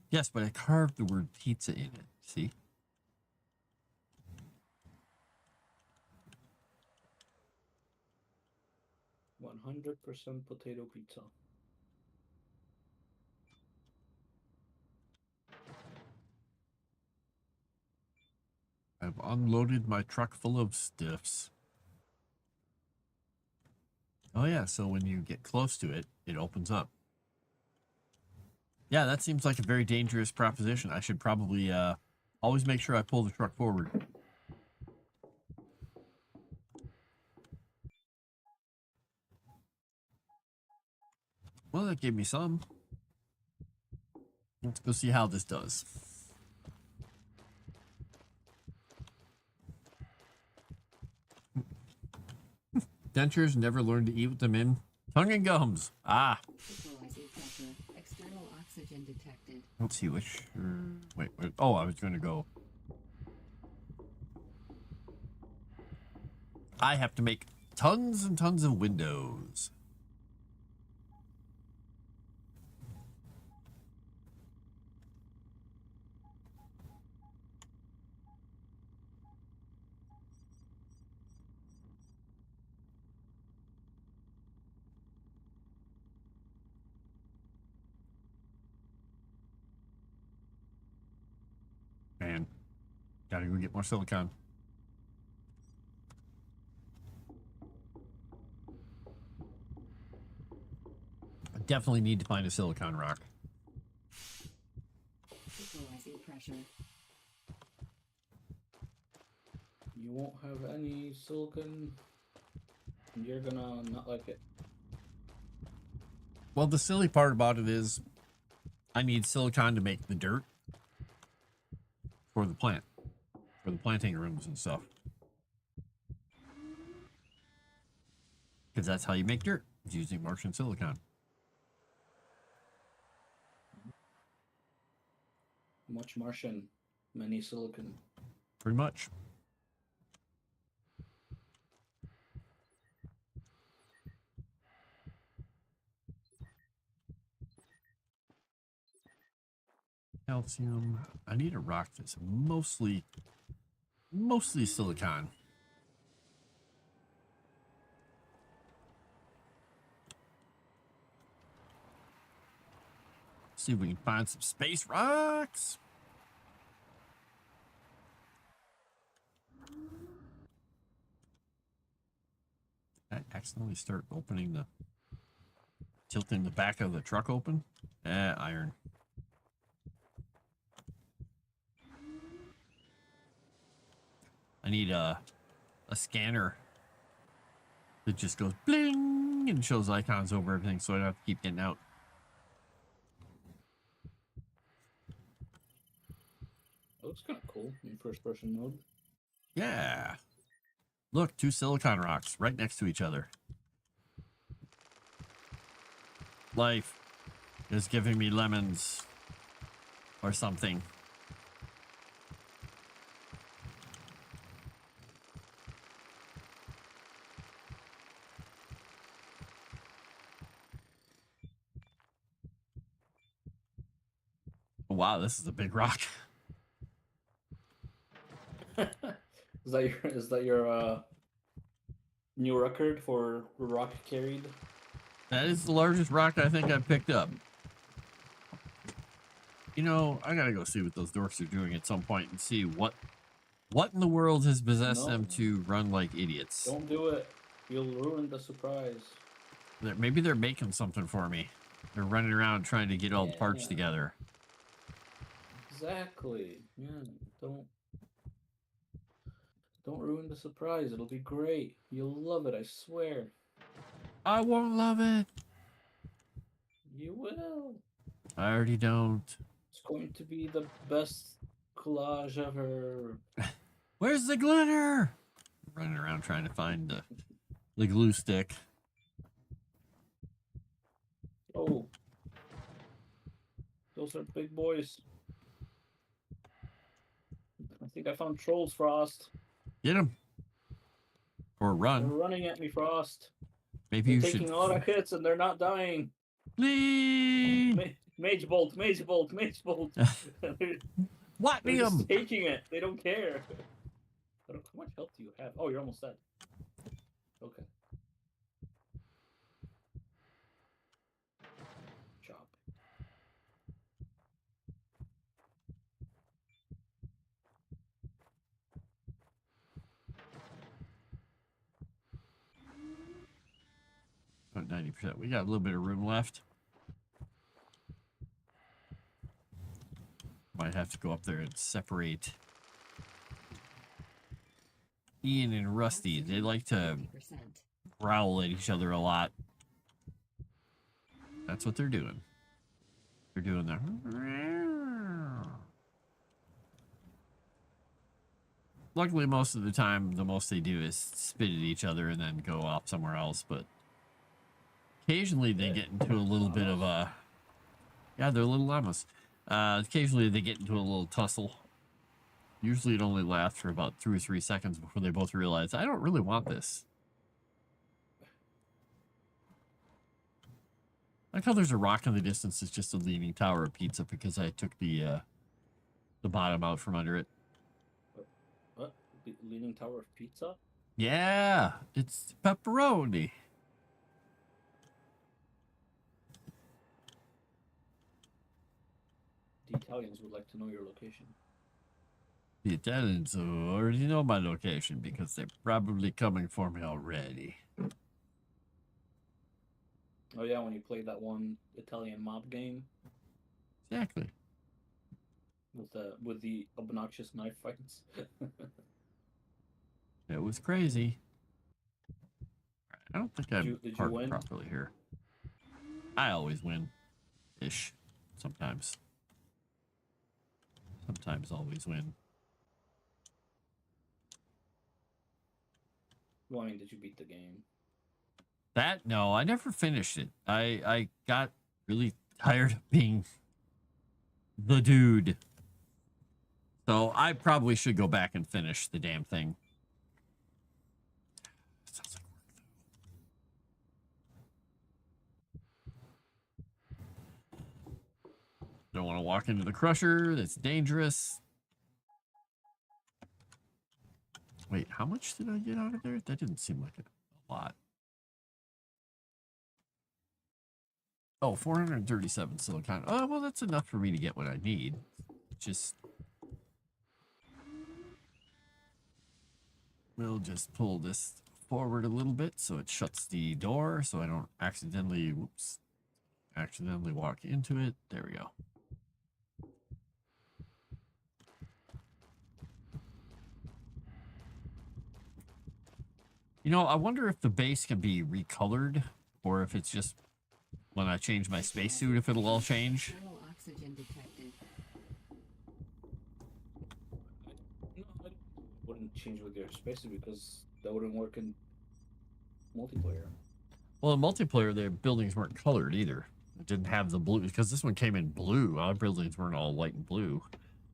Yes, but I carved the word pizza in it. See? %100% potato pizza. I've unloaded my truck full of stiffs. Oh yeah, so when you get close to it, it opens up. Yeah, that seems like a very dangerous proposition. I should probably always make sure I pull the truck forward. Well, that gave me some. Let's go see how this does. Dentures never learn to eat with them in. Tongue and gums. Ah. Equalizing pressure. External oxygen detected. Let's see which. Wait. Oh, I was going to go. I have to make tons and tons of windows. Man, gotta go get more silicon. I definitely need to find a silicon rock. Equalizing pressure. You won't have any silicon. And you're gonna not like it. Well, the silly part about it is I need silicon to make the dirt for the plant, for the planting rooms and stuff. Because that's how you make dirt, is using Martian silicon. Much Martian, many silicon. Pretty much. Calcium. I need a rock that's mostly silicon. See if we can find some space rocks. I accidentally start tilting the back of the truck open. Iron. I need a scanner It just goes bling and shows icons over everything, so I don't have to keep getting out. That looks kind of cool in first-person mode. Yeah. Look, 2 silicon rocks right next to each other. Life is giving me lemons or something. Wow, this is a big rock. Is that your new record for rock carried? That is the largest rock I think I've picked up. You know, I gotta go see what those dorks are doing at some point and see what in the world has possessed them to run like idiots. Don't do it. You'll ruin the surprise. Maybe they're making something for me. They're running around trying to get all the parts Yeah. together. Exactly. Yeah. Don't ruin the surprise. It'll be great. You'll love it, I swear. I won't love it. You will. I already don't. It's going to be the best collage ever. Where's the glitter? Running around trying to find the glue stick. Oh. Those are big boys. I think I found trolls, Frost. Get him. Or They're run. running at me, Frost. Maybe They're you taking should a lot of hits and they're not dying. flee. Mage bolt, mage bolt, mage bolt. What They're him? just taking it. They don't care. How much health do you have? Oh, you're almost dead. Okay. Chop. About 90%. We got a little bit of room left. Might have to go up there and separate Ian and Rusty. They like to 50%. growl at each other a lot. That's what they're doing. They're doing the... Luckily, most of the time, the most they do is spit at each other and then go off somewhere else, but occasionally they get into a little bit of a... Yeah, they're little llamas. Occasionally they get into a little tussle. Usually it only lasts for about 2 or 3 seconds before they both realize, I don't really want this. I like how there's a rock in the distance. It's just a leaning tower of pizza because I took the bottom out from under it. What? The Leaning Tower of Pizza? Yeah, it's pepperoni. The Italians would like to know your location. The Italians already know my location because they're probably coming for me already. Oh yeah, when you played that one Italian mob game Exactly. with the obnoxious knife fights. It was crazy. I don't think I'm did you parked win? properly here. I always win. Ish. Sometimes. Sometimes always win. Well, I mean, did you beat the game? That, no, I never finished it. I got really tired of being the dude. So I probably should go back and finish the damn thing. Sounds like work, though. Don't want to walk into the crusher. That's dangerous. Wait, how much did I get out of there? That didn't seem like a lot. Oh, 437 silicon. Oh, well, that's enough for me to get what I need. Just... We'll just pull this forward a little bit so it shuts the door so I don't accidentally, whoops, accidentally walk into it. There we go. You know, I wonder if the base can be recolored, or if it's just when I change my spacesuit, if it'll all change. External oxygen detected. No, I wouldn't change with your spaces because that wouldn't work in multiplayer. Well, in multiplayer, the buildings weren't colored either. It didn't have the blue, because this one came in blue. Our buildings weren't all white and blue.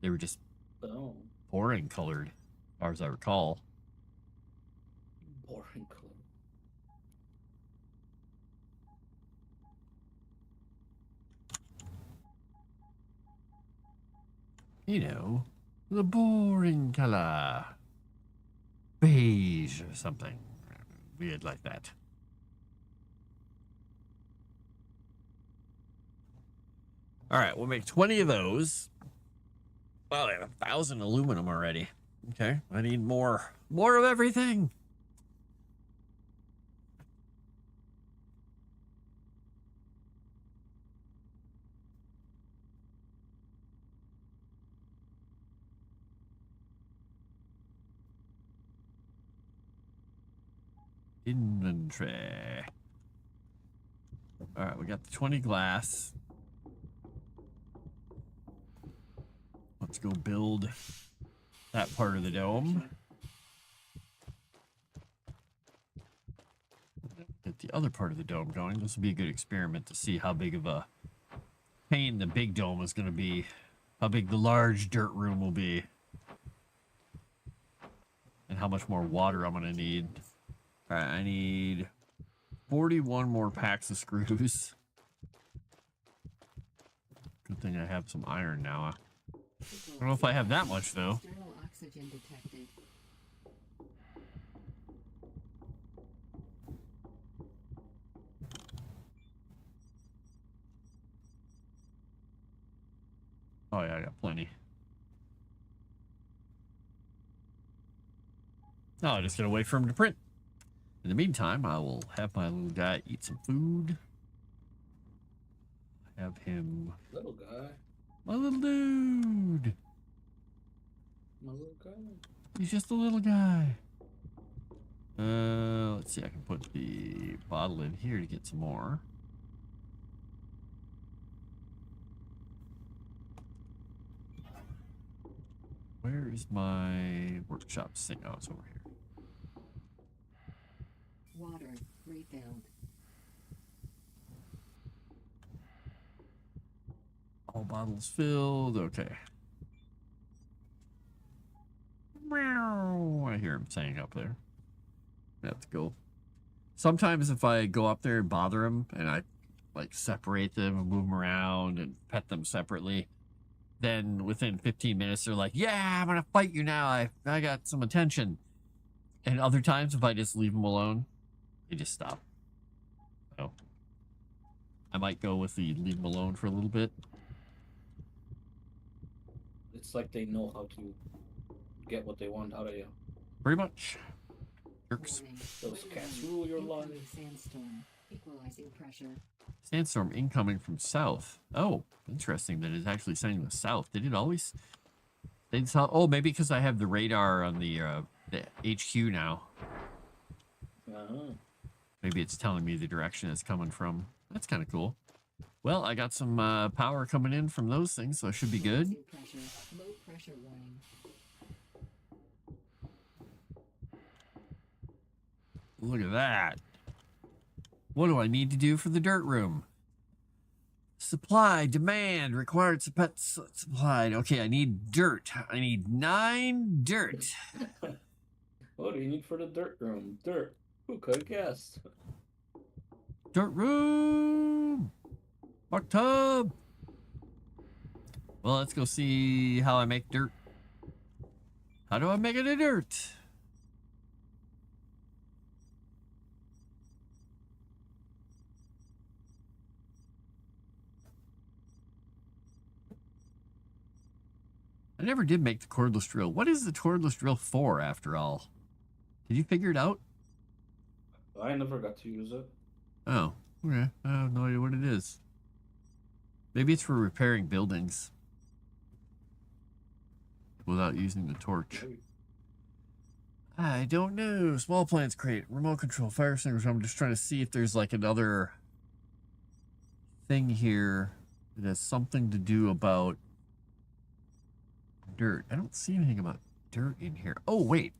They were just Oh, boring colored, as far as I recall. boring color. You know, the boring color. Beige or something. Weird like that. All right, we'll make 20 of those. Wow, I have 1,000 aluminum already. Okay, I need more. More of everything. Inventory. All right, we got the 20 glass. Let's go build that part of the dome. Get the other part of the dome going. This will be a good experiment to see how big of a pain the big dome is going to be. How big the large dirt room will be. And how much more water I'm going to need. All right, I need 41 more packs of screws. Good thing I have some iron now. I don't know if I have that much, though. External oxygen detected. Oh, yeah, I got plenty. Oh, I just gotta wait for him to print. In the meantime, I will have my little guy eat some food. Have him... Little guy. My little dude! My little guy. He's just a little guy. Let's see, I can put the bottle in here to get some more. Where is my workshop thing? Oh, it's over here. Water refilled. All bottles filled. Okay. Meow. I hear him saying up there. I have to go. Sometimes if I go up there and bother them and I like separate them and move them around and pet them separately, then within 15 minutes they're like, yeah, I'm gonna fight you now. I got some attention. And other times if I just leave them alone, they just stop. So I might go with the leave them alone for a little bit. It's like they know how to get what they want out of you. Pretty much. Jerks. Warning. Those cats rule your life. Incoming sandstorm. Equalizing pressure. Sandstorm incoming from south. Oh, interesting that it's actually saying the south. Did it always? Oh, maybe because I have the radar on the HQ now. Uh-huh. Maybe it's telling me the direction it's coming from. That's kind of cool. Well, I got some power coming in from those things, so it should be good. Equalizing pressure. Low pressure warning. Look at that. What do I need to do for the dirt room? Supply, demand, required supplied. Okay, I need dirt. I need 9 dirt. What do you need for the dirt room? Dirt. Who could have guessed? Dirt room! Hot tub! Well, let's go see how I make dirt. How do I make it a dirt? I never did make the cordless drill. What is the cordless drill for, after all? Did you figure it out? I never got to use it. Oh, okay. I have no idea what it is. Maybe it's for repairing buildings without using the torch. Maybe. I don't know. Small plants crate, remote control, fire extinguisher. I'm just trying to see if there's like another thing here that has something to do about dirt. I don't see anything about dirt in here. Oh, wait.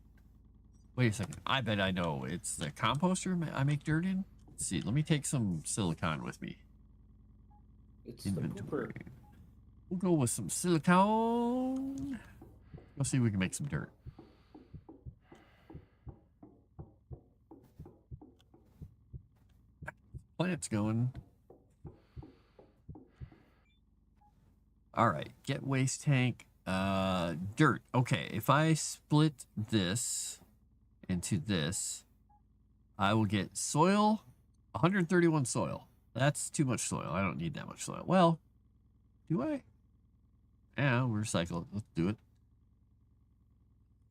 Wait a second. I bet I know. It's the composter I make dirt in. Let's see. Let me take some silicon with me. It's the pooper. We'll go with some silicone. Let's see if we can make some dirt. Plant's going. All right, get waste tank. Dirt. Okay, if I split this into this, I will get soil, 131 soil. That's too much soil. I don't need that much soil. Well, do I? Yeah, we'll recycle it. Let's do it.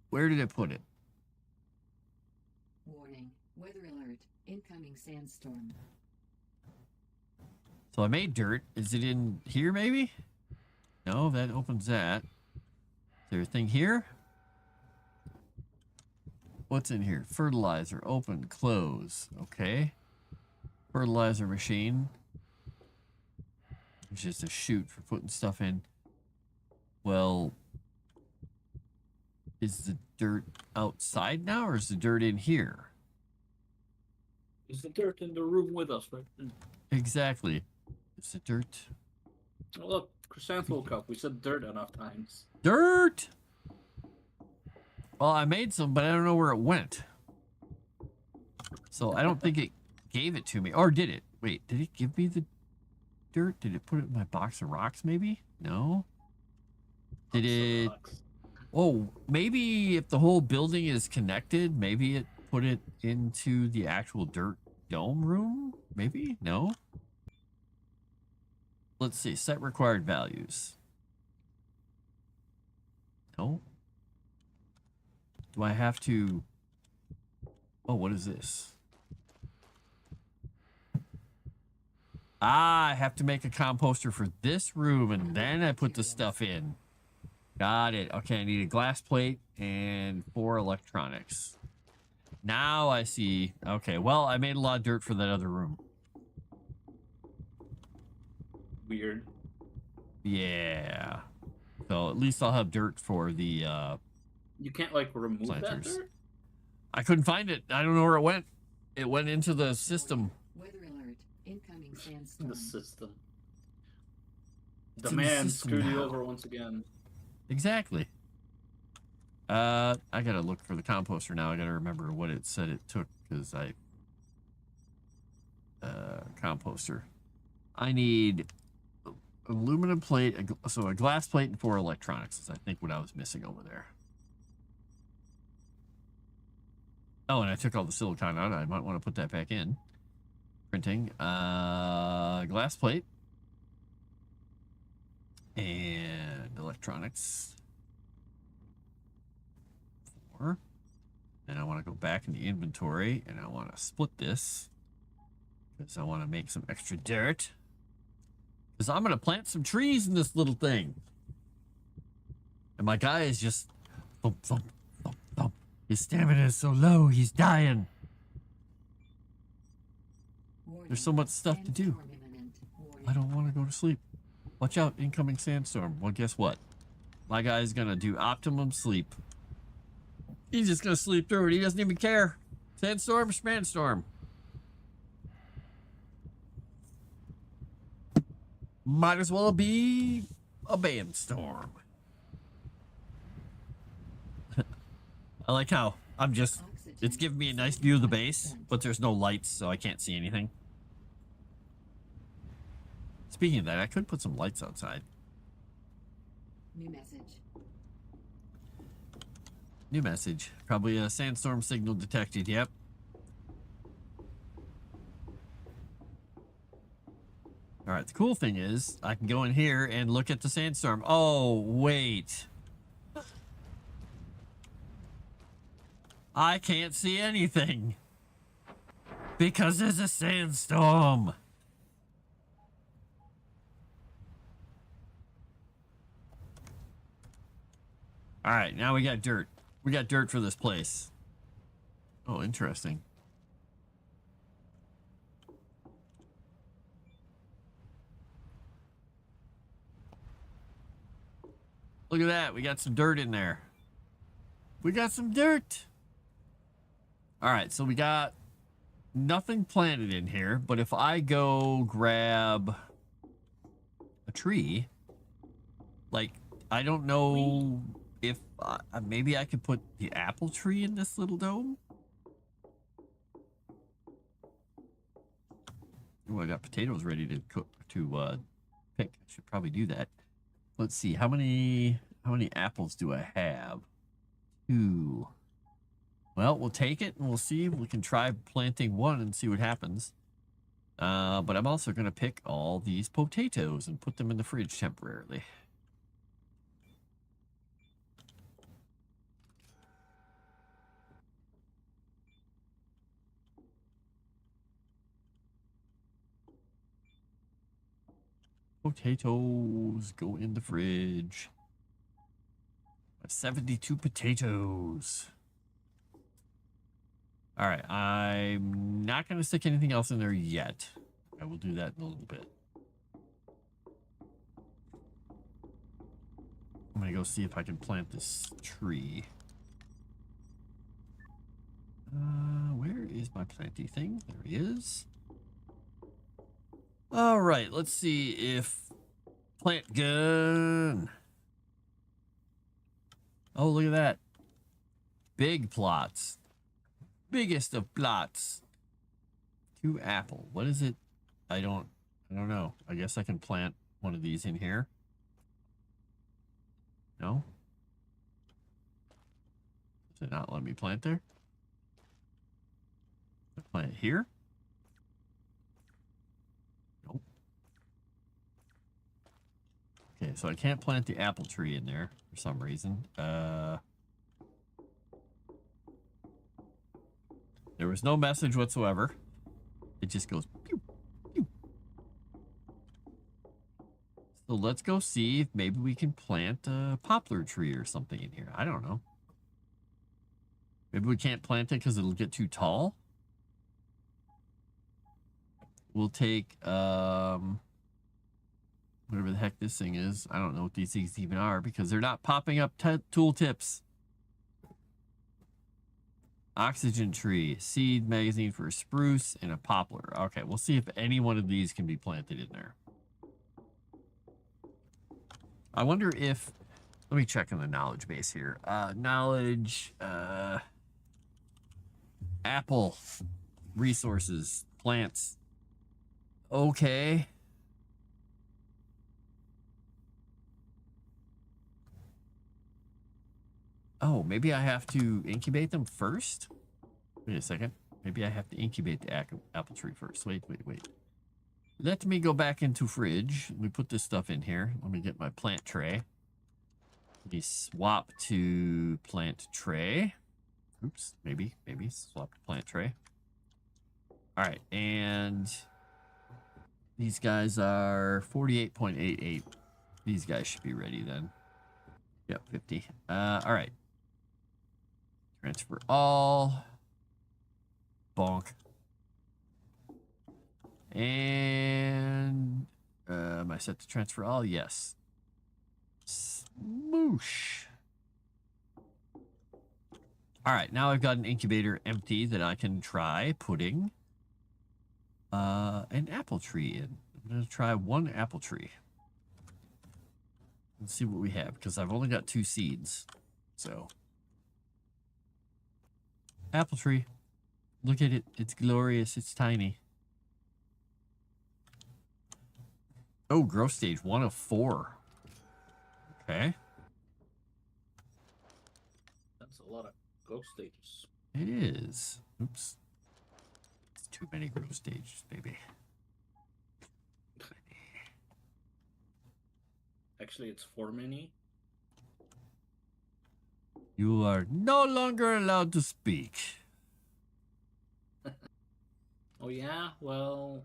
Where did I put it? Warning. Weather alert. Incoming sandstorm. So I made dirt. Is it in here maybe? No, that opens that. Is there a thing here? What's in here? Fertilizer. Open, close. Okay. Fertilizer machine. It's just a chute for putting stuff in. Well, is the dirt outside now or is the dirt in here? Is the dirt in the room with us, right? Exactly. Is the dirt? Oh, look, Chrysanthemum Cup. We said dirt enough times. Dirt! Well, I made some, but I don't know where it went. So I don't think it gave it to me. Or did it? Wait, did it give me the dirt? Did it put it in my box of rocks maybe? No. Did it... Oh, maybe if the whole building is connected, maybe it put it into the actual dirt dome room? Maybe? No? Let's see. Set required values. No? Do I have to... Oh, what is this? Ah, I have to make a composter for this room, and then I put the stuff in. Got it. Okay, I need a glass plate and 4 electronics. Now I see. Okay, well, I made a lot of dirt for that other room. Weird. Yeah. So at least I'll have dirt for the You can't like remove planters. that dirt? I couldn't find it. I don't know where it went. It went into the system. Weather alert. Incoming In sandstorm. the system. It's The in the man system screwed you now. over once again. Exactly. I gotta look for the composter now. I gotta remember what it said it took because I composter. I need aluminum plate, so a glass plate and 4 electronics is I think what I was missing over there. Oh, and I took all the silicon out. I might want to put that back in. Printing. Glass plate. And electronics. 4. And I want to go back in the inventory and I want to split this because I want to make some extra dirt. Because I'm going to plant some trees in this little thing. And my guy is just thump, thump, thump, thump. His stamina is so low, he's dying. Warning. There's so much stuff to do. Sandstorm imminent. Warning. I don't want to go to sleep. Watch out, incoming sandstorm. Well, guess what? My guy's going to do optimum sleep. He's just going to sleep through it. He doesn't even care. Sandstorm or spanstorm. Might as well be a bandstorm. I like how I'm just... Oxygen It's giving me a nice view of the base, 65%. but there's no lights, so I can't see anything. Speaking of that, I could put some lights outside. New message. New message. Probably a sandstorm signal detected. Yep. All right. The cool thing is I can go in here and look at the sandstorm. Oh, wait. I can't see anything because there's a sandstorm. All right. Now we got dirt. We got dirt for this place. Oh, interesting. Look at that. We got some dirt in there. We got some dirt. All right, so we got nothing planted in here, but if I go grab a tree, like, I don't know if maybe I could put the apple tree in this little dome. Oh, I got potatoes ready to cook to pick. I should probably do that. Let's see, how many apples do I have? 2. Well, we'll take it and we'll see if we can try planting one and see what happens. But I'm also going to pick all these potatoes and put them in the fridge temporarily. Potatoes go in the fridge. 72 potatoes. All right, I'm not going to stick anything else in there yet. I will do that in a little bit. I'm going to go see if I can plant this tree. Where is my planty thing? There he is. All right, let's see if plant gun. Oh, look at that. Big plots. Biggest of plots. 2 apple. What is it? I don't know. I guess I can plant one of these in here. No? Does it not let me plant there? I plant it here? Nope. Okay, so I can't plant the apple tree in there for some reason. There was no message whatsoever. It just goes pew, pew. So let's go see if maybe we can plant a poplar tree or something in here. I don't know. Maybe we can't plant it because it'll get too tall. We'll take whatever the heck this thing is. I don't know what these things even are because they're not popping up tool tips. Oxygen tree, seed magazine for a spruce, and a poplar. Okay, we'll see if any one of these can be planted in there. I wonder if, let me check in the knowledge base here. Knowledge, apple, resources, plants. Okay. Oh, maybe I have to incubate them first? Wait a second. Maybe I have to incubate the apple tree first. Wait. Let me go back into fridge. Let me put this stuff in here. Let me get my plant tray. Let me swap to plant tray. Oops, maybe swap to plant tray. All right, and these guys are 48.88. These guys should be ready then. Yep, 50. All right. Transfer all. Bonk. And am I set to transfer all? Yes. Smoosh. All right, now I've got an incubator empty that I can try putting an apple tree in. I'm going to try one apple tree. Let's see what we have, because I've only got 2 seeds. So, apple tree. Look at it. It's glorious. It's tiny. Oh, growth stage 1 of 4. Okay. That's a lot of growth stages. It is. Oops. It's too many growth stages, baby. Actually, it's 4 mini. You are no longer allowed to speak. Oh yeah, well,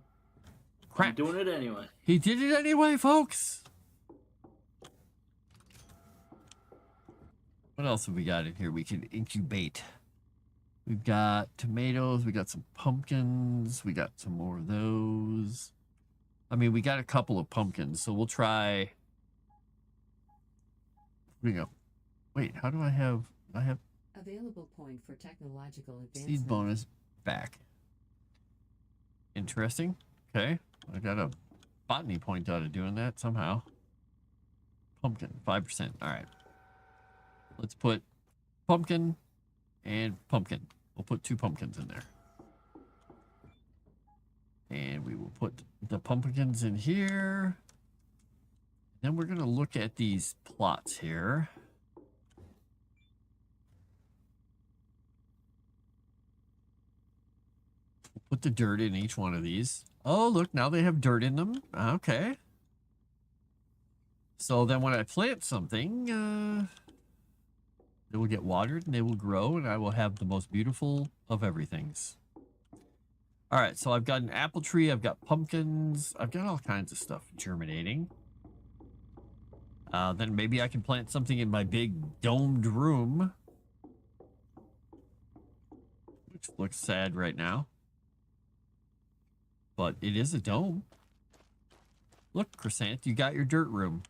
Crap. I'm doing it anyway. He did it anyway, folks. What else have we got in here we can incubate? We've got tomatoes. We got some pumpkins. We got some more of those. I mean, we got a couple of pumpkins, so we'll try. Here we go. Wait, how do I have? I have Available point for technological advancement. seed bonus back. Interesting. Okay, I got a botany point out of doing that somehow. Pumpkin, 5%. All right. Let's put pumpkin and pumpkin. We'll put 2 pumpkins in there. And we will put the pumpkins in here. Then we're going to look at these plots here. We'll put the dirt in each one of these. Oh, look, now they have dirt in them. Okay. So then when I plant something, they will get watered and they will grow, and I will have the most beautiful of everythings. All right, so I've got an apple tree, I've got pumpkins, I've got all kinds of stuff germinating. Then maybe I can plant something in my big domed room, which looks sad right now. But it is a dome. Look, Crescent, you got your dirt room.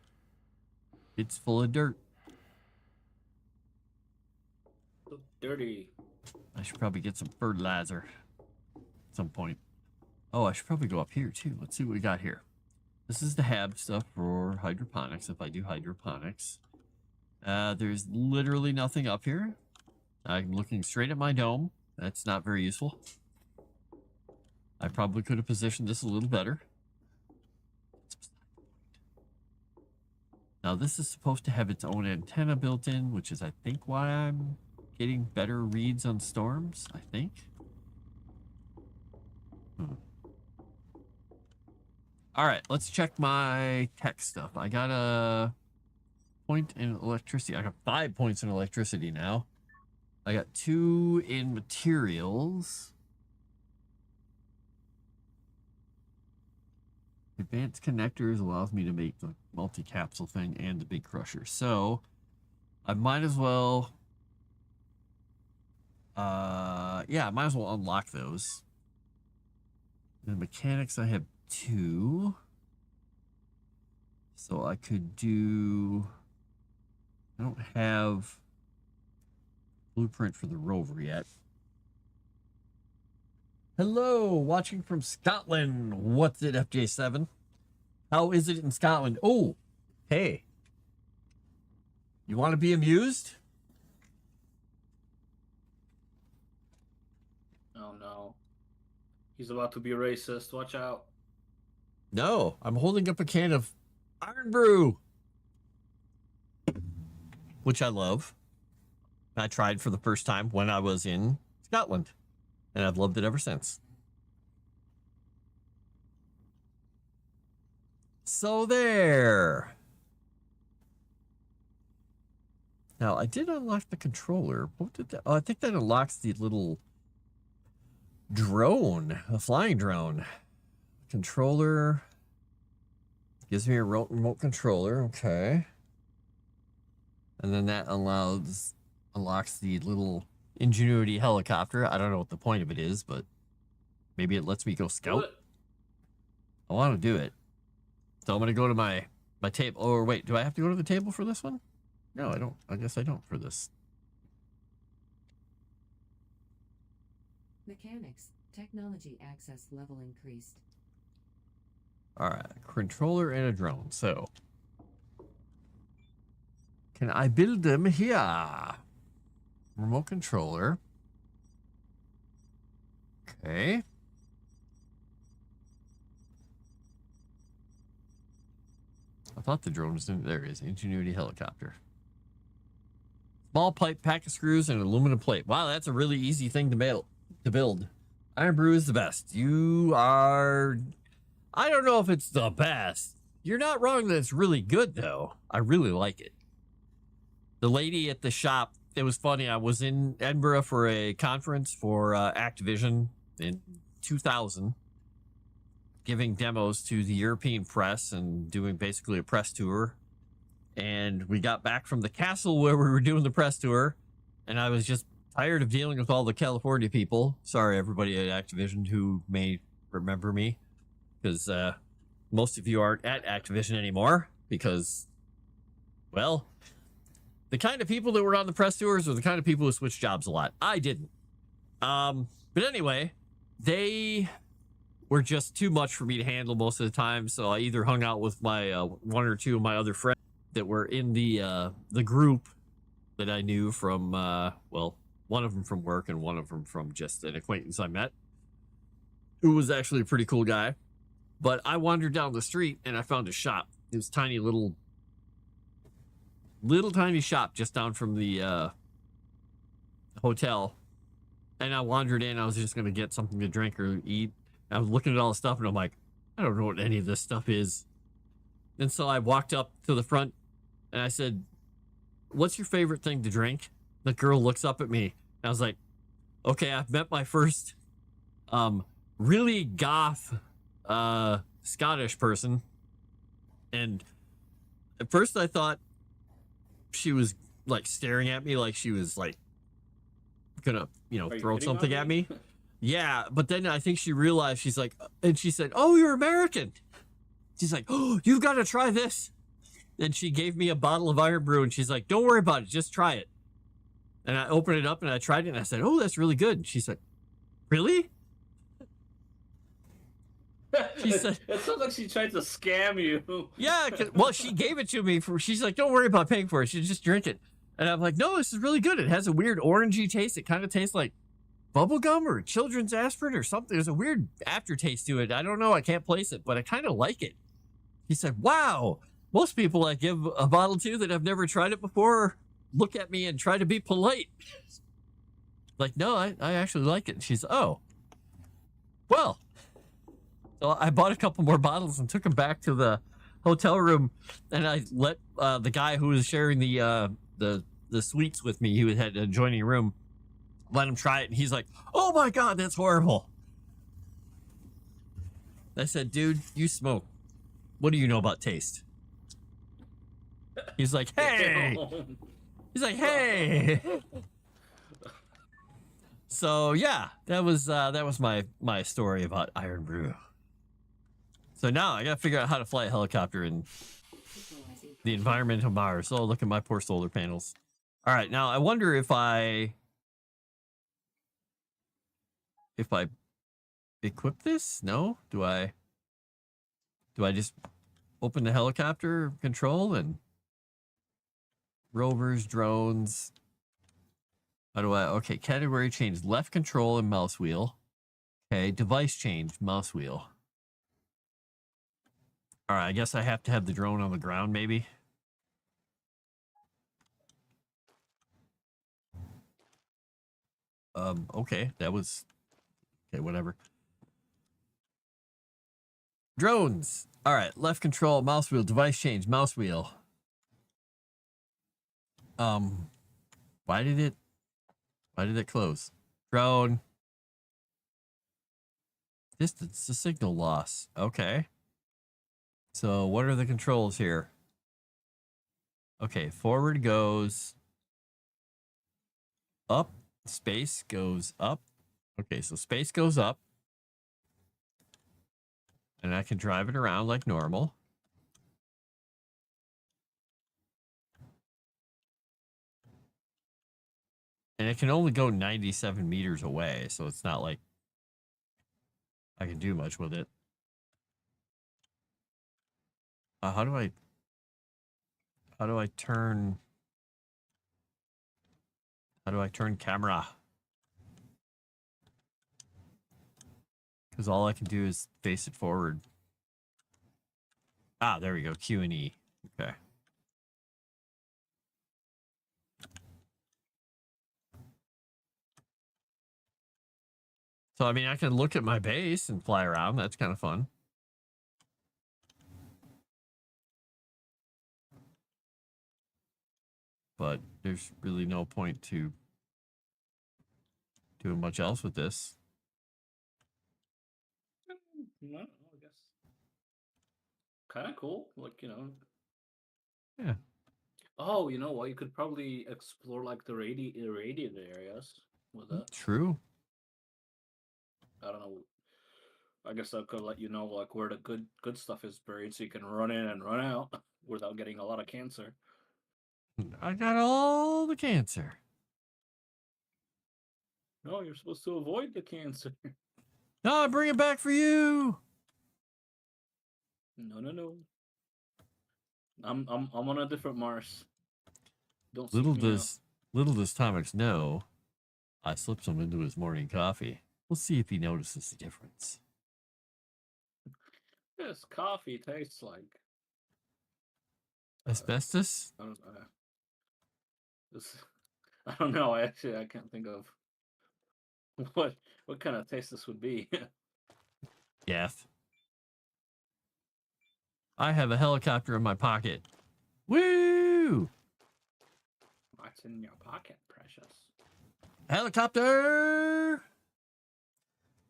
It's full of dirt. So dirty. I should probably get some fertilizer at some point. Oh, I should probably go up here too. Let's see what we got here. This is the HAB stuff for hydroponics, if I do hydroponics. There's literally nothing up here. I'm looking straight at my dome. That's not very useful. I probably could have positioned this a little better. Now this is supposed to have its own antenna built in, which is I think why I'm getting better reads on storms, I think. All right, let's check my tech stuff. I got a point in electricity. I got 5 points in electricity now. I got 2 in materials. Advanced connectors allows me to make the multi-capsule thing and the big crusher. So I might as well, yeah, I might as well unlock those. The mechanics, I have 2. So I could do, I don't have blueprint for the rover yet. Hello, watching from Scotland. What's it, FJ7? How is it in Scotland? Oh, hey. You want to be amused? Oh no. He's about to be racist. Watch out. No, I'm holding up a can of Iron Brew, which I love. I tried for the first time when I was in Scotland, and I've loved it ever since. So there. Now, I did unlock the controller. What did that? Oh, I think that unlocks the little drone, a flying drone. Controller. Gives me a remote controller. Okay. And then that unlocks the little Ingenuity helicopter. I don't know what the point of it is, but maybe it lets me go scout. What? I want to do it. So I'm going to go to my table. Or wait, do I have to go to the table for this one? No, I don't. I guess I don't for this. Mechanics. Technology access level increased. All right, controller and a drone. So can I build them here? Remote controller. Okay. I thought the drone was in there. It is Ingenuity helicopter. Small pipe, pack of screws, and aluminum plate. Wow, that's a really easy thing to build. Iron Brew is the best. You are... I don't know if it's the best. You're not wrong that it's really good, though. I really like it. The lady at the shop, it was funny. I was in Edinburgh for a conference for Activision in 2000, giving demos to the European press and doing basically a press tour. And we got back from the castle where we were doing the press tour, and I was just tired of dealing with all the California people. Sorry, everybody at Activision who may remember me, because most of you aren't at Activision anymore because, well, the kind of people that were on the press tours were the kind of people who switched jobs a lot. I didn't. But anyway, they were just too much for me to handle most of the time. So I either hung out with my one or two of my other friends that were in the group that I knew from, well, one of them from work and one of them from just an acquaintance I met, who was actually a pretty cool guy. But I wandered down the street and I found a shop. It was tiny little tiny shop just down from the hotel. And I wandered in. I was just going to get something to drink or eat. I was looking at all the stuff and I'm like, I don't know what any of this stuff is. And so I walked up to the front and I said, what's your favorite thing to drink? The girl looks up at me. I was like, okay, I've met my first really goth Scottish person. And at first I thought she was like staring at me like she was like gonna, throw something at me. Yeah, but then I think she realized, she's like, and she said, oh, you're American. She's like, oh, you've got to try this. And she gave me a bottle of Iron Brew and she's like, don't worry about it, just try it. And I opened it up and I tried it and I said, oh, that's really good. And she said, really? She said, it sounds like she tried to scam you. Yeah, well, she gave it to me she's like, don't worry about paying for it, she just drink it. And I'm like, no, this is really good. It has a weird orangey taste. It kind of tastes like bubble gum or children's aspirin or something. There's a weird aftertaste to it. I don't know, I can't place it, but I kind of like it. He said, wow, most people I give a bottle to that have never tried it before look at me and try to be polite. Like, no, I actually like it. And she's, oh, well. So I bought a couple more bottles and took them back to the hotel room, and I let the guy who was sharing the suites with me, who had an adjoining room, let him try it, and he's like, oh my God, that's horrible. I said, dude, you smoke. What do you know about taste? He's like, hey. He's like, hey. So yeah, that was my story about Iron Brew. So now I gotta figure out how to fly a helicopter in the environment of Mars. Oh, look at my poor solar panels. All right, now I wonder if I equip this? No? Do I just open the helicopter control and rovers, drones? How do okay, category change, left control and mouse wheel. Okay, device change, mouse wheel. All right, I guess I have to have the drone on the ground, maybe. Okay, that was... Okay, whatever. Drones. All right, left control, mouse wheel, device change, mouse wheel. Why did it close? Drone. Distance to signal loss. Okay. So what are the controls here? Okay, forward goes up, space goes up. Okay, so space goes up. And I can drive it around like normal. And it can only go 97 meters away, so it's not like I can do much with it. How do I turn camera? Because all I can do is face it forward. Ah, there we go. Q and E. Okay. So, I mean, I can look at my base and fly around. That's kind of fun. But there's really no point to doing much else with this. No, I guess. Kind of cool. Like, Yeah. Oh, Oh, you know what? You could probably explore like the irradiated areas with it. True. I don't know. I guess I could let you know like where the good stuff is buried, so you can run in and run out without getting a lot of cancer. I got all the cancer. No, you're supposed to avoid the cancer. No, I bring it back for you. No, no, no. I'm on a different Mars. Don't seek me out. Little does Thomas know, I slipped some into his morning coffee. We'll see if he notices the difference. This coffee tastes like Asbestos? I don't know. This, I don't know. I can't think of what kind of taste this would be. Gaff. I have a helicopter in my pocket. Woo! What's in your pocket, precious? Helicopter!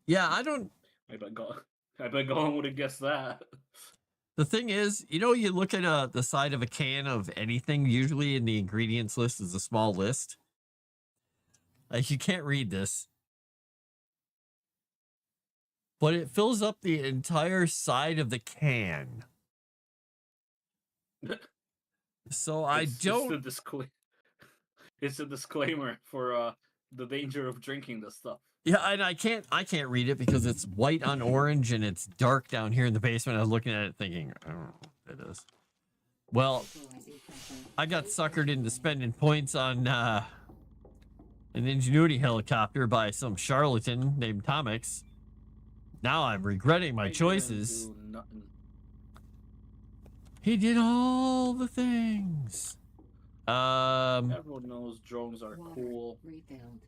Yeah, I don't. I bet Gollum would have guessed that. The thing is, you know, you look at the side of a can of anything, usually in the ingredients list is a small list. Like, you can't read this. But it fills up the entire side of the can. So I don't. It's a disclaimer for the danger of drinking this stuff. Yeah, and I can't read it because it's white on orange and it's dark down here in the basement. I was looking at it thinking, I don't know what it is. Well, I got suckered into spending points on an Ingenuity helicopter by some charlatan named Tomix. Now I'm regretting my choices. He did all the things. Everyone knows drones are cool. Refilled.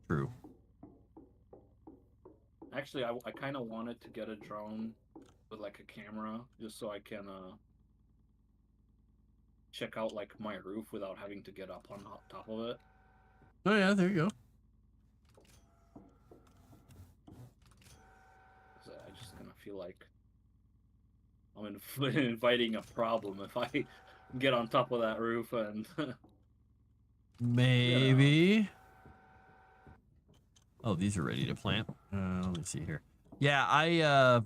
True. Actually, I kind of wanted to get a drone with like a camera just so I can check out like my roof without having to get up on top of it. Oh yeah, there you go. I just kind of feel like I'm inviting a problem if I get on top of that roof and maybe. Oh, these are ready to plant. Let me see here. Yeah, I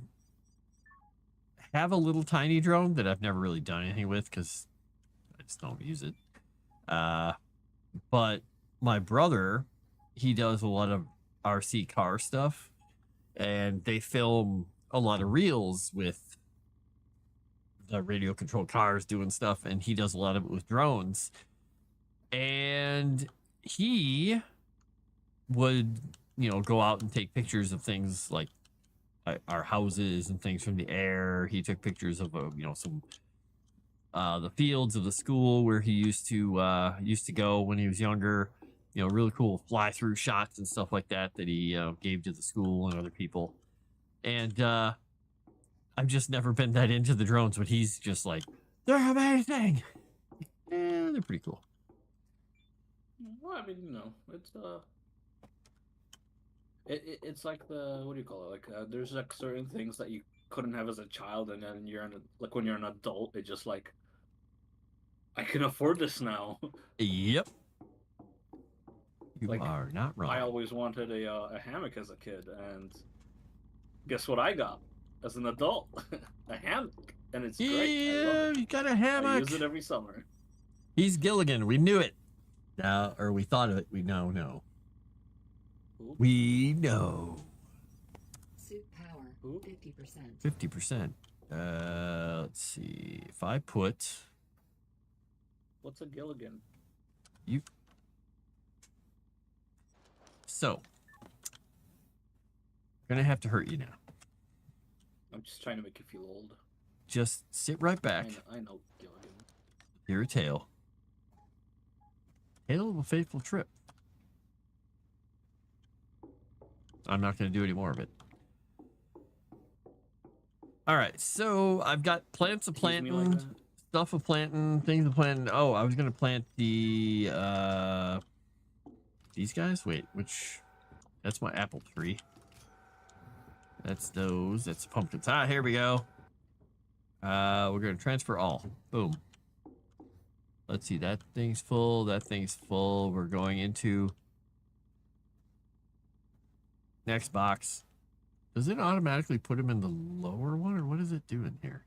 have a little tiny drone that I've never really done anything with because I just don't use it. But my brother, he does a lot of RC car stuff, and they film a lot of reels with the radio controlled cars doing stuff, and he does a lot of it with drones. And he would, you know, go out and take pictures of things like our houses and things from the air. He took pictures of you know, some the fields of the school where he used to go when he was younger. You know, really cool fly through shots and stuff like that he gave to the school and other people. And I've just never been that into the drones, but he's just like, they're amazing. Yeah, they're pretty cool. well, I mean, you know, it's like what do you call it? Like there's like certain things that you couldn't have as a child, and then like when you're an adult, it just like I can afford this now. Yep. You Like, are not wrong. I always wanted a hammock as a kid, and guess what I got as an adult? A hammock, and it's great. I love Yeah, it. you got a I hammock. use it every summer. He's Gilligan. We knew it. Now, or we thought of it. We know. Ooh. We know. Suit power. Ooh. 50%. 50%. Let's see. If I put What's a Gilligan? you. So, gonna have to hurt you now. I'm just trying to make you feel old. Just sit right back. I know Gilligan. Hear a tale. Tale of a faithful trip. I'm not going to do any more of it. All right, so I've got plants of Tease me like planting, that. stuff of planting, things of planting. Oh, I was going to plant the these guys. Wait, which? That's my apple tree. That's those. That's pumpkins. Ah, here we go. We're going to transfer all. Boom. Let's see. That thing's full. That thing's full. We're going into next box. Does it automatically put him in the lower one, or what is it doing here?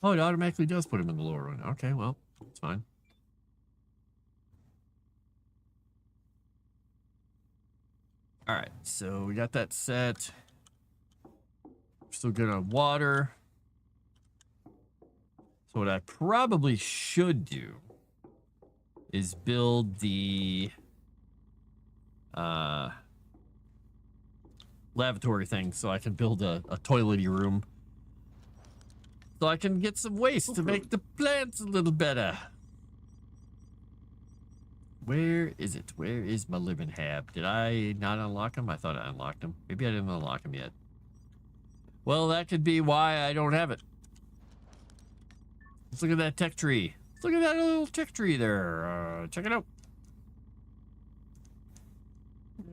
Oh, it automatically does put him in the lower one. Okay, well, it's fine. All right, so we got that set. Still good on water. So what I probably should do is build the lavatory thing so I can build a toilety room. So I can get some waste to make the plants a little better. Where is it? Where is my living hab? Did I not unlock him? I thought I unlocked him. Maybe I didn't unlock him yet. Well, that could be why I don't have it. Let's look at that tech tree. Let's look at that little tech tree there. Check it out.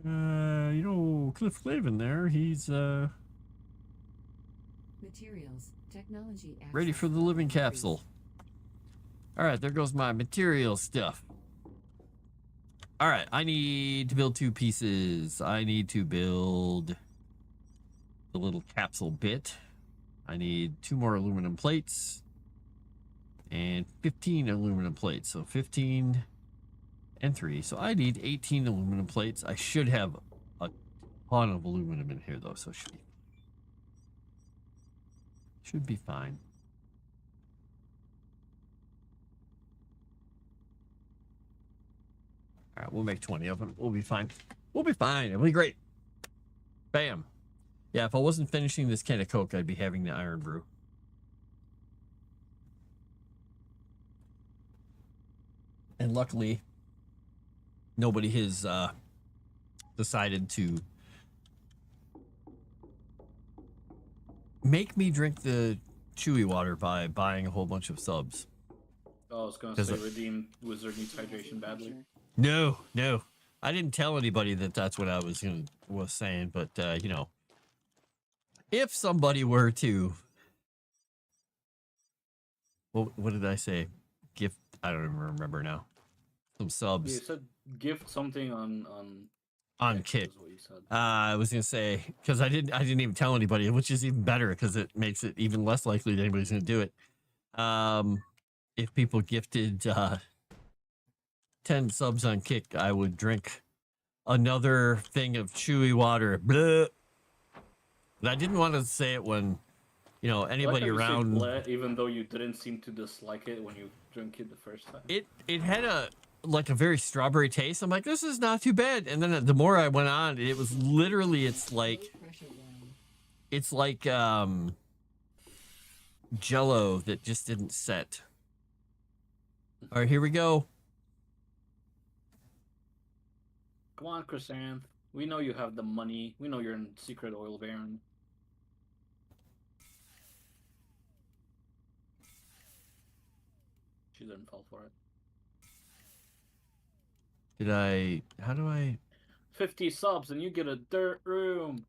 You know, Cliff Clavin there, he's Materials. Technology. ready for the living capsule. All right, there goes my material stuff. All right, I need to build 2 pieces. I need to build the little capsule bit. I need 2 more aluminum plates and 15 aluminum plates. So 15 and 3. So I need 18 aluminum plates. I should have a ton of aluminum in here though, so should be fine. All right, we'll make 20 of them. We'll be fine. We'll be fine. It'll be great. Bam. Yeah, if I wasn't finishing this can of Coke, I'd be having the Iron Brew. And luckily, nobody has decided to make me drink the chewy water by buying a whole bunch of subs. Oh, I was gonna say redeem wizard needs hydration badly. No, no. I didn't tell anybody that that's what I was saying, but you know, if somebody were to, well, what did I say? Gift? I don't even remember now. Some subs. You said gift something on Kick. is what you said. I was gonna say because I didn't even tell anybody, which is even better because it makes it even less likely that anybody's gonna do it. If people gifted 10 subs on Kick, I would drink another thing of chewy water. Blah. But I didn't want to say it when, you know, anybody around. Bleh, even though you didn't seem to dislike it when you drank it the first time. It had a very strawberry taste. I'm like, this is not too bad. And then the more I went on, it was literally it's like Jello that just didn't set. All right, here we go. Come on, Chrysanth. We know you have the money. We know you're a secret oil baron. She didn't fall for it. How do I 50 subs and you get a dirt room.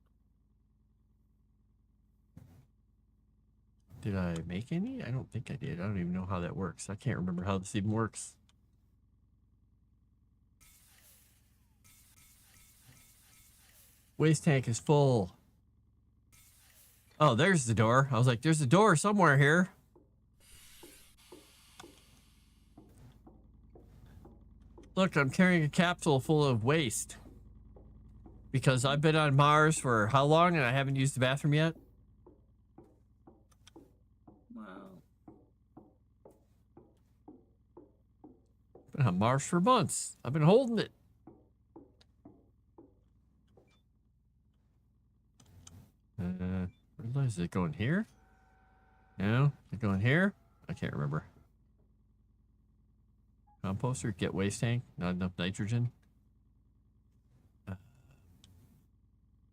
Did I make any? I don't think I did. I don't even know how that works. I can't remember how this even works. Waste tank is full. Oh, there's the door. I was like, there's a door somewhere here. Look, I'm carrying a capsule full of waste. Because I've been on Mars for how long and I haven't used the bathroom yet? Wow. Been on Mars for months. I've been holding it. Where is it going here? No, is it going here? I can't remember. Composter, get waste tank, not enough nitrogen.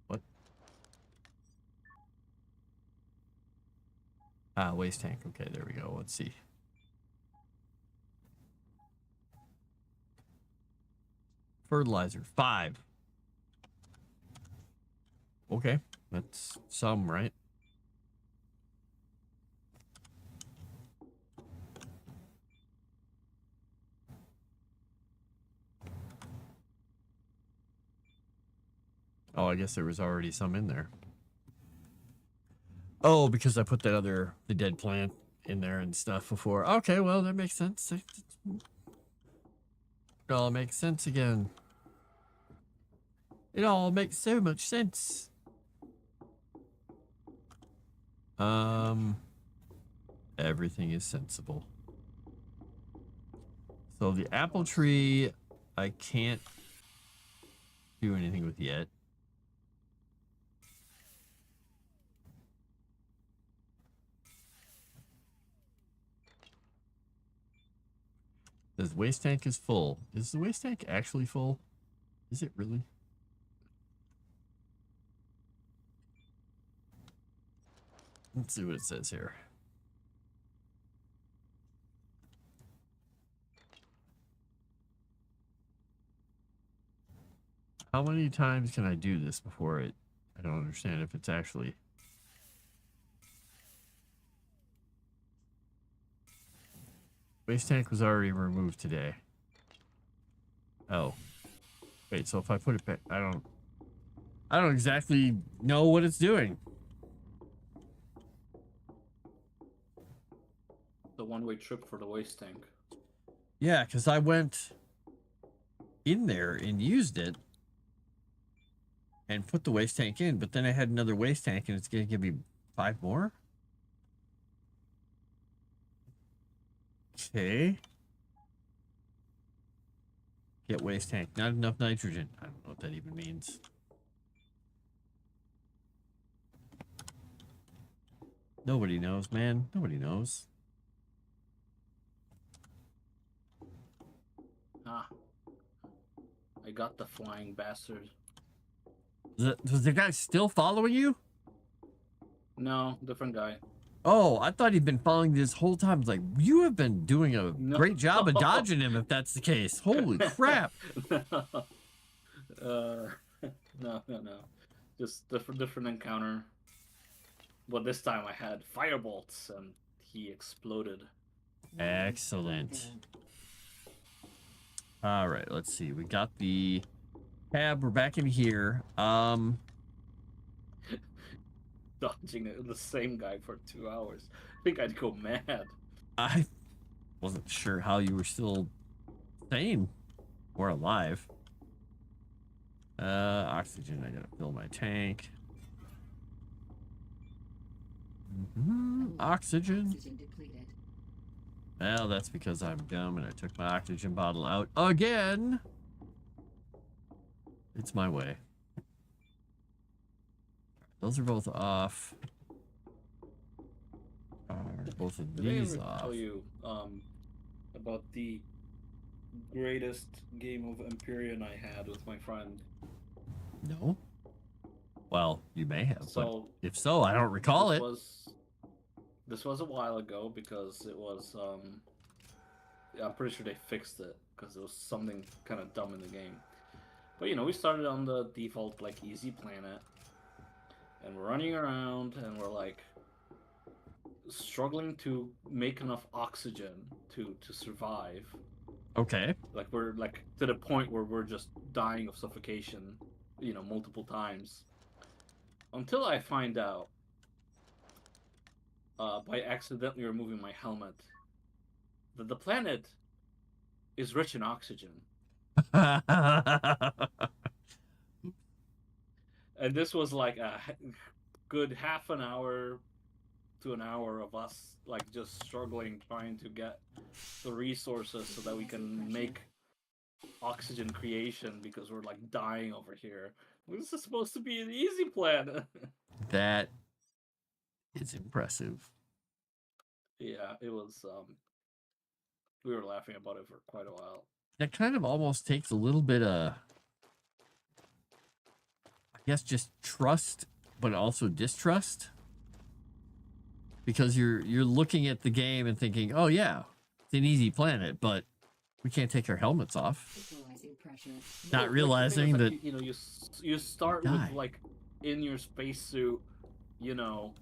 What? Ah, waste tank. Okay, there we go. Let's see. Fertilizer, 5. Okay, that's some, right? Oh, I guess there was already some in there. Oh, because I put the dead plant in there and stuff before. Okay, well, that makes sense. It all makes sense again. It all makes so much sense. Everything is sensible. So the apple tree, I can't do anything with yet. The waste tank is full. Is the waste tank actually full? Is it really? Let's see what it says here. How many times can I do this before it? I don't understand if it's actually... Waste tank was already removed today. Oh. Wait, so if I put it back, I don't exactly know what it's doing. The one-way trip for the waste tank. Yeah, because I went in there and used it and put the waste tank in, but then I had another waste tank and it's going to give me 5 more? Okay. Get waste tank. Not enough nitrogen. I don't know what that even means. Nobody knows, man. Nobody knows. Ah. I got the flying bastard. Was the guy still following you? No, different guy. Oh, I thought he'd been following this whole time. Like, you have been doing a great job of dodging him if that's the case. Holy crap. No, no. Just different encounter. But this time I had firebolts and he exploded. Excellent. All right, let's see. We got the tab. We're back in here. Dodging the same guy for 2 hours. I think I'd go mad. I wasn't sure how you were still sane or alive. Oxygen. I gotta fill my tank. Oxygen. Oxygen depleted. Well, that's because I'm dumb and I took my oxygen bottle out again. It's my way. Those are both off. Both of Did I these ever off. tell you about the greatest game of Empyrean I had with my friend? No. Well, you may have. So but if so, I don't recall it. This was a while ago because it was I'm pretty sure they fixed it because it was something kind of dumb in the game. But you know, we started on the default like easy planet, and we're running around and we're like struggling to make enough oxygen to survive. Okay. Like we're like to the point where we're just dying of suffocation, you know, multiple times. Until I find out by accidentally removing my helmet that the planet is rich in oxygen. And this was like a good half an hour to an hour of us like just struggling trying to get the resources so that we can make oxygen creation because we're like dying over here. This is supposed to be an easy planet. That is impressive. Yeah, it was we were laughing about it for quite a while. That kind of almost takes a little bit of, I guess, just trust, but also distrust. Because you're looking at the game and thinking, oh yeah, it's an easy planet, but we can't take our helmets off. Equalizing pressure. Not realizing Like, that you know, you start die. with like in your spacesuit, you know,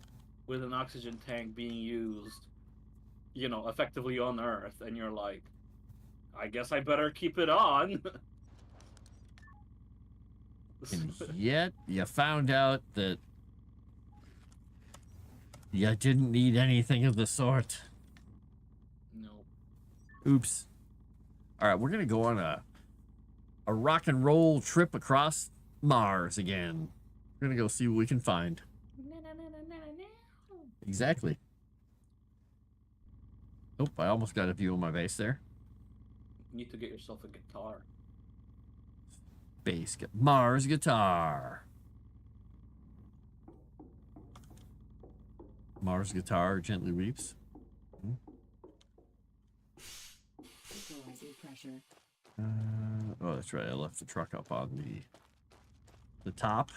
with an oxygen tank being used, you know, effectively on Earth, and you're like, I guess I better keep it on. And yet you found out that you didn't need anything of the sort. No. Oops. All right, we're gonna go on a rock and roll trip across Mars again. We're gonna go see what we can find. Exactly. Nope, I almost got a view of my base there. You need to get yourself a guitar. Mars guitar. Mars guitar gently weeps. Equalizing pressure. Oh, that's right. I left the truck up on the top.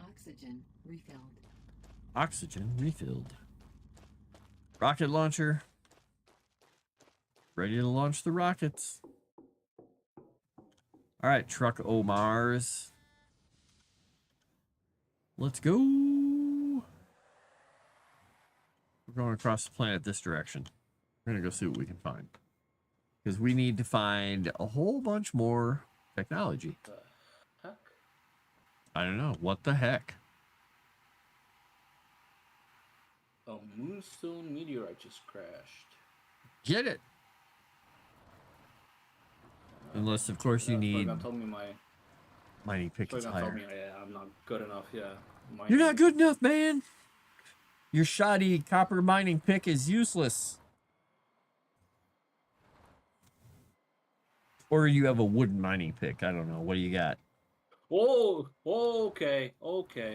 Oxygen refilled. Oxygen refilled. Rocket launcher. Ready to launch the rockets. All right, truck O Mars. Let's go. We're going across the planet this direction. We're going to go see what we can find. Because we need to find a whole bunch more technology. The heck? I don't know. What the heck? A moonstone meteorite just crashed. Get it. Unless, of course, you need... Gonna tell me my... mining pick is Gonna tell higher. me I'm not good enough, yeah. You're not good enough, man. Your shoddy copper mining pick is useless. Or you have a wooden mining pick. I don't know. What do you got? Oh, okay.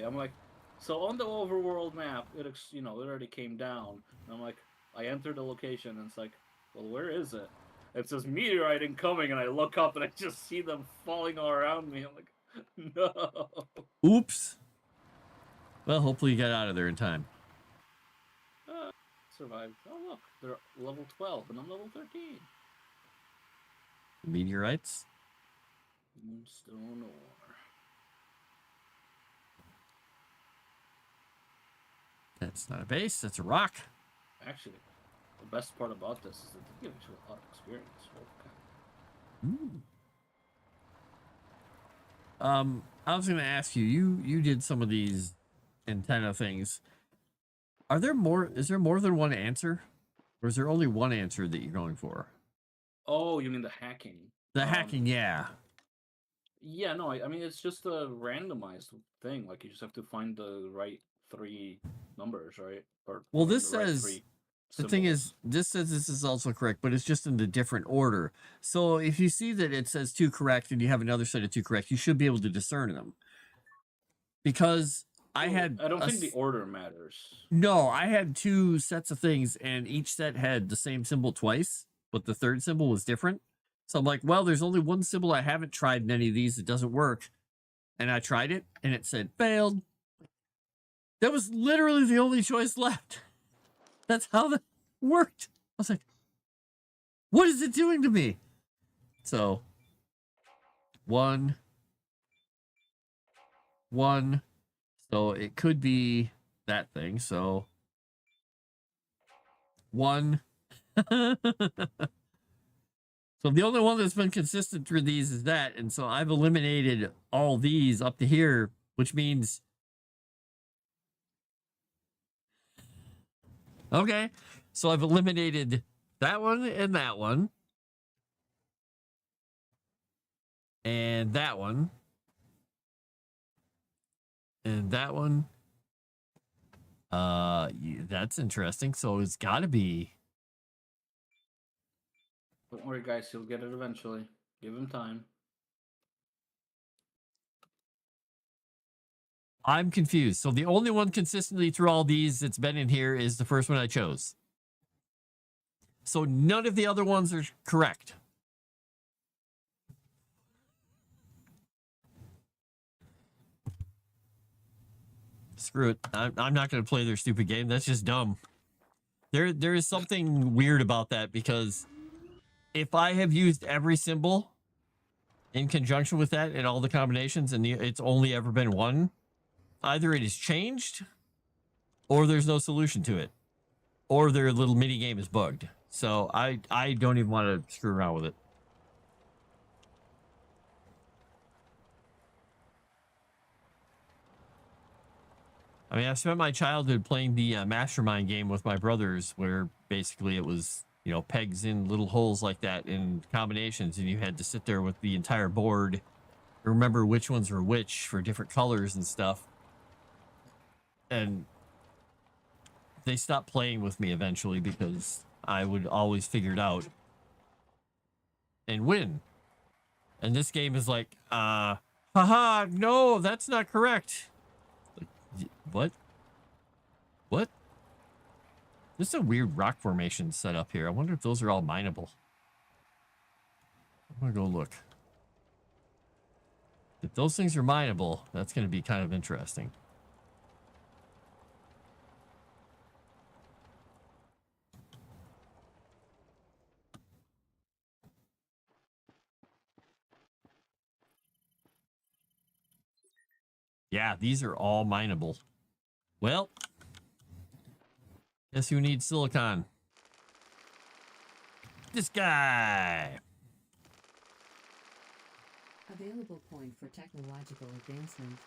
I'm like, so on the overworld map, it already came down. And I'm like, I entered the location, and it's like, well, where is it? It says meteorite incoming, and I look up, and I just see them falling all around me. I'm like, no. Oops. Well, hopefully you got out of there in time. Survived. Oh, look, they're level 12, and I'm level 13. Meteorites? Moonstone ore. That's not a base. That's a rock. Actually, the best part about this is that they give you a lot of experience. Ooh. I was going to ask you. You did some of these antenna things. Are there more? Is there more than one answer, or is there only one answer that you're going for? Oh, you mean the hacking? The hacking, yeah. Yeah, no, I mean, it's just a randomized thing. Like, you just have to find the right 3 numbers, right? Well, this the right says 3 the thing symbols. is, this says this is also correct, but it's just in the different order. So if you see that it says 2 correct and you have another set of 2 correct, you should be able to discern them. Because I don't think the order matters. No, I had 2 sets of things, and each set had the same symbol twice, but the third symbol was different. So I'm like, well, there's only one symbol I haven't tried in any of these that doesn't work. And I tried it, and it said failed. That was literally the only choice left. That's how that worked. I was like, what is it doing to me? So, 1. So it could be that thing. So, 1. So the only one that's been consistent through these is that. And so I've eliminated all these up to here, which means... Okay. So I've eliminated that one and that one. And that one. And that one. Yeah, that's interesting. So it's got to be... Don't worry, guys. He'll get it eventually. Give him time. I'm confused. So the only one consistently through all these that's been in here is the first one I chose. So none of the other ones are correct. Screw it. I'm not going to play their stupid game. That's just dumb. There is something weird about that, because if I have used every symbol in conjunction with that in all the combinations and it's only ever been one, either it is changed or there's no solution to it, or their little mini game is bugged. So I don't even want to screw around with it. I mean, I spent my childhood playing the Mastermind game with my brothers, where basically it was, you know, pegs in little holes like that in combinations, and you had to sit there with the entire board, remember which ones were which for different colors and stuff. And they stopped playing with me eventually because I would always figure it out and win. And this game is like, haha, no, that's not correct. Like, what? What? This is a weird rock formation set up here. I wonder if those are all mineable. I'm gonna go look. If those things are mineable, that's gonna be kind of interesting. Yeah, these are all mineable. Well, guess who needs silicon? This guy. Available point for technological advancement.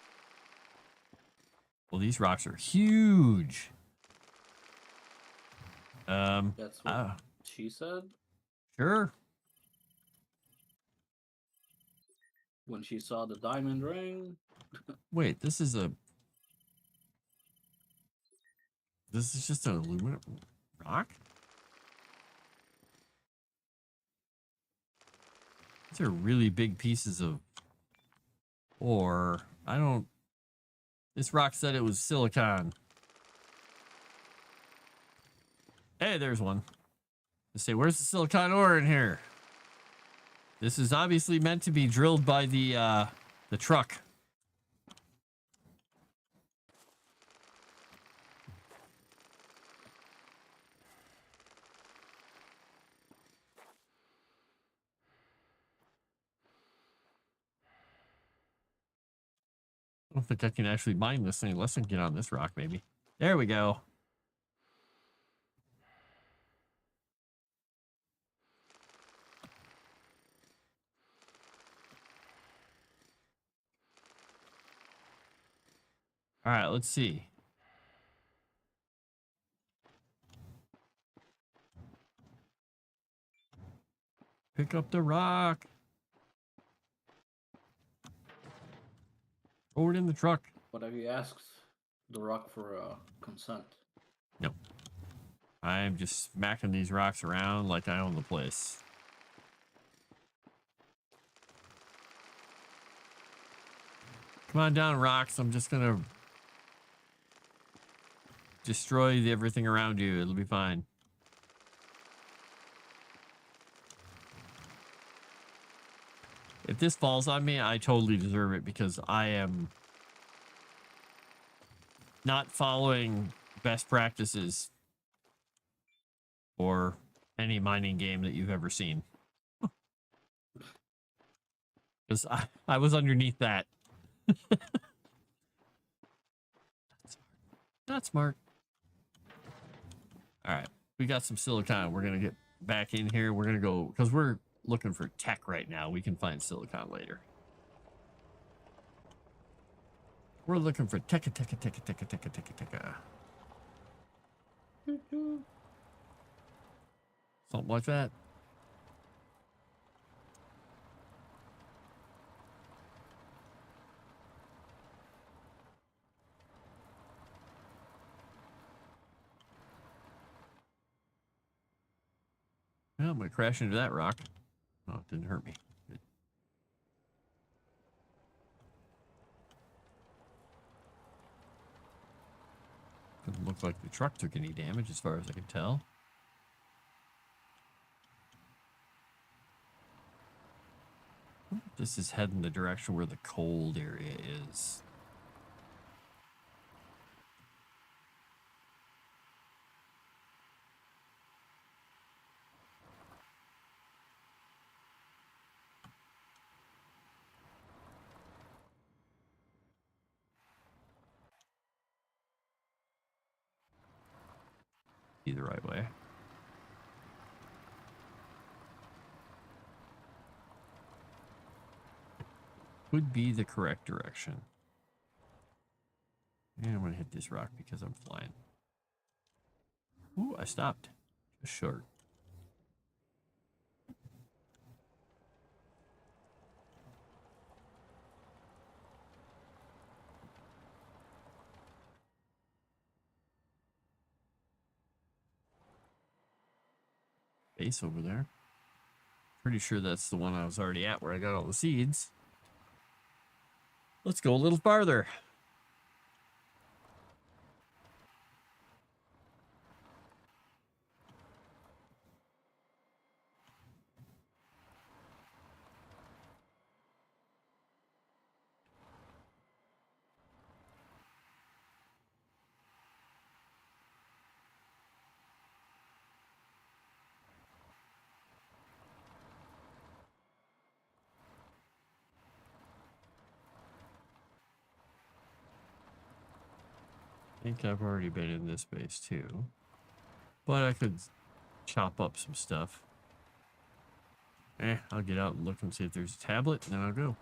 Well, these rocks are huge. That's what she said Sure. when she saw the diamond ring. Wait, this is just an aluminum rock? These are really big pieces of ore. This rock said it was silicon. Hey, there's one. Let's say, where's the silicon ore in here? This is obviously meant to be drilled by the truck. I don't think I can actually mine this thing unless I can get on this rock, maybe. There we go. All right, let's see. Pick up the rock. Throw it in the truck. But have you asked the rock for consent? Nope. I'm just smacking these rocks around like I own the place. Come on down, rocks. I'm just gonna destroy everything around you. It'll be fine. If this falls on me, I totally deserve it because I am not following best practices for any mining game that you've ever seen. Because I was underneath that. Not smart. All right. We got some silicon. We're going to get back in here. We're going to go, because we're looking for tech right now. We can find silicon later. We're looking for tech. Something like that. Well, I'm going to crash into that rock. Oh, it didn't hurt me. Good. Doesn't look like the truck took any damage as far as I can tell. This is heading the direction where the cold area is. Be the right way. Would be the correct direction. And I'm going to hit this rock because I'm flying. Ooh, I stopped. Just short. Base over there. Pretty sure that's the one I was already at where I got all the seeds. Let's go a little farther. I think I've already been in this base too. But I could chop up some stuff. I'll get out and look and see if there's a tablet, and then I'll go.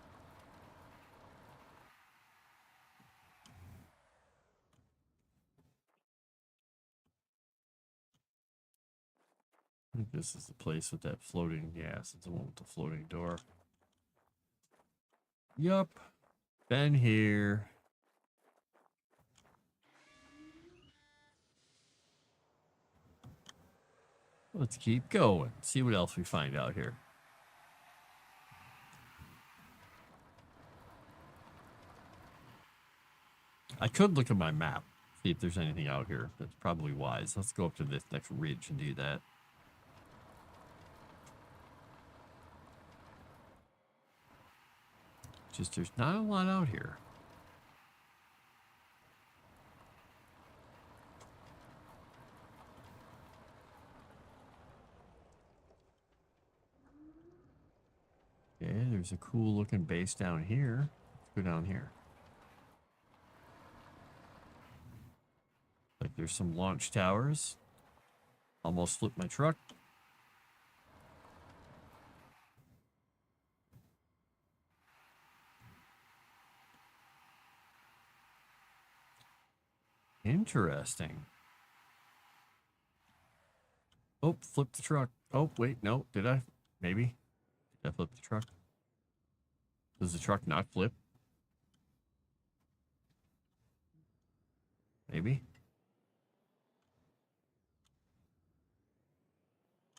I think this is the place with that floating, yes, it's the one with the floating door. Yup. Been here. Let's keep going. See what else we find out here. I could look at my map, see if there's anything out here. That's probably wise. Let's go up to this next ridge and do that. Just there's not a lot out here. Okay, there's a cool looking base down here. Let's go down here. Like there's some launch towers. Almost flipped my truck. Interesting. Oh, flipped the truck. Oh, wait, no, did I? Maybe. Did I flip the truck? Does the truck not flip? Maybe.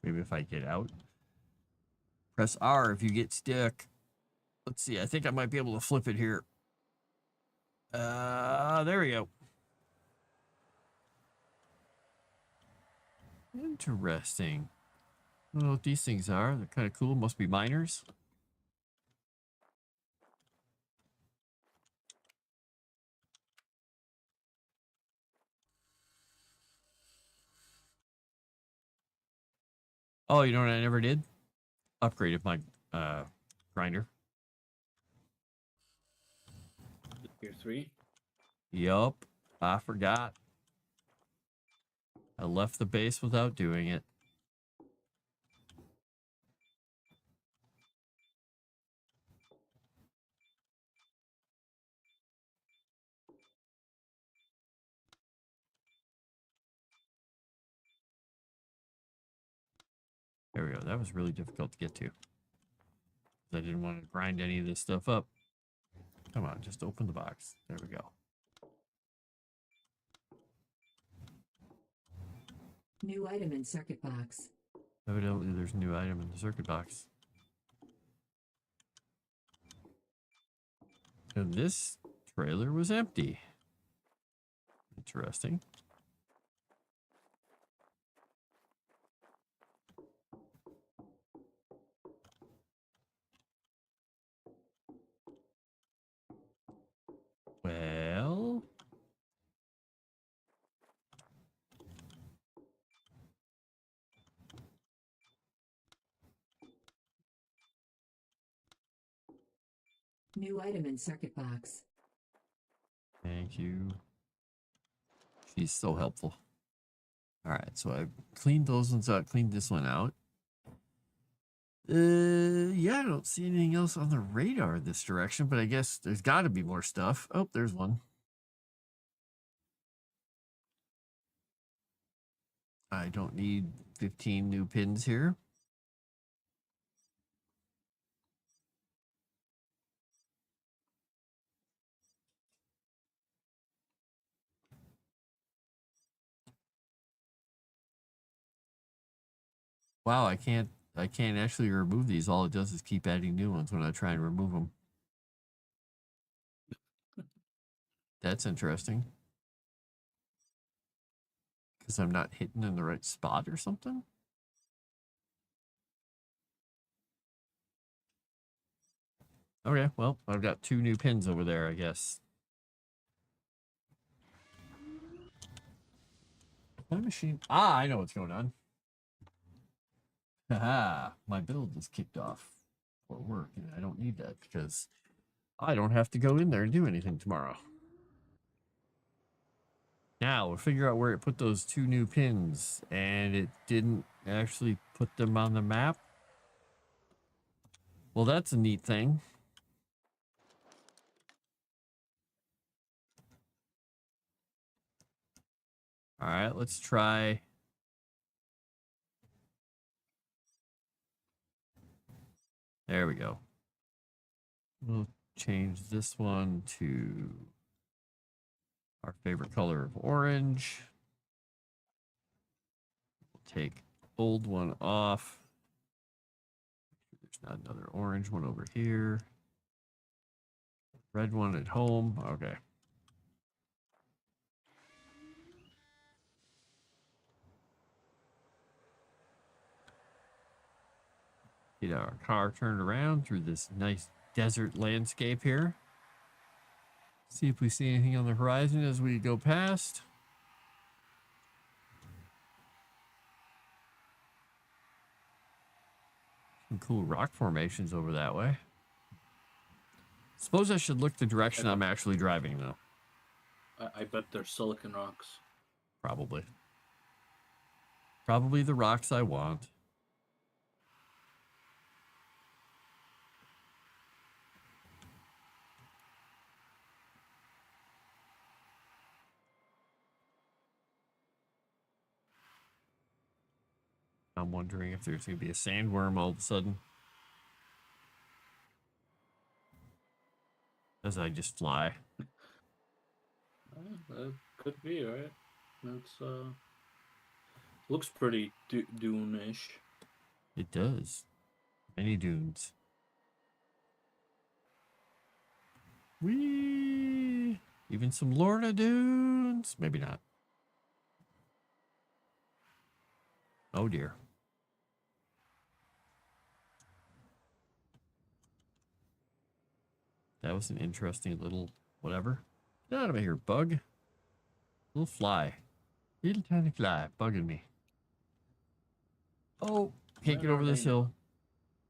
Maybe if I get out. Press R if you get stuck. Let's see. I think I might be able to flip it here. There we go. Interesting. I don't know what these things are. They're kind of cool. Must be miners. Oh, you know what I never did? Upgraded my grinder. Tier 3. Yup. I forgot. I left the base without doing it. There we go. That was really difficult to get to. I didn't want to grind any of this stuff up. Come on, just open the box. There we go. New item in circuit box. Evidently, there's a new item in the circuit box. And this trailer was empty. Interesting. Well, New item in circuit box. thank you. She's so helpful. All right, so I cleaned those ones out, cleaned this one out. Yeah, I don't see anything else on the radar this direction, but I guess there's got to be more stuff. Oh, there's one. I don't need 15 new pins here. Wow, I can't actually remove these. All it does is keep adding new ones when I try and remove them. That's interesting. Because I'm not hitting in the right spot or something? Okay, well, I've got 2 new pins over there, I guess. My machine. Ah, I know what's going on. Haha, my build is kicked off for work, and I don't need that because I don't have to go in there and do anything tomorrow. Now, we'll figure out where it put those 2 new pins, and it didn't actually put them on the map. Well, that's a neat thing. All right, let's try. There we go. We'll change this one to our favorite color of orange. We'll take old one off. There's not another orange one over here. Red one at home. Okay. Get our car turned around through this nice desert landscape here. See if we see anything on the horizon as we go past. Some cool rock formations over that way. Suppose I should look the direction I'm actually driving, though. I bet they're silicon rocks. Probably. Probably the rocks I want. I'm wondering if there's going to be a sandworm all of a sudden. As I just fly. That could be, right? It's looks pretty Dune-ish. It does. Many dunes. Whee! Even some Lorna dunes. Maybe not. Oh dear. That was an interesting little whatever. Get out of here, bug. Little fly. Little tiny fly bugging me. Oh, can't When get over are this they hill. not?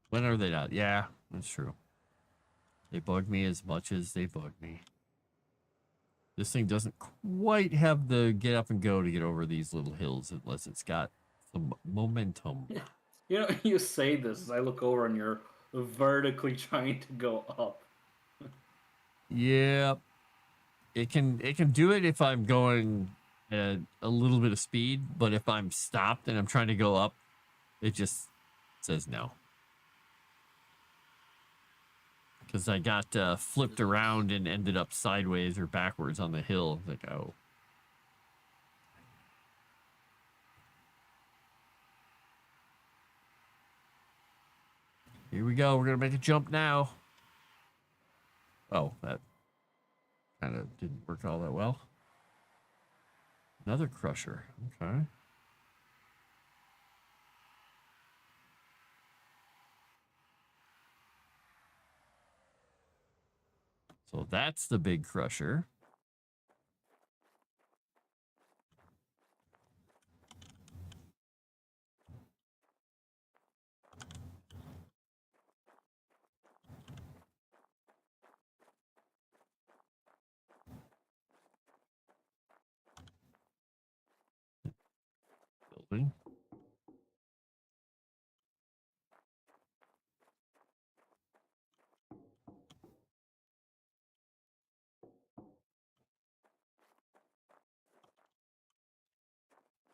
When are they not? Yeah, that's true. They bug me as much as they bug me. This thing doesn't quite have the get up and go to get over these little hills unless it's got some momentum. You know, you say this as I look over and you're vertically trying to go up. Yeah, it can do it if I'm going at a little bit of speed, but if I'm stopped and I'm trying to go up, it just says no. Because I got flipped around and ended up sideways or backwards on the hill. Like, oh. Here we go. We're going to make a jump now. Oh, that kind of didn't work all that well. Another crusher. Okay. So that's the big crusher. Building.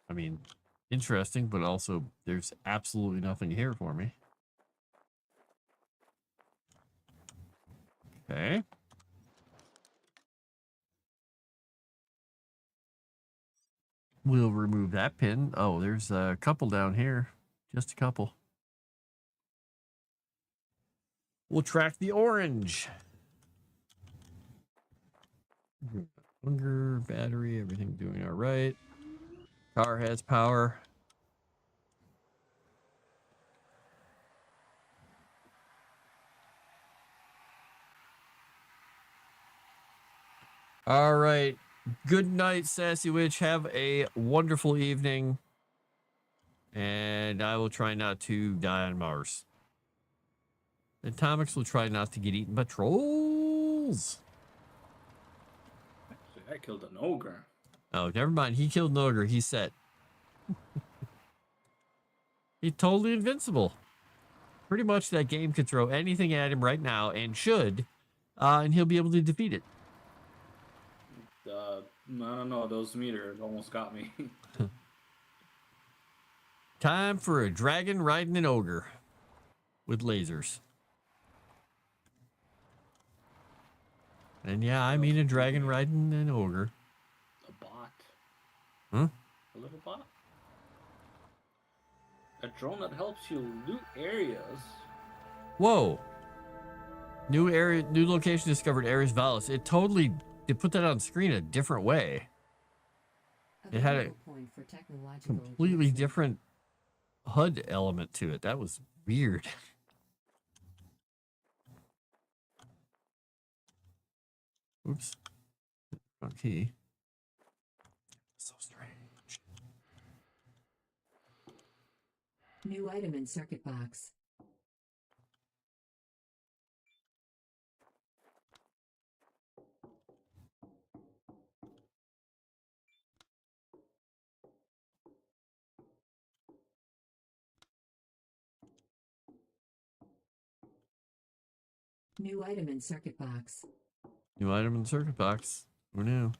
I mean, interesting, but also there's absolutely nothing here for me. Okay. We'll remove that pin. Oh, there's a couple down here. Just a couple. We'll track the orange. Hunger, battery, everything doing all right. Car has power. All right. Good night, Sassy Witch. Have a wonderful evening. And I will try not to die on Mars. Atomics will try not to get eaten by trolls. Actually, I killed an ogre. Oh, never mind. He killed an ogre. He's set. He's totally invincible. Pretty much that game could throw anything at him right now and should. And he'll be able to defeat it. I don't know. Those meters almost got me. Time for a dragon riding an ogre with lasers. And yeah, I mean a dragon riding an ogre. A bot. Huh? A little bot. A drone that helps you loot areas. Whoa. New area, new location discovered, Ares Vallis. It put that on screen a different way. It had a Available point for technological completely advancement. different HUD element to it. That was weird. Oops. Wrong key. So strange. New item in circuit box. New item in circuit box. New item in the circuit box. Who knew?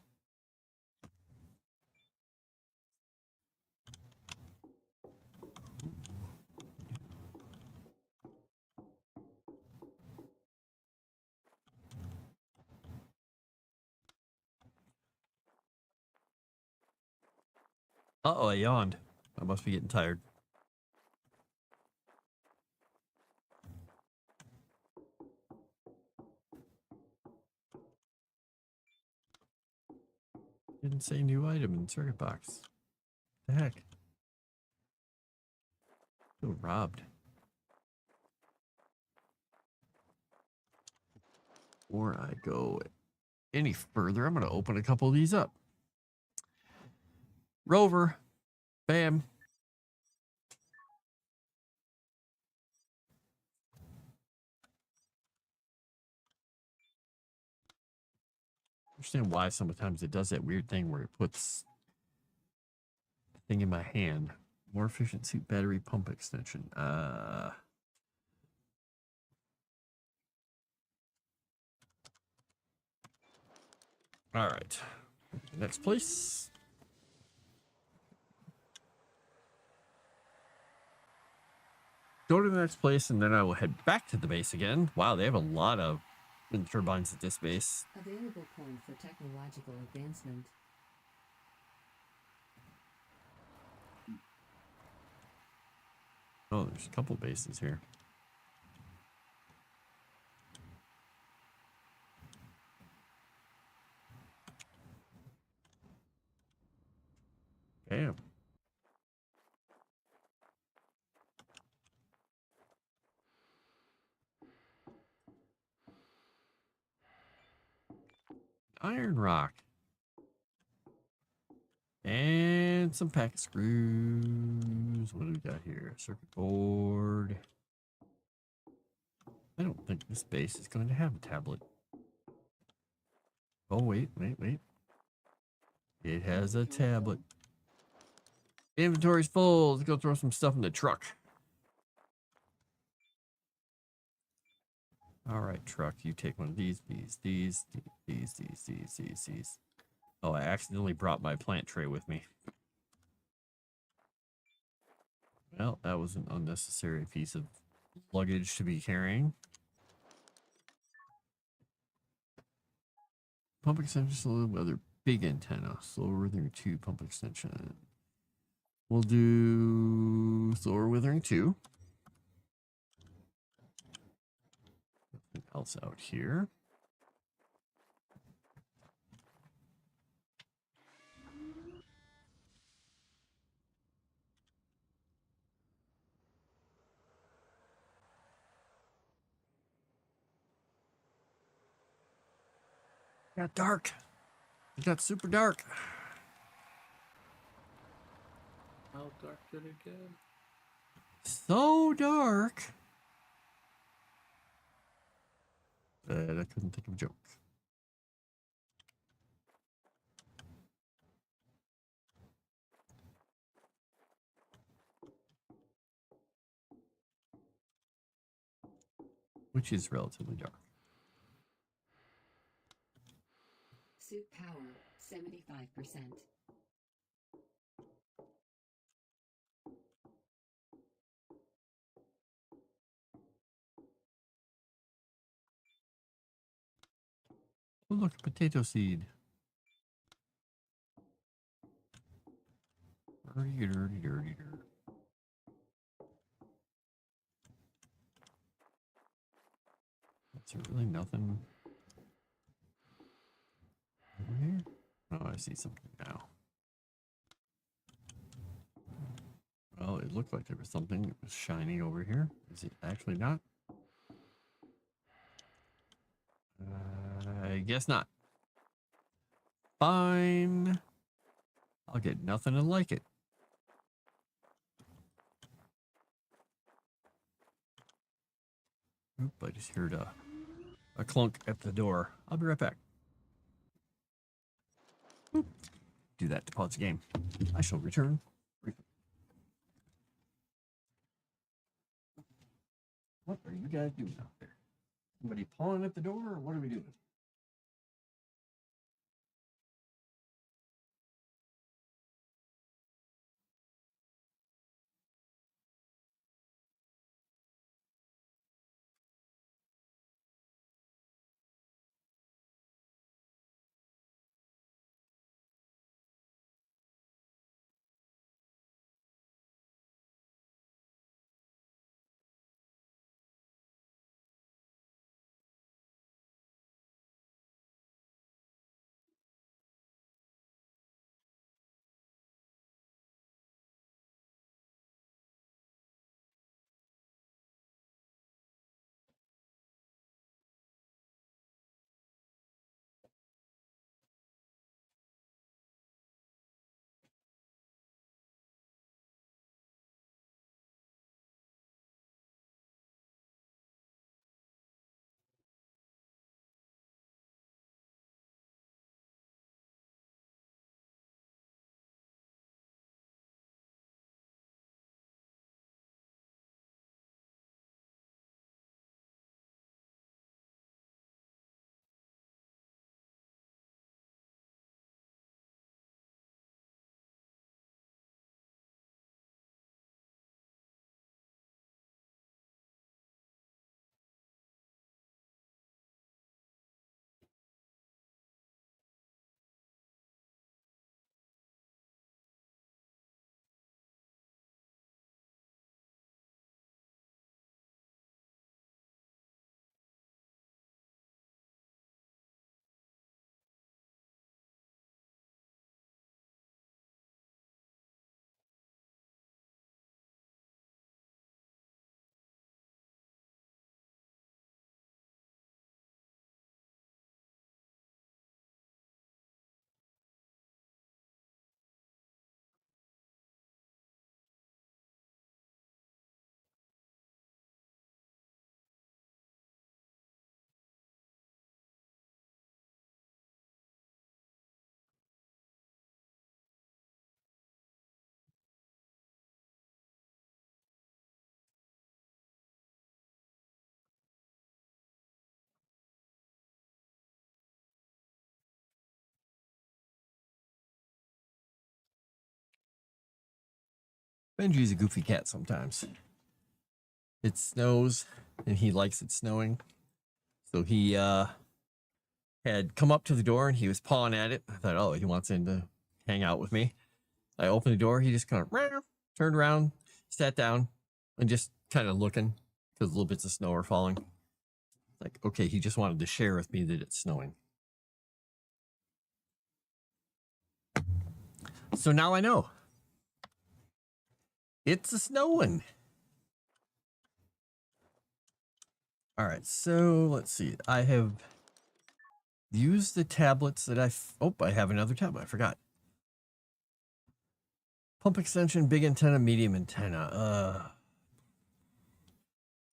Uh-oh, I yawned. I must be getting tired. Didn't say new item in circuit box. The heck? Feel robbed. Before I go any further, I'm going to open a couple of these up. Rover. Bam. Understand why sometimes it does that weird thing where it puts the thing in my hand. More efficient suit battery pump extension. All right. Next place. Go to the next place, and then I will head back to the base again. Wow, they have a lot of wind turbines at this base. Available point for technological advancement. Oh, there's a couple bases here. Damn. Iron rock. And some packet screws. What do we got here? Circuit board. I don't think this base is going to have a tablet. Oh, wait. It has a tablet. Inventory's full. Let's go throw some stuff in the truck. All right, truck. You take one of these. Oh, I accidentally brought my plant tray with me. Well, that was an unnecessary piece of luggage to be carrying. Pump extension, slow weather, big antenna, slower withering 2, pump extension. We'll do slower withering 2. Nothing else out here. Got dark. It got super dark. How dark did it get? So dark that I couldn't think of a joke. Which is relatively dark. Suit power 75%. Oh, look, a potato seed. Dirty, dirty, dirty, dirty. Is there really nothing over here? Oh, I see something now. Well, it looked like there was something that was shiny over here. Is it actually not? I guess not. Fine. I'll get nothing like it. Oop, I just heard a clunk at the door. I'll be right back. Oop. Do that to pause the game. I shall return. What are you guys doing out there? Somebody pawing at the door, or what are we doing? Benji's a goofy cat sometimes. It snows and he likes it snowing. So he had come up to the door and he was pawing at it. I thought, oh, he wants in to hang out with me. I opened the door. He just kind of turned around, sat down, and just kind of looking because little bits of snow are falling. Like, okay, he just wanted to share with me that it's snowing. So now I know. It's a snowing. All right, so let's see. I have used the tablets that I have another tablet. I forgot. Pump extension, big antenna, medium antenna.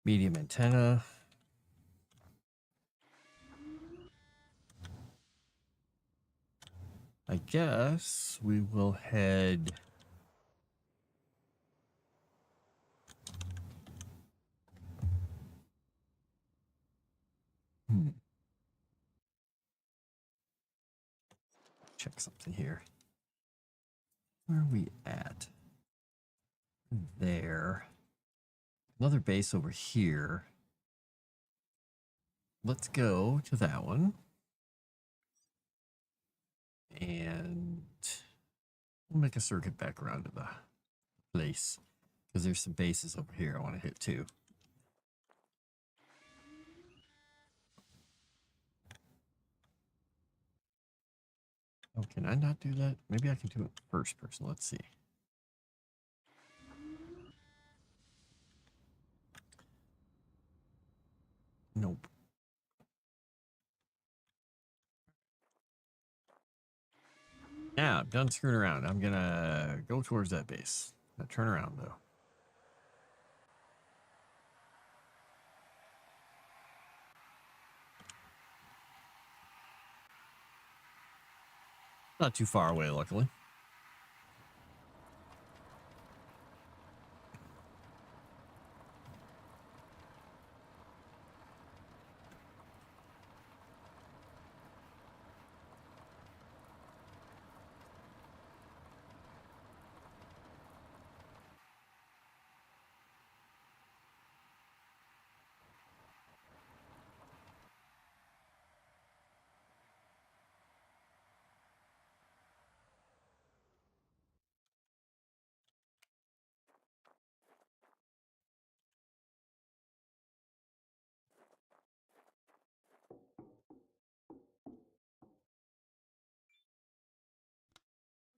Medium antenna. I guess we will head. Check something here. Where are we at? There. Another base over here. Let's go to that one. And we'll make a circuit back around to the place. Because there's some bases over here I want to hit too. Oh, can I not do that? Maybe I can do it first person. Let's see. Nope. Now, I'm done screwing around. I'm gonna go towards that base. Now turn around though. Not too far away, luckily.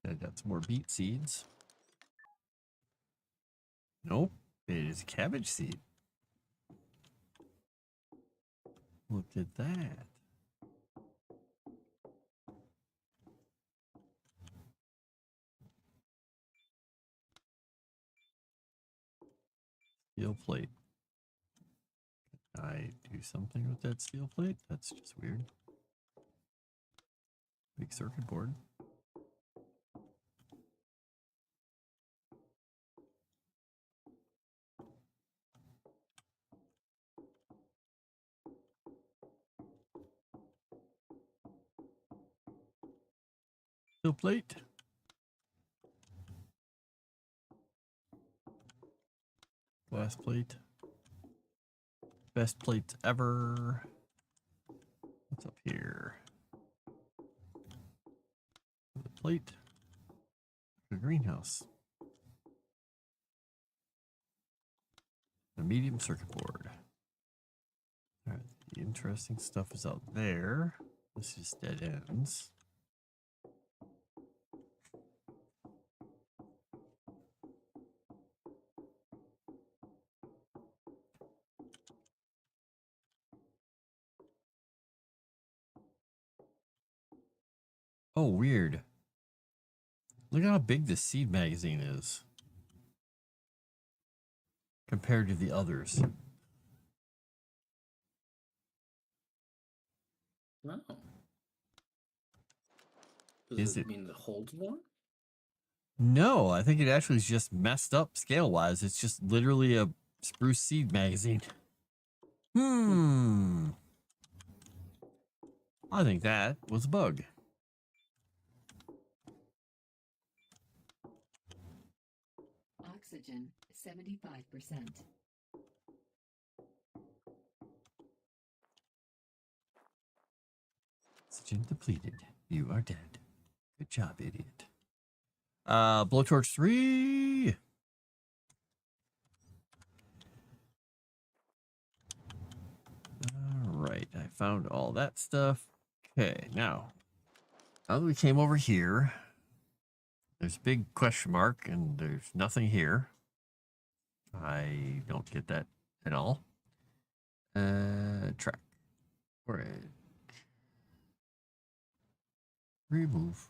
I got some more beet seeds. Nope, it is cabbage seed. Look at that. Steel plate. Can I do something with that steel plate? That's just weird. Big circuit board. Steel plate. Glass plate. Best plates ever. What's up here? The plate. The greenhouse. The medium circuit board. All right, the interesting stuff is out there. This is dead ends. Oh, weird. Look how big this seed magazine is compared to the others. No. Is Does it- it mean it holds more? No, I think it actually is just messed up scale-wise. It's just literally a spruce seed magazine. I think that was a bug. Oxygen Oxygen 75%. Oxygen depleted. You are dead. Good job, idiot. Blowtorch 3. All right, I found all that stuff. Okay, now that we came over here, there's a big question mark, and there's nothing here. I don't get that at all. Track. Right. Remove.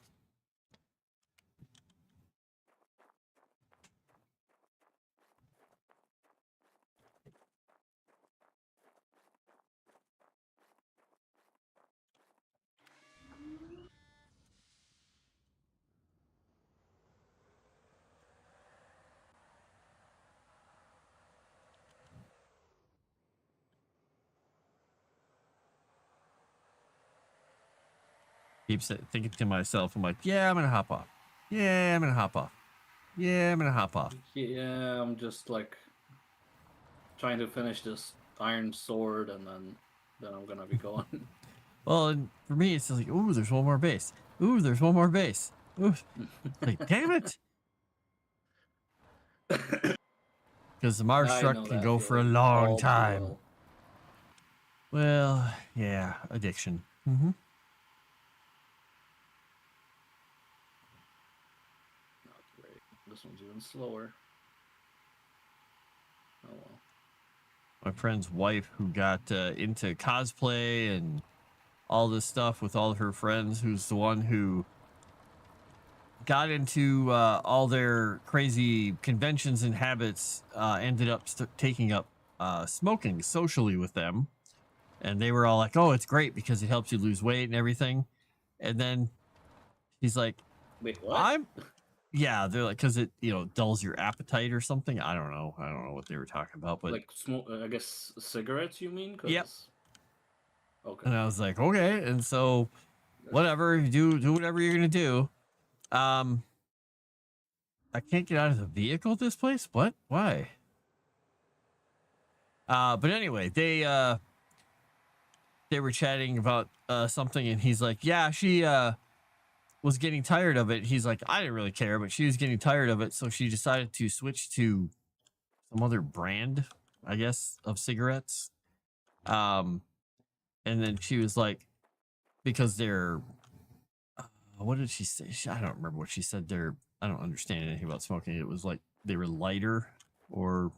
Keep thinking to myself, I'm like, yeah, I'm gonna hop off. Yeah, I'm gonna hop off. Yeah, I'm gonna hop off. Yeah, I'm just like trying to finish this iron sword, and then I'm gonna be going. Well, and for me, it's just like, ooh, there's one more base. Ooh, there's one more base. Ooh, like, damn it! Because the Mars I truck know can that go for a feeling long all too time. well. Well, yeah, addiction. Mm-hmm. Not great. This one's even slower. Oh well. My friend's wife, who got into cosplay and all this stuff with all of her friends, who's the one who got into all their crazy conventions and habits, ended up taking up smoking socially with them. And they were all like, oh, it's great because it helps you lose weight and everything. And then he's like, Wait, what? yeah, they're like, because it, dulls your appetite or something. I don't know what they were talking about, but Like smoke? I guess cigarettes. You mean? Yep. Okay. And I was like, okay. And so whatever, you do whatever you're gonna do. I can't get out of the vehicle at this place. What? Why? But anyway, they were chatting about something, and he's like, yeah, she was getting tired of it. He's like, I didn't really care, but she was getting tired of it, so she decided to switch to some other brand, I guess, of cigarettes. And then she was like, because they're what did she say? I don't remember what she said. I don't understand anything about smoking. It was like they were lighter or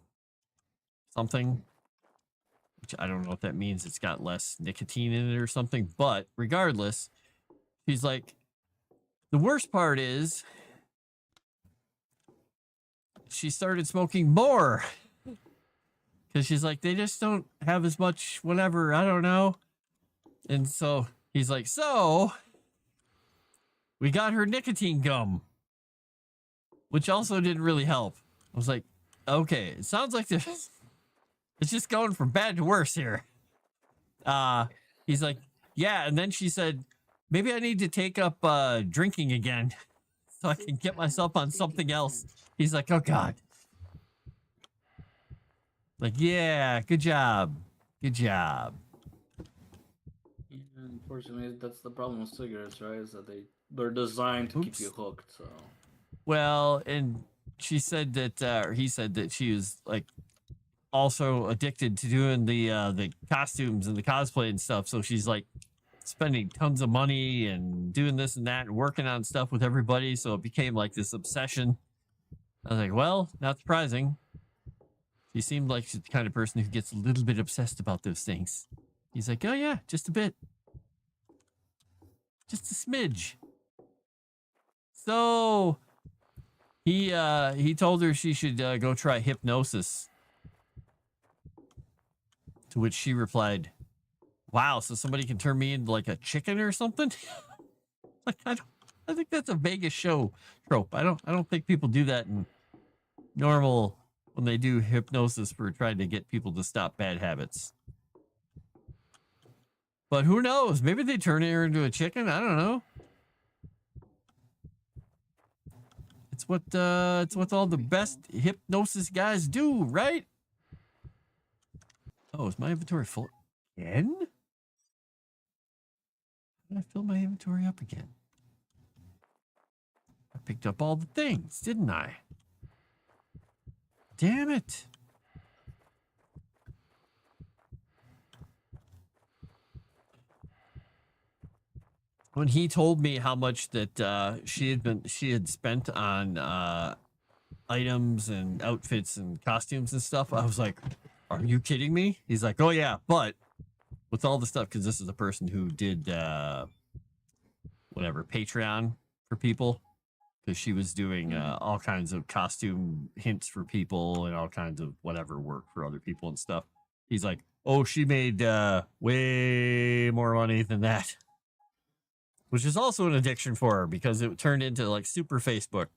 something, which I don't know what that means. It's got less nicotine in it or something. But regardless, she's like, the worst part is she started smoking more because she's like, they just don't have as much whatever. I don't know. And so he's like, so we got her nicotine gum, which also didn't really help. I was like, okay, it sounds like it's just going from bad to worse here. He's like, yeah. And then she said, maybe I need to take up drinking again so I can get myself on something else. He's like, oh God. Like, yeah, good job. Good job. Yeah, unfortunately, that's the problem with cigarettes, right? Is that they're designed to keep you hooked. So. Well, and she said that, or he said that she was like also addicted to doing the costumes and the cosplay and stuff. So she's like spending tons of money and doing this and that and working on stuff with everybody. So it became like this obsession. I was like, well, not surprising. She seemed like she's the kind of person who gets a little bit obsessed about those things. He's like, oh yeah, just a bit. Just a smidge. So he told her she should go try hypnosis. To which she replied, wow, so somebody can turn me into like a chicken or something? Like, I think that's a Vegas show trope. I don't think people do that in normal when they do hypnosis for trying to get people to stop bad habits. But who knows? Maybe they turn her into a chicken. I don't know. It's it's what all the best hypnosis guys do, right? Oh, is my inventory full again? How did I fill my inventory up again? I picked up all the things, didn't I? Damn it. When he told me how much that she had spent on items and outfits and costumes and stuff, I was like, are you kidding me? He's like, oh yeah, but with all the stuff, because this is a person who did whatever Patreon for people, because she was doing all kinds of costume hints for people and all kinds of whatever work for other people and stuff. He's like, oh, she made way more money than that, which is also an addiction for her because it turned into like super Facebook.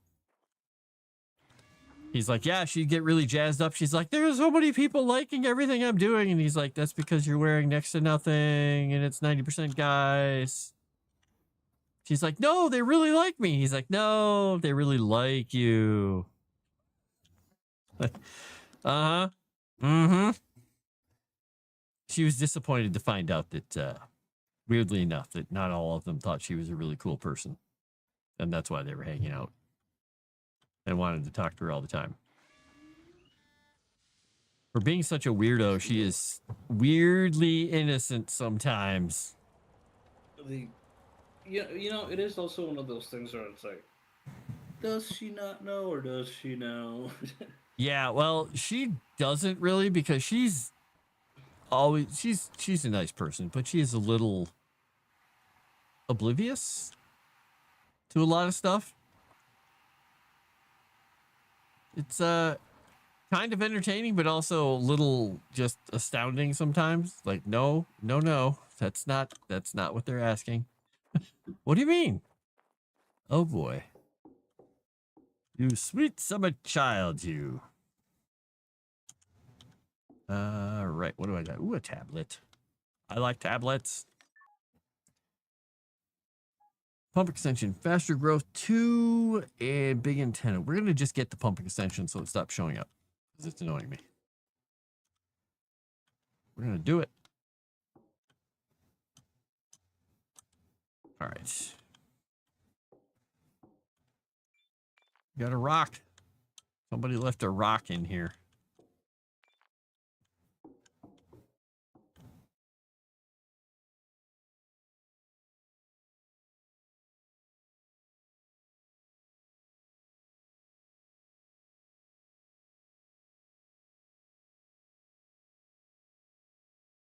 He's like, yeah, she'd get really jazzed up. She's like, there's so many people liking everything I'm doing. And he's like, that's because you're wearing next to nothing and it's 90% guys. She's like, no, they really like me. He's like, no, they really like you. Uh-huh. Mm-hmm. She was disappointed to find out that, weirdly enough, that not all of them thought she was a really cool person. And that's why they were hanging out and wanted to talk to her all the time. For being such a weirdo, she is weirdly innocent sometimes. You know, it is also one of those things where it's like, does she not know or does she know? Yeah, well, she doesn't really because she's always she's a nice person, but she is a little oblivious to a lot of stuff. It's kind of entertaining, but also a little just astounding sometimes. Like, no, that's not what they're asking. What do you mean? Oh boy. You sweet summer child, you. Right, what do I got? Ooh, a tablet. I like tablets. Pump extension, faster growth 2, and big antenna. We're going to just get the pump extension so it stops showing up because it's annoying me. We're going to do it. All right. Got a rock. Somebody left a rock in here.